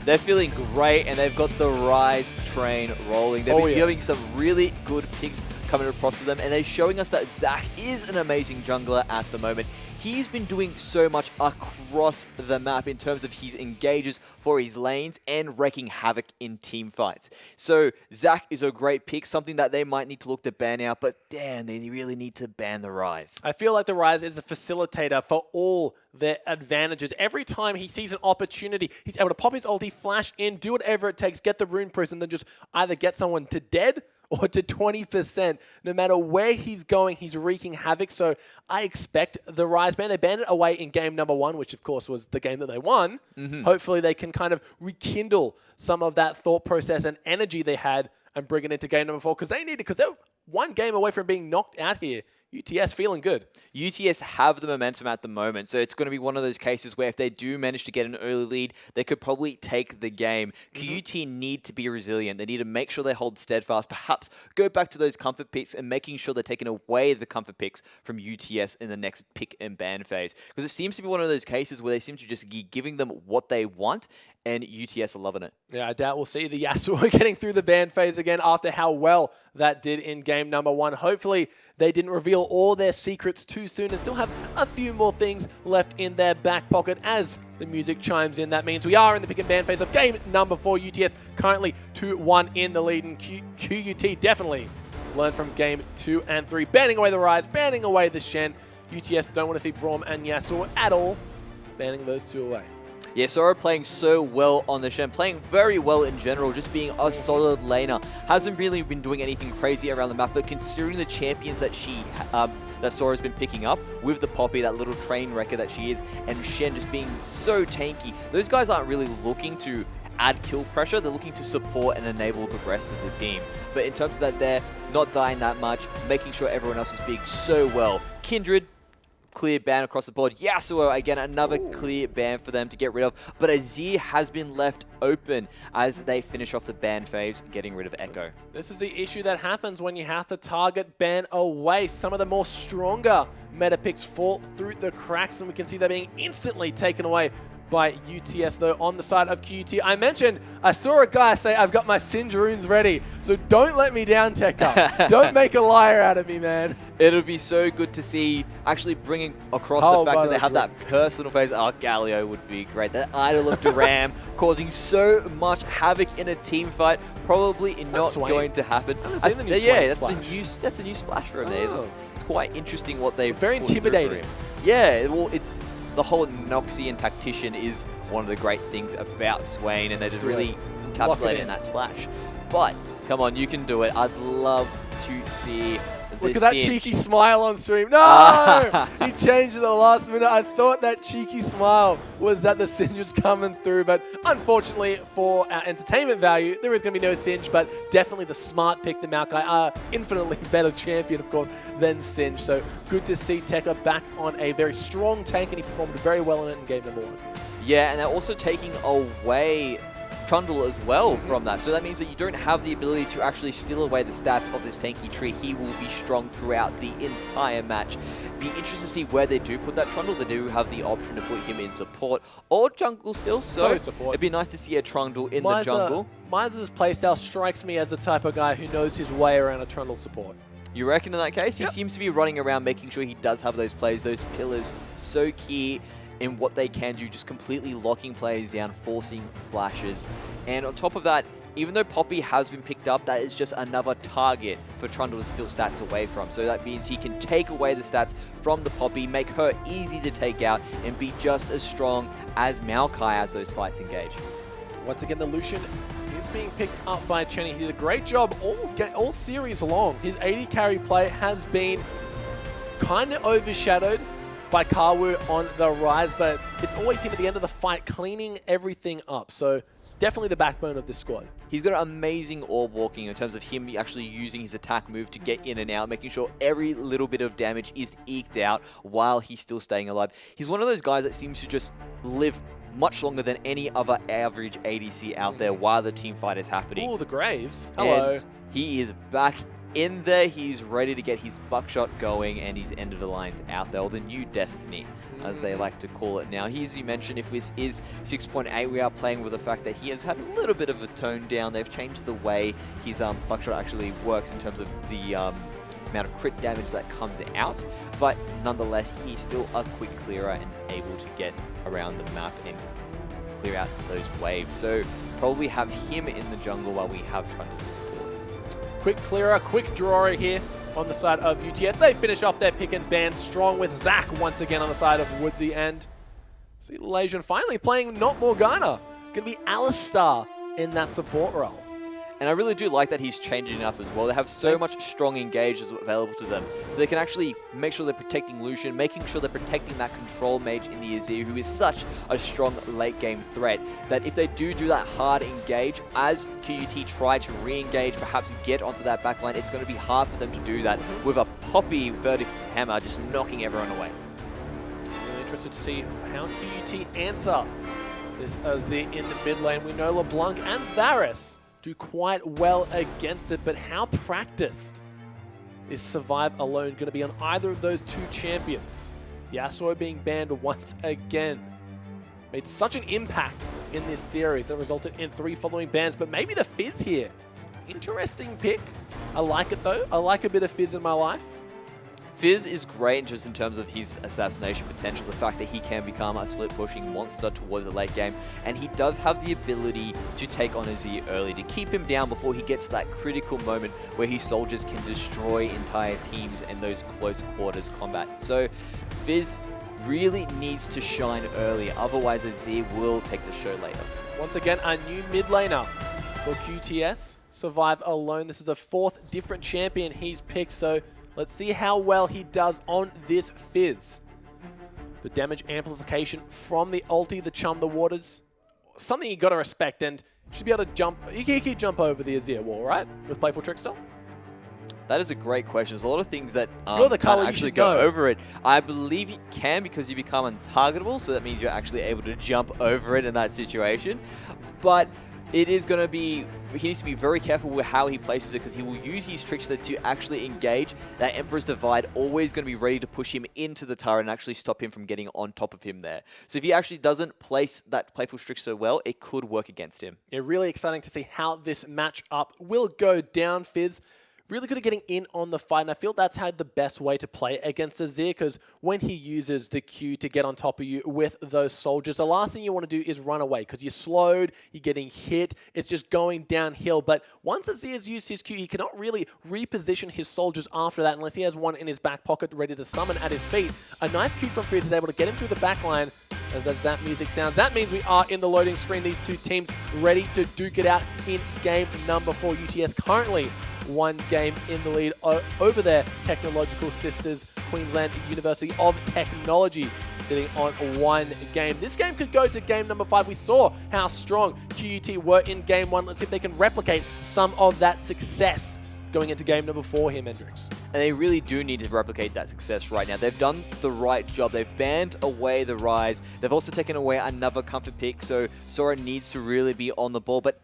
They're feeling great, and they've got the Rise train rolling. They've been giving some really good picks coming across to them, and they're showing us that Zach is an amazing jungler at the moment. He's been doing so much across the map in terms of his engages for his lanes and wreaking havoc in team fights. So Zach is a great pick, something that they might need to look to ban out, but damn, they really need to ban the Rise. I feel like the Rise is a facilitator for all their advantages. Every time he sees an opportunity, he's able to pop his ulti, flash in, do whatever it takes, get the rune proof, and then just either get someone to dead or to 20%. No matter where he's going, he's wreaking havoc. So I expect the Rise ban. They banned it away in game number 1, which of course was the game that they won. Hopefully they can kind of rekindle some of that thought process and energy they had and bring it into game number 4, because they need it, because they're one game away from being knocked out here. UTS feeling good. UTS have the momentum at the moment, so it's going to be one of those cases where if they do manage to get an early lead, they could probably take the game. QUT need to be resilient. They need to make sure they hold steadfast, perhaps go back to those comfort picks and making sure they're taking away the comfort picks from UTS in the next pick and ban phase. Because it seems to be one of those cases where they seem to just be giving them what they want, and UTS are loving it. Yeah, I doubt we'll see the Yasuo getting through the ban phase again after how well that did in game number 1. Hopefully they didn't reveal all their secrets too soon and still have a few more things left in their back pocket as the music chimes in. That means we are in the pick and ban phase of game number 4. UTS currently 2-1 in the lead, and QUT definitely learned from game 2 and 3. Banning away the Rise, banning away the Shen. UTS don't want to see Braum and Yasuo at all. Banning those two away. Yeah, Sora playing so well on the Shen, playing very well in general, just being a solid laner. Hasn't really been doing anything crazy around the map, but considering the champions that that Sora's been picking up with the Poppy, that little train wrecker that she is, and Shen just being so tanky, those guys aren't really looking to add kill pressure, they're looking to support and enable the rest of the team. But in terms of that, they're not dying that much, making sure everyone else is being so well. Kindred, clear ban across the board. Yasuo, again, another clear ban for them to get rid of. But Azir has been left open as they finish off the ban phase, getting rid of Echo. This is the issue that happens when you have to target ban away. Some of the more stronger meta picks fall through the cracks, and we can see them being instantly taken away by UTS, though, on the side of QUT. I mentioned, I saw a guy say, I've got my Singe runes ready, so don't let me down, Tekka. Don't make a liar out of me, man. It'll be so good to see actually bringing across the fact that they have that personal phase. Oh, Galio would be great. That idol of Duram causing so much havoc in a team fight. Probably not going to happen. That's a new splash from there. It's quite interesting what they've very intimidating. Yeah, well, the whole Noxian Tactician is one of the great things about Swain, and they just really encapsulate it in that splash. But, come on, you can do it. I'd love to see Look at that cheeky smile on stream. No! He changed at the last minute. I thought that cheeky smile was that the Singe was coming through, but unfortunately for our entertainment value, there is going to be no Singe, but definitely the smart pick, the Maokai, infinitely better champion, of course, than Singe. So good to see Tekka back on a very strong tank, and he performed very well in it in game number 1. Yeah, and they're also taking away Trundle as well from that. So that means that you don't have the ability to actually steal away the stats of this tanky tree. He will be strong throughout the entire match. Be interested to see where they do put that Trundle. They do have the option to put him in support or jungle still, so it'd be nice to see a Trundle in the jungle. Miser's playstyle strikes me as the type of guy who knows his way around a Trundle support. You reckon in that case? He seems to be running around making sure he does have those plays, those pillars, so key in what they can do, just completely locking players down, forcing flashes. And on top of that, even though Poppy has been picked up, that is just another target for Trundle to steal stats away from. So that means he can take away the stats from the Poppy, make her easy to take out, and be just as strong as Maokai as those fights engage. Once again, the Lucian is being picked up by Chenny. He did a great job all series long. His 80 carry play has been kind of overshadowed by Kawu on the Rise, but it's always him at the end of the fight cleaning everything up. So definitely the backbone of this squad. He's got amazing orb walking in terms of him actually using his attack move to get in and out, making sure every little bit of damage is eked out while he's still staying alive. He's one of those guys that seems to just live much longer than any other average ADC out there while the team fight is happening. Oh, the Graves. Hello. And he is back in there. He's ready to get his buckshot going, and his end of the lines out there, or the new destiny, as they like to call it now. He, as you mentioned, if this is 6.8, we are playing with the fact that he has had a little bit of a tone down. They've changed the way his buckshot actually works in terms of the amount of crit damage that comes out, but nonetheless, he's still a quick clearer and able to get around the map and clear out those waves. So probably have him in the jungle while we have Trundle to support. Quick clearer, quick drawer here on the side of UTS. They finish off their pick and ban strong with Zach once again on the side of Woodsy, and see Lesion finally playing not Morgana. Going to be Alistar in that support role. And I really do like that he's changing it up as well. They have so much strong engages available to them, so they can actually make sure they're protecting Lucian, making sure they're protecting that control mage in the Azir, who is such a strong late game threat, that if they do that hard engage, as QUT try to re-engage, perhaps get onto that backline, it's going to be hard for them to do that with a Poppy Verdict Hammer just knocking everyone away. Really interested to see how QUT answer this Azir in the mid lane. We know LeBlanc and Varus do quite well against it, but how practiced is Survive Alone going to be on either of those two champions? Yasuo being banned once again made such an impact in this series that resulted in 3 following bans, but maybe the Fizz here. Interesting pick. I like it though. I like a bit of Fizz in my life. Fizz is great just in terms of his assassination potential, the fact that he can become a split-pushing monster towards the late game, and he does have the ability to take on Azir early, to keep him down before he gets to that critical moment where his soldiers can destroy entire teams in those close quarters combat. So Fizz really needs to shine early, otherwise Azir will take the show later. Once again, a new mid laner for QTS. Survive Alone. This is the 4th different champion he's picked, so let's see how well he does on this Fizz. The damage amplification from the ulti, the Chum the Waters, something you got to respect, and should be able to jump. He can jump over the Azir wall, right? With Playful Trickster? That is a great question. There's a lot of things that You're the color, can't you actually should go know. over it. I believe you can because you become untargetable, so that means you're actually able to jump over it in that situation. But it is going to be, he needs to be very careful with how he places it, because he will use his trickster to actually engage. That Emperor's Divide always going to be ready to push him into the turret and actually stop him from getting on top of him there. So if he actually doesn't place that Playful Trickster well, it could work against him. Yeah, really exciting to see how this matchup will go down, Fizz. Really good at getting in on the fight, and I feel that's how the best way to play against Azir, because when he uses the Q to get on top of you with those soldiers, the last thing you want to do is run away, because you're slowed, you're getting hit, it's just going downhill. But once Azir's used his Q, he cannot really reposition his soldiers after that, unless he has one in his back pocket ready to summon at his feet. A nice Q from Fizz is able to get him through the back line. As that Zap music sounds, that means we are in the loading screen. These two teams ready to duke it out in game number 4. UTS currently 1 game in the lead over their technological sisters, Queensland University of Technology, sitting on 1 game. This game could go to game number 5. We saw how strong QUT were in game 1. Let's see if they can replicate some of that success going into game number 4 here, Mendrix. And they really do need to replicate that success right now. They've done the right job. They've banned away the Rise. They've also taken away another comfort pick, so Sora needs to really be on the ball. But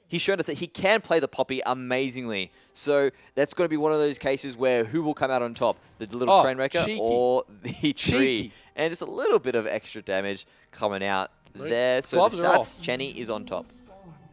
he's shown us that he can play the Poppy amazingly. So that's going to be one of those cases where who will come out on top? The little train wrecker or the tree? Cheeky. And just a little bit of extra damage coming out there. So Gloves the are stats, off. Chenny is on top.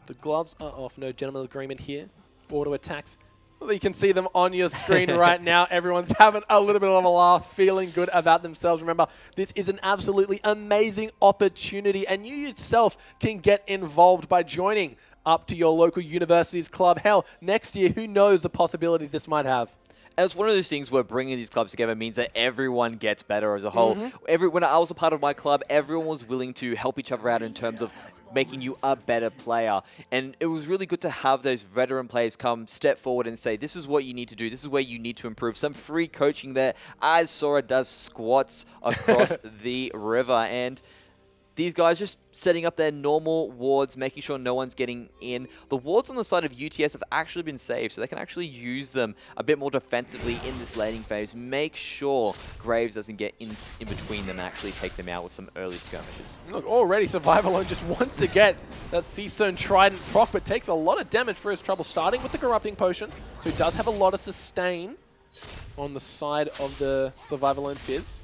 The gloves are off. No gentleman's agreement here. Auto attacks. Well, you can see them on your screen right now. Everyone's having a little bit of a laugh, feeling good about themselves. Remember, this is an absolutely amazing opportunity, and you yourself can get involved by joining up to your local university's club. Hell, next year, who knows the possibilities this might have. And it's one of those things where bringing these clubs together means that everyone gets better as a whole. When I was a part of my club, everyone was willing to help each other out in terms of making you a better player. And it was really good to have those veteran players come step forward and say, this is what you need to do. This is where you need to improve. Some free coaching there as Sora does squats across the river. And these guys just setting up their normal wards, making sure no one's getting in. The wards on the side of UTS have actually been saved, so they can actually use them a bit more defensively in this laning phase. Make sure Graves doesn't get in between them and actually take them out with some early skirmishes. Look, already Survivalone just wants to get that Seastone Trident proc, but takes a lot of damage for his trouble, starting with the Corrupting Potion. So he does have a lot of sustain on the side of the Survivalone Fizz.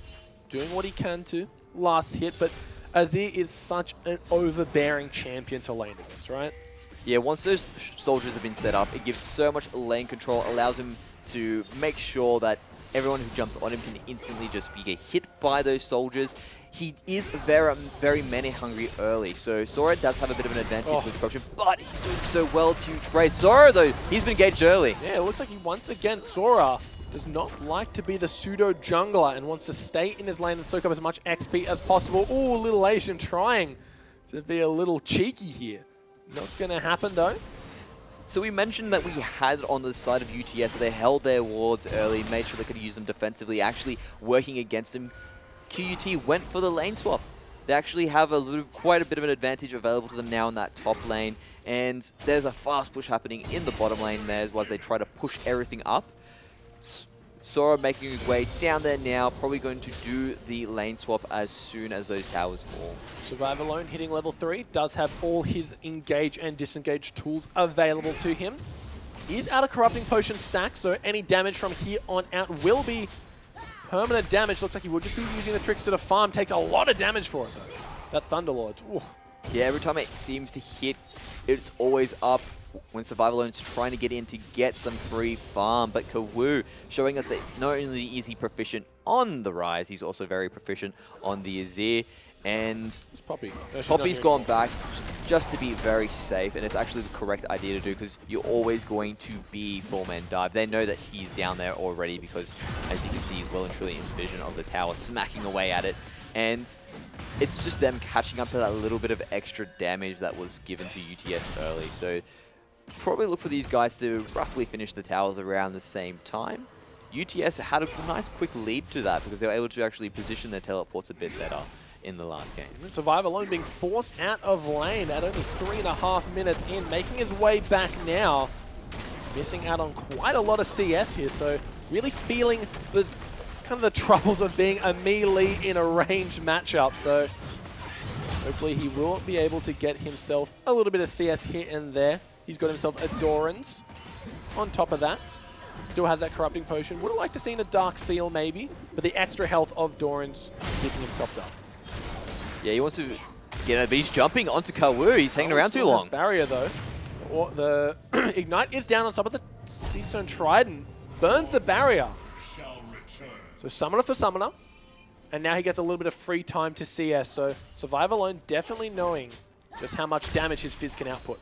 Doing what he can to last hit, but Azir is such an overbearing champion to lane against, right? Yeah, once those soldiers have been set up, it gives so much lane control, allows him to make sure that everyone who jumps on him can instantly just get hit by those soldiers. He is very mana hungry early, so Sora does have a bit of an advantage with corruption, but he's doing so well to trade. Sora, though, he's been engaged early. Yeah, it looks like he once again, Sora, does not like to be the pseudo jungler and wants to stay in his lane and soak up as much XP as possible. Ooh, little Asian trying to be a little cheeky here. Not going to happen, though. So we mentioned that we had on the side of UTS that they held their wards early, made sure they could use them defensively, actually working against him. QUT went for the lane swap. They actually have quite a bit of an advantage available to them now in that top lane, and there's a fast push happening in the bottom lane there as they try to push everything up. Sora making his way down there now, probably going to do the lane swap as soon as those towers fall. Survivalone hitting level 3, does have all his engage and disengage tools available to him. He's out of Corrupting Potion stack, so any damage from here on out will be permanent damage. Looks like he will just be using the Trickster to farm. Takes a lot of damage for it, though. That Thunderlord. Ooh. Yeah, every time it seems to hit, it's always up when Survivalone's trying to get in to get some free farm. But Kawu showing us that not only is he proficient on the Rise, he's also very proficient on the Azir. And It's Poppy. No, Poppy's gone back just to be very safe, and it's actually the correct idea to do because you're always going to be 4-man dive. They know that he's down there already because, as you can see, he's well and truly in vision of the tower, smacking away at it. And it's just them catching up to that little bit of extra damage that was given to UTS early. So probably look for these guys to roughly finish the towers around the same time. UTS had a nice quick lead to that because they were able to actually position their teleports a bit better in the last game. Survivalone being forced out of lane at only 3.5 minutes in, making his way back now. Missing out on quite a lot of CS here, so really feeling the kind of the troubles of being a melee in a ranged matchup. So hopefully he will be able to get himself a little bit of CS here and there. He's got himself a Doran's on top of that. Still has that Corrupting Potion. Would have liked to seen a Dark Seal maybe, but the extra health of Doran's keeping him topped up. Yeah, he wants to get it, but he's jumping onto Kawu. He's hanging around too long. Barrier though. Or the Ignite is down on top of the Seastone Trident. Burns the barrier. So Summoner for Summoner. And now he gets a little bit of free time to CS. So Survivalone definitely knowing just how much damage his Fizz can output.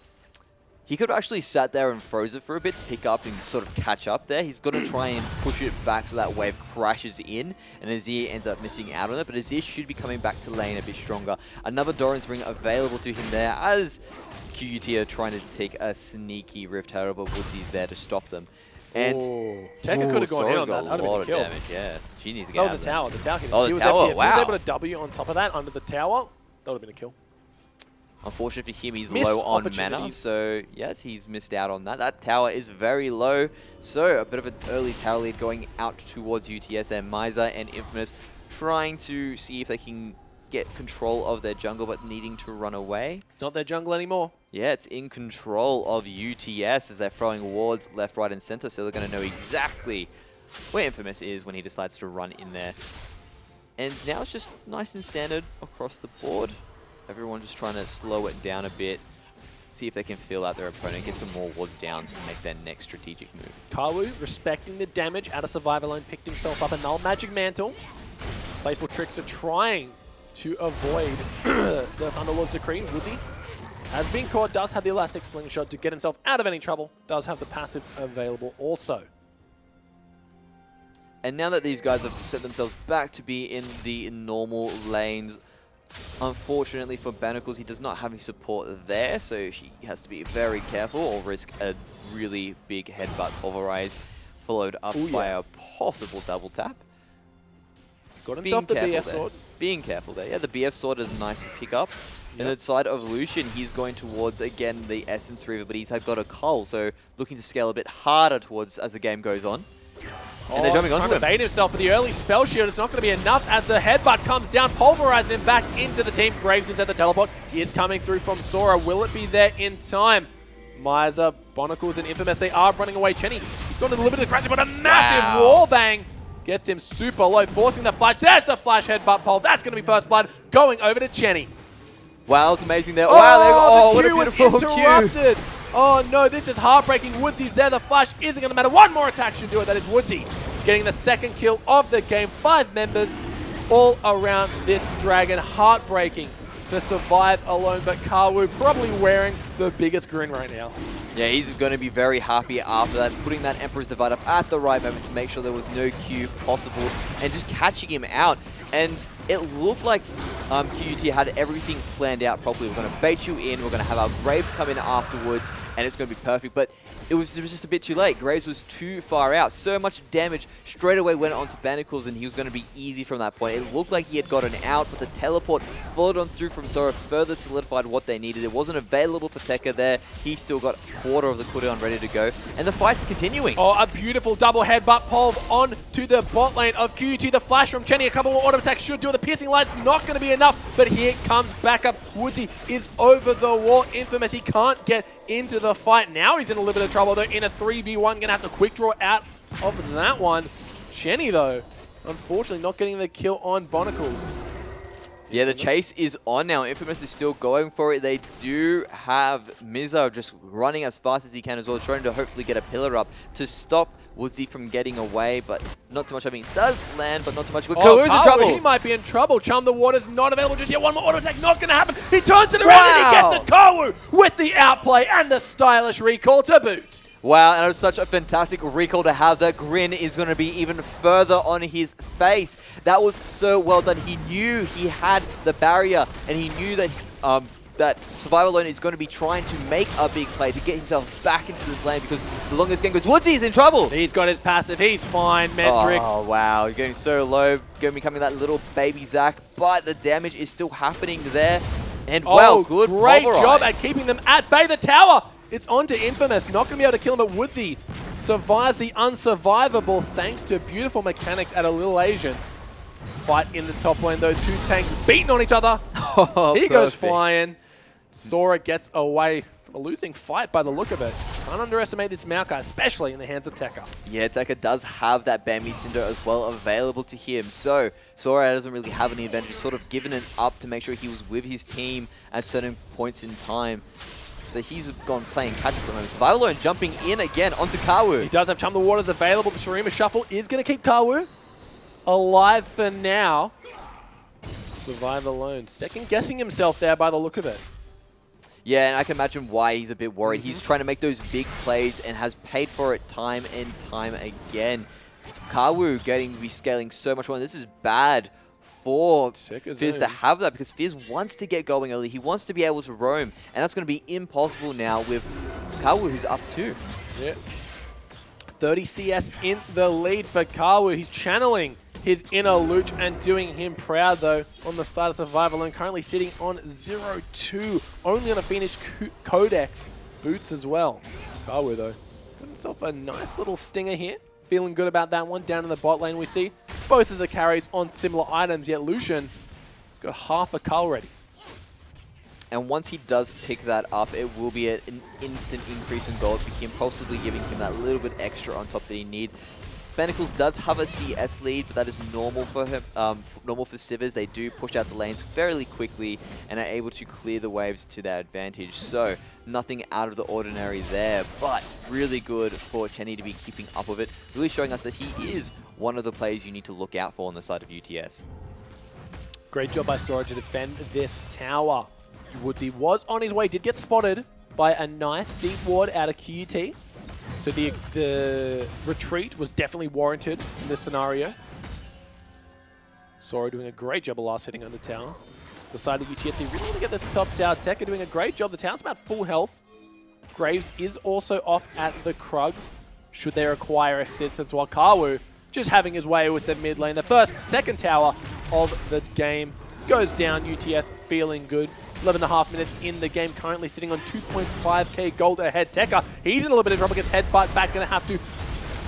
He could have actually sat there and froze it for a bit to pick up and sort of catch up there. He's got to try and push it back so that wave crashes in, and Azir ends up missing out on it. But Azir should be coming back to lane a bit stronger. Another Doran's Ring available to him there as QUT are trying to take a sneaky Rift Herald, but Woodsy's there to stop them. And Tekka could have gone in on got that. a lot of damage. Yeah, she needs to get That was out a tower. The tower. Oh, the tower, If he was wow. able to W on top of that under the tower, that would have been a kill. Unfortunately for him, he's Missed low on mana, opportunities. so yes, he's missed out on that. That tower is very low, so a bit of an early tower lead going out towards UTS there. Miser and Infamous trying to see if they can get control of their jungle, but needing to run away. It's not their jungle anymore. Yeah, it's in control of UTS as they're throwing wards left, right, and center, so they're going to know exactly where Infamous is when he decides to run in there. And now it's just nice and standard across the board. Everyone just trying to slow it down a bit, see if they can feel out their opponent, get some more wards down to make their next strategic move. Kawu, respecting the damage out of Survivalone, picked himself up a Null Magic Mantle. Playful Tricks are trying to avoid the Thunderlord's Decree. Woodsy has been caught, does have the Elastic Slingshot to get himself out of any trouble, does have the passive available also. And now that these guys have set themselves back to be in the normal lanes, unfortunately for Barnacles, he does not have his support there, so he has to be very careful or risk a really big headbutt Pulverize, followed up by a possible double tap. Got himself the Being BF careful sword. being careful there. Yeah, the BF sword is a nice pickup. And the side of Lucian, he's going towards, again, the Essence Reaver, but he's got a Cull, so looking to scale a bit harder towards as the game goes on. And they're jumping onto trying to him. bait himself, but the early spell shield is not going to be enough as the headbutt comes down, pulverize him back into the team. Graves is at the teleport. He is coming through from Sora. Will it be there in time? Miser, Bonicles, and Infamous, they are running away. Chenny, he's gone to the limit of the crash, but a massive wall bang gets him super low, forcing the flash. There's the flash headbutt pole. That's going to be first blood going over to Chenny. Wow, it's amazing there. Wow, what a beautiful was interrupted. Oh no, this is heartbreaking. Woodsy's there. The flash isn't going to matter. One more attack should do it. That is Woodsy getting the second kill of the game. 5 members all around this dragon. Heartbreaking to survive alone, but Kawu probably wearing the biggest grin right now. Yeah, he's going to be very happy after that, putting that Emperor's Divide up at the right moment to make sure there was no Q possible, and just catching him out. And it looked like QUT had everything planned out properly. We're going to bait you in, we're going to have our Graves come in afterwards, and it's going to be perfect. But it was just a bit too late. Graves was too far out. So much damage straight away went onto Barnacles, and he was going to be easy from that point. It looked like he had gotten out, but the teleport followed on through from Zora, further solidified what they needed. It wasn't available for Tekka there. He still got a quarter of the cooldown ready to go, and the fight's continuing. Oh, a beautiful double headbutt pole on to the bot lane of QUT. The flash from Chenny, a couple more auto attacks should do it. The piercing light's not going to be enough, but here it comes back up. Woodsy is over the wall. Infamous, he can't get into the fight. Now he's in a little bit of trouble, though, in a 3v1. Going to have to quick draw out of that one. Chenny, though, unfortunately not getting the kill on Bonicles. Yeah, the chase is on now. Infamous is still going for it. They do have Mizo just running as fast as he can as well, trying to hopefully get a pillar up to stop Woodsy from getting away, but not too much. I mean, it does land, but not too much. But Kawu's in trouble. He might be in trouble. Chum the Water's not available just yet. One more auto attack, not going to happen. He turns it around and he gets a Kawu with the outplay and the stylish recall to boot. Wow, and it was such a fantastic recall to have. The grin is going to be even further on his face. That was so well done. He knew he had the barrier, and he knew that that Survival Alone is going to be trying to make a big play to get himself back into this lane, because the longer this game goes, Woodsy's in trouble. He's got his passive. He's fine, Mendrix. Oh, wow. You're getting so low. Going to be becoming that little baby Zac, but the damage is still happening there. And, well, good great pulverize. job at keeping them at bay. The tower, it's on to Infamous. Not going to be able to kill him, but Woodsy survives the unsurvivable thanks to beautiful mechanics at a little Asian. Fight in the top lane, though. 2 tanks beating on each other. He goes flying. Sora gets away from a losing fight by the look of it. Can't underestimate this Maokai, especially in the hands of Tekka. Yeah, Tekka does have that Bambi Cinder as well available to him. So Sora doesn't really have any advantage, sort of given it up to make sure he was with his team at certain points in time. So he's gone playing catch-up at the moment. Survival Alone jumping in again onto Kawu. He does have Chum the Waters available. The Shurima Shuffle is going to keep Kawu alive for now. Survive Alone. Second guessing himself there by the look of it. Yeah, and I can imagine why he's a bit worried. He's trying to make those big plays and has paid for it time and time again. Kawu getting to be scaling so much more. And this is bad for Fizz to have that, because Fizz wants to get going early. He wants to be able to roam, and that's going to be impossible now with Kawu, who's up 2. Yeah. 30 CS in the lead for Kawu. He's channeling his inner Luch and doing him proud, though, on the side of Survival and currently sitting on 0-2, only on a Phoenix Codex. Boots as well. Kawu, though, got himself a nice little stinger here. Feeling good about that one. Down in the bot lane, we see both of the carries on similar items, yet Lucian got half a cull ready. And once he does pick that up, it will be an instant increase in gold for him, possibly giving him that little bit extra on top that he needs. Barnacles does have a CS lead, but that is normal for him. Normal for Sivers. They do push out the lanes fairly quickly and are able to clear the waves to their advantage. So nothing out of the ordinary there, but really good for Chenny to be keeping up with it. Really showing us that he is one of the players you need to look out for on the side of UTS. Great job by Sora to defend this tower. Woodsy was on his way, did get spotted by a nice deep ward out of QUT. So the retreat was definitely warranted in this scenario. Sora doing a great job of last hitting on the tower. The side of UTS, really want to get this top tower. Tekka doing a great job. The tower's about full health. Graves is also off at the Krugs, should they require assistance, while Kawu just having his way with the mid lane. The second tower of the game. Goes down, UTS feeling good. 11.5 minutes in the game, currently sitting on 2.5k gold ahead. Tekka, he's in a little bit of trouble, gets headbutt back, gonna have to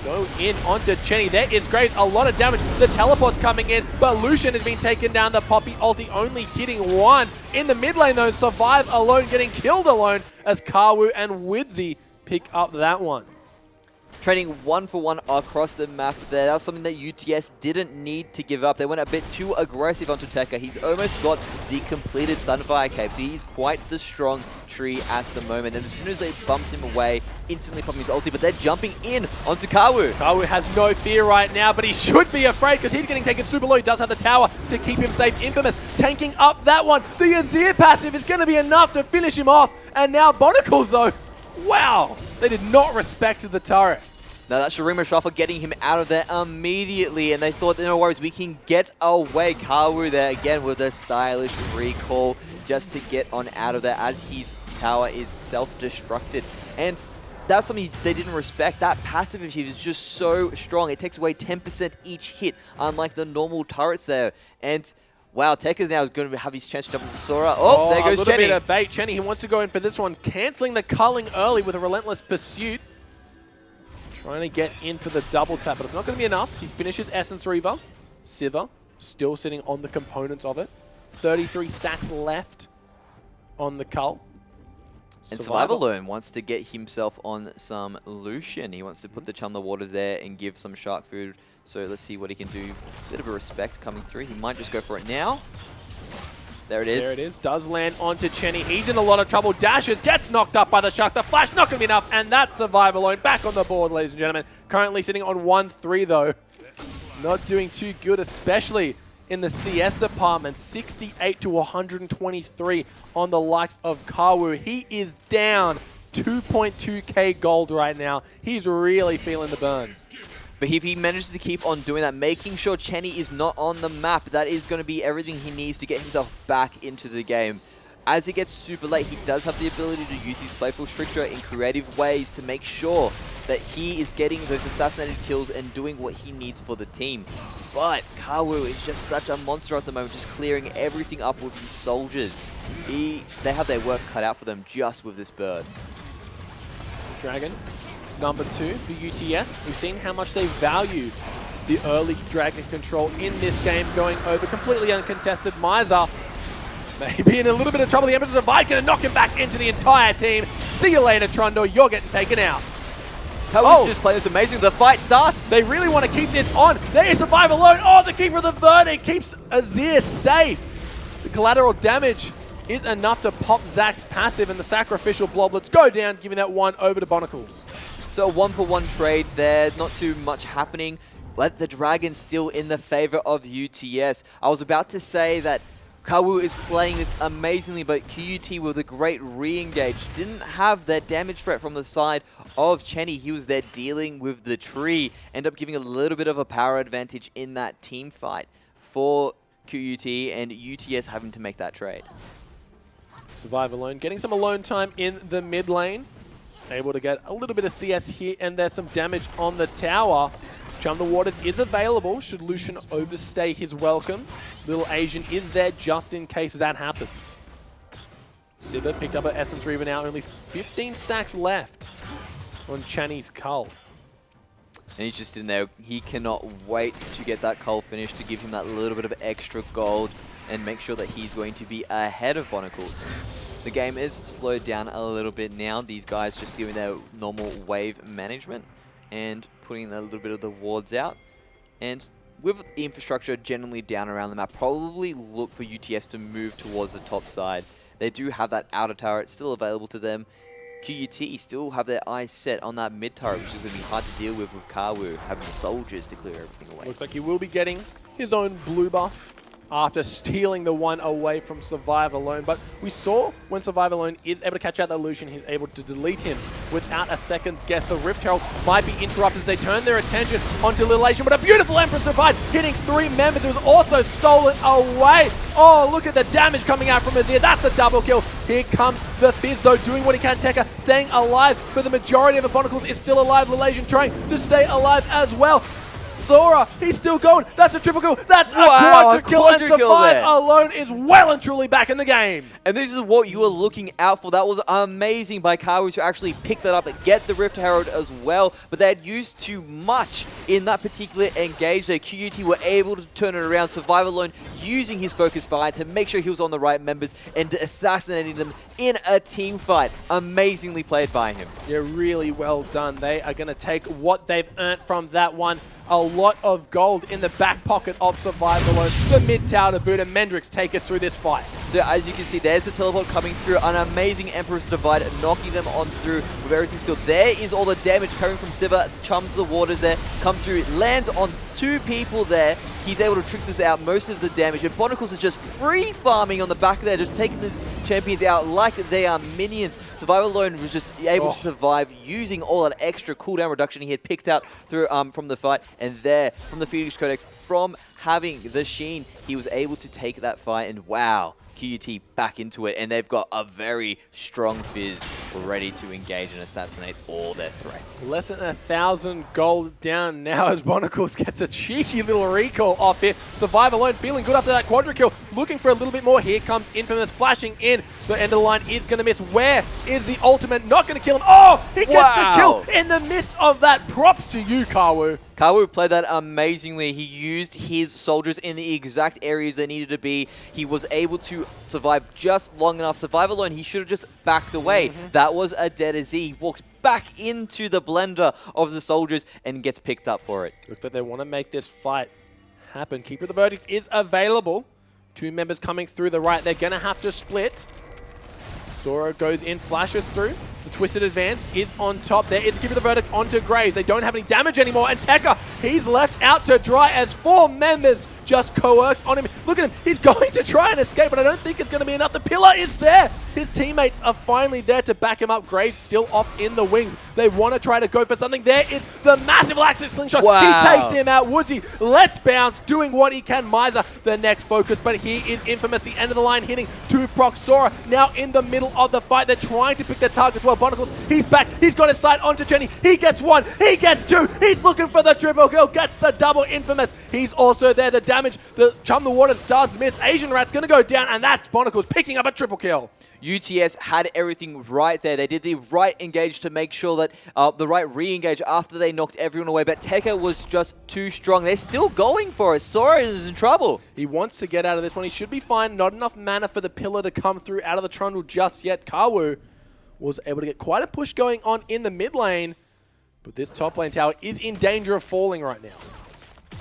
go in onto Chenny. There is Graves, a lot of damage. The teleport's coming in, but Lucian has been taken down. The Poppy ulti only hitting one. In the mid lane though, Survive alone, getting killed alone as Kawu and Widzy pick up that one. Trading 1-for-1 across the map there. That was something that UTS didn't need to give up. They went a bit too aggressive onto Tekka. He's almost got the completed Sunfire Cape, so he's quite the strong tree at the moment. And as soon as they bumped him away, instantly popping his ulti, but they're jumping in onto Kawu. Kawu has no fear right now, but he should be afraid because he's getting taken super low. He does have the tower to keep him safe. Infamous tanking up that one. The Azir passive is going to be enough to finish him off. And now Bonacles though, wow, they did not respect the turret. Now that's Shurima Shuffle getting him out of there immediately, and they thought, no worries, we can get away. Kawu there again with a stylish recall just to get on out of there as his tower is self-destructed. And that's something they didn't respect. That passive achieve is just so strong. It takes away 10% each hit, unlike the normal turrets there. And wow, Tekka's now is going to have his chance to jump into Sora. Oh, there goes a little Jenny. bit of bait. Chenny, he wants to go in for this one, cancelling the culling early with a relentless pursuit. Trying to get in for the double tap, but it's not going to be enough. He's finished his Essence Reaver. Sivir still sitting on the components of it. 33 stacks left on the cull. And Survival Alone wants to get himself on some Lucian. He wants to put the chum the waters there and give some shark food. So let's see what he can do. A bit of a respect coming through. He might just go for it now. There it is. There it is. Does land onto Chenny. He's in a lot of trouble. Dashes, gets knocked up by the Shark. The flash, not going to be enough. And that's Survive Alone back on the board, ladies and gentlemen. Currently sitting on 1-3, though. Not doing too good, especially in the CS department. 68 to 123 on the likes of Kawu. He is down 2.2k gold right now. He's really feeling the burn. But if he manages to keep on doing that, making sure Chenny is not on the map, that is going to be everything he needs to get himself back into the game. As it gets super late, he does have the ability to use his Playful Stricter in creative ways to make sure that he is getting those assassinated kills and doing what he needs for the team. But Kawu is just such a monster at the moment, just clearing everything up with his soldiers. They have their work cut out for them just with this bird. Dragon. Number 2 for UTS. We've seen how much they value the early Dragon control in this game, going over completely uncontested. Miser maybe in a little bit of trouble. The Emperor's Survive going to knock him back into the entire team. See you later, Trundle. You're getting taken out. Kawu's just playing this amazing. The fight starts. They really want to keep this on. There is Survive Alone. Oh, the Keeper of the Verdict keeps Azir safe. The collateral damage is enough to pop Zack's passive, and the sacrificial bloblets go down, giving that one over to Bonacles. So a 1-for-1 trade there, not too much happening. But the Dragon still in the favor of UTS. I was about to say that Kawu is playing this amazingly, but QUT with a great re-engage didn't have that damage threat from the side of Chenny. He was there dealing with the tree, end up giving a little bit of a power advantage in that team fight for QUT, and UTS having to make that trade. Survive Alone, getting some alone time in the mid lane. Able to get a little bit of CS here, and there's some damage on the tower. Chum the Waters is available should Lucian overstay his welcome. Little Asian is there just in case that happens. Sivir picked up an Essence Reaver now, only 15 stacks left on Channy's Cull. And he's just in there. He cannot wait to get that cull finished to give him that little bit of extra gold and make sure that he's going to be ahead of Bonacles. The game is slowed down a little bit now. These guys just doing their normal wave management and putting a little bit of the wards out. And with the infrastructure generally down around the map, probably look for UTS to move towards the top side. They do have that outer turret still available to them. QUT still have their eyes set on that mid turret, which is going to be hard to deal with Kawu having the soldiers to clear everything away. Looks like he will be getting his own blue buff after stealing the one away from Survive Alone. But we saw when Survive Alone is able to catch out that Lucian, he's able to delete him without a second's guess. The Rift Herald might be interrupted as they turn their attention onto Little Asian, but a beautiful Emperor Survive, hitting 3 members. It was also stolen away. Oh, look at the damage coming out from Azir. That's a double kill. Here comes the Fizz, though, doing what he can. Tekka staying alive, but the majority of the Bonacles is still alive. Little Asian trying to stay alive as well. Sora, he's still going. That's a triple kill. That's Wow, a quadra a kill. And quadra kill Survive there. alone is well and truly back in the game. And this is what you were looking out for. That was amazing by Kawu to actually pick that up and get the Rift Herald as well. But they had used too much in that particular engage there. QUT were able to turn it around. Survive alone using his focus fire to make sure he was on the right members and assassinating them in a team fight. Amazingly played by him. Yeah, really well done. They are going to take what they've earned from that one. A lot of gold in the back pocket of Survive alone. The mid tower to boot, and Mendrix take us through this fight. So as you can see, there's the teleport coming through. An amazing Emperor's Divide knocking them on through with everything still. There is all the damage coming from Siva. Chums the waters there. Comes through, lands on 2 people there. He's able to trick us out most of the damage. And Bonicles is just free farming on the back there, just taking these champions out like they are minions. Survive alone was just able to survive using all that extra cooldown reduction he had picked out through from the fight. And there, from the Phoenix Codex, from having the Sheen, he was able to take that fight, and wow, QUT back into it, and they've got a very strong Fizz ready to engage and assassinate all their threats. Less than 1,000 gold down now as Bonicles gets a cheeky little recall off it. Survive alone, feeling good after that quadra kill, looking for a little bit more. Here comes Infamous flashing in. The end of the line is going to miss. Where is the ultimate? Not going to kill him. Oh, he gets the kill in the midst of that. Props to you, Kawu. Kawu played that amazingly. He used his soldiers in the exact areas they needed to be. He was able to survive just long enough. Survive alone, he should have just backed away. That was a dead as he walks back into the blender of the soldiers and gets picked up for it. Looks like they want to make this fight happen. Keeper of the Verdict is available. 2 members coming through the right. They're going to have to split. Sora goes in, flashes through. The Twisted Advance is on top. There is Keeper of the Verdict onto Graves. They don't have any damage anymore. And Tekka, he's left out to dry as 4 members just coerce on him. Look at him. He's going to try and escape, but I don't think it's going to be enough. The pillar is there. His teammates are finally there to back him up. Graves still off in the wings. They want to try to go for something. There is the massive Laxus slingshot. Wow. He takes him out. Woodsy, let's bounce, doing what he can. Miser, the next focus, but he is Infamous. The end of the line hitting to proc. Sora now in the middle of the fight. They're trying to pick their targets well. Bonicles, he's back. He's got his sight onto Jenny. He gets 1. He gets 2. He's looking for the triple kill. Gets the double. Infamous. He's also there. The damage, the Chum the Waters does miss. Asian Rat's going to go down, and that's Bonicles picking up a triple kill. UTS had everything right there. They did the right engage to make sure that the right re-engage after they knocked everyone away. But Tekka was just too strong. They're still going for it. Sora is in trouble. He wants to get out of this one. He should be fine. Not enough mana for the pillar to come through out of the trundle just yet. Kawu was able to get quite a push going on in the mid lane. But this top lane tower is in danger of falling right now.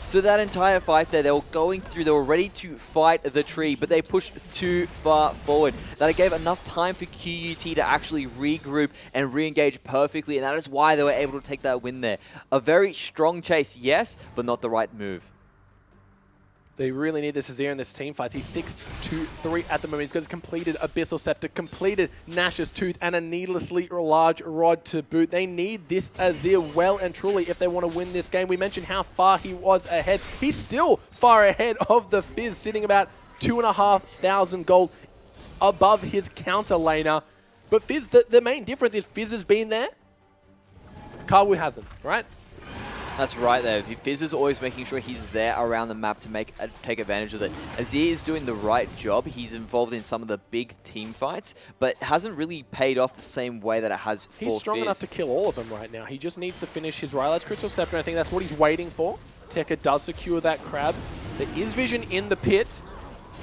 So that entire fight there, they were going through, they were ready to fight the tree, but they pushed too far forward. That it gave enough time for QUT to actually regroup and re-engage perfectly, and that is why they were able to take that win there. A very strong chase, yes, but not the right move. They really need this Azir in this team fight. He's 6-2-3 at the moment. He's got his completed Abyssal Scepter, completed Nash's Tooth, and a needlessly large rod to boot. They need this Azir well and truly if they want to win this game. We mentioned how far he was ahead. He's still far ahead of the Fizz, sitting about 2,500 gold above his counter laner. But Fizz, the main difference is Fizz has been there. Kawu hasn't, right? That's right there. Fizz is always making sure he's there around the map to take advantage of it. Azir is doing the right job. He's involved in some of the big team fights, but hasn't really paid off the same way that it has for He's strong Fizz. enough to kill all of them right now. He just needs to finish his Rylai's Crystal Scepter, and I think that's what he's waiting for. Tekka does secure that crab. There is vision in the pit.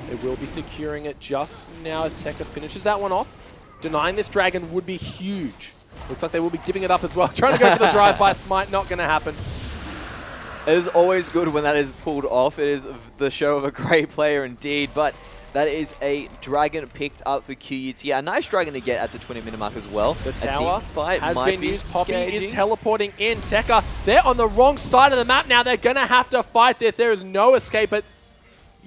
They will be securing it just now as Tekka finishes that one off. Denying this dragon would be huge. Looks like they will be giving it up as well. Trying to go for the drive-by smite, not going to happen. It is always good when that is pulled off. It is the show of a great player indeed, but that is a dragon picked up for QUT. A nice dragon to get at the 20-minute mark as well. The tower fight has might been be used. Poppy engaging. is teleporting in. Tekka, they're on the wrong side of the map now. They're going to have to fight this. There is no escape, but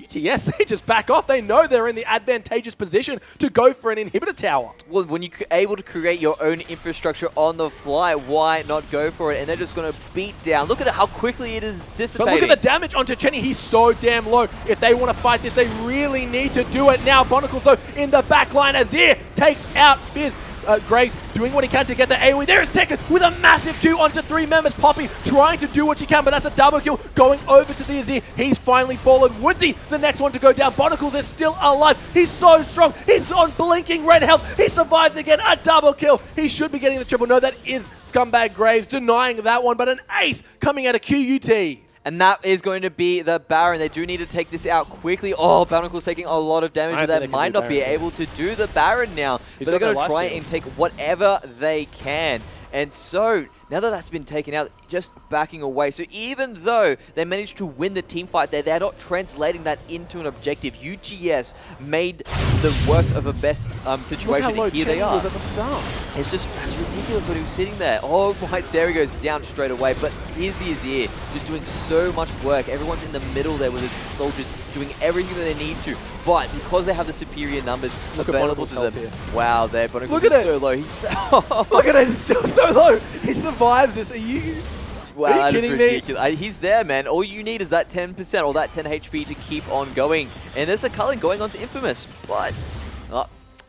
UTS, they just back off. They know they're in the advantageous position to go for an inhibitor tower. Well, when you're able to create your own infrastructure on the fly, why not go for it? And they're just going to beat down. Look at how quickly it is dissipating. But look at the damage onto Chenny. He's so damn low. If they want to fight this, they really need to do it now. Bonicles, though, in the back line. Azir takes out Fizz. Graves doing what he can to get the AoE. There is Tekken with a massive Q onto 3 members. Poppy trying to do what she can, but that's a double kill going over to the Azir. He's finally fallen. Woodsy, the next one to go down. Bonicles is still alive. He's so strong. He's on blinking red health. He survives again. A double kill. He should be getting the triple. No, that is Scumbag Graves denying that one, but an ace coming out of QUT. And that is going to be the Baron. They do need to take this out quickly. Oh, Bonicle's taking a lot of damage, but they might not be able to do the Baron now. But they're going to try and take whatever they can. And so, now that that's been taken out, just backing away. So even though they managed to win the team fight there, they're not translating that into an objective. UGS made the worst of a best situation. Look how low Here they are. was at the start. It's ridiculous when he was sitting there. Oh my, there he goes, down straight away. But here's the Azir, just doing so much work. Everyone's in the middle there with his soldiers doing everything that they need to. But because they have the superior numbers available to them, wow, their Bonicles is so low. He's so look at it, he's still so low. He survives this. Are you? Wow, that is ridiculous. He's there, man. All you need is that 10% or that 10 HP to keep on going. And there's the Cullen going on to Infamous. But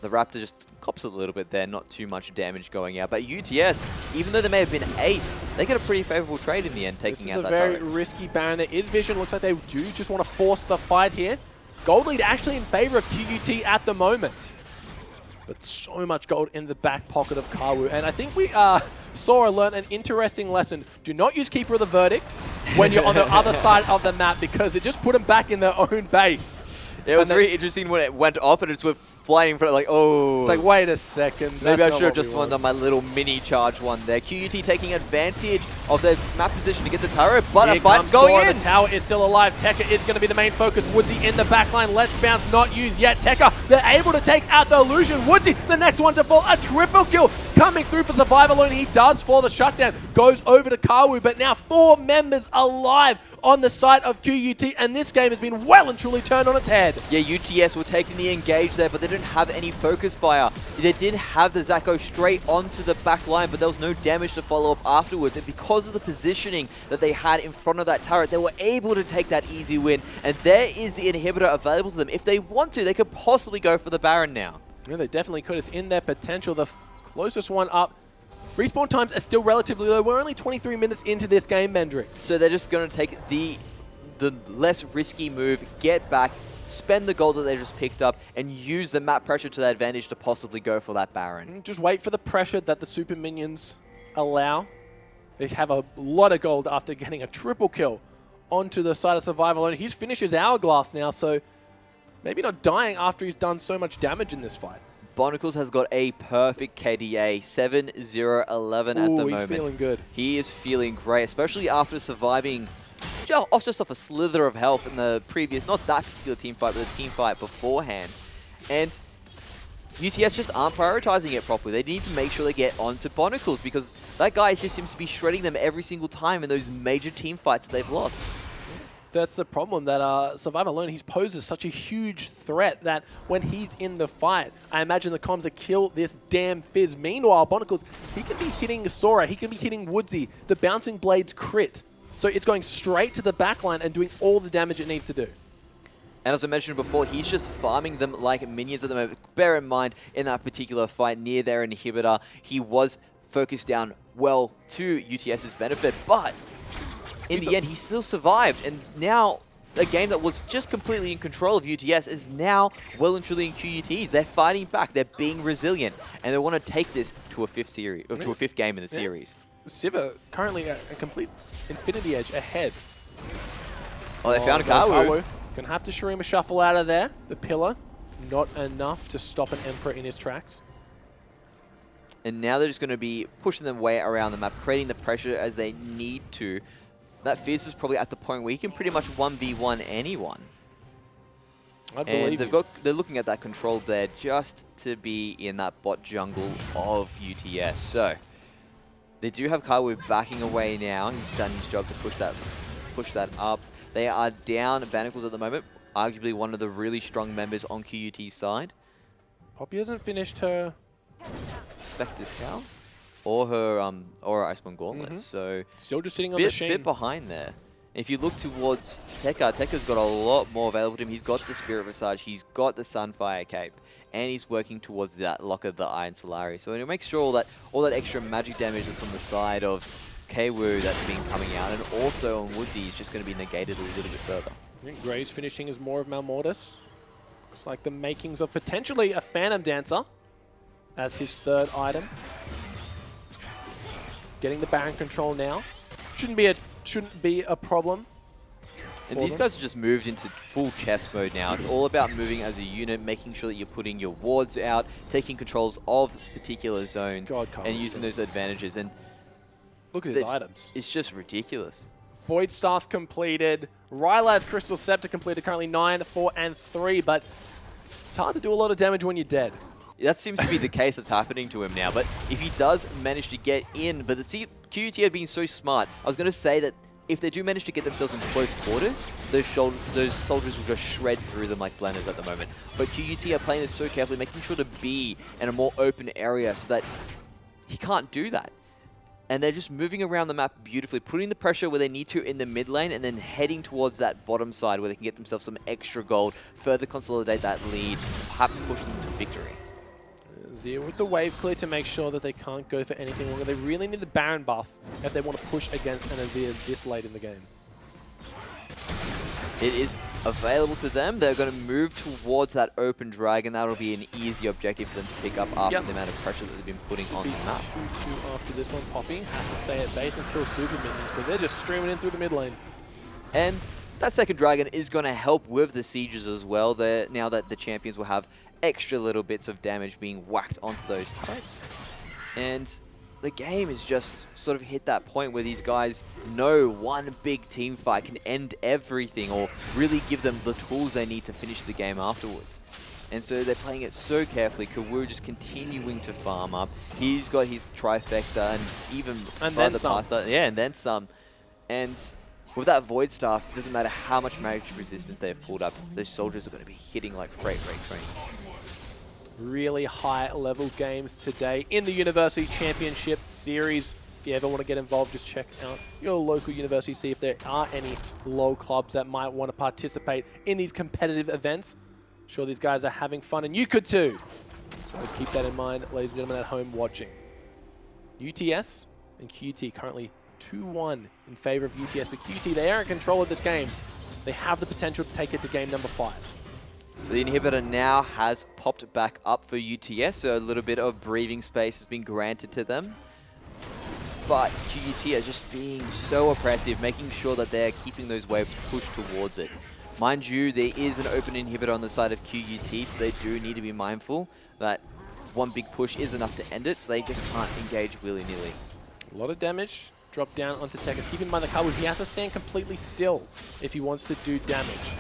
the Raptor just cops a little bit there. Not too much damage going out. But UTS, even though they may have been aced, they get a pretty favorable trade in the end, taking out that turret. This is a very risky Baron. There is vision. Looks like they do just want to force the fight here. Gold lead actually in favor of QUT at the moment. But so much gold in the back pocket of Kawu. And I think we saw or learned an interesting lesson. Do not use Keeper of the Verdict when you're on the other side of the map, because it just put them back in their own base. Yeah, it was very interesting when it went off and it just went flying in front of like, oh. It's like, wait a second. Maybe I should have just won on my little mini charge one there. QUT taking advantage of their map position to get the turret, but a fight's going in. The tower is still alive. Tekka is going to be the main focus. Woodsy in the backline. Let's bounce, not used yet. Tekka, they're able to take out the illusion. Woodsy, the next one to fall. A triple kill coming through for Survival Alone. He does fall. The shutdown goes over to Kawu, but now 4 members alive on the side of QUT, and this game has been well and truly turned on its head. Yeah, UTS were taking the engage there, but they didn't have any focus fire. They did have the Zac go straight onto the back line, but there was no damage to follow up afterwards. And because of the positioning that they had in front of that turret, they were able to take that easy win. And there is the inhibitor available to them. If they want to, they could possibly go for the Baron now. Yeah, they definitely could. It's in their potential. The closest one up. Respawn times are still relatively low. We're only 23 minutes into this game, Mendrix. So they're just going to take the less risky move, get back, spend the gold that they just picked up, and use the map pressure to their advantage to possibly go for that Baron. Just wait for the pressure that the super minions allow. They have a lot of gold after getting a triple kill onto the side of Survival Alone. He's finished his hourglass now, so maybe not dying after he's done so much damage in this fight. Bonicles has got a perfect KDA, 7-0-11 at the moment. He's feeling good. He is feeling great, especially after surviving just off a slither of health in the previous, not that particular team fight, but the team fight beforehand. And UTS just aren't prioritizing it properly. They need to make sure they get onto Bonicles, because that guy just seems to be shredding them every single time in those major team fights that they've lost. That's the problem, that Survival Alone, he's posed as such a huge threat that when he's in the fight, I imagine the comms are kill this damn Fizz. Meanwhile, Bonicles, he can be hitting Sora, he can be hitting Woodsy, the Bouncing Blades crit. So it's going straight to the backline and doing all the damage it needs to do. And as I mentioned before, he's just farming them like minions at the moment. Bear in mind, in that particular fight near their inhibitor, he was focused down well to UTS's benefit, but in the end, he still survived. And now, a game that was just completely in control of UTS is now well and truly in QUTs. They're fighting back, they're being resilient, and they want to take this to a fifth series, or to a fifth game in the series. Sivir currently a complete Infinity Edge ahead. Oh, they found a Kawu. Gonna have to Shurima Shuffle out of there. The pillar, not enough to stop an Emperor in his tracks. And now they're just going to be pushing them way around the map, creating the pressure as they need to. That Fizz is probably at the point where you can pretty much 1v1 anyone. I believe and they're looking at that control there just to be in that bot jungle of UTS. So they do have Kawu backing away now. He's done his job to push that up. They are down Banicles at the moment, arguably one of the really strong members on QUT's side. Poppy hasn't finished her Spectre's Cow or her Iceborne Gauntlet. So still just sitting on the Sheen. bit behind there. If you look towards Tekka, Tekka's got a lot more available to him. He's got the Spirit Visage, he's got the Sunfire Cape, and he's working towards that Lock of the Iron Solari. So it makes sure all that extra magic damage that's on the side of Kwoo that's been coming out, and also on Woodsy is just going to be negated a little bit further. I think Graves finishing as more of Malmortis. Looks like the makings of potentially a Phantom Dancer as his third item. Getting the Baron control now. Shouldn't be a problem. And these guys are just moved into full chess mode now. It's all about moving as a unit, making sure that you're putting your wards out, taking controls of particular zones, and using those advantages. And look at his items. It's just ridiculous. Void Staff completed. Ryla's Crystal Scepter completed, currently 9, 4, and 3, but it's hard to do a lot of damage when you're dead. That seems to be the case that's happening to him now. But if he does manage to get in, but QUT have been so smart. I was going to say that if they do manage to get themselves in close quarters, those soldiers will just shred through them like blenders at the moment. But QUT are playing this so carefully, making sure to be in a more open area so that he can't do that. And they're just moving around the map beautifully, putting the pressure where they need to in the mid lane, and then heading towards that bottom side where they can get themselves some extra gold, further consolidate that lead, perhaps push them to victory. Zero with the wave clear to make sure that they can't go for anything longer. They really need the Baron buff if they want to push against an Azir this late in the game. It is available to them. They're going to move towards that open dragon. That'll be an easy objective for them to pick up after the amount of pressure that they've been putting on the map. 2-2 after this one. Poppy has to stay at base and kill super minions because they're just streaming in through the mid lane. And that second dragon is going to help with the sieges as well. Now that the champions will have extra little bits of damage being whacked onto those turrets. And the game has just sort of hit that point where these guys know one big team fight can end everything or really give them the tools they need to finish the game afterwards. And so they're playing it so carefully. Kwoo just continuing to farm up. He's got his trifecta and even further past that. Yeah, and then some. And with that Void Staff, it doesn't matter how much magic resistance they've pulled up, those soldiers are going to be hitting like freight trains. Really high level games today in the University Championship Series. If you ever want to get involved, just check out your local university, see if there are any low clubs that might want to participate in these competitive events. Sure, these guys are having fun, and you could too. So just keep that in mind, ladies and gentlemen at home watching. UTS and QT currently 2-1 in favor of UTS, but QT, they are in control of this game. They have the potential to take it to game number 5. The inhibitor now has popped back up for UTS, so a little bit of breathing space has been granted to them. But QUT are just being so oppressive, making sure that they're keeping those waves pushed towards it. Mind you, there is an open inhibitor on the side of QUT, so they do need to be mindful that one big push is enough to end it, so they just can't engage willy-nilly. A lot of damage dropped down onto Tekka. Keep in mind the Kawu, he has to stand completely still if he wants to do damage.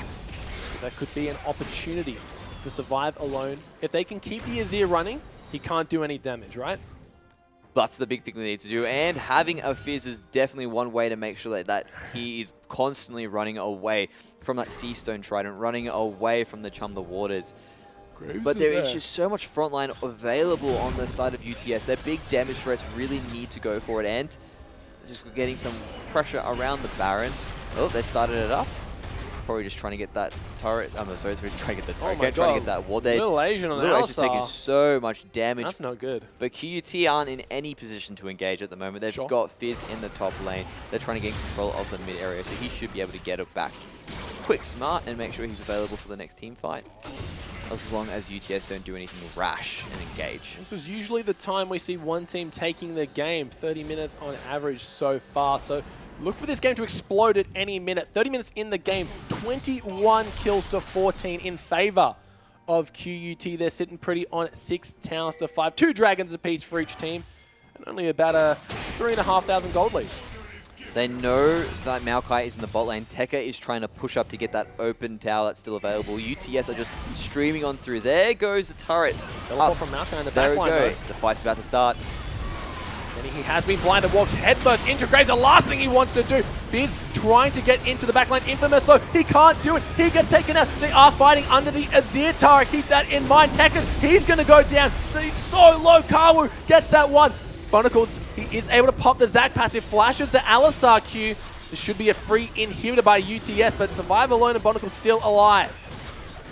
That could be an opportunity to survive alone. If they can keep the Azir running, he can't do any damage, right? That's the big thing they need to do. And having a Fizz is definitely one way to make sure that he is constantly running away from that Sea Stone Trident, running away from the Chum the Waters. But there is just so much frontline available on the side of UTS. Their big damage threats really need to go for it. And just getting some pressure around the Baron. Oh, they've started it up. Probably just trying to get that turret. I'm sorry, trying to get the turret. Trying to get that ward. Little Asian on the Little Asian's taking so much damage. That's not good. But QUT aren't in any position to engage at the moment. They've got Fizz in the top lane. They're trying to gain control of the mid area, so he should be able to get it back quick, smart, and make sure he's available for the next team fight. As long as UTS don't do anything rash and engage. This is usually the time we see one team taking the game. 30 minutes on average so far. So look for this game to explode at any minute. 30 minutes in the game, 21 kills to 14 in favor of QUT. They're sitting pretty on 6 towers to 5. 2 dragons apiece for each team. And only about a 3,500 gold lead. They know that Maokai is in the bot lane. Tekka is trying to push up to get that open tower that's still available. UTS are just streaming on through. There goes the turret. Teleport from Maokai in the there back line, we go. though. The fight's about to start. And he has been blinded, walks headfirst into Graves, the last thing he wants to do. Fizz trying to get into the backline. Infamous though, he can't do it. He gets taken out. They are fighting under the Azir tower. Keep that in mind. Tekken, he's going to go down. He's so low. Kawu gets that one. Barnacles, he is able to pop the Zac passive, flashes the Alisar Q, This should be a free inhibitor by UTS, but Survive alone and Bonacle still alive.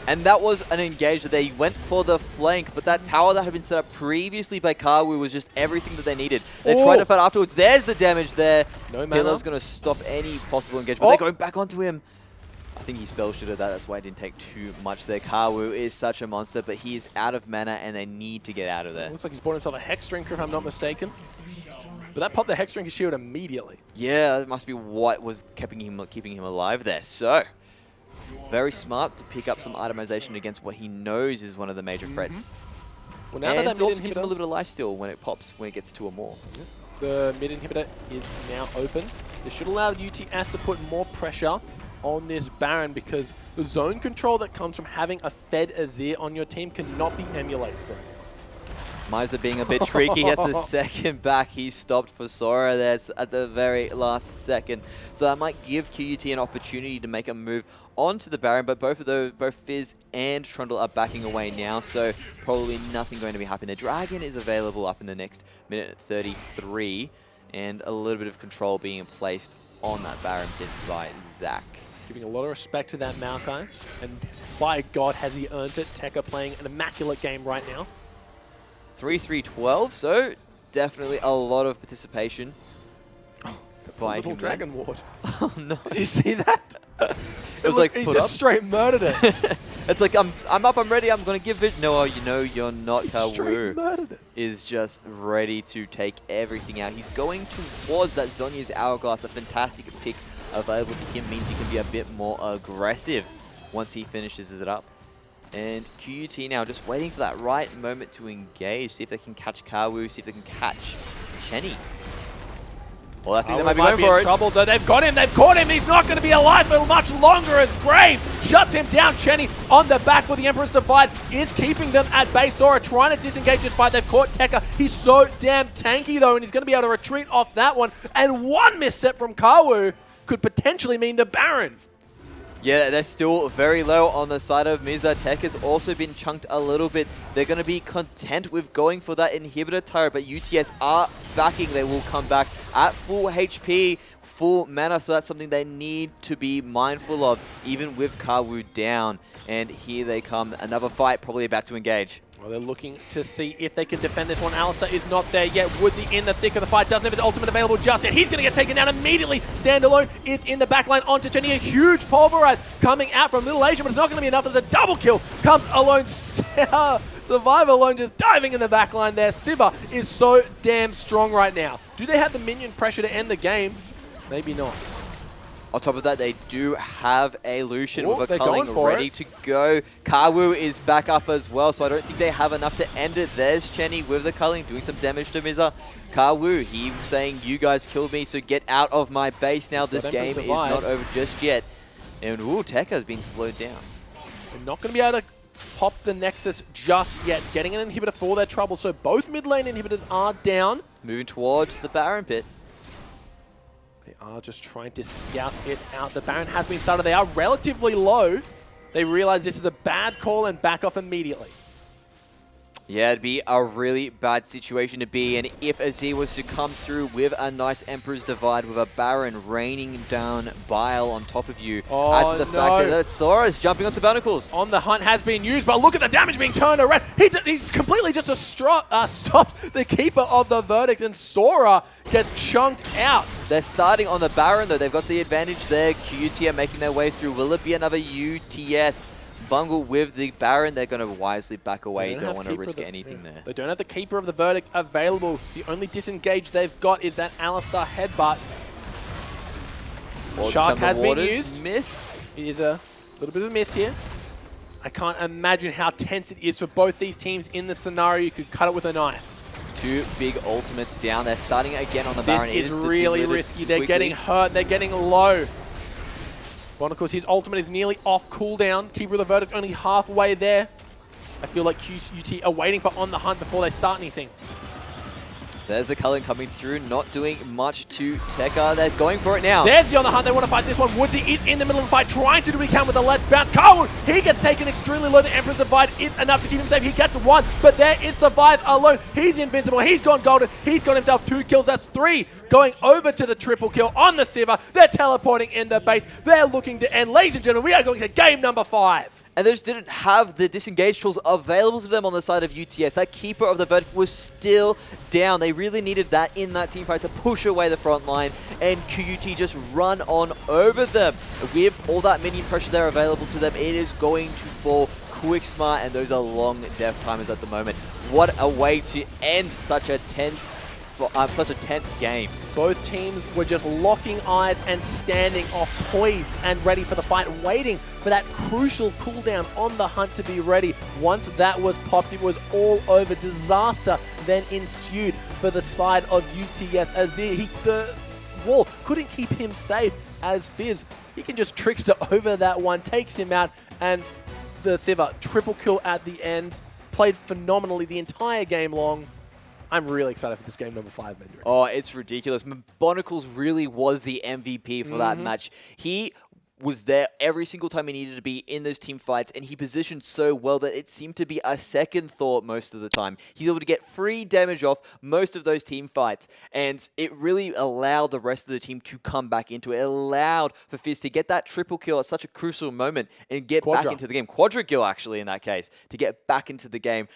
And that was an engage that they went for the flank, but that tower that had been set up previously by Kawu was just everything that they needed. They tried to fight afterwards. There's the damage there. No mana. Healer's going to stop any possible engagement. They're going back onto him. I think he spell shooted that. That's why it didn't take too much there. Kawu is such a monster, but he is out of mana, and they need to get out of there. Looks like he's bought himself a Hex Drinker, if I'm not mistaken. But that popped the Hex Drinker shield immediately. Yeah, that must be what was keeping him alive there. So, very smart to pick up some itemization against what he knows is one of the major threats. Well, now And that it also gives him a inhibitor, little bit of life steal when it pops, when it gets 2 or more. the mid inhibitor is now open. This should allow UTS to put more pressure on this Baron, because the zone control that comes from having a fed Azir on your team cannot be emulated, bro. Miser being a bit tricky. He has the second back. He stopped for Sora there at the very last second. So that might give QUT an opportunity to make a move onto the Baron, but both Fizz and Trundle are backing away now, so probably nothing going to be happening. The Dragon is available up in the next minute 33, and a little bit of control being placed on that Baron pit by Zach. Giving a lot of respect to that Maokai, and by God has he earned it. Tekka playing an immaculate game right now. 3-3-12, so definitely a lot of participation by Little him. Dragon Ward. Oh no. Did you see that? It was like, he's put just up. straight murdered it. It's like, I'm up, I'm ready, I'm gonna give it. No, you know you're not. He straight Kawu murdered it. is just ready to take everything out. He's going towards that Zhonya's Hourglass. A fantastic pick available to him means he can be a bit more aggressive once he finishes it up. And QUT now just waiting for that right moment to engage, see if they can catch Kawu, see if they can catch Chenny. Well, I think they might be going for in it. trouble, though. They've got him. They've caught him. He's not going to be alive for much longer as Graves shuts him down. Chenny on the back with the Emperor's Divide is keeping them at base. Sora trying to disengage this fight. They've caught Tekka. He's so damn tanky, though, and he's going to be able to retreat off that one. And one misstep from Kawu could potentially mean the Baron. Yeah, they're still very low on the side of Miza. Tech has also been chunked a little bit. They're going to be content with going for that inhibitor turret, but UTS are backing. They will come back at full HP, full mana, so that's something they need to be mindful of, even with Kawu down. And here they come. Another fight probably about to engage. Well, they're looking to see if they can defend this one. Alistar is not there yet. Woodsy in the thick of the fight. Doesn't have his ultimate available just yet. He's going to get taken down immediately. Standalone is in the backline onto Jenny. A huge pulverize coming out from Little Asia, but it's not going to be enough. There's a double kill. Comes alone. Survivor alone just diving in the backline there. Sivir is so damn strong right now. Do they have the minion pressure to end the game? Maybe not. On top of that, they do have a Lucian with a they're going culling for ready to go. Kawu is back up as well, so I don't think they have enough to end it. There's Chenny with the culling, doing some damage to Miza. Kawu, he saying, you guys killed me, so get out of my base now. This game is not over just yet. And ooh, Tekka's been slowed down. They're not going to be able to pop the Nexus just yet. Getting an inhibitor for their trouble, so both mid lane inhibitors are down. Moving towards the Baron pit. They are just trying to scout it out. The Baron has been started. They are relatively low. They realize this is a bad call and back off immediately. Yeah, it'd be a really bad situation to be in if Azir was to come through with a nice Emperor's Divide with a Baron raining down bile on top of you. Oh, Add to the fact that Sora's jumping onto Barnacles. On the hunt has been used, but look at the damage being turned around. He's completely just stopped the Keeper of the Verdict, and Sora gets chunked out. They're starting on the Baron, though. They've got the advantage there. QUT are making their way through. Will it be another UTS bungle with the Baron? They're going to wisely back away. Don't want to risk anything there. They don't have the Keeper of the Verdict available. The only disengage they've got is that Alistar headbutt. Shark has been used. Missed. It is a little bit of a miss here. I can't imagine how tense it is for both these teams in the scenario. You could cut it with a knife. Two big ultimates down. They're starting again on the This Baron. is really risky. They're getting hurt. They're getting low. Bonacourse, his ultimate is nearly off cooldown. Keeper of the Verdict only halfway there. I feel like QUT are waiting for On the Hunt before they start anything. There's the Cullen coming through, not doing much to Tekka. They're going for it now. There's the on the hunt. They want to fight this one. Woodsy is in the middle of the fight, trying to do what he can with the Let's Bounce. Carwood, he gets taken extremely low. The Emperor's Divide is enough to keep him safe. He gets one, but there is Survive alone. He's invincible. He's gone golden. He's got himself 2 kills. That's 3 going over to the triple kill on the Sivir. They're teleporting in the base. They're looking to end. Ladies and gentlemen, we are going to game number 5. And they just didn't have the disengage tools available to them on the side of UTS. That keeper of the vertical was still down. They really needed that in that team fight to push away the front line, and QUT just run on over them. With all that minion pressure there available to them, it is going to fall quick smart, and those are long death timers at the moment. What a way to end such a tense game. Both teams were just locking eyes and standing off, poised and ready for the fight, waiting for that crucial cooldown on the hunt to be ready. Once that was popped, it was all over. Disaster then ensued for the side of UTS. Azir, the wall couldn't keep him safe as Fizz, he can just trickster over that one, takes him out, and the Sivir triple kill at the end. Played phenomenally the entire game long. I'm really excited for this game number 5, Mendrix. Oh, it's ridiculous. Bonicles really was the MVP for that match. He was there every single time he needed to be in those team fights, and he positioned so well that it seemed to be a second thought most of the time. He's able to get free damage off most of those team fights, and it really allowed the rest of the team to come back into it. It allowed for Fizz to get that triple kill at such a crucial moment and get back into the game. Quadra kill, actually, in that case, to get back into the game.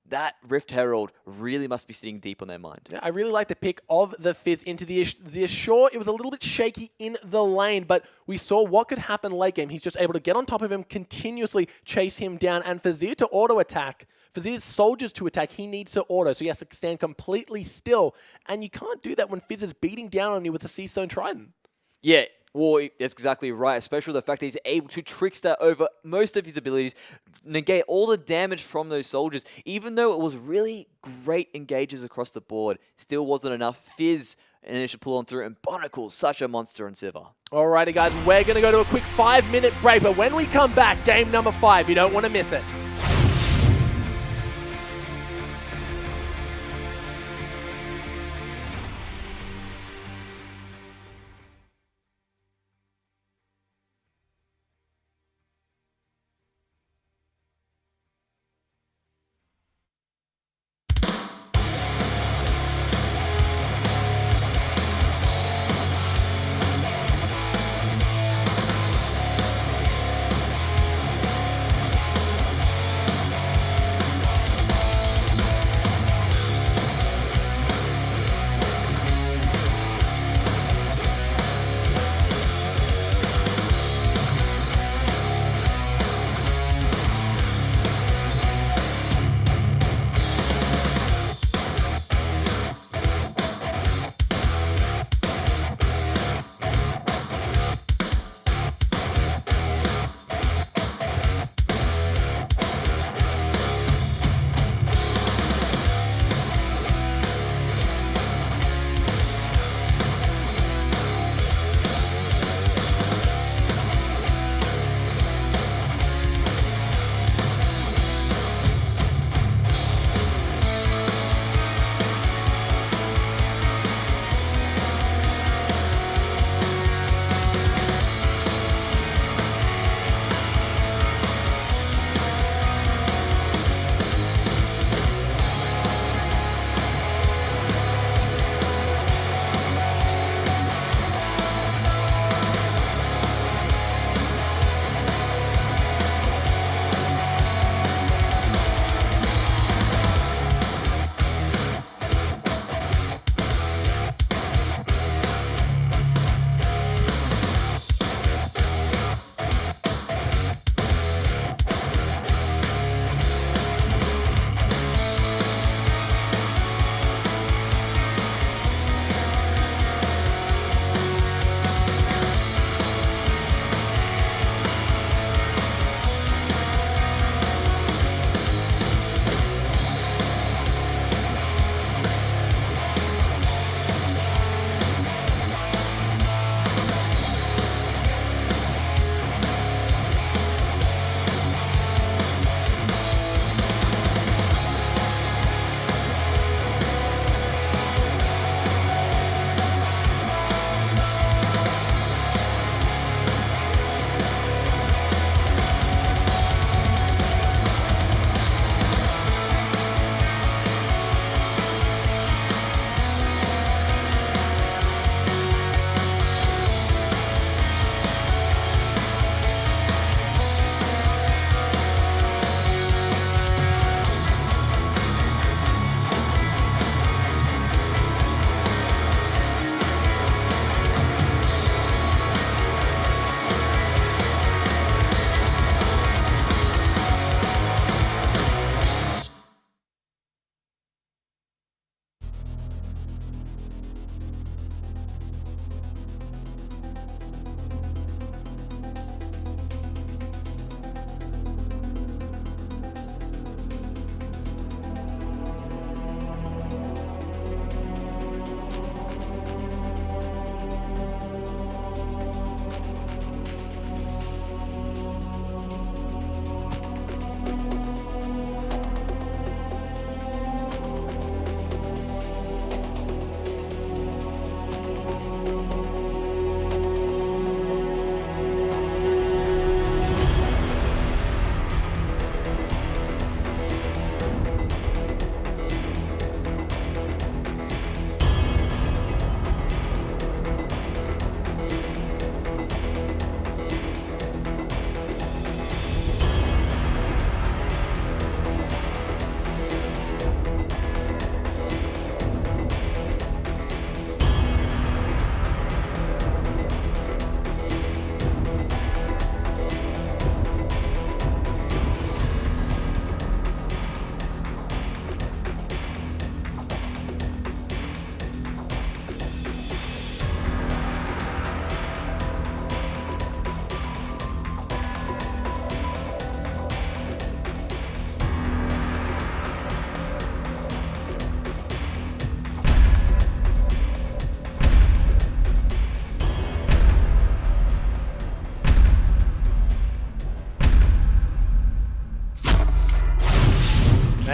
That Rift Herald really must be sitting deep on their mind. Yeah, I really like the pick of the Fizz into the Assure. It was a little bit shaky in the lane, but we saw what could happen late game. He's just able to get on top of him, continuously chase him down, and for Zir to auto-attack, for Zir's soldiers to attack, he needs to auto, so he has to stand completely still, and you can't do that when Fizz is beating down on you with the Seastone Trident. Yeah. Well, that's exactly right, especially the fact that he's able to trickster over most of his abilities, negate all the damage from those soldiers. Even though it was really great engages across the board, still wasn't enough. Fizz managed to pull on through, and Bonicle's such a monster on Sivir. Alrighty, guys, we're going to go to a quick 5-minute break, but when we come back, game number 5, you don't want to miss it.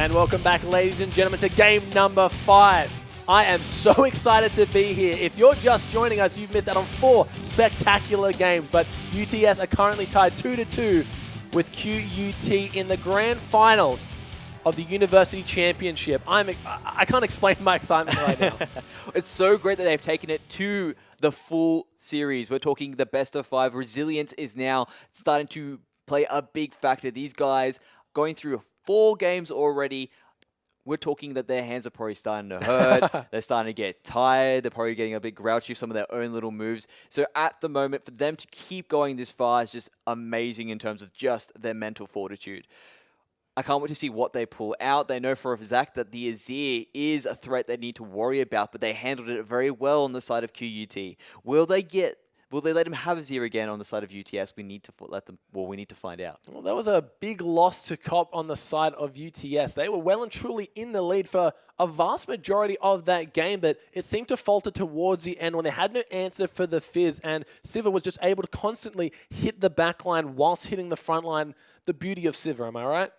And welcome back, ladies and gentlemen, to game number 5. I am so excited to be here. If you're just joining us, you've missed out on 4 spectacular games, but UTS are currently tied 2-2 with QUT in the grand finals of the University Championship. I can't explain my excitement right now. It's so great that they've taken it to the full series. We're talking the best of 5. Resilience is now starting to play a big factor. These guys going through 4 games already. We're talking that their hands are probably starting to hurt. They're starting to get tired. They're probably getting a bit grouchy with some of their own little moves. So at the moment, for them to keep going this far is just amazing in terms of just their mental fortitude. I can't wait to see what they pull out. They know for a fact that the Azir is a threat they need to worry about, but they handled it very well on the side of QUT. Will they let him have Azir again on the side of UTS? We need to find out. Well, that was a big loss to cop on the side of UTS. They were well and truly in the lead for a vast majority of that game, but it seemed to falter towards the end when they had no answer for the Fizz, and Sivir was just able to constantly hit the back line whilst hitting the front line. The beauty of Sivir, am I right?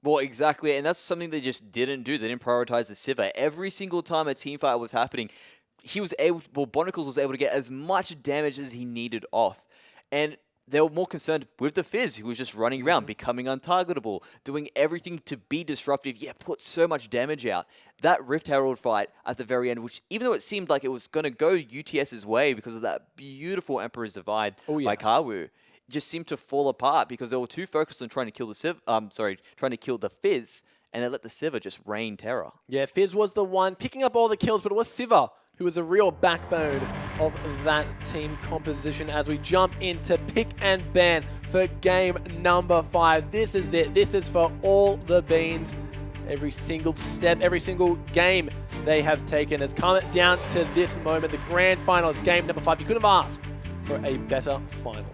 Well, exactly, and that's something they just didn't do. They didn't prioritize the Sivir. Every single time a team fight was happening, Bonicles was able to get as much damage as he needed off. And they were more concerned with the Fizz, who was just running around, becoming untargetable, doing everything to be disruptive, yet put so much damage out. That Rift Herald fight at the very end, which even though it seemed like it was going to go UTS's way because of that beautiful Emperor's Divide by Kawu, just seemed to fall apart because they were too focused on trying to kill the Fizz, and they let the Sivir just rain terror. Yeah, Fizz was the one picking up all the kills, but it was Sivir who was a real backbone of that team composition as we jump into pick and ban for game number 5. This is it. This is for all the beans. Every single step, every single game they have taken has come down to this moment. The grand final is game number 5. You couldn't have asked for a better final.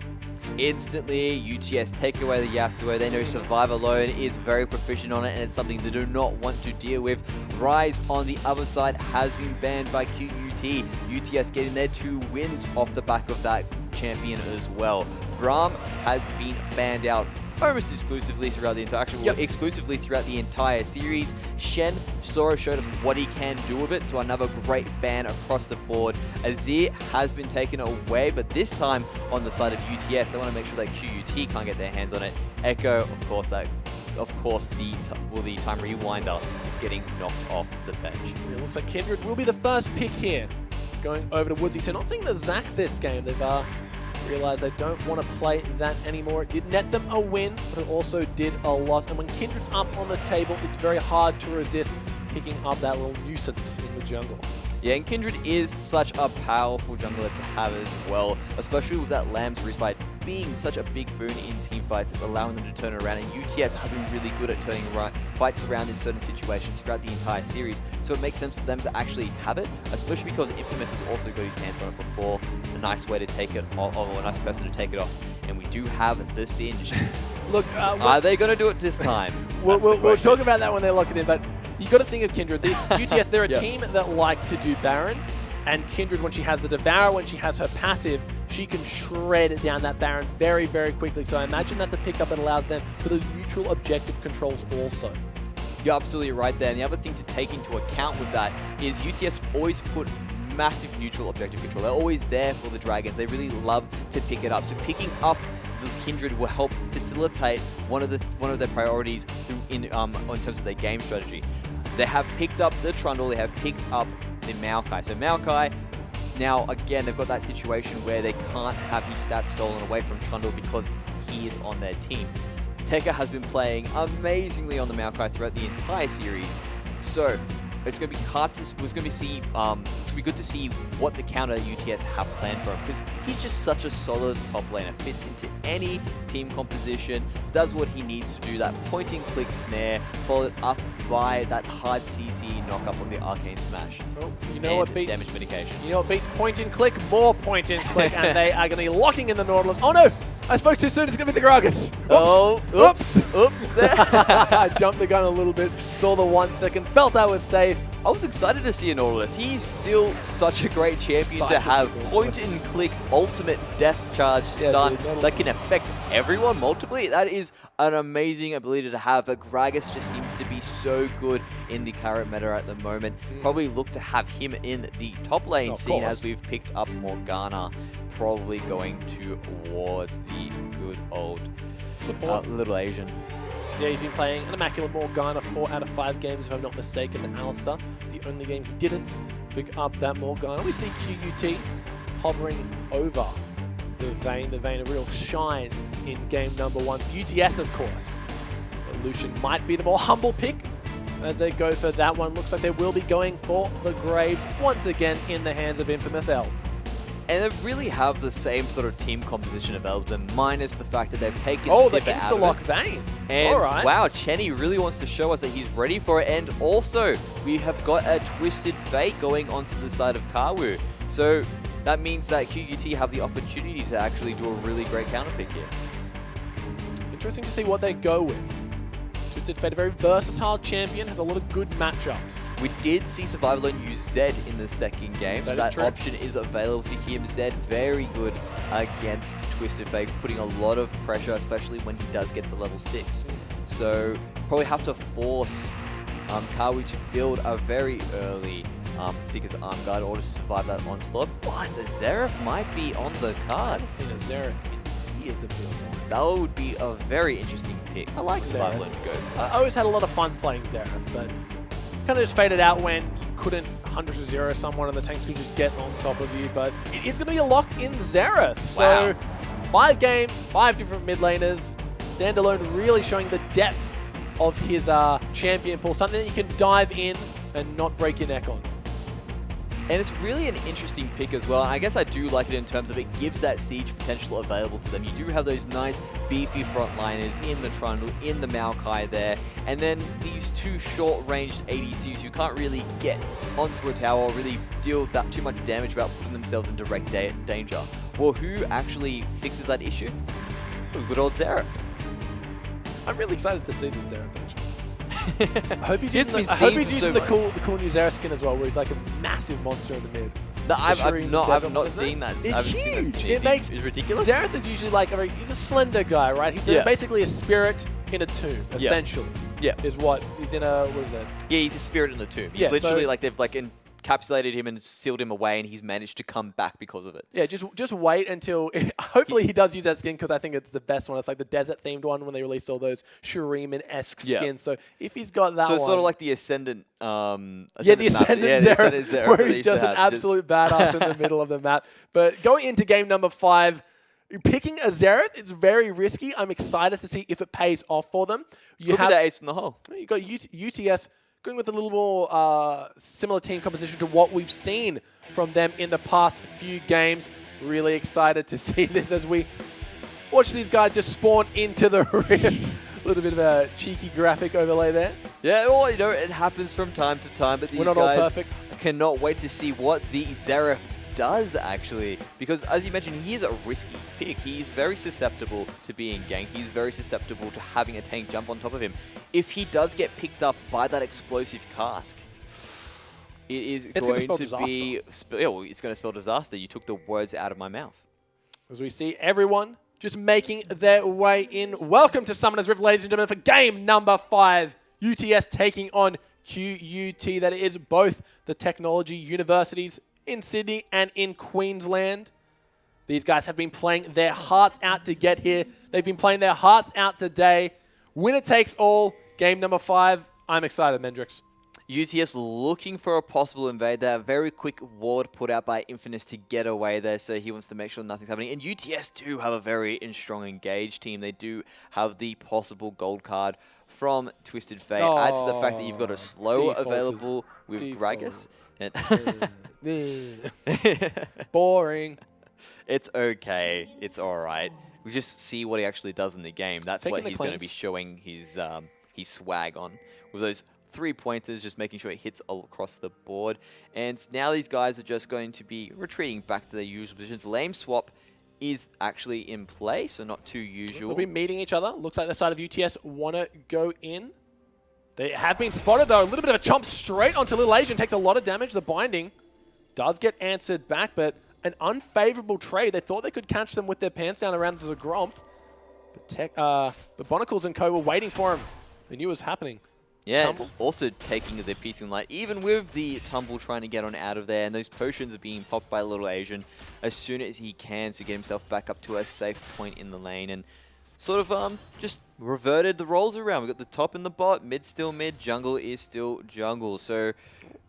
Instantly, UTS take away the Yasuo. They know Survive Alone is very proficient on it, and it's something they do not want to deal with. Rise on the other side has been banned by QUT. UTS getting their 2 wins off the back of that champion as well. Braum has been banned out almost exclusively throughout the exclusively throughout the entire series. Shen showed us what he can do with it, so another great ban across the board. Azir has been taken away, but this time on the side of UTS, they want to make sure that QUT can't get their hands on it. Echo, of course, the time rewinder is getting knocked off the bench. It looks like Kindred will be the first pick here, going over to Woodsy. So not seeing the Zac this game. They've realized they don't want to play that anymore. It did net them a win, but it also did a loss. And when Kindred's up on the table, it's very hard to resist picking up that little nuisance in the jungle. Yeah, and Kindred is such a powerful jungler to have as well, especially with that Lamb's Respite being such a big boon in teamfights, allowing them to turn around. And UTS have been really good at turning fights around in certain situations throughout the entire series, so it makes sense for them to actually have it, especially because Infamous has also got his hands on it before. A nice way to take it off, or a nice person to take it off. And we do have the Singed. Look, are they going to do it this time? We'll talk about that when they lock it in, but you got to think of Kindred. These UTS, they're a team that like to do Baron, and Kindred, when she has the Devour, when she has her passive, she can shred down that Baron very, very quickly. So I imagine that's a pickup that allows them for those neutral objective controls also. You're absolutely right there. And the other thing to take into account with that is UTS always put massive neutral objective control. They're always there for the Dragons. They really love to pick it up. So picking up the Kindred will help facilitate one of their priorities in terms of their game strategy. They have picked up the Trundle. They have picked up the Maokai. So Maokai, now again, they've got that situation where they can't have his stats stolen away from Trundle because he is on their team. Tekka has been playing amazingly on the Maokai throughout the entire series. So it's going to be good to see what the counter UTS have planned for him, because he's just such a solid top laner, fits into any team composition, does what he needs to do, that point and click snare, followed up by that hard CC knock up on the Arcane Smash. Oh, you know what beats damage mitigation. You know what beats point and click? More point and click, and they are going to be locking in the Nautilus. Oh no! I spoke too soon. It's going to be the Gragas. Oops. There. I jumped the gun a little bit. Saw the 1 second. Felt I was safe. I was excited to see an Nautilus. He's still such a great champion to Excited have. for Point-and-click ultimate death charge stun that can affect everyone multiply. That is an amazing ability to have. But Gragas just seems to be so good in the current meta at the moment. Probably look to have him in the top lane scene as we've picked up Morgana. Probably going towards the good old little Asian. Yeah, he's been playing an Immaculate Morgana 4 out of 5 games, if I'm not mistaken. The Alistair, the only game he didn't pick up that Morgana. We see QUT hovering over the Vayne. The Vayne a real shine in game number 1. For UTS, of course. But Lucian might be the more humble pick as they go for that one. Looks like they will be going for the Graves once again in the hands of Infamous L. And they really have the same sort of team composition available to them, minus the fact that they've taken the Sipper out of insta-lock it. Vayne. And All right. wow, Chenny really wants to show us that he's ready for it. And also, we have got a Twisted Fate going onto the side of Kawu. So that means that QUT have the opportunity to actually do a really great counter pick here. Interesting to see what they go with. Twisted Fate, a very versatile champion, has a lot of good matchups. We did see Survivor use Zed in the second game, so that option is available to him. Zed very good against Twisted Fate, putting a lot of pressure, especially when he does get to level 6. So probably have to force Kawi to build a very early Seeker's Arm Guard in order to survive that onslaught. But Xerath might be on the cards. I haven't seen a Xerath in years, it feels like. That would be a very interesting pick. I like Survivor to go for. I always had a lot of fun playing Xerath, but kind of just faded out when you couldn't 100-0 someone and the tanks could just get on top of you. But it's going to be a lock in Xerath. So 5 games, 5 different mid laners. Standalone really showing the depth of his champion pool, something that you can dive in and not break your neck on. And it's really an interesting pick as well. And I guess I do like it in terms of it gives that siege potential available to them. You do have those nice beefy frontliners in the Trundle, in the Maokai there. And then these 2 short-ranged ADCs who can't really get onto a tower or really deal that too much damage without putting themselves in direct danger. Well, who actually fixes that issue? Ooh, good old Xerath. I'm really excited to see this Xerath actually. I hope he's It's using, been I hope he's seen using so the cool new Xerath skin as well, where he's like a massive monster in the mid. No, I've Shireen not Desert, seen that. It's I haven't seen huge. that. It makes it's ridiculous. Xerath is usually like he's a slender guy, right? He's basically a spirit in a tomb, essentially. Yeah. Is what he's in a what is that? Yeah, he's a spirit in the tomb. He's literally like they've like encapsulated him and sealed him away, and he's managed to come back because of it. Yeah, just wait until hopefully he does use that skin because I think it's the best one. It's like the desert themed one when they released all those Shuriman-esque skins. So if he's got that, so it's one, sort of like the Ascendant. the Ascendant Xerath, where he's just an absolute badass in the middle of the map. But going into game number 5. Picking a Xerath is very risky. I'm excited to see if it pays off for them. You have the ace in the hole. You got UTS going with a little more similar team composition to what we've seen from them in the past few games. Really excited to see this as we watch these guys just spawn into the rift. A little bit of a cheeky graphic overlay there. Yeah, well, you know, it happens from time to time, but these We're not all guys perfect. cannot wait to see what the Xerath does actually, because as you mentioned, he is a risky pick. He's very susceptible to being ganked. He's very susceptible to having a tank jump on top of him. If he does get picked up by that explosive cask, it is going to be it's going to spell disaster. You took the words out of my mouth. As we see everyone just making their way in. Welcome to Summoner's Rift, ladies and gentlemen, for game number 5. UTS taking on QUT. That is both the technology universities in Sydney and in Queensland. These guys have been playing their hearts out to get here. They've been playing their hearts out today. Winner takes all. Game number 5. I'm excited, Mendrix. UTS looking for a possible invade there. Very quick ward put out by Infinus to get away there, so he wants to make sure nothing's happening. And UTS do have a very strong engaged team. They do have the possible gold card from Twisted Fate. Add to the fact that you've got a slow available with Gragas. Boring. It's okay. It's all right. We just see what he actually does in the game. That's Taking what the he's going to cleanse. be showing his swag on. With those 3 pointers, just making sure it hits all across the board. And now these guys are just going to be retreating back to their usual positions. Lame swap is actually in play, so not too usual. They'll be meeting each other. Looks like the side of UTS want to go in. They have been spotted, though. A little bit of a chomp straight onto Little Asian. Takes a lot of damage. The binding does get answered back, but an unfavorable trade. They thought they could catch them with their pants down around the Gromp. But Bonacles and co were waiting for him. They knew it was happening. Yeah, Tumble. also taking their piece in light, even with the Tumble trying to get on out of there, and those potions are being popped by Little Asian as soon as he can to get himself back up to a safe point in the lane, and sort of just reverted the roles around. We've got the top and the bot, mid still mid, jungle is still jungle. So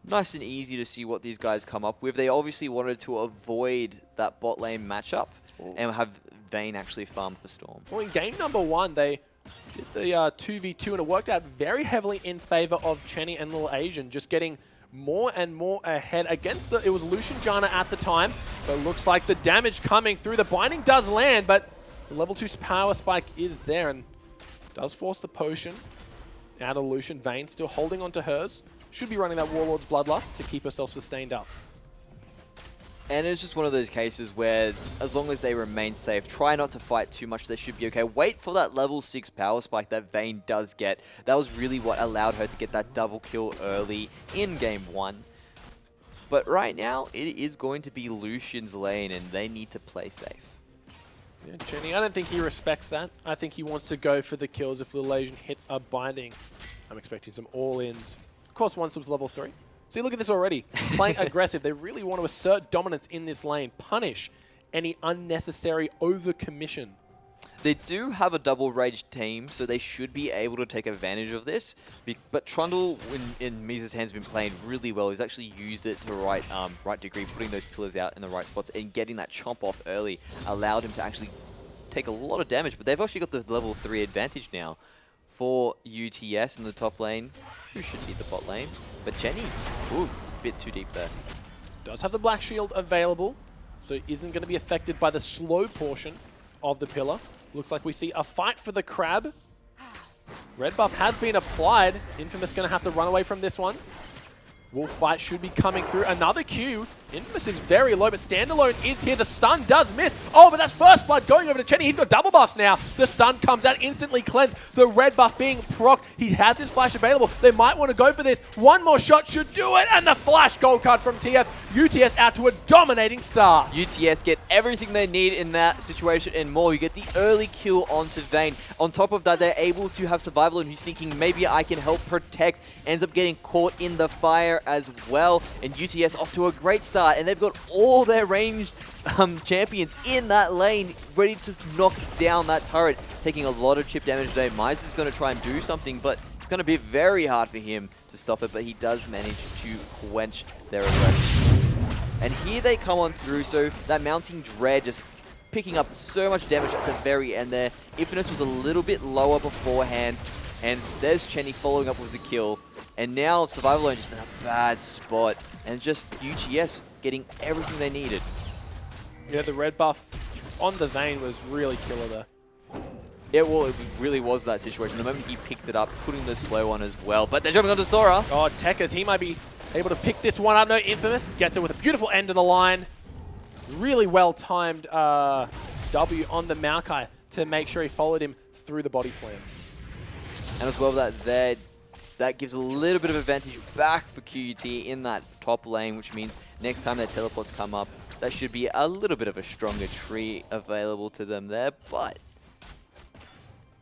nice and easy to see what these guys come up with. They obviously wanted to avoid that bot lane matchup and have Vayne actually farm for Storm. Well, in game number 1, they did the 2v2, and it worked out very heavily in favor of Chenny and Little Asian, just getting more and more ahead against it was Lucian Jana at the time, but looks like the damage coming through. The binding does land, but the level 2 power spike is there and does force the potion out of Lucian. Vayne still holding on to hers. Should be running that Warlord's Bloodlust to keep herself sustained up. And it's just one of those cases where, as long as they remain safe, try not to fight too much, they should be okay. Wait for that level 6 power spike that Vayne does get. That was really what allowed her to get that double kill early in game 1. But right now, it is going to be Lucian's lane, and they need to play safe. Yeah, Chenny, I don't think he respects that. I think he wants to go for the kills if Little Asian hits a binding. I'm expecting some all-ins. Of course, one sub's level 3. See, look at this already. Playing aggressive. They really want to assert dominance in this lane. Punish any unnecessary overcommission. They do have a double rage team, so they should be able to take advantage of this. But Trundle, in Misa's hands, has been playing really well. He's actually used it to the right degree, putting those pillars out in the right spots and getting that chomp off early allowed him to actually take a lot of damage. But they've actually got the level 3 advantage now for UTS in the top lane, who should be the bot lane. But Jenny, ooh, a bit too deep there. Does have the Black Shield available, so isn't going to be affected by the slow portion of the pillar. Looks like we see a fight for the crab. Red buff has been applied. Infamous going to have to run away from this one. Wolf Bite should be coming through. Another Q. Infamous is very low, but Standalone is here. The stun does miss. Oh, but that's first blood going over to Chenny. He's got double buffs now. The stun comes out, instantly cleansed. The red buff being proc. He has his flash available. They might want to go for this. One more shot should do it. And the flash gold card from TF. UTS out to a dominating start. UTS get everything they need in that situation and more. You get the early kill onto Vayne. On top of that, they're able to have Survival, and who's thinking maybe I can help protect. Ends up getting caught in the fire as well. And UTS off to a great start. And they've got all their ranged champions in that lane ready to knock down that turret. Taking a lot of chip damage today. Mize is going to try and do something, but it's going to be very hard for him to stop it. But he does manage to quench their aggression. And here they come on through. So that mounting dread just picking up so much damage at the very end there. Infamous was a little bit lower beforehand. And there's Chenny following up with the kill. And now Survival Zone just in a bad spot. And just UTS getting everything they needed. Yeah, the red buff on the Vayne was really killer there. Yeah, well, it really was that situation. The moment he picked it up, putting the slow on as well. But they're jumping onto Sora. Oh, Tekkas, he might be able to pick this one up. No, Infamous gets it with a beautiful end of the line. Really well-timed W on the Maokai to make sure he followed him through the body slam. And as well, that gives a little bit of advantage back for QUT in that top lane, which means next time their teleports come up, that should be a little bit of a stronger tree available to them there. But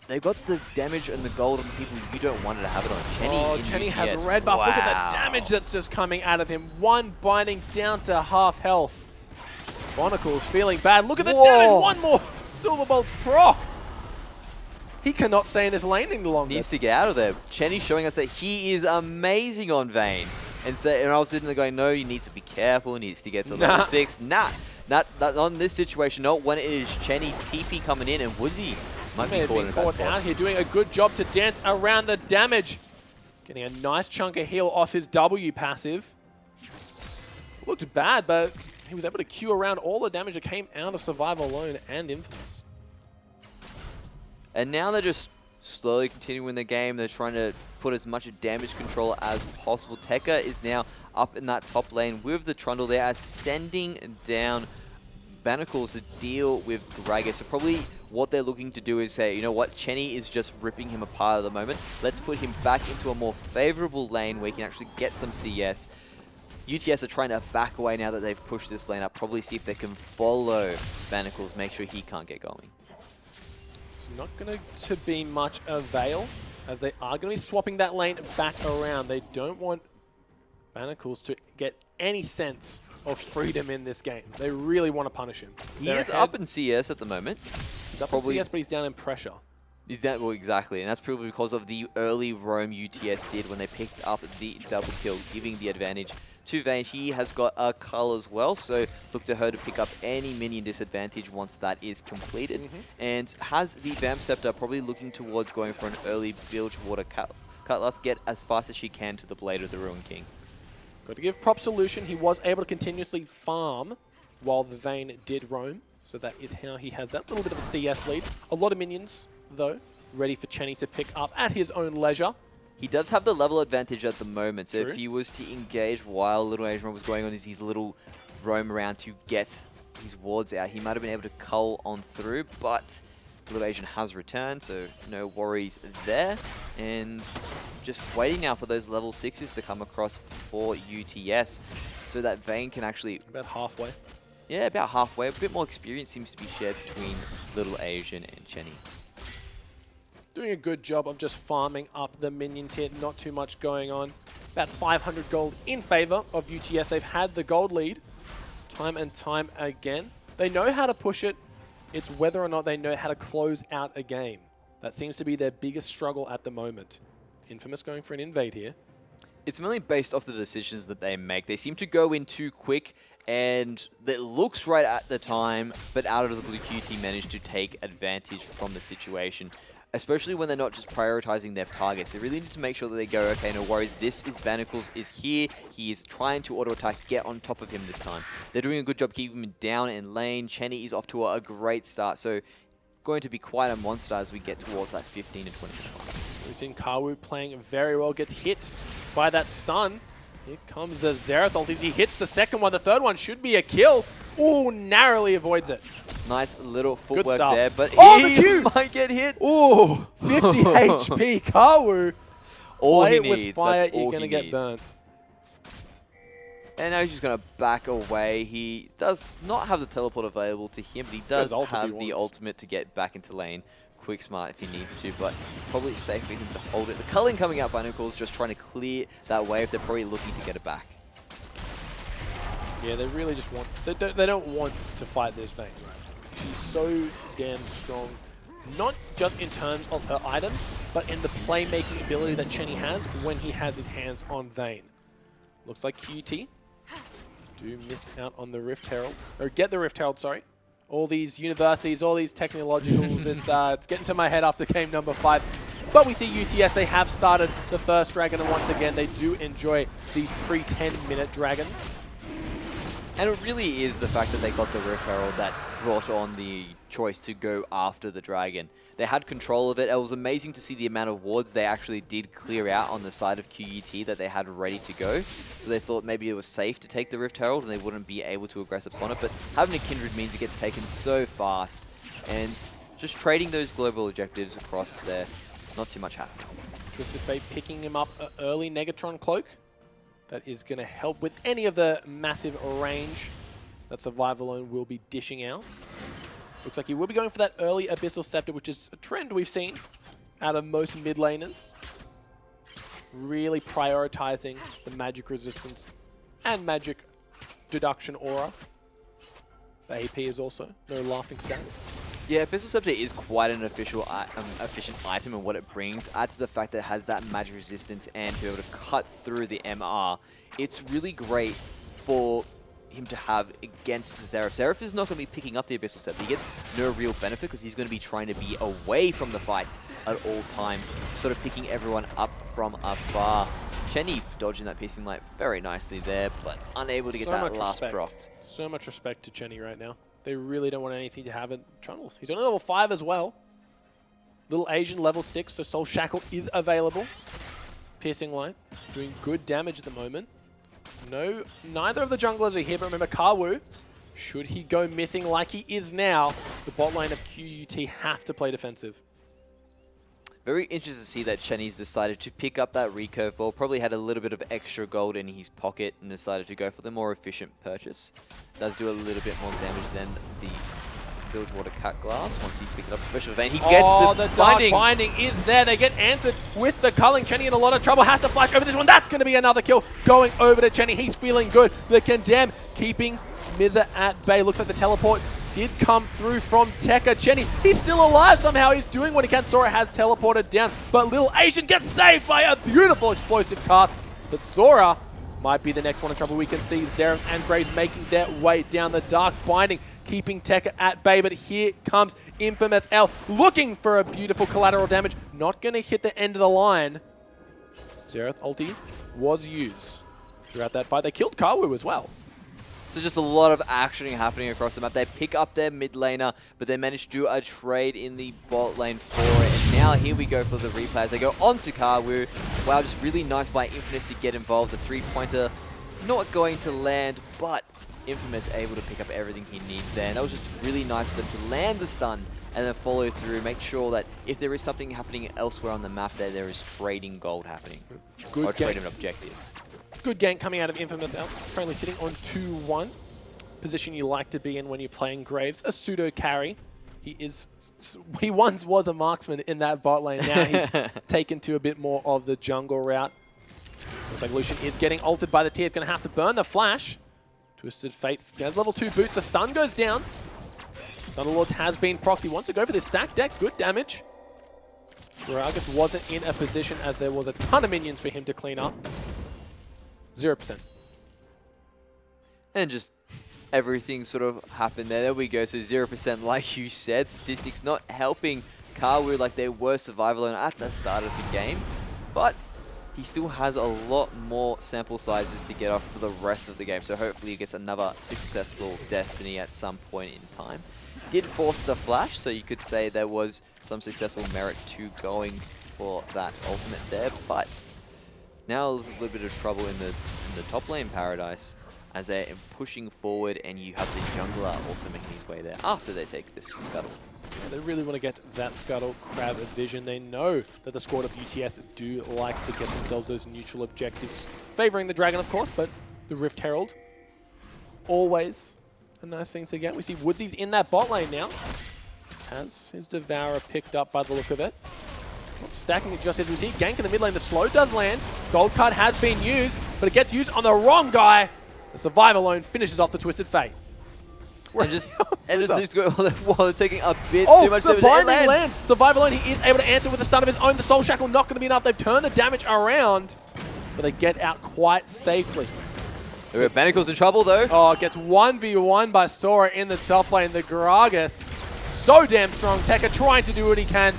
they've got the damage and the gold on the people you don't want to have it on. Chenny Oh, in Chenny UTS. has red buff. Look at that damage that's just coming out of him. One binding down to half health. Bonacles feeling bad. Look at the damage. One more Silver Bolt's proc. He cannot stay in this lane any longer. Needs to get out of there. Chenny showing us that he is amazing on Vayne. And I was sitting there going, no, you need to be careful. He needs to get to level 6. Not on this situation. Not when it is Chenny TP coming in and Woodsy might be caught out here, doing a good job to dance around the damage. Getting a nice chunk of heal off his W passive. Looked bad, but he was able to queue around all the damage that came out of Survival Alone and Infamous. And now they're just slowly continuing the game. They're trying to put as much damage control as possible. Tekka is now up in that top lane with the Trundle. They are sending down Banacles to deal with Gragas. So probably what they're looking to do is say, you know what, Chenny is just ripping him apart at the moment. Let's put him back into a more favorable lane where he can actually get some CS. UTS are trying to back away now that they've pushed this lane up, probably see if they can follow Banicles, make sure he can't get going. It's not going to be much avail, as they are going to be swapping that lane back around. They don't want Banicles to get any sense of freedom in this game. They really want to punish him. He is up in CS at the moment. He's up in CS, but he's down in pressure. Is that well, exactly, and that's probably because of the early roam UTS did when they picked up the double kill, giving the advantage to Vayne. He has got a cull as well, so look to her to pick up any minion disadvantage once that is completed. And has the Vamp Scepter probably looking towards going for an early Bilgewater Cutlass, get as fast as she can to the Blade of the Ruin King. Got to give props to Lucian. He was able to continuously farm while the Vayne did roam, so that is how he has that little bit of a CS lead. A lot of minions, though, ready for Chenny to pick up at his own leisure. He does have the level advantage at the moment, so True. if he was to engage while Little Asian was going on his little roam around to get his wards out, he might have been able to cull on through, but Little Asian has returned, so no worries there. And just waiting now for those level 6s to come across for UTS, so that Vayne can actually... About halfway. Yeah, about halfway. A bit more experience seems to be shared between Little Asian and Chenny. Doing a good job of just farming up the minions here. Not too much going on. About 500 gold in favor of UTS. They've had the gold lead time and time again. They know how to push it. It's whether or not they know how to close out a game. That seems to be their biggest struggle at the moment. Infamous going for an invade here. It's mainly based off the decisions that they make. They seem to go in too quick, and it looks right at the time, but out of the blue, QT managed to take advantage from the situation. Especially when they're not just prioritizing their targets. They really need to make sure that they go, okay, no worries, this is Banicles is here. He is trying to auto-attack, get on top of him this time. They're doing a good job keeping him down in lane. Chenny is off to a great start, so going to be quite a monster as we get towards that 15 and 20 minute mark. We've seen Kawu playing very well, gets hit by that stun. Here comes a Xerath ult. He hits the second one. The third one should be a kill. Ooh, narrowly avoids it. Nice little footwork stuff. there, but Oh, the he Q! might get hit. Ooh, 50 HP. Kawu. All Play he it with needs, fire, that's you're all going to he get needs. burnt. And now he's just going to back away. He does not have the teleport available to him, but he does ult if he have the wants. ultimate to get back into lane. Quick smart if he needs to, but probably safe for him to hold it. The culling coming out by Nichols, just trying to clear that wave. They're probably looking to get it back. Yeah, they really just want... They don't want to fight this Vayne. She's so damn strong. Not just in terms of her items, but in the playmaking ability that Chenny has when he has his hands on Vayne. Looks like QT do miss out on the Rift Herald. Or get the Rift Herald, sorry. All these universities, all these technologicals, it's getting to my head after game number 5. But we see UTS, they have started the first dragon, and once again, they do enjoy these pre-10-minute dragons. And it really is the fact that they got the Rift Herald that brought on the choice to go after the dragon. They had control of it. It was amazing to see the amount of wards they actually did clear out on the side of QUT that they had ready to go. So they thought maybe it was safe to take the Rift Herald and they wouldn't be able to aggress upon it. But having a Kindred means it gets taken so fast. And just trading those global objectives across there, not too much happening. Twisted Fate picking him up an early Negatron Cloak. That is going to help with any of the massive range that Survival Alone will be dishing out. Looks like he will be going for that early Abyssal Scepter, which is a trend we've seen out of most mid laners. Really prioritizing the magic resistance and magic deduction aura. The AP is also no laughing stock. Yeah, Abyssal Scepter is quite an efficient item in what it brings. Add to the fact that it has that magic resistance and to be able to cut through the MR. It's really great for him to have against Xerath. Xerath is not going to be picking up the Abyssal Scepter. He gets no real benefit because he's going to be trying to be away from the fights at all times, sort of picking everyone up from afar. Chenny dodging that piercing light very nicely there, but unable to get that last proc. So much respect to Chenny right now. They really don't want anything to have it. Trundles. He's only level 5 as well. Little Asian level 6, so Soul Shackle is available. Piercing Light, doing good damage at the moment. No, neither of the junglers are here, but remember Kawu Should he go missing like he is now, the bot lane of QUT have to play defensive. Very interested to see that Chenny's decided to pick up that recurve ball. Probably had a little bit of extra gold in his pocket and decided to go for the more efficient purchase. Does do a little bit more damage than the Bilgewater Cut Glass once he's picked it up. Special event. He gets the dark binding. binding is there. They get answered with the culling. Chenny in a lot of trouble. Has to flash over this one. That's going to be another kill going over to Chenny. He's feeling good. The Condemn keeping Mizza at bay. Looks like the teleport did come through from Tekka. Chenny, he's still alive somehow. He's doing what he can. Sora has teleported down, but Little Asian gets saved by a beautiful explosive cast. But Sora might be the next one in trouble. We can see Zerem and Graves making their way down the dark binding, keeping Tekka at bay. But here comes Infamous L looking for a beautiful collateral damage. Not going to hit the end of the line. Zereth ulti was used throughout that fight. They killed Kawu as well. So just a lot of action happening across the map. They pick up their mid laner, but they manage to do a trade in the bot lane for it. And now here we go for the replay as they go on to Kawu. Wow, just really nice by Infamous to get involved. The three-pointer not going to land, but Infamous able to pick up everything he needs there. And that was just really nice of them to land the stun and then follow through, make sure that if there is something happening elsewhere on the map there is trading gold happening. Good or game. trading objectives. Good gank coming out of Infamous L. Currently sitting on 2-1. Position you like to be in when you're playing Graves. A pseudo carry. He once was a marksman in that bot lane. Now he's taken to a bit more of the jungle route. Looks like Lucian is getting ulted by the T. It's going to have to burn the flash. Twisted Fates has level 2 boots. The stun goes down. Thunderlord has been procced. He wants to go for this stack deck. Good damage. Gragas wasn't in a position as there was a ton of minions for him to clean up. 0%. And just everything sort of happened there. There we go. So 0%, like you said. Statistics not helping Kawu like they were survival zone at the start of the game. But he still has a lot more sample sizes to get off for the rest of the game. So hopefully he gets another successful Destiny at some point in time. Did force the flash, so you could say there was some successful merit to going for that ultimate there. But now there's a little bit of trouble in the top lane Paradise as they're pushing forward, and you have the jungler also making his way there after they take this scuttle. Yeah, they really want to get that scuttle crab vision. They know that the squad of UTS do like to get themselves those neutral objectives. Favoring the dragon, of course, but the Rift Herald, always a nice thing to get. We see Woodsy's in that bot lane now. Has his Devourer picked up by the look of it. Not stacking it just as we see. Gank in the mid lane. The slow does land. Gold card has been used, but it gets used on the wrong guy. The Survivor Alone finishes off the Twisted Fate. And just go while they're taking a bit Oh, too much the damage. binding lands. Survivor Alone, he is able to answer with the stun of his own. The Soul Shackle not going to be enough. They've turned the damage around, but they get out quite safely. Manacle's in trouble though. Oh, it gets 1v1 by Sora in the top lane. The Gragas, so damn strong. Tekka trying to do what he can,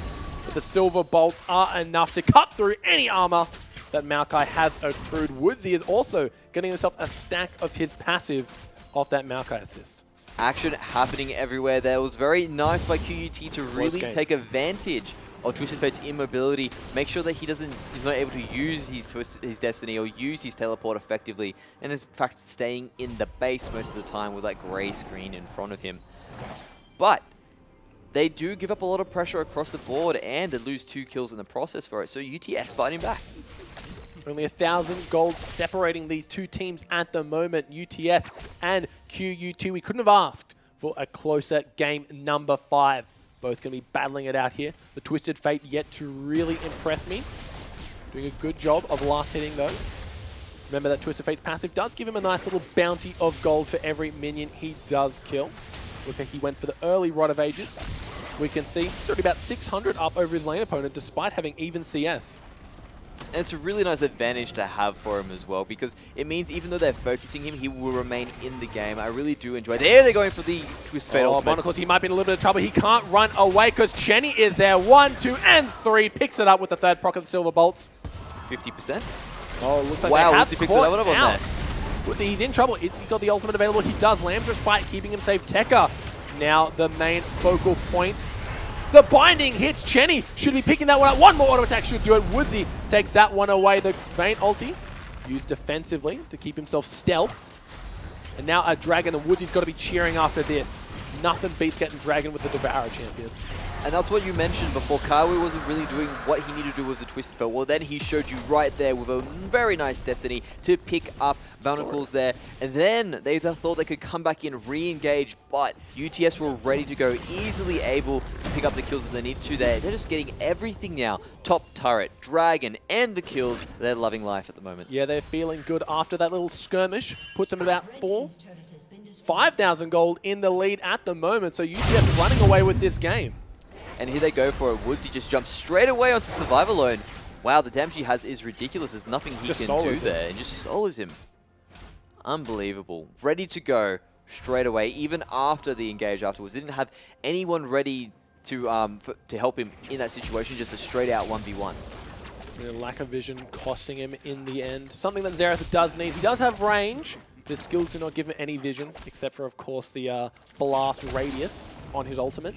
but the silver bolts are enough to cut through any armor that Maokai has accrued. Woodsy is also getting himself a stack of his passive off that Maokai assist. Action happening everywhere there. It was very nice by QUT to really take advantage of Twisted Fate's immobility. Make sure that he's not able to use his Destiny or use his teleport effectively, and in fact staying in the base most of the time with that grey screen in front of him. But they do give up a lot of pressure across the board, and they lose 2 kills in the process for it. So UTS fighting back. Only 1,000 gold separating these two teams at the moment, UTS and QUT. We couldn't have asked for a closer game number 5. Both going to be battling it out here. The Twisted Fate yet to really impress me. Doing a good job of last hitting though. Remember that Twisted Fate's passive does give him a nice little bounty of gold for every minion he does kill. Look like he went for the early Rod of Ages. We can see he's already about 600 up over his lane opponent despite having even CS. And it's a really nice advantage to have for him as well, because it means even though they're focusing him, he will remain in the game. I really do enjoy it. There they're going for the Twisted Fate ultimate. Monocles, he might be in a little bit of trouble. He can't run away because Chenny is there. 1, 2, and 3. Picks it up with the third proc of the Silver Bolts. 50%. Oh, looks like wow, they have Woodsy picks it up on that. Woodsy, he's in trouble. He's got the ultimate available. He does. Lamb's Respite keeping him safe. Tekka, now the main focal point. The binding hits Chenny. Should be picking that one up. One more auto attack should do it. Woodsy takes that one away. The Vayne ulti used defensively to keep himself stealth. And now a Dragon, and Woodsy's got to be cheering after this. Nothing beats getting Dragon with the Devour champion. And that's what you mentioned before. Kawi wasn't really doing what he needed to do with the Twisted Fell. Well, then he showed you right there with a very nice Destiny to pick up Bounticles there. And then they thought they could come back in, re-engage, but UTS were ready to go, easily able to pick up the kills that they need to there. They're just getting everything now. Top turret, Dragon, and the kills. They're loving life at the moment. Yeah, they're feeling good after that little skirmish. Puts them at about 5,000 gold in the lead at the moment. So UTS running away with this game. And here they go for it. Woodsy just jumps straight away onto Survival Alone. Wow, the damage he has is ridiculous. There's nothing he Just can do solos there. And just solos him. Unbelievable. Ready to go straight away, even after the engage afterwards. Didn't have anyone ready to help him in that situation, just a straight out 1v1. The lack of vision costing him in the end. Something that Xerath does need. He does have range. His skills do not give him any vision, except for, of course, the blast radius on his ultimate.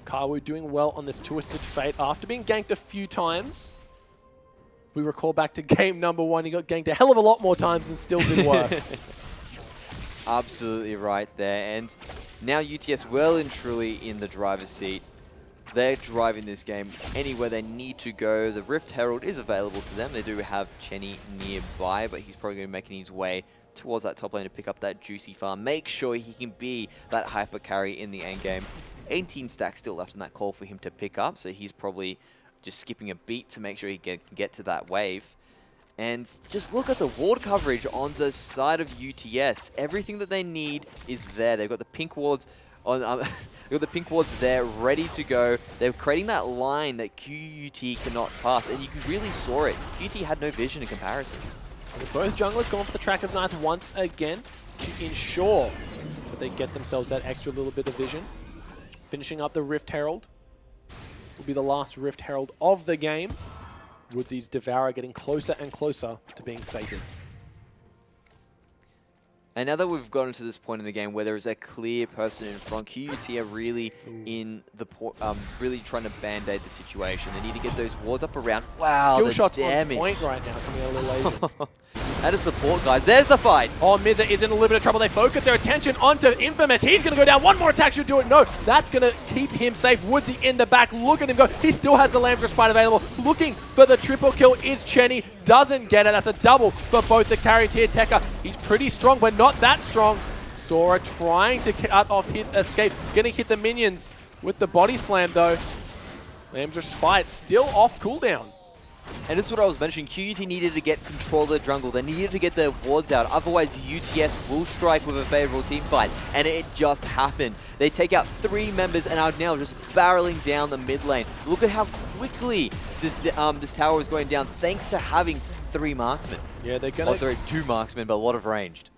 Kawu doing well on this Twisted Fate after being ganked a few times. We recall back to game number 1, he got ganked a hell of a lot more times and still didn't work. Absolutely right there. And now UTS well and truly in the driver's seat. They're driving this game anywhere they need to go. The Rift Herald is available to them. They do have Chenny nearby, but he's probably going to be making his way towards that top lane to pick up that juicy farm. Make sure he can be that hyper carry in the end game. 18 stacks still left in that call for him to pick up, so he's probably just skipping a beat to make sure he can get to that wave. And just look at the ward coverage on the side of UTS. Everything that they need is there. They've got the pink wards on. They've got the pink wards there, ready to go. They're creating that line that QUT cannot pass, and you really saw it. QUT had no vision in comparison. Both junglers going for the Tracker's Knife once again to ensure that they get themselves that extra little bit of vision. Finishing up the Rift Herald will be the last Rift Herald of the game. Woodsy's Devourer getting closer and closer to being sated. And now that we've gotten to this point in the game where there is a clear person in front, QUT are really in the really trying to band-aid the situation. They need to get those wards up around. Wow, Skill the shots damage. on point right now, coming out a little lazy. That is support, guys. There's the fight. Oh, Mizza is in a little bit of trouble. They focus their attention onto Infamous. He's going to go down. One more attack should do it. No, that's going to keep him safe. Woodsy in the back. Look at him go. He still has the Lamb's Respite available. Looking for the triple kill is Chenny. Doesn't get it. That's a double for both the carries here. Tekka, he's pretty strong, but not that strong. Sora trying to cut off his escape. Going to hit the minions with the body slam, though. Lamb's Respite still off cooldown. And this is what I was mentioning. QUT needed to get control of the jungle. They needed to get their wards out. Otherwise, UTS will strike with a favorable team fight. And it just happened. They take out 3 members and are now just barreling down the mid lane. Look at how quickly this tower is going down thanks to having 3 marksmen. Yeah, they're going to... Oh, sorry, 2 marksmen, but a lot of ranged.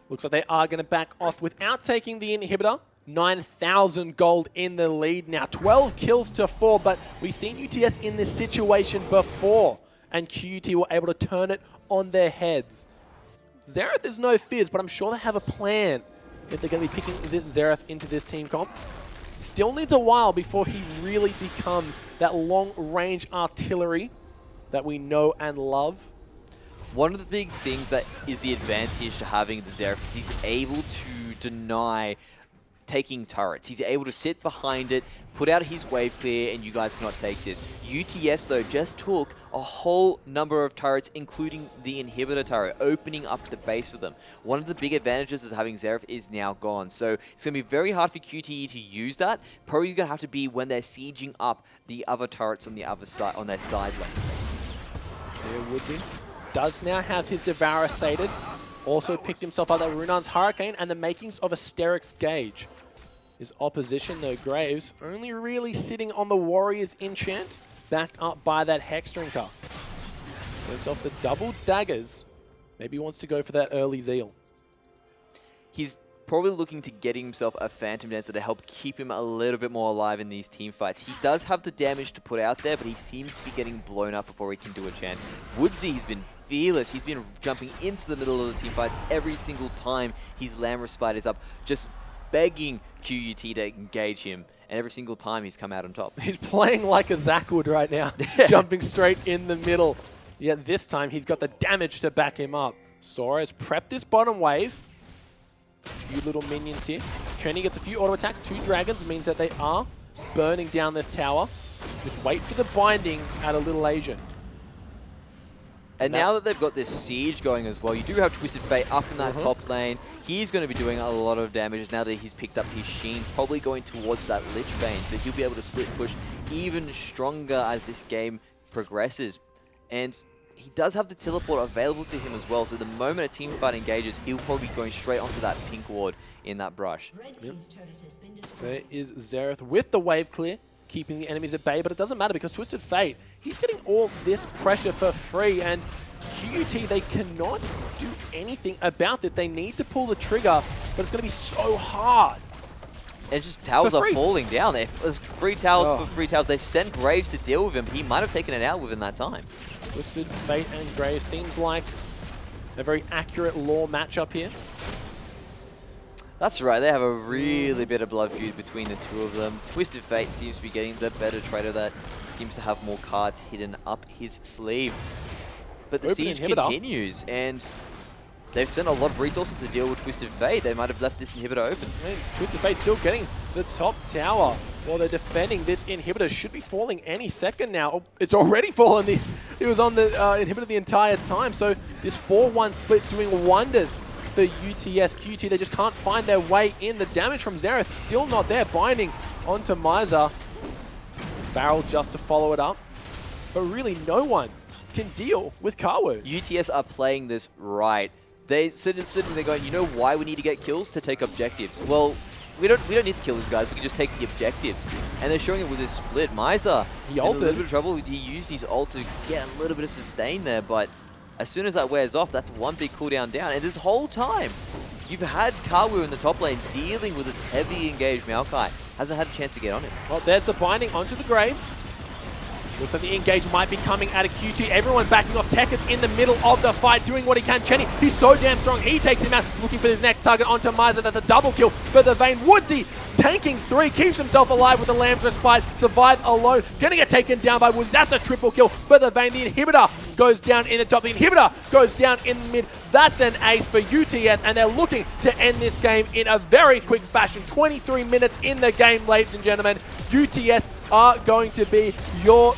Looks like they are going to back off without taking the inhibitor. 9,000 gold in the lead now. 12 kills to 4, but we've seen UTS in this situation before, and QUT were able to turn it on their heads. Xerath is no fizz, but I'm sure they have a plan if they're going to be picking this Xerath into this team comp. Still needs a while before he really becomes that long-range artillery that we know and love. One of the big things that is the advantage to having the Xerath is he's able to deny taking turrets. He's able to sit behind it, put out his wave clear, and you guys cannot take this. UTS, though, just took a whole number of turrets, including the inhibitor turret, opening up the base for them. One of the big advantages of having Xerath is now gone, so it's going to be very hard for QTE to use that. Probably going to have to be when they're sieging up the other turrets on the other side, on their side lanes. There Woodsy does now have his Devourer sated. Also picked himself up that Runan's Hurricane and the makings of a Sterix Gauge. His opposition, though, Graves, only really sitting on the Warrior's Enchant, backed up by that Hex Drinker. Gets off the double daggers. Maybe he wants to go for that early Zeal. He's probably looking to get himself a Phantom Dancer to help keep him a little bit more alive in these team fights. He does have the damage to put out there, but he seems to be getting blown up before he can do a chance. Woodsy has been fearless. He's been jumping into the middle of the team fights every single time his Lamb Respite is up, just begging QUT to engage him, and every single time he's come out on top. He's playing like a Zackwood right now, jumping straight in the middle. Yet this time he's got the damage to back him up. Sora has prepped this bottom wave. few little minions here. Trendy gets a few auto attacks. 2 dragons means that they are burning down this tower. Just wait for the binding at a little Asian. And now that they've got this siege going as well, you do have Twisted Fate up in that top lane. He's going to be doing a lot of damage now that he's picked up his Sheen, probably going towards that Lich Bane. So he'll be able to split push even stronger as this game progresses. And he does have the teleport available to him as well. So the moment a team fight engages, he'll probably be going straight onto that pink ward in that brush. There is Xerath with the wave clear, keeping the enemies at bay, but it doesn't matter because Twisted Fate, he's getting all this pressure for free, and QUT, they cannot do anything about it. They need to pull the trigger, but it's going to be so hard. And just towers are falling down. There's free towers for free towers. They've sent Graves to deal with him. He might have taken it out within that time. Twisted Fate and Graves seems like a very accurate lore matchup here. That's right, they have a really bitter blood feud between the two of them. Twisted Fate seems to be getting the better trader that seems to have more cards hidden up his sleeve. But the siege continues, and they've sent a lot of resources to deal with Twisted Fate. They might have left this inhibitor open. And Twisted Fate still getting the top tower while they're defending. This inhibitor should be falling any second now. Oh, it's already fallen. It was on the inhibitor the entire time. So this 4-1 split doing wonders for UTS. QT, they just can't find their way in. The damage from Xerath still not there. Binding onto Miser. Barrel just to follow it up. But really no one can deal with Kawu. UTS are playing this right. They sitting there going, you know why we need to get kills? To take objectives. Well, we don't need to kill these guys. We can just take the objectives. And they're showing it with this split. Miser, he ulted. In a little bit of trouble. He used his ult to get a little bit of sustain there, but as soon as that wears off, that's one big cooldown down. And this whole time, you've had Kawu in the top lane dealing with this heavy engaged Maokai. Hasn't had a chance to get on him. Well, there's the binding onto the Graves. Looks like the engage might be coming out of QT. Everyone backing off. Tech is in the middle of the fight, doing what he can. Chenny, he's so damn strong. He takes him out, looking for his next target onto Miser. That's a double kill for the Vayne. Woodsy tanking 3, keeps himself alive with the Lamb's Respite. Survive alone. Gonna get taken down by Woods. That's a triple kill for the Vayne. The inhibitor goes down in the top. The inhibitor goes down in the mid. That's an ace for UTS, and they're looking to end this game in a very quick fashion. 23 minutes in the game, ladies and gentlemen. UTS are going to be your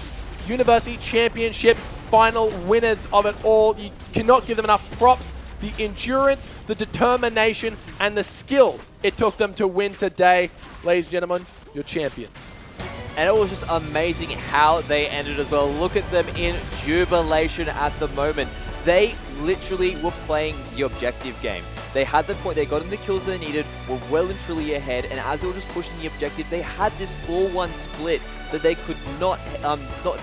University Championship final winners of it all. You cannot give them enough props. The endurance, the determination, and the skill it took them to win today. Ladies and gentlemen, your champions. And it was just amazing how they ended as well. Look at them in jubilation at the moment. They literally were playing the objective game. They had the point, they got in the kills they needed, were well and truly ahead, and as they were just pushing the objectives, they had this 4-1 split that they could not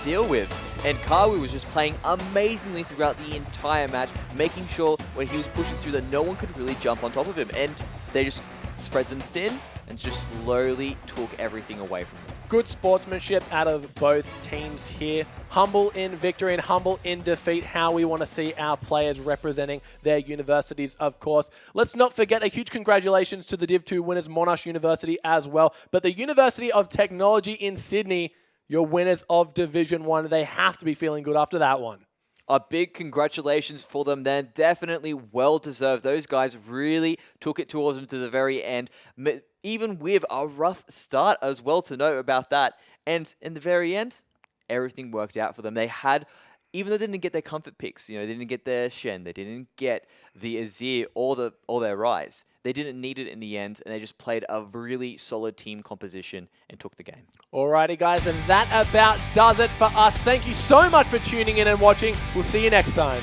deal with. And Kawu was just playing amazingly throughout the entire match, making sure when he was pushing through that no one could really jump on top of him. And they just spread them thin and just slowly took everything away from them. Good sportsmanship out of both teams here. Humble in victory and humble in defeat. How we want to see our players representing their universities, of course. Let's not forget a huge congratulations to the Div 2 winners, Monash University as well. But the University of Technology in Sydney, your winners of Division 1, they have to be feeling good after that one. A big congratulations for them then. Definitely well-deserved. Those guys really took it towards them to the very end, even with a rough start as well to know about that. And in the very end, everything worked out for them. They had, even though they didn't get their comfort picks, they didn't get their Shen, they didn't get the Azir or their Ryze. They didn't need it in the end, and they just played a really solid team composition and took the game. Alrighty, guys, and that about does it for us. Thank you so much for tuning in and watching. We'll see you next time.